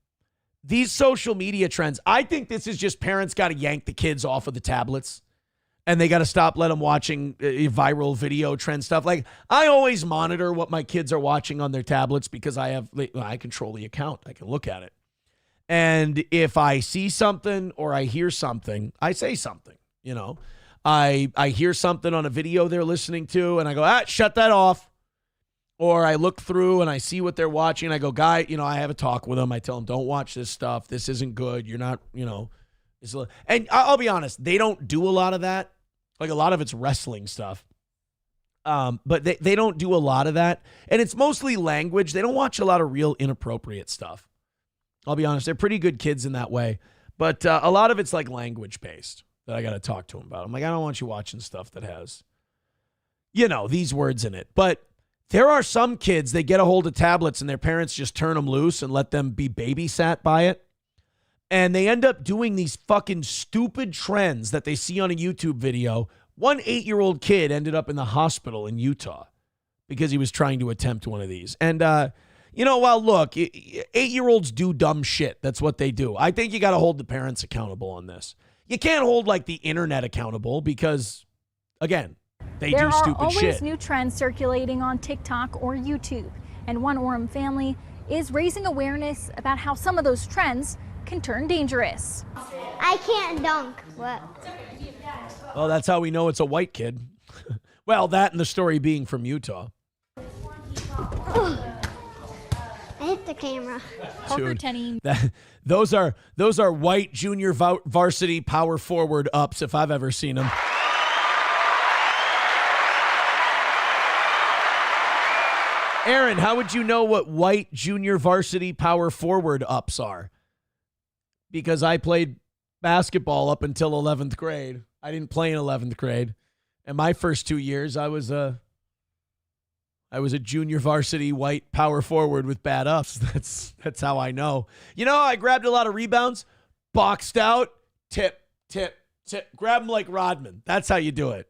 these social media trends, I think this is just parents got to yank the kids off of the tablets. And they got to stop letting them watching viral video trend stuff. Like, I always monitor what my kids are watching on their tablets because I control the account. I can look at it. And if I see something or I hear something, I say something, I hear something on a video they're listening to and I go, shut that off. Or I look through and I see what they're watching. I go, guy, I have a talk with them. I tell them, don't watch this stuff. This isn't good. You're not, and I'll be honest, they don't do a lot of that. Like a lot of it's wrestling stuff. But they don't do a lot of that. And it's mostly language. They don't watch a lot of real inappropriate stuff. I'll be honest. They're pretty good kids in that way. But a lot of it's like language based that I got to talk to them about. I'm like, I don't want you watching stuff that has, these words in it. But there are some kids, they get a hold of tablets and their parents just turn them loose and let them be babysat by it. And they end up doing these fucking stupid trends that they see on a YouTube video. One 8-year-old kid ended up in the hospital in Utah because he was trying to attempt one of these. And, look, 8-year-olds do dumb shit. That's what they do. I think you got to hold the parents accountable on this. You can't hold the internet accountable because, again, they do stupid shit. There are always new trends circulating on TikTok or YouTube. And one Orem family is raising awareness about how some of those trends can turn dangerous. I can't dunk. What? Well, that's how we know it's a white kid. Well, that and the story being from Utah. I hit the camera. Dude, those are white junior varsity power forward ups if I've ever seen them. Aaron, how would you know what white junior varsity power forward ups are? Because I played basketball up until 11th grade. I didn't play in 11th grade. And my first 2 years, I was a junior varsity white power forward with bad ups. That's how I know. You know, I grabbed a lot of rebounds, boxed out, tip, grab them like Rodman. That's how you do it.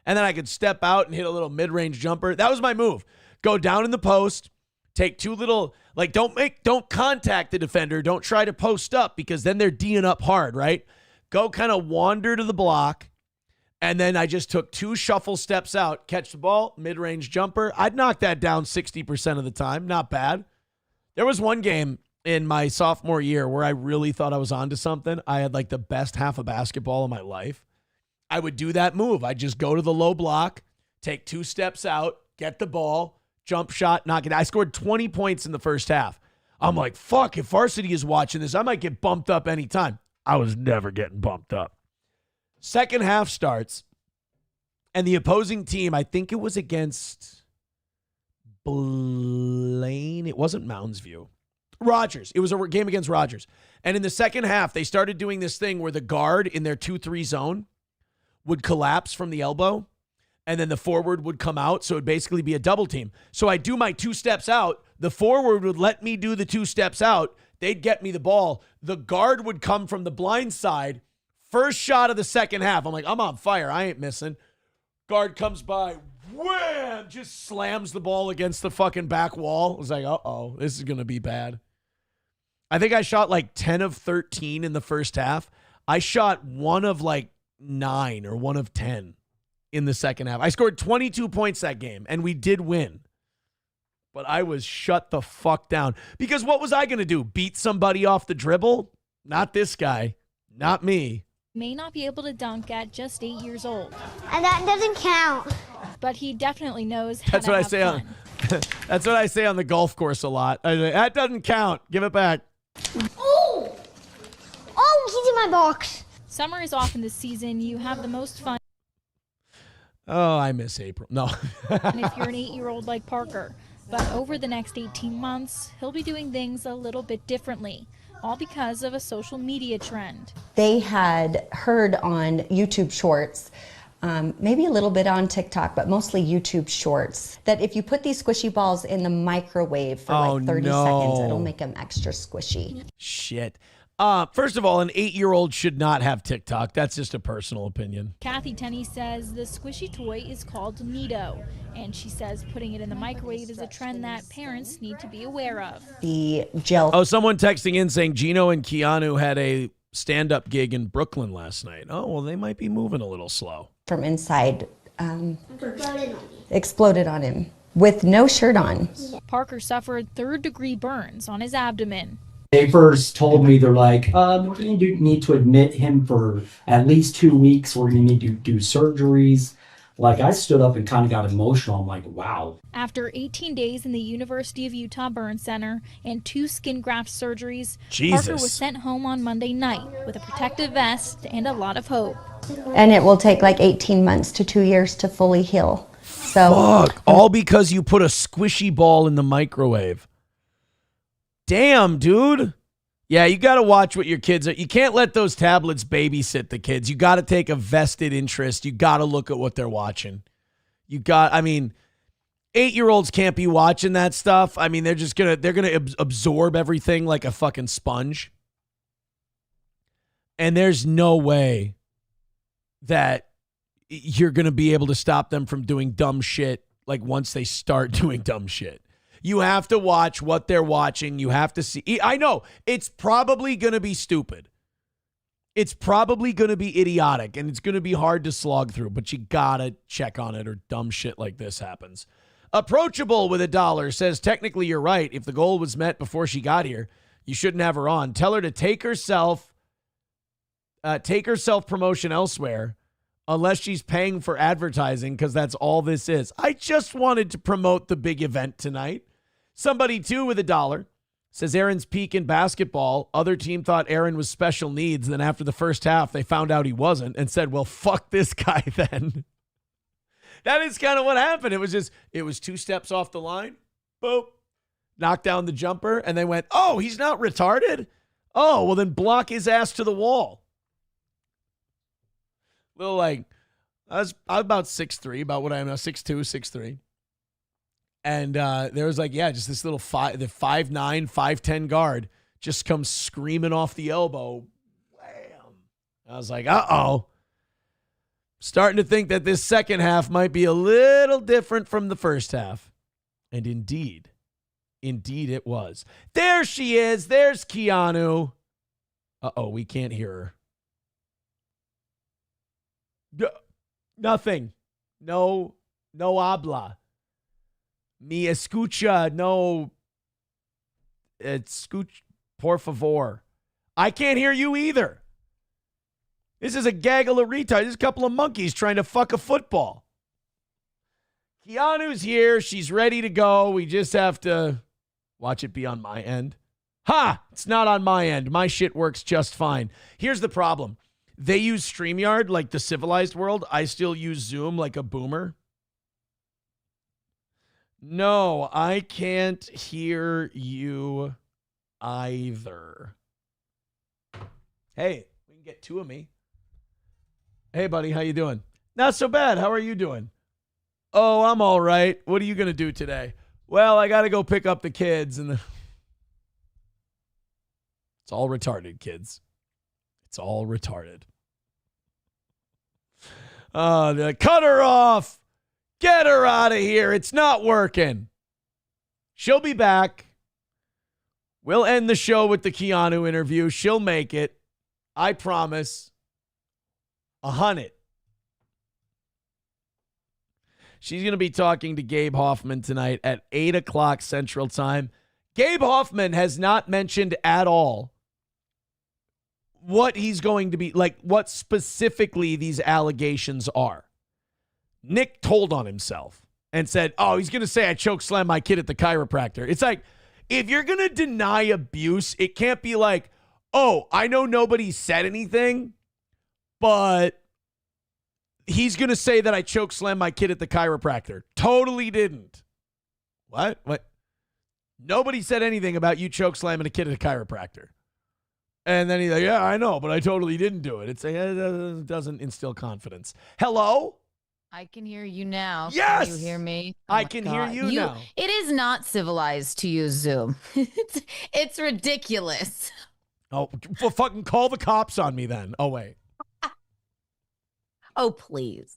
And then I could step out and hit a little mid-range jumper. That was my move. Go down in the post, take two little, like don't contact the defender. Don't try to post up because then they're D'ing up hard, right? Go kind of wander to the block. And then I just took 2 shuffle steps out, catch the ball, mid-range jumper. I'd knock that down 60% of the time. Not bad. There was one game in my sophomore year where I really thought I was onto something. I had like the best half of basketball of my life. I would do that move. I'd just go to the low block, take 2 steps out, get the ball, jump shot, knock it. I scored 20 points in the first half. I'm like, fuck, if varsity is watching this, I might get bumped up anytime. I was never getting bumped up. Second half starts, and the opposing team, I think it was against Blaine. It wasn't Mounds View. Rogers. It was a game against Rogers. And in the second half, they started doing this thing where the guard in their 2-3 zone would collapse from the elbow, and then the forward would come out, so it would basically be a double team. So I do my 2 steps out. The forward would let me do the 2 steps out. They'd get me the ball. The guard would come from the blind side. First shot of the second half. I'm like, I'm on fire. I ain't missing. Guard comes by. Wham! Just slams the ball against the fucking back wall. I was like, uh-oh, this is going to be bad. I think I shot like 10 of 13 in the first half. I shot 1 of like 9 or 1 of 10 in the second half. I scored 22 points that game, and we did win. But I was shut the fuck down. Because what was I going to do? Beat somebody off the dribble? Not this guy. Not me. May not be able to dunk at just 8 years old. And that doesn't count. But he definitely knows how That's to what I have say fun. That's what I say on the golf course a lot. That doesn't count. Give it back. Oh! Oh, he's in my box. Summer is often the season you have the most fun. Oh, I miss April. No. And if you're an 8-year-old like Parker. But over the next 18 months, he'll be doing things a little bit differently, all because of a social media trend. They had heard on YouTube Shorts, maybe a little bit on TikTok, but mostly YouTube Shorts, that if you put these squishy balls in the microwave for like 30 seconds, it'll make them extra squishy. Shit. First of all, an 8-year-old should not have TikTok. That's just a personal opinion. Kathy Tenney says the squishy toy is called Neato, and she says putting it in the microwave is a trend that parents need to be aware of. The gel. Oh, someone texting in saying Gino and Keanu had a stand-up gig in Brooklyn last night. Oh, well, they might be moving a little slow. From inside, exploded on him with no shirt on. Parker suffered 3rd-degree burns on his abdomen. They first told me, they're like, we're going to need to admit him for at least 2 weeks. We're going to need to do surgeries. Like, I stood up and kind of got emotional. I'm like, wow. After 18 days in the University of Utah Burn Center and 2 skin graft surgeries, Jesus. Parker was sent home on Monday night with a protective vest and a lot of hope. And it will take like 18 months to 2 years to fully heal. So, Fuck. All because you put a squishy ball in the microwave. Damn, dude. Yeah, you got to watch what your kids are. You can't let those tablets babysit the kids. You got to take a vested interest. You got to look at what they're watching. 8-year-olds can't be watching that stuff. I mean, they're going to absorb everything like a fucking sponge. And there's no way that you're going to be able to stop them from doing dumb shit like once they start doing dumb shit. You have to watch what they're watching. You have to see. I know it's probably going to be stupid. It's probably going to be idiotic, and it's going to be hard to slog through, but you got to check on it or dumb shit like this happens. Approachable with $1 says, technically you're right. If the goal was met before she got here, you shouldn't have her on. Tell her to take her self-promotion elsewhere unless she's paying for advertising, because that's all this is. I just wanted to promote the big event tonight. Somebody, too, with $1 says Aaron's peak in basketball. Other team thought Aaron was special needs. Then after the first half, they found out he wasn't and said, well, fuck this guy then. That is kind of what happened. It was 2 steps off the line, boop, knocked down the jumper, and they went, oh, he's not retarded? Oh, well, then block his ass to the wall. Little like, I was about 6'3", about what I am now, 6'2", 6'3". And there was like, yeah, just this little 5'9", 5'10" guard just comes screaming off the elbow. Wham. I was like, uh-oh. Starting to think that this second half might be a little different from the first half. And indeed it was. There she is. There's Keanu. Uh-oh, we can't hear her. Nothing. No habla. Mi escucha. No. Escucha, por favor. I can't hear you either. This is a gaggle of retards. This is a couple of monkeys trying to fuck a football. Keanu's here. She's ready to go. We just have to watch it be on my end. Ha! It's not on my end. My shit works just fine. Here's the problem. They use StreamYard like the civilized world. I still use Zoom like a boomer. No, I can't hear you either. Hey, we can get two of me. Hey, buddy, how you doing? Not so bad. How are you doing? Oh, I'm all right. What are you going to do today? Well, I got to go pick up the kids. It's all retarded, kids. It's all retarded. They're like, cut her off. Get her out of here. It's not working. She'll be back. We'll end the show with the Keanu interview. She'll make it. I promise. 100. She's going to be talking to Gabe Hoffman tonight at 8 o'clock Central Time. Gabe Hoffman has not mentioned at all what he's going to be, like what specifically these allegations are. Nick told on himself and said, oh, he's going to say I choke slammed my kid at the chiropractor. It's like, if you're going to deny abuse, it can't be like, oh, I know nobody said anything, but he's going to say that I choke slammed my kid at the chiropractor. Totally didn't. What? Nobody said anything about you choke slamming a kid at a chiropractor. And then he's like, yeah, I know, but I totally didn't do it. It doesn't instill confidence. Hello? I can hear you now. Yes! Can you hear me? I can hear you now. It is not civilized to use Zoom. It's ridiculous. Oh, well, fucking call the cops on me then. Oh, wait. Oh, please.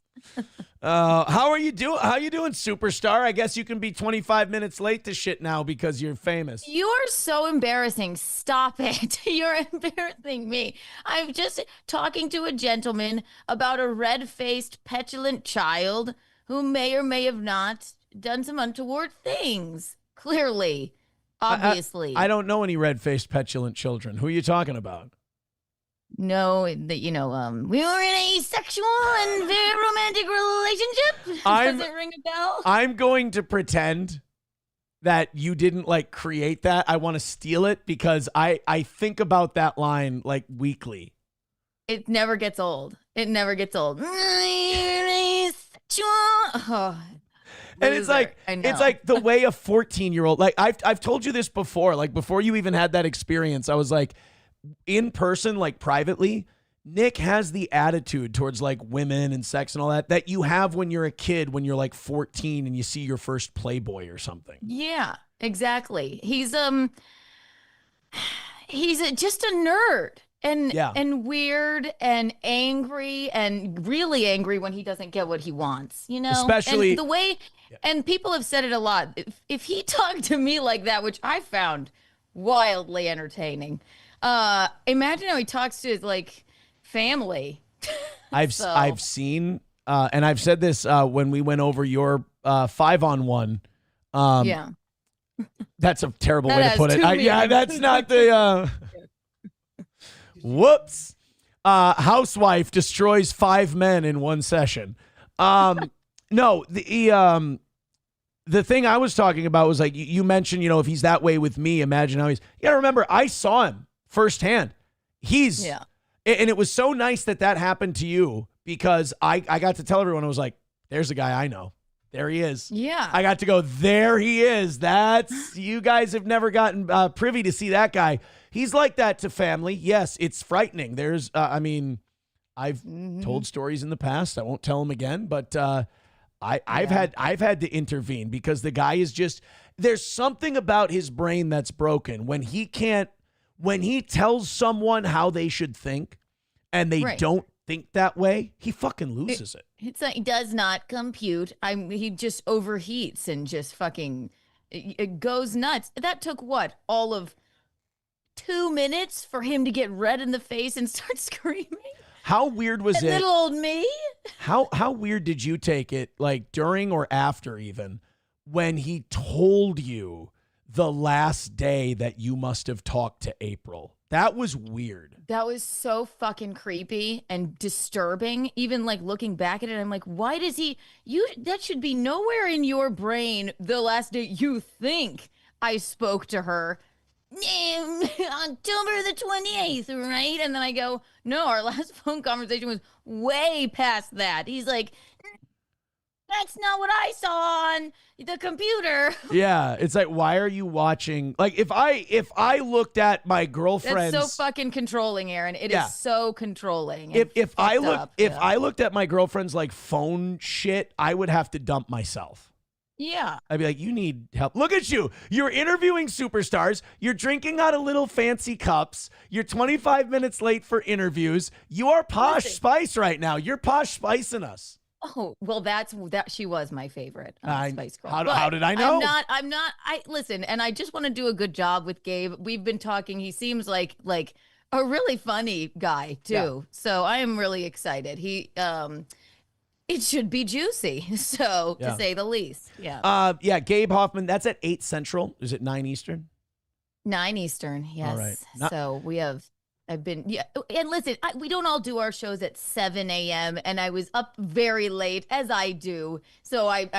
How are you doing? How you doing, superstar? I guess you can be 25 minutes late to shit now because you're famous. You are so embarrassing. Stop it. You're embarrassing me. I'm just talking to a gentleman about a red-faced, petulant child who may or may have not done some untoward things. Clearly. Obviously. I don't know any red-faced, petulant children. Who are you talking about? No, that we were in a sexual and very romantic relationship. Does it ring a bell? I'm going to pretend that you didn't create that. I want to steal it because I think about that line weekly. It never gets old. It never gets old. Oh, and it's like the way a 14-year-old, I've told you this before, before you even had that experience, I was like, in person, privately, Nick has the attitude towards women and sex and all that you have when you're a kid, when you're 14 and you see your first Playboy or something. Yeah, exactly. He's just a nerd and weird and angry and really angry when he doesn't get what he wants, Especially and the way, and people have said it a lot. If he talked to me like that, which I found wildly entertaining, imagine how he talks to his family. I've seen and I've said this when we went over your 5-on-1. Yeah, that's a terrible way to put it. That's not the. Whoops. Housewife destroys 5 men in one session. No, the thing I was talking about was you mentioned, if he's that way with me, imagine how he's. You gotta remember, I saw him firsthand. And it was so nice that happened to you because I got to tell everyone, I was like, there's a guy I know. There he is. Yeah. I got to go, there he is. You guys have never gotten privy to see that guy. He's like that to family. Yes, it's frightening. There's, I've told stories in the past. I won't tell them again, but I've had to intervene because the guy is just, there's something about his brain that's broken when he tells someone how they should think and they don't think that way, he fucking loses it. It's like he does not compute. He just overheats and just fucking it goes nuts. That took what? All of 2 minutes for him to get red in the face and start screaming? How weird was it? Little old me? How weird did you take it, like during or after even, when he told you the last day that you must have talked to April? That was weird. That was so fucking creepy and disturbing. Even like looking back at it, I'm like, why does that should be nowhere in your brain the last day you think I spoke to her. October the 28th, right? And then I go, no, our last phone conversation was way past that. He's like, that's not what I saw on the computer. Yeah, it's like, why are you watching? Like, if I looked at my girlfriend's, that's so fucking controlling, Aaron. It is so controlling. If I looked at my girlfriend's like phone shit, I would have to dump myself. Yeah. I'd be like, you need help. Look at you. You're interviewing superstars. You're drinking out of little fancy cups. You're 25 minutes late for interviews. You are Posh Spice right now. You're Posh Spicing us. Oh, well, she was my favorite Spice Girl. How did I know? Listen, and I just want to do a good job with Gabe. We've been talking. He seems like a really funny guy too. Yeah. So I am really excited. It should be juicy. So to say the least. Yeah. Gabe Hoffman, that's at 8 Central. Is it 9 Eastern? 9 Eastern. Yes. All right. So and listen, we don't all do our shows at 7 a.m. and I was up very late, as I do. So I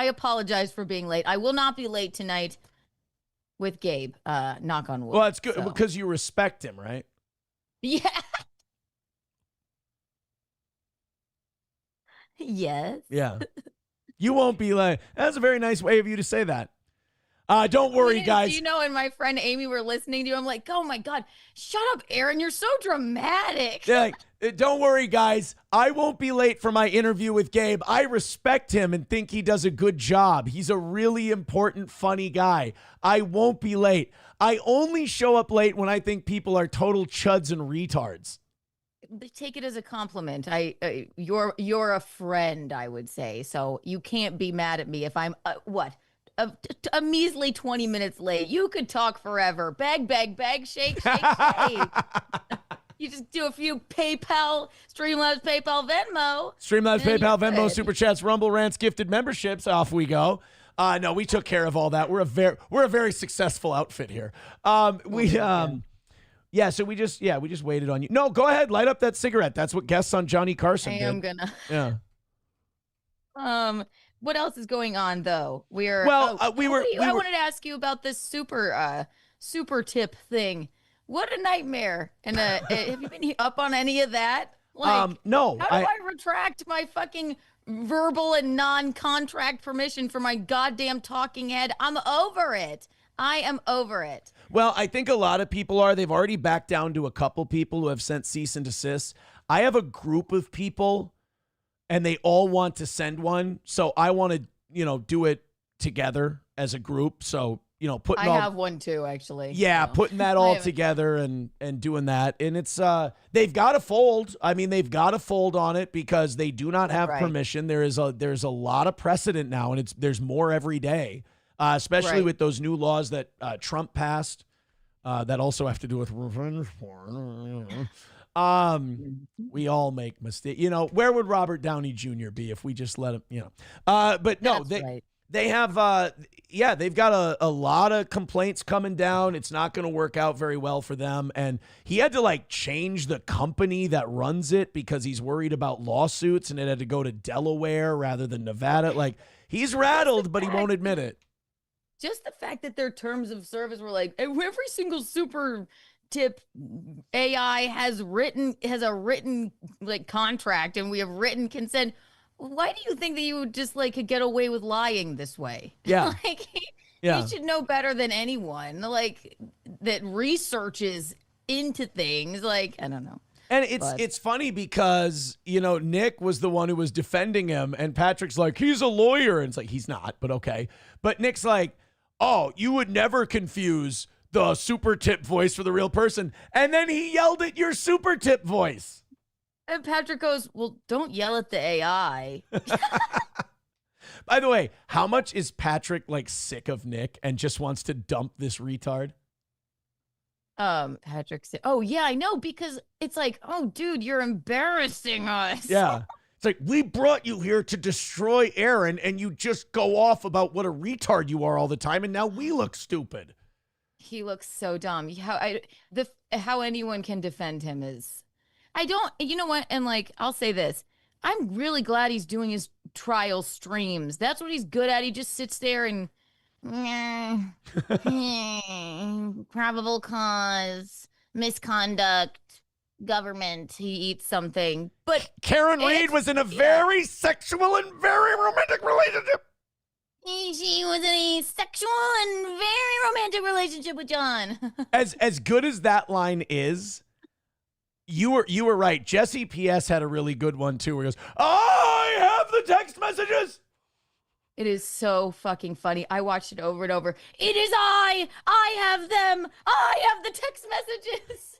apologize for being late. I will not be late tonight with Gabe. Knock on wood. Well, that's good because you respect him, right? Yeah. Yes. Yeah. You won't be like, that's a very nice way of you to say that. Don't worry, guys. You know, and my friend Amy were listening to you. I'm like, oh my God, shut up, Aaron. You're so dramatic. Yeah, don't worry, guys. I won't be late for my interview with Gabe. I respect him and think he does a good job. He's a really important, funny guy. I won't be late. I only show up late when I think people are total chuds and retards. Take it as a compliment. You're a friend, I would say. So you can't be mad at me if I'm a measly 20 minutes late. You could talk forever. Bag, shake, shake. You just do a few PayPal, Streamlabs, PayPal, Venmo. Streamlabs, PayPal, Venmo, Super Chats, Rumble Rants, gifted memberships. Off we go. No, we took care of all that. We're a very successful outfit here. Yeah, so we just waited on you. No, go ahead, light up that cigarette. That's what guests on Johnny Carson did. I am gonna. Yeah. What else is going on though? I wanted to ask you about this super tip thing. What a nightmare! And have you been up on any of that? No. How do I retract my fucking verbal and non-contract permission for my goddamn talking head? I'm over it. I am over it. Well, I think a lot of people are. They've already backed down to a couple people who have sent cease and desist. I have a group of people, and they all want to send one. So I want to, do it together as a group. So, I have one too, actually. Yeah, putting that all together and doing that. And it's they've got to fold. I mean, they've got to fold on it because they do not have permission. There's a lot of precedent now, and there's more every day. Especially with those new laws that Trump passed that also have to do with revenge porn. We all make mistakes. Where would Robert Downey Jr. be if we just let him, But no, they have, they've got a lot of complaints coming down. It's not going to work out very well for them. And he had to change the company that runs it because he's worried about lawsuits, and it had to go to Delaware rather than Nevada. He's rattled, but he won't admit it. Just the fact that their terms of service were every single super tip AI has a written contract and we have written consent. why do you think that you just like could get away with lying this way? Yeah. Like, Yeah. you should know better than anyone. Like, that researches into things. Like, I don't know. And it's funny because, you know, Nick was the one who was defending him, and Patrick's like, he's a lawyer. And it's like, he's not, but okay. But Nick's like, oh, you would never confuse the super tip voice for the real person. And then he yelled at your super tip voice. And Patrick goes, well, don't yell at the AI. By the way, how much is Patrick like sick of Nick and just wants to dump this retard? Patrick said, oh yeah, I know, because it's like, oh dude, you're embarrassing us. Yeah. It's like, we brought you here to destroy Aaron, and you just go off about what a retard you are all the time, and now we look stupid. He looks so dumb. How anyone can defend him is, you know what? And like, I'll say this. I'm really glad he's doing his trial streams. That's what he's good at. He just sits there and probable cause, misconduct, government. He eats something. But Karen Reed was in a very sexual and very romantic relationship. She was in a sexual and very romantic relationship with John. As good as that line is, you were right. Jesse PS had a really good one too, where he goes, I have the text messages. It is so fucking funny. I watched it over and over. It is I have them. I have the text messages.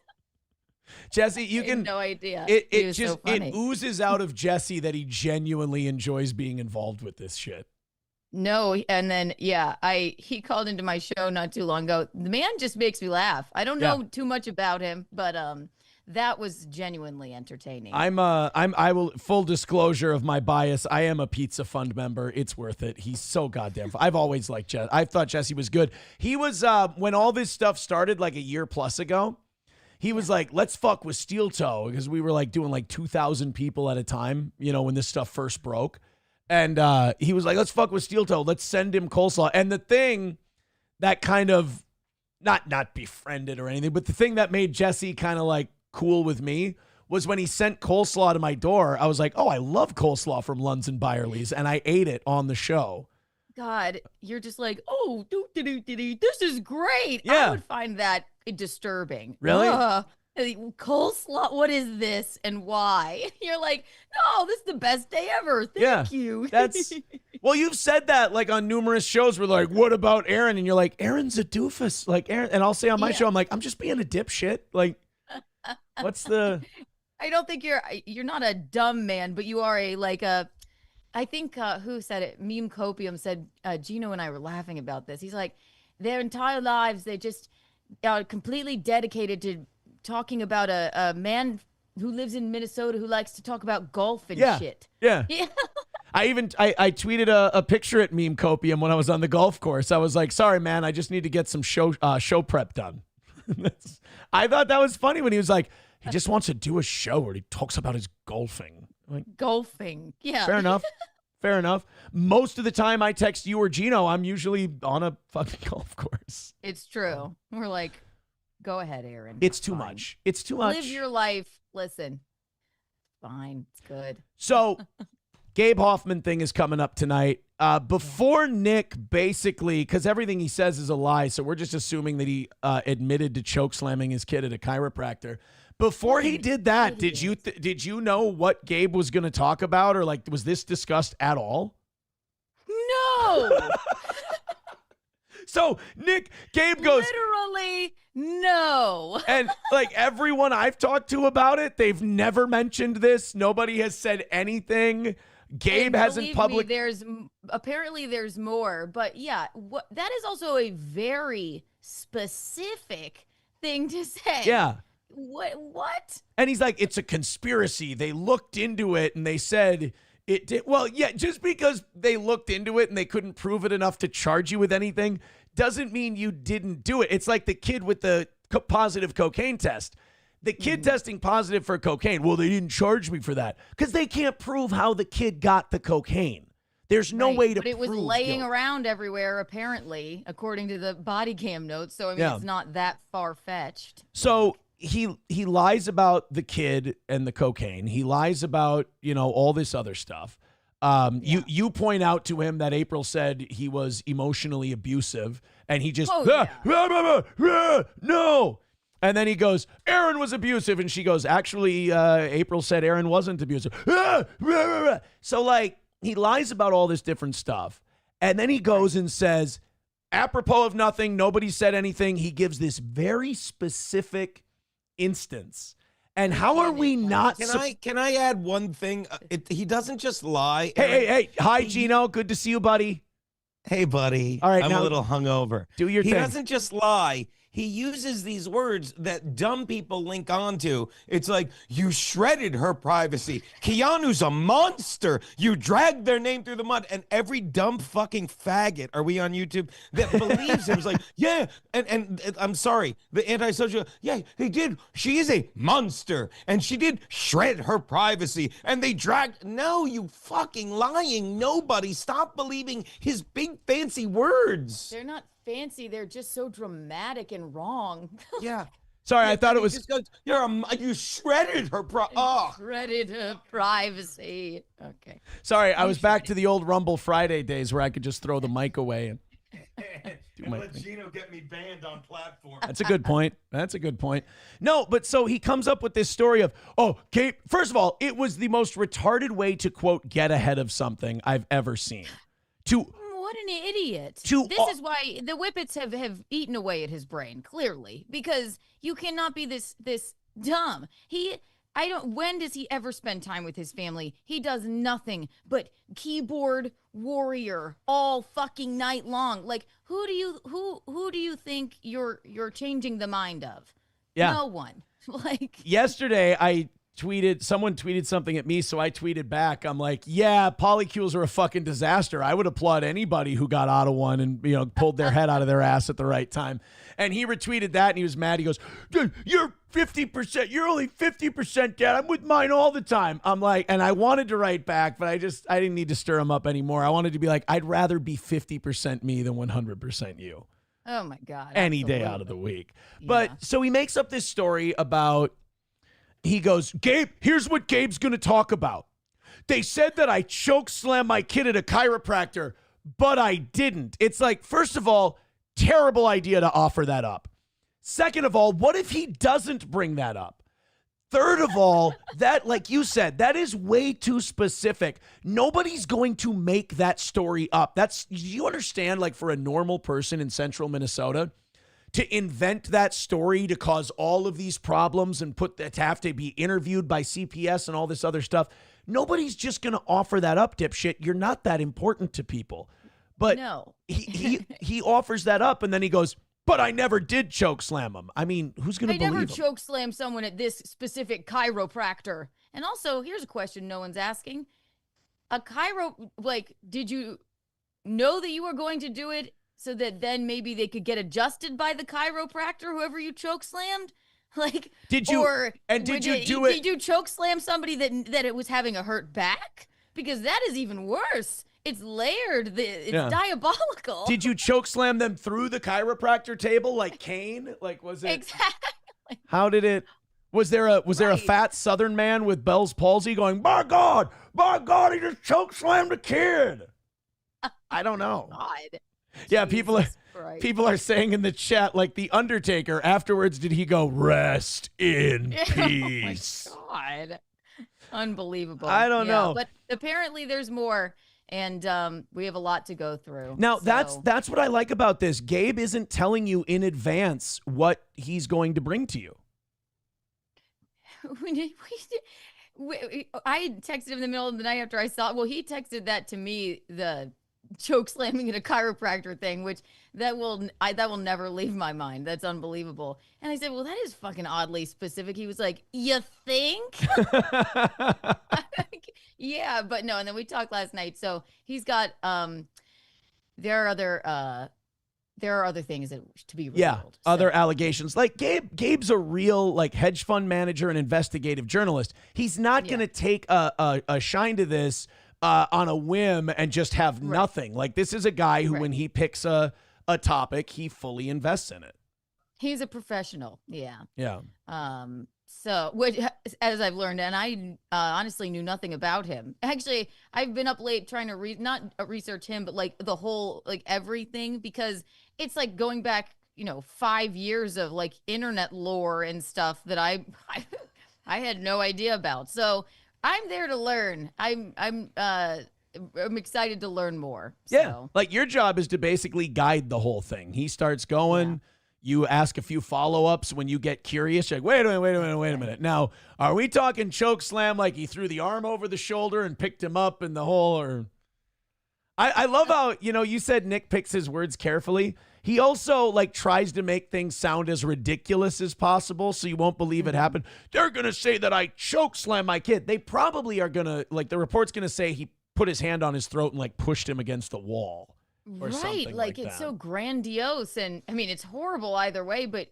Jesse, you can no idea. It just it oozes out of Jesse that he genuinely enjoys being involved with this shit. No, and then he called into my show not too long ago. The man just makes me laugh. I don't know too much about him, but that was genuinely entertaining. I will, full disclosure of my bias, I am a Pizza Fund member. It's worth it. He's so goddamn I've always liked Jesse. I thought Jesse was good. He was when all this stuff started like a year plus ago. He was like, let's fuck with Steel Toe, because we were like doing like 2,000 people at a time, you know, when this stuff first broke. And he was like, let's fuck with Steel Toe. Let's send him coleslaw. And the thing that kind of, not befriended or anything, but the thing that made Jesse kind of like cool with me was when he sent coleslaw to my door. I was like, oh, I love coleslaw from Lunds and Byerly's. And I ate it on the show. God, you're just like, oh, this is great. Yeah. I would find that disturbing. Really? Coleslaw, what is this and why? You're like, no, this is the best day ever. Thank you. Well, you've said that like on numerous shows. We're like, what about Aaron? And you're like, Aaron's a doofus. Like Aaron, and I'll say on my show, I'm like, I'm just being a dipshit. Like, what's the? I don't think you're not a dumb man, but you are I think who said it? Meme Copium said, Gino and I were laughing about this. He's like, their entire lives, they just are completely dedicated to talking about a man who lives in Minnesota who likes to talk about golf and shit. Yeah. I tweeted a picture at Meme Copium when I was on the golf course. I was like, sorry, man, I just need to get some show prep done. I thought that was funny when he was like, he just wants to do a show where he talks about his golfing. Like, golfing. Yeah. Fair enough. Fair enough. Most of the time I text you or Gino, I'm usually on a fucking golf course. It's true. We're like, go ahead, Aaron. It's too much. It's too much. Live your life. Listen. Fine. It's good. So, Gabe Hoffman thing is coming up tonight. Before Nick basically, because everything he says is a lie, so we're just assuming that he admitted to choke slamming his kid at a chiropractor. Before he did that, did you know what Gabe was going to talk about, or like was this discussed at all? No. So Gabe goes, literally no. And like everyone I've talked to about it, they've never mentioned this. Nobody has said anything. Gabe hasn't public. Apparently there's more, but yeah, that is also a very specific thing to say. Yeah. What? And he's like, it's a conspiracy. They looked into it and they said it did. Well, yeah, just because they looked into it and they couldn't prove it enough to charge you with anything doesn't mean you didn't do it. It's like the kid with the positive cocaine test. The kid testing positive for cocaine. Well, they didn't charge me for that because they can't prove how the kid got the cocaine. There's no way to prove it was laying around everywhere, apparently, according to the body cam notes. So, I mean, it's not that far-fetched. So he lies about the kid and the cocaine. He lies about, all this other stuff. You point out to him that April said he was emotionally abusive, and he just no. And then he goes, Aaron was abusive, and she goes, actually, April said Aaron wasn't abusive. So like he lies about all this different stuff, and then he goes and says, apropos of nothing, nobody said anything. He gives this very specific instance. And how are we not? Can I add one thing? He doesn't just lie. Hey. Hi, Gino. Good to see you, buddy. Hey, buddy. All right, I'm now a little hungover. Do your thing. thing. He doesn't just lie. He uses these words that dumb people link onto. It's like, you shredded her privacy. Keanu's a monster. You dragged their name through the mud. And every dumb fucking faggot, are we on YouTube, that believes him is like, yeah, and I'm sorry, the antisocial, yeah, he did. She is a monster. And she did shred her privacy. And they dragged, no, you fucking lying nobody. Stop believing his big fancy words. They're not fancy, they're just so dramatic and wrong. Yeah. Sorry, I thought it was. Just goes, you shredded her shredded her privacy. Okay. Sorry, I was back to the old Rumble Friday days where I could just throw the mic away and let Gino get me banned on platform. That's a good point. That's a good point. No, but so he comes up with this story of, Gabe, first of all, it was the most retarded way to, quote, get ahead of something I've ever seen. What an idiot. This is why the Whippets have eaten away at his brain, clearly, because you cannot be this dumb. When does he ever spend time with his family? He does nothing but keyboard warrior all fucking night long. Like, who do you think you're changing the mind of? Yeah. No one. Like, yesterday someone tweeted something at me, so I tweeted back. I'm like, yeah, polycules are a fucking disaster. I would applaud anybody who got out of one and, pulled their head out of their ass at the right time. And he retweeted that, and he was mad. He goes, dude, you're 50%. You're only 50%, Dad. I'm with mine all the time. I'm like, and I wanted to write back, but I didn't need to stir him up anymore. I wanted to be like, I'd rather be 50% me than 100% you. Oh, my God. Any day out of the week. Yeah. But so he makes up this story about, he goes, Gabe, here's what Gabe's going to talk about. They said that I choke slammed my kid at a chiropractor, but I didn't. It's like, first of all, terrible idea to offer that up. Second of all, what if he doesn't bring that up? Third of all, that, like you said, that is way too specific. Nobody's going to make that story up. Do you understand, like, for a normal person in central Minnesota, to invent that story to cause all of these problems and to have to be interviewed by CPS and all this other stuff. Nobody's just going to offer that up, dipshit. You're not that important to people. But no. he offers that up, and then he goes, but I never did choke slam him. I mean, who's going to believe him? I never choke slam someone at this specific chiropractor. And also, here's a question no one's asking. Did you know that you were going to do it so that then maybe they could get adjusted by the chiropractor, whoever you choke slammed? Like, did you choke slam somebody that it was having a hurt back? Because that is even worse. It's layered. It's diabolical. Did you choke slam them through the chiropractor table like Kane? Like, was it exactly? How did it? Was there a fat Southern man with Bell's palsy going, by God, he just choke slammed a kid? I don't know. God. Yeah, people are saying in the chat, like the Undertaker, afterwards, did he go, rest in peace? Oh my God. Unbelievable. I don't know. But apparently there's more, and we have a lot to go through. Now, that's what I like about this. Gabe isn't telling you in advance what he's going to bring to you. I texted him in the middle of the night after I saw it. Well, he texted that to me, the choke slamming at a chiropractor thing, which that will never leave my mind. That's unbelievable. And I said, well, that is fucking oddly specific. He was like, you think? Yeah, but no. And then we talked last night. So he's got there are other things to be revealed. Yeah, other allegations. Like Gabe's a real like hedge fund manager and investigative journalist. He's not going to take a shine to this on a whim and just have nothing. Like, this is a guy who, when he picks a topic, he fully invests in it. He's a professional. Yeah. Yeah. So, which, as I've learned, and I honestly knew nothing about him. Actually, I've been up late trying to not research him, but like the whole, like everything, because it's like going back, 5 years of like internet lore and stuff that I had no idea about. So I'm there to learn. I'm excited to learn more. Yeah. So. Like your job is to basically guide the whole thing. He starts going. Yeah. You ask a few follow-ups when you get curious. You're like, wait a minute. Now, are we talking choke slam like he threw the arm over the shoulder and picked him up and the whole, or I love how, you said Nick picks his words carefully. He also like tries to make things sound as ridiculous as possible so you won't believe it happened. They're going to say that I choke slam my kid. They probably are going to, like, the report's going to say he put his hand on his throat and like pushed him against the wall. Or right, like it's so grandiose, and I mean it's horrible either way. But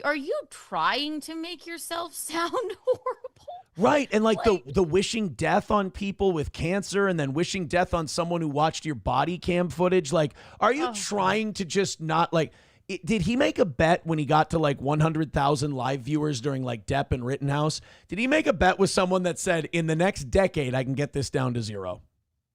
are you trying to make yourself sound horrible? Right, and like the wishing death on people with cancer, and then wishing death on someone who watched your body cam footage. Like, are you trying to just not like? Did he make a bet when he got to like 100,000 live viewers during like Depp and Rittenhouse? Did he make a bet with someone that said in the next decade I can get this down to 0?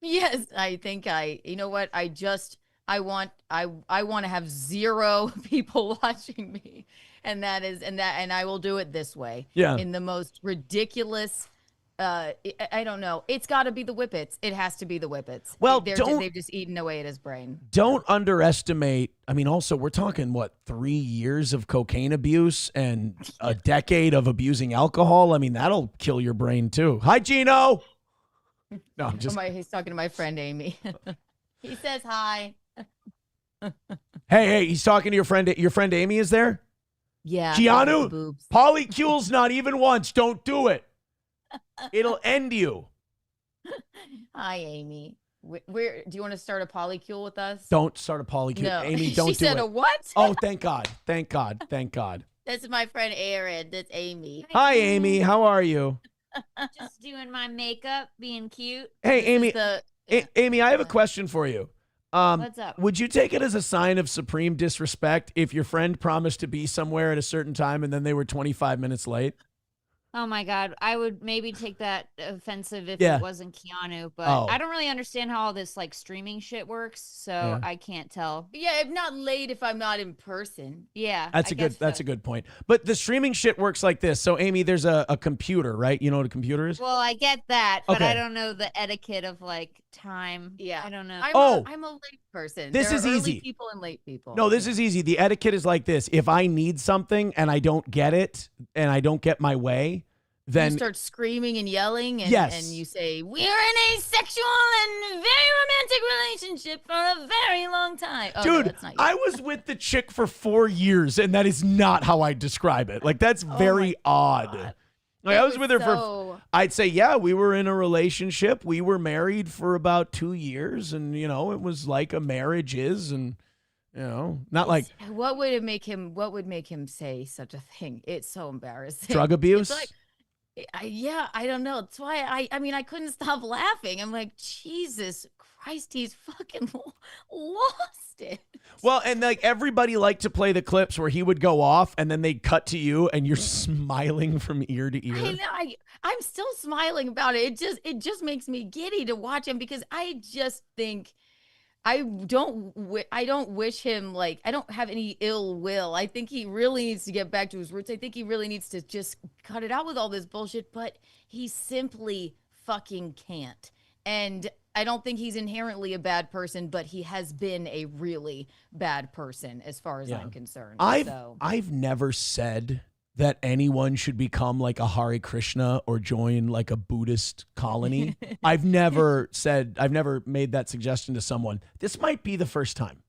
Yes, I think you know what? I want to have 0 people watching me. And I will do it this way. Yeah. In the most ridiculous, I don't know. It's got to be the Whippets. It has to be the Whippets. Well, they've just eaten away at his brain. Don't underestimate. I mean, also, we're talking, 3 years of cocaine abuse and a decade of abusing alcohol. I mean, that'll kill your brain, too. Hi, Gino. No, I'm just. He's talking to my friend Amy. He says hi. Hey, he's talking to your friend. Your friend Amy is there? Yeah. Keanu, polycule's not even once. Don't do it. It'll end you. Hi, Amy. Where do you want to start a polycule with us? Don't start a polycule. No. Amy, don't do it. She said a what? Oh, thank God. Thank God. Thank God. That's my friend Aaron. That's Amy. Hi, Amy. How are you? Just doing my makeup, being cute. Hey, Amy. Amy, I have a question for you. What's up? Would you take it as a sign of supreme disrespect if your friend promised to be somewhere at a certain time and then they were 25 minutes late? Oh my God. I would maybe take that offensive if it wasn't Keanu, but I don't really understand how all this like streaming shit works, so I can't tell. Yeah, I'm not late if I'm not in person. Yeah. That's a good point. But the streaming shit works like this. So Amy, there's a computer, right? You know what a computer is? Well, I get that, but Okay. I don't know the etiquette of like time. Yeah. I don't know. I'm a late person. This There is are early easy. people and late people. No, this is easy. The etiquette is like this. If I need something and I don't get it and I don't get my way, then you start screaming and yelling, and, Yes. and you say, "We're in a sexual and very romantic relationship for a very long time." Oh, no, dude, that's not you. I was with the chick for 4 years, and that is not how I describe it. Like, that's very odd. Like, I was with her for, I'd say, yeah, we were in a relationship. We were married for about 2 years, and, it was like a marriage is, and, not like What would make him say such a thing? It's so embarrassing. drug abuse. It's like, I don't know. That's why I couldn't stop laughing. I'm like, Jesus Christ, he's fucking lost it. Well, and like everybody liked to play the clips where he would go off and then they'd cut to you and you're smiling from ear to ear. I know. I'm still smiling about it. It just makes me giddy to watch him because I just think I don't wish him, like, I don't have any ill will. I think he really needs to get back to his roots. I think he really needs to just cut it out with all this bullshit, but he simply fucking can't. And I don't think he's inherently a bad person, but he has been a really bad person as far as I'm concerned. I've never said that anyone should become like a Hare Krishna or join like a Buddhist colony. I've never made that suggestion to someone. This might be the first time.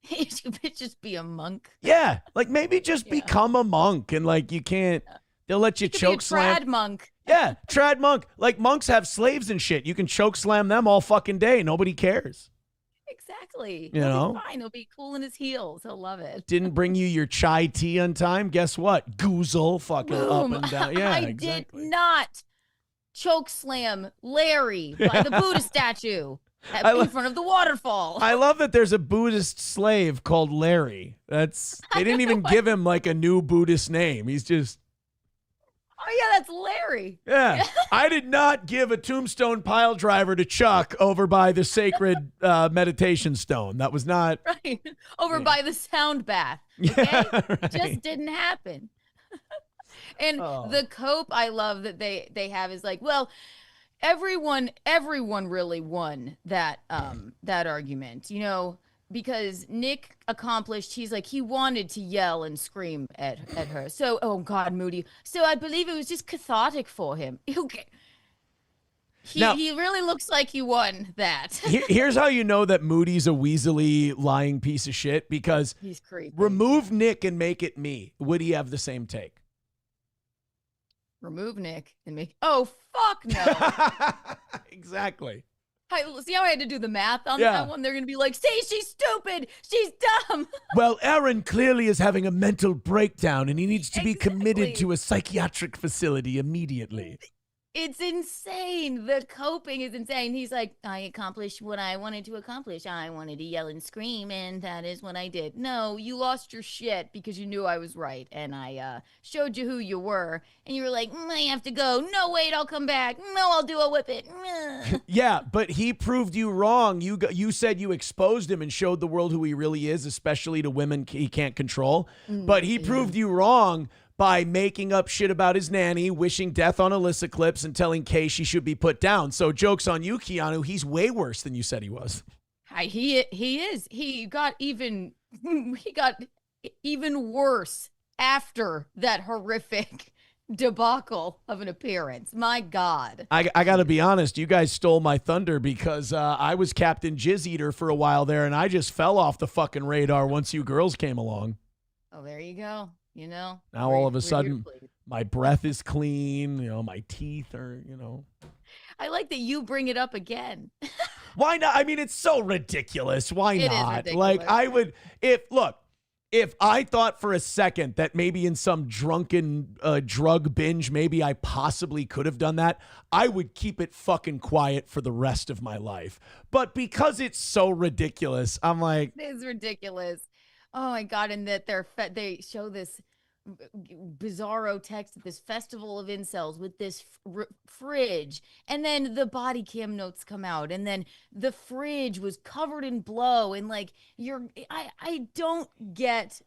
You should just be a monk. Yeah, like maybe just become a monk and like you can't, they'll let you choke slam. Trad monk. Yeah, trad monk. Like monks have slaves and shit. You can choke slam them all fucking day. Nobody cares. Exactly. You He'll know? be fine. He'll be cool in his heels. He'll love it. Didn't bring you your chai tea on time. Guess what? Goozle fucking Boom. up and down. Yeah, I exactly. did not choke slam Larry by the Buddha statue. in front of the waterfall. I love that there's a Buddhist slave called Larry. They didn't even give him like a new Buddhist name. He's just. Oh yeah, that's Larry. Yeah. I did not give a tombstone pile driver to Chuck over by the sacred meditation stone. That was not right over by the sound bath. Okay, right. Just didn't happen. And the cope I love that they have is like, well, everyone really won that argument, because Nick accomplished, he's like, he wanted to yell and scream at her. So, oh God, Moody. So I believe it was just cathartic for him. Okay. He really looks like he won that. Here's how you know that Moody's a weaselly lying piece of shit, because he's creepy. Remove Nick and make it me. Would he have the same take? Remove Nick and make. Oh, fuck no. Exactly. See how I had to do the math on that one? They're going to be like, see, she's stupid. She's dumb. Well, Aaron clearly is having a mental breakdown and he needs to be committed to a psychiatric facility immediately. It's insane. The coping is insane. He's like, I accomplished what I wanted to accomplish. I wanted to yell and scream, and that is what I did. No, you lost your shit because you knew I was right, and I showed you who you were, and you were like, I have to go. No, wait, I'll come back. No, I'll do a whip it. Yeah, but he proved you wrong. You said you exposed him and showed the world who he really is, especially to women he can't control. But he proved you wrong by making up shit about his nanny, wishing death on Alyssa Clips, and telling Kay she should be put down. So joke's on you, Keanu. He's way worse than you said he was. He is. He got even worse after that horrific debacle of an appearance. My God. I got to be honest. You guys stole my thunder because I was Captain Jizz Eater for a while there, and I just fell off the fucking radar once you girls came along. Oh, there you go. Now all of a sudden my breath is clean, my teeth are, I like that you bring it up again. Why not? I mean, it's so ridiculous. Why it not? Is ridiculous. Like I would, if I thought for a second that maybe in some drunken drug binge, maybe I possibly could have done that, I would keep it fucking quiet for the rest of my life. But because it's so ridiculous, I'm like, it is ridiculous. Oh my God. And that they show this bizarro text at this festival of incels with this fridge, and then the body cam notes come out, and then the fridge was covered in blow, and like I don't get,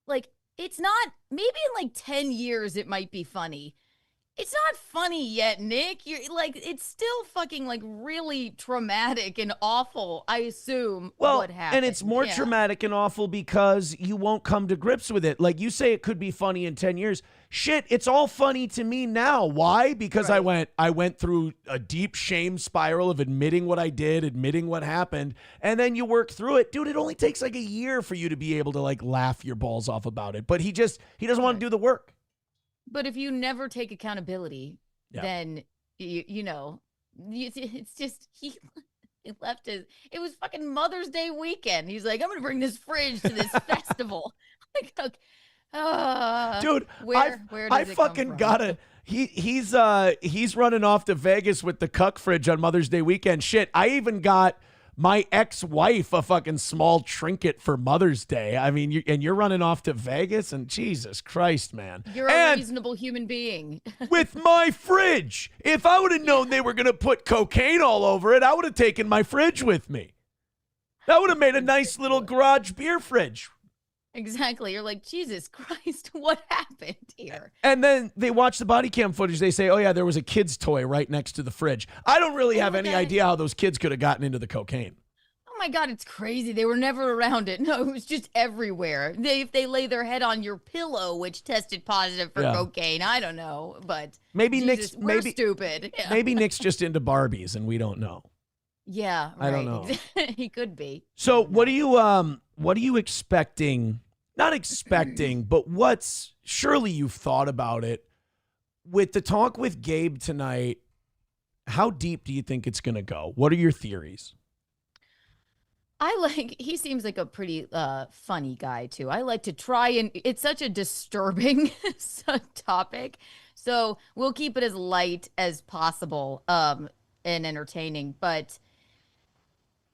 like, it's not, maybe in like 10 years it might be funny. It's not funny yet, Nick. You're like, it's still fucking like really traumatic and awful, I assume, what happened. And it's more traumatic and awful because you won't come to grips with it. Like you say, it could be funny in 10 years. Shit, it's all funny to me now. Why? Because I went through a deep shame spiral of admitting what I did, admitting what happened, and then you work through it. Dude, it only takes like a year for you to be able to like laugh your balls off about it. But he doesn't want to do the work. But if you never take accountability, then, it's just, he left it was fucking Mother's Day weekend. He's like, I'm going to bring this fridge to this festival. Like, dude, where I fucking gotta, he's running off to Vegas with the cuck fridge on Mother's Day weekend. Shit, I even got my ex-wife a fucking small trinket for Mother's Day. I mean, you're running off to Vegas, and Jesus Christ, man. You're a reasonable human being. With my fridge. If I would have known they were going to put cocaine all over it, I would have taken my fridge with me. That would have made a nice little garage beer fridge. Exactly. You're like, Jesus Christ, what happened here? And then they watch the body cam footage. They say, oh, yeah, there was a kid's toy right next to the fridge. I don't really have any idea how those kids could have gotten into the cocaine. Oh, my God, it's crazy. They were never around it. No, it was just everywhere. If they lay their head on your pillow, which tested positive for cocaine, I don't know. But maybe Jesus, we're stupid. Yeah. Maybe Nick's just into Barbies, and we don't know. Yeah, right. I don't know. He could be. So what are you expecting? Not expecting, but surely you've thought about it. With the talk with Gabe tonight, how deep do you think it's going to go? What are your theories? He seems like a pretty funny guy too. I like to try, and it's such a disturbing topic. So we'll keep it as light as possible and entertaining, but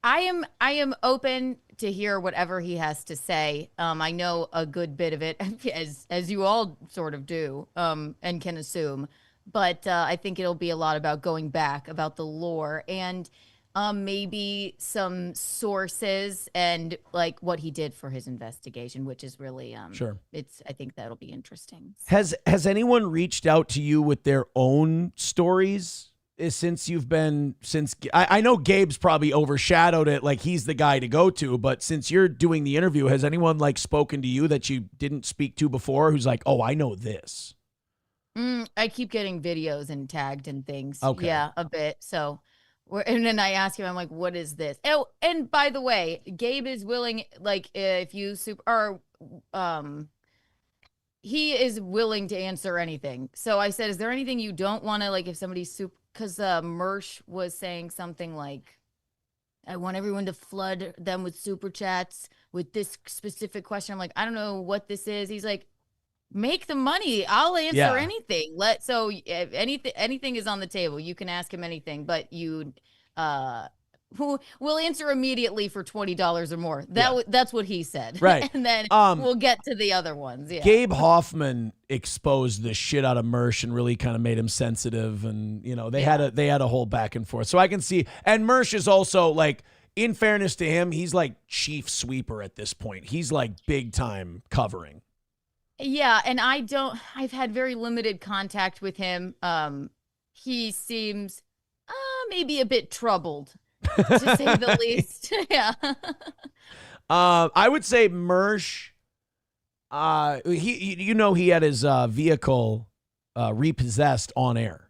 I am open to hear whatever he has to say. I know a good bit of it, as you all sort of do, and can assume. But I think it'll be a lot about going back, about the lore, and maybe some sources and like what he did for his investigation, which is really Sure. I think that'll be interesting. Has anyone reached out to you with their own stories since you've been I know Gabe's probably overshadowed it, like he's the guy to go to, but since you're doing the interview, has anyone like spoken to you that you didn't speak to before who's like, oh, I know this? I keep getting videos and tagged and things. Okay. Yeah, a bit. So, and then I ask him, I'm like, what is this? Oh, and by the way, Gabe is willing, like, if you he is willing to answer anything. So I said, is there anything you don't want to, like, if somebody's because Mersh was saying something like, I want everyone to flood them with super chats with this specific question. I'm like, I don't know what this is. He's like, make the money. I'll answer anything. So if anything is on the table, you can ask him anything, but you will answer immediately for $20 or more. That's what he said. Right. And then we'll get to the other ones. Yeah. Gabe Hoffman exposed the shit out of Mersh and really kind of made him sensitive, and they had a whole back and forth. So I can see, and Mersh is also like, in fairness to him, he's like chief sweeper at this point. He's like big time covering. Yeah, and I've had very limited contact with him. He seems maybe a bit troubled, to say the least. Yeah. I would say Mersh, he had his vehicle repossessed on air.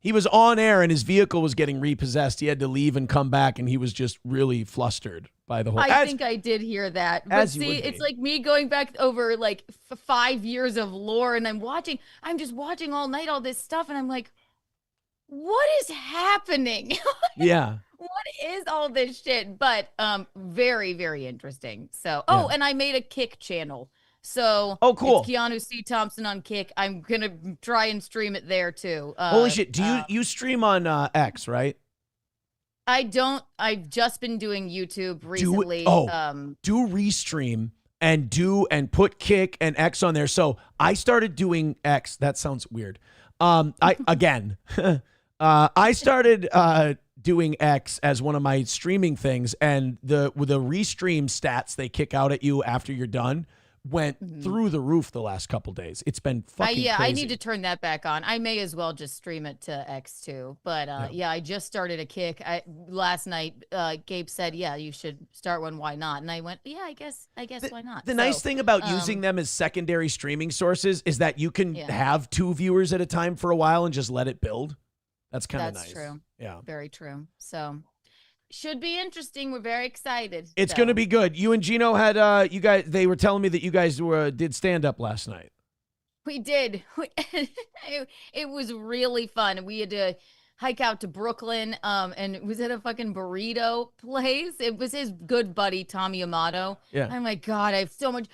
He was on air and his vehicle was getting repossessed. He had to leave and come back, and he was just really flustered by the whole. I think I did hear that. But see, it's like me going back over like 5 years of lore, and I'm just watching all night all this stuff, and I'm like, what is happening? Yeah. What is all this shit? But very, very interesting. So, and I made a Kick channel. So, cool. It's Keanu C. Thompson on Kick. I'm going to try and stream it there too. Holy shit. Do you stream on X, right? I don't. I've just been doing YouTube recently. Do Restream and put Kick and X on there. So I started doing X. That sounds weird. I started doing X as one of my streaming things, and the Restream stats they kick out at you after you're done went through the roof the last couple days. It's been fucking crazy. I need to turn that back on. I may as well just stream it to X too. But I just started a Kick. Last night, Gabe said, yeah, you should start one. Why not? And I went, yeah, I guess why not? The nice thing about using them as secondary streaming sources is that you can have 2 viewers at a time for a while and just let it build. That's kind of nice. That's true. Yeah. Very true. So should be interesting. We're very excited. It's going to be good. You and Gino had, they were telling me that you guys did stand up last night. We did. It was really fun. We had to hike out to Brooklyn, and it was at a fucking burrito place. It was his good buddy, Tommy Amato. Yeah. I'm like, God, I have so much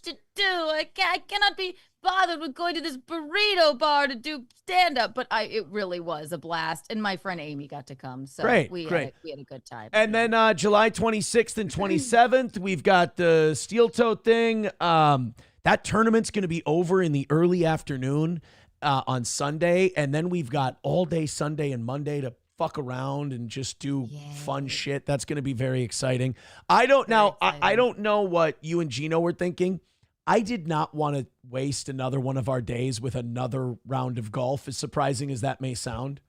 to do. I cannot be bothered with going to this burrito bar to do stand-up, but it really was a blast, and my friend Amy got to come, so we had a good time. And then July 26th and 27th, we've got the Steel Toe thing. That tournament's going to be over in the early afternoon on Sunday, and then we've got all day Sunday and Monday to fuck around and just do fun shit. That's going to be very exciting. I don't know what you and Gino were thinking. I did not want to waste another one of our days with another round of golf, as surprising as that may sound.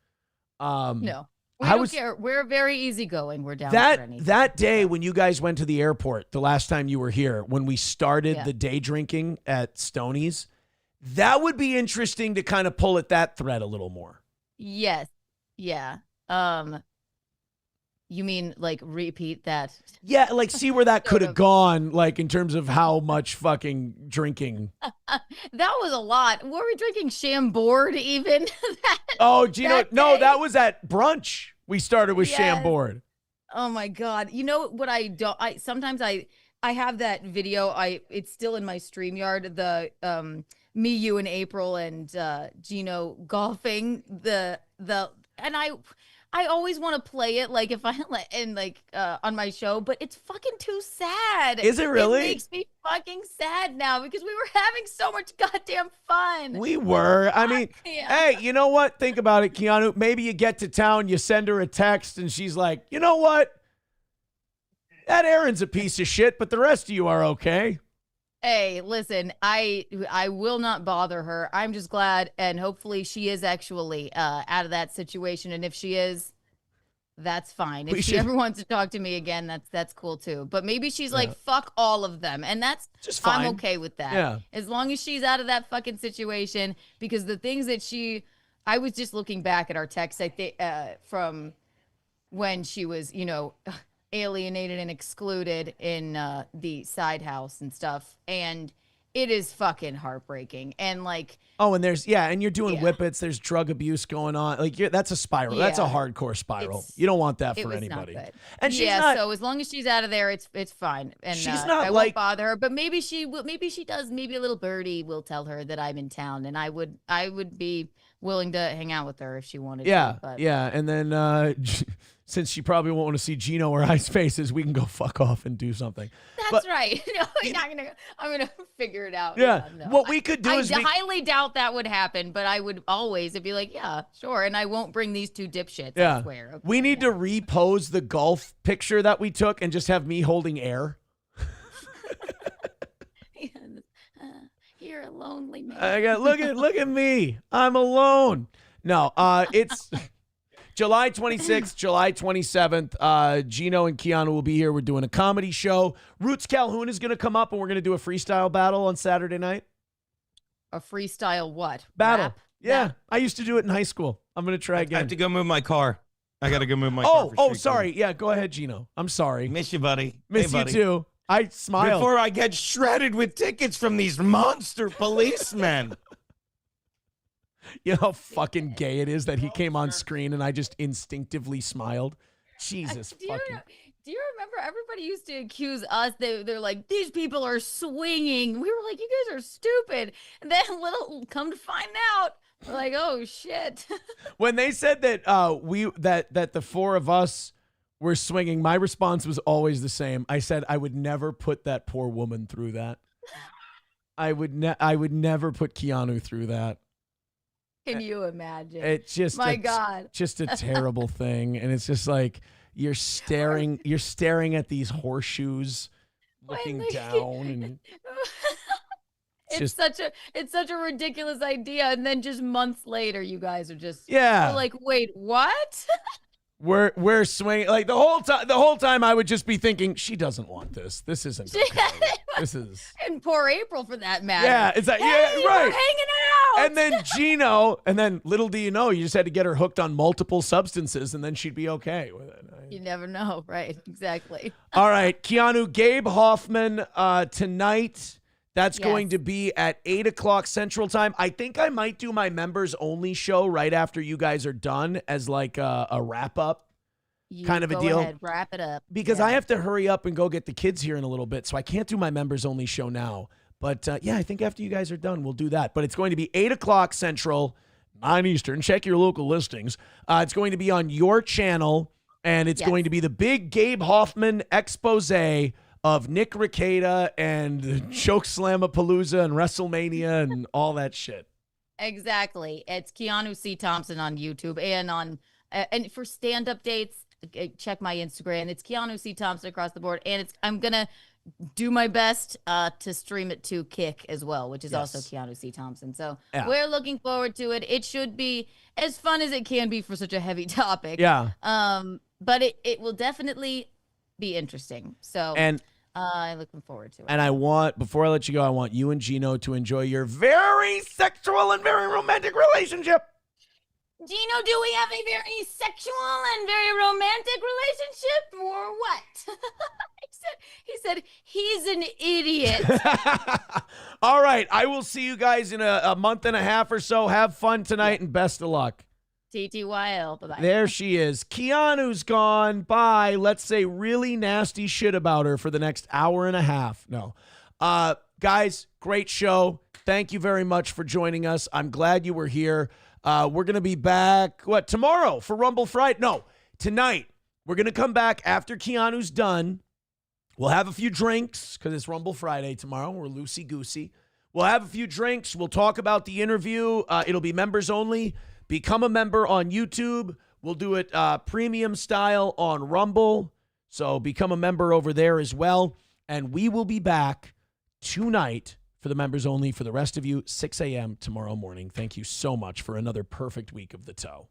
No, we don't care. We're very easygoing. We're down for anything. That day when you guys went to the airport, the last time you were here, when we started the day drinking at Stoney's, that would be interesting to kind of pull at that thread a little more. Yes. Yeah. You mean like repeat that? Yeah, like see where that could have gone, like in terms of how much fucking drinking. That was a lot. Were we drinking Chambord even? Gino, no, that was at brunch. We started with Chambord. Oh my God. You know what sometimes I have that video. It's still in my StreamYard, the me, you, and April and Gino golfing and I always want to play it like if I on my show, but it's fucking too sad. Is it really? It makes me fucking sad now because we were having so much goddamn fun. We were. I mean, hey, you know what? Think about it, Keanu. Maybe you get to town, you send her a text, and she's like, you know what? That Aaron's a piece of shit, but the rest of you are okay. Hey, listen, I will not bother her. I'm just glad, and hopefully she is actually out of that situation. And if she is, that's fine. If she ever wants to talk to me again, that's cool too. But maybe she's like, fuck all of them, and that's just fine. I'm okay with that. Yeah. As long as she's out of that fucking situation, because the things that I was just looking back at our text, I think from when she was, alienated and excluded in the side house and stuff, and it is fucking heartbreaking. And like, and you're doing whippets, there's drug abuse going on, like that's a spiral. That's a hardcore spiral. You don't want that for anybody. And she's not, so as long as she's out of there, it's fine. And she's not I won't bother her, but maybe she does. Maybe a little birdie will tell her that I'm in town, and I would be willing to hang out with her if she wanted to. But. And then since she probably won't want to see Gino or I's faces, we can go fuck off and do something. That's right. No, I'm gonna figure it out. Yeah. No. What we could do is I highly doubt that would happen, but I would always be like, yeah, sure. And I won't bring these two dipshits, I swear. Okay, we need to repose the golf picture that we took and just have me holding air. You're a lonely man. I got look at me. I'm alone. No, it's July 26th, July 27th. Gino and Keanu will be here. We're doing a comedy show. Roots Calhoun is going to come up, and we're going to do a freestyle battle on Saturday night. A freestyle what? Battle. Rap? Yeah. I used to do it in high school. I'm going to try again. I have to go move my car. I got to go move my car. Oh, sorry. Yeah, go ahead, Gino. I'm sorry. Miss you, buddy. Miss you too. I smiled. Before I get shredded with tickets from these monster policemen. You know how fucking gay it is that he came on screen and I just instinctively smiled? Jesus fucking. Do you remember everybody used to accuse us? They're like, these people are swinging. We were like, you guys are stupid. And then come to find out, we're like, oh shit. When they said that that the four of us were swinging, my response was always the same. I said I would never put that poor woman through that. I would never put Keanu through that. Can you imagine? It's just God. Just a terrible thing. And it's just like you're staring at these horseshoes looking down, and it's such a ridiculous idea. And then just months later, you guys are just we're like, wait, what? We're swinging like the whole time I would just be thinking, she doesn't want this. This isn't okay. This is and poor April for that matter. Yeah, it's like hey, right. We're hanging out. And then Gino, and then little do you know, you just had to get her hooked on multiple substances, and then she'd be okay with it. You never know, right? Exactly. All right, Keanu, Gabe Hoffman tonight. That's going to be at 8:00 Central Time. I think I might do my members only show right after you guys are done as like a wrap up kind of a deal. Ahead, wrap it up. Because I have to hurry up and go get the kids here in a little bit, so I can't do my members only show now. But I think after you guys are done, we'll do that. But it's going to be 8:00 Central, 9 Eastern. Check your local listings. It's going to be on your channel, and it's going to be the big Gabe Hoffman expose of Nick Rekieta and Choke Slamapalooza and WrestleMania and all that shit. Exactly. It's Keanu C. Thompson on YouTube and on and for stand-up dates, check my Instagram. It's Keanu C. Thompson across the board, and I'm gonna do my best to stream it to Kick as well, which is also Keanu C. Thompson. So we're looking forward to it. It should be as fun as it can be for such a heavy topic. Yeah. But it will definitely be interesting. So I'm looking forward to it. And before I let you go, I want you and Gino to enjoy your very sexual and very romantic relationship. Gino, do we have a very sexual and very romantic relationship or what? He said he's an idiot. All right. I will see you guys in a month and a half or so. Have fun tonight and best of luck. TTYL. Bye-bye. There she is. Keanu's gone. Bye. Let's say really nasty shit about her for the next hour and a half. No. Guys, great show. Thank you very much for joining us. I'm glad you were here. We're going to be back, tomorrow for Rumble Friday? No, Tonight, we're going to come back after Keanu's done. We'll have a few drinks because it's Rumble Friday tomorrow. We're loosey-goosey. We'll have a few drinks. We'll talk about the interview. It'll be members only. Become a member on YouTube. We'll do it premium style on Rumble. So become a member over there as well. And we will be back tonight for the members only. For the rest of you, 6 a.m. tomorrow morning. Thank you so much for another perfect week of the toe.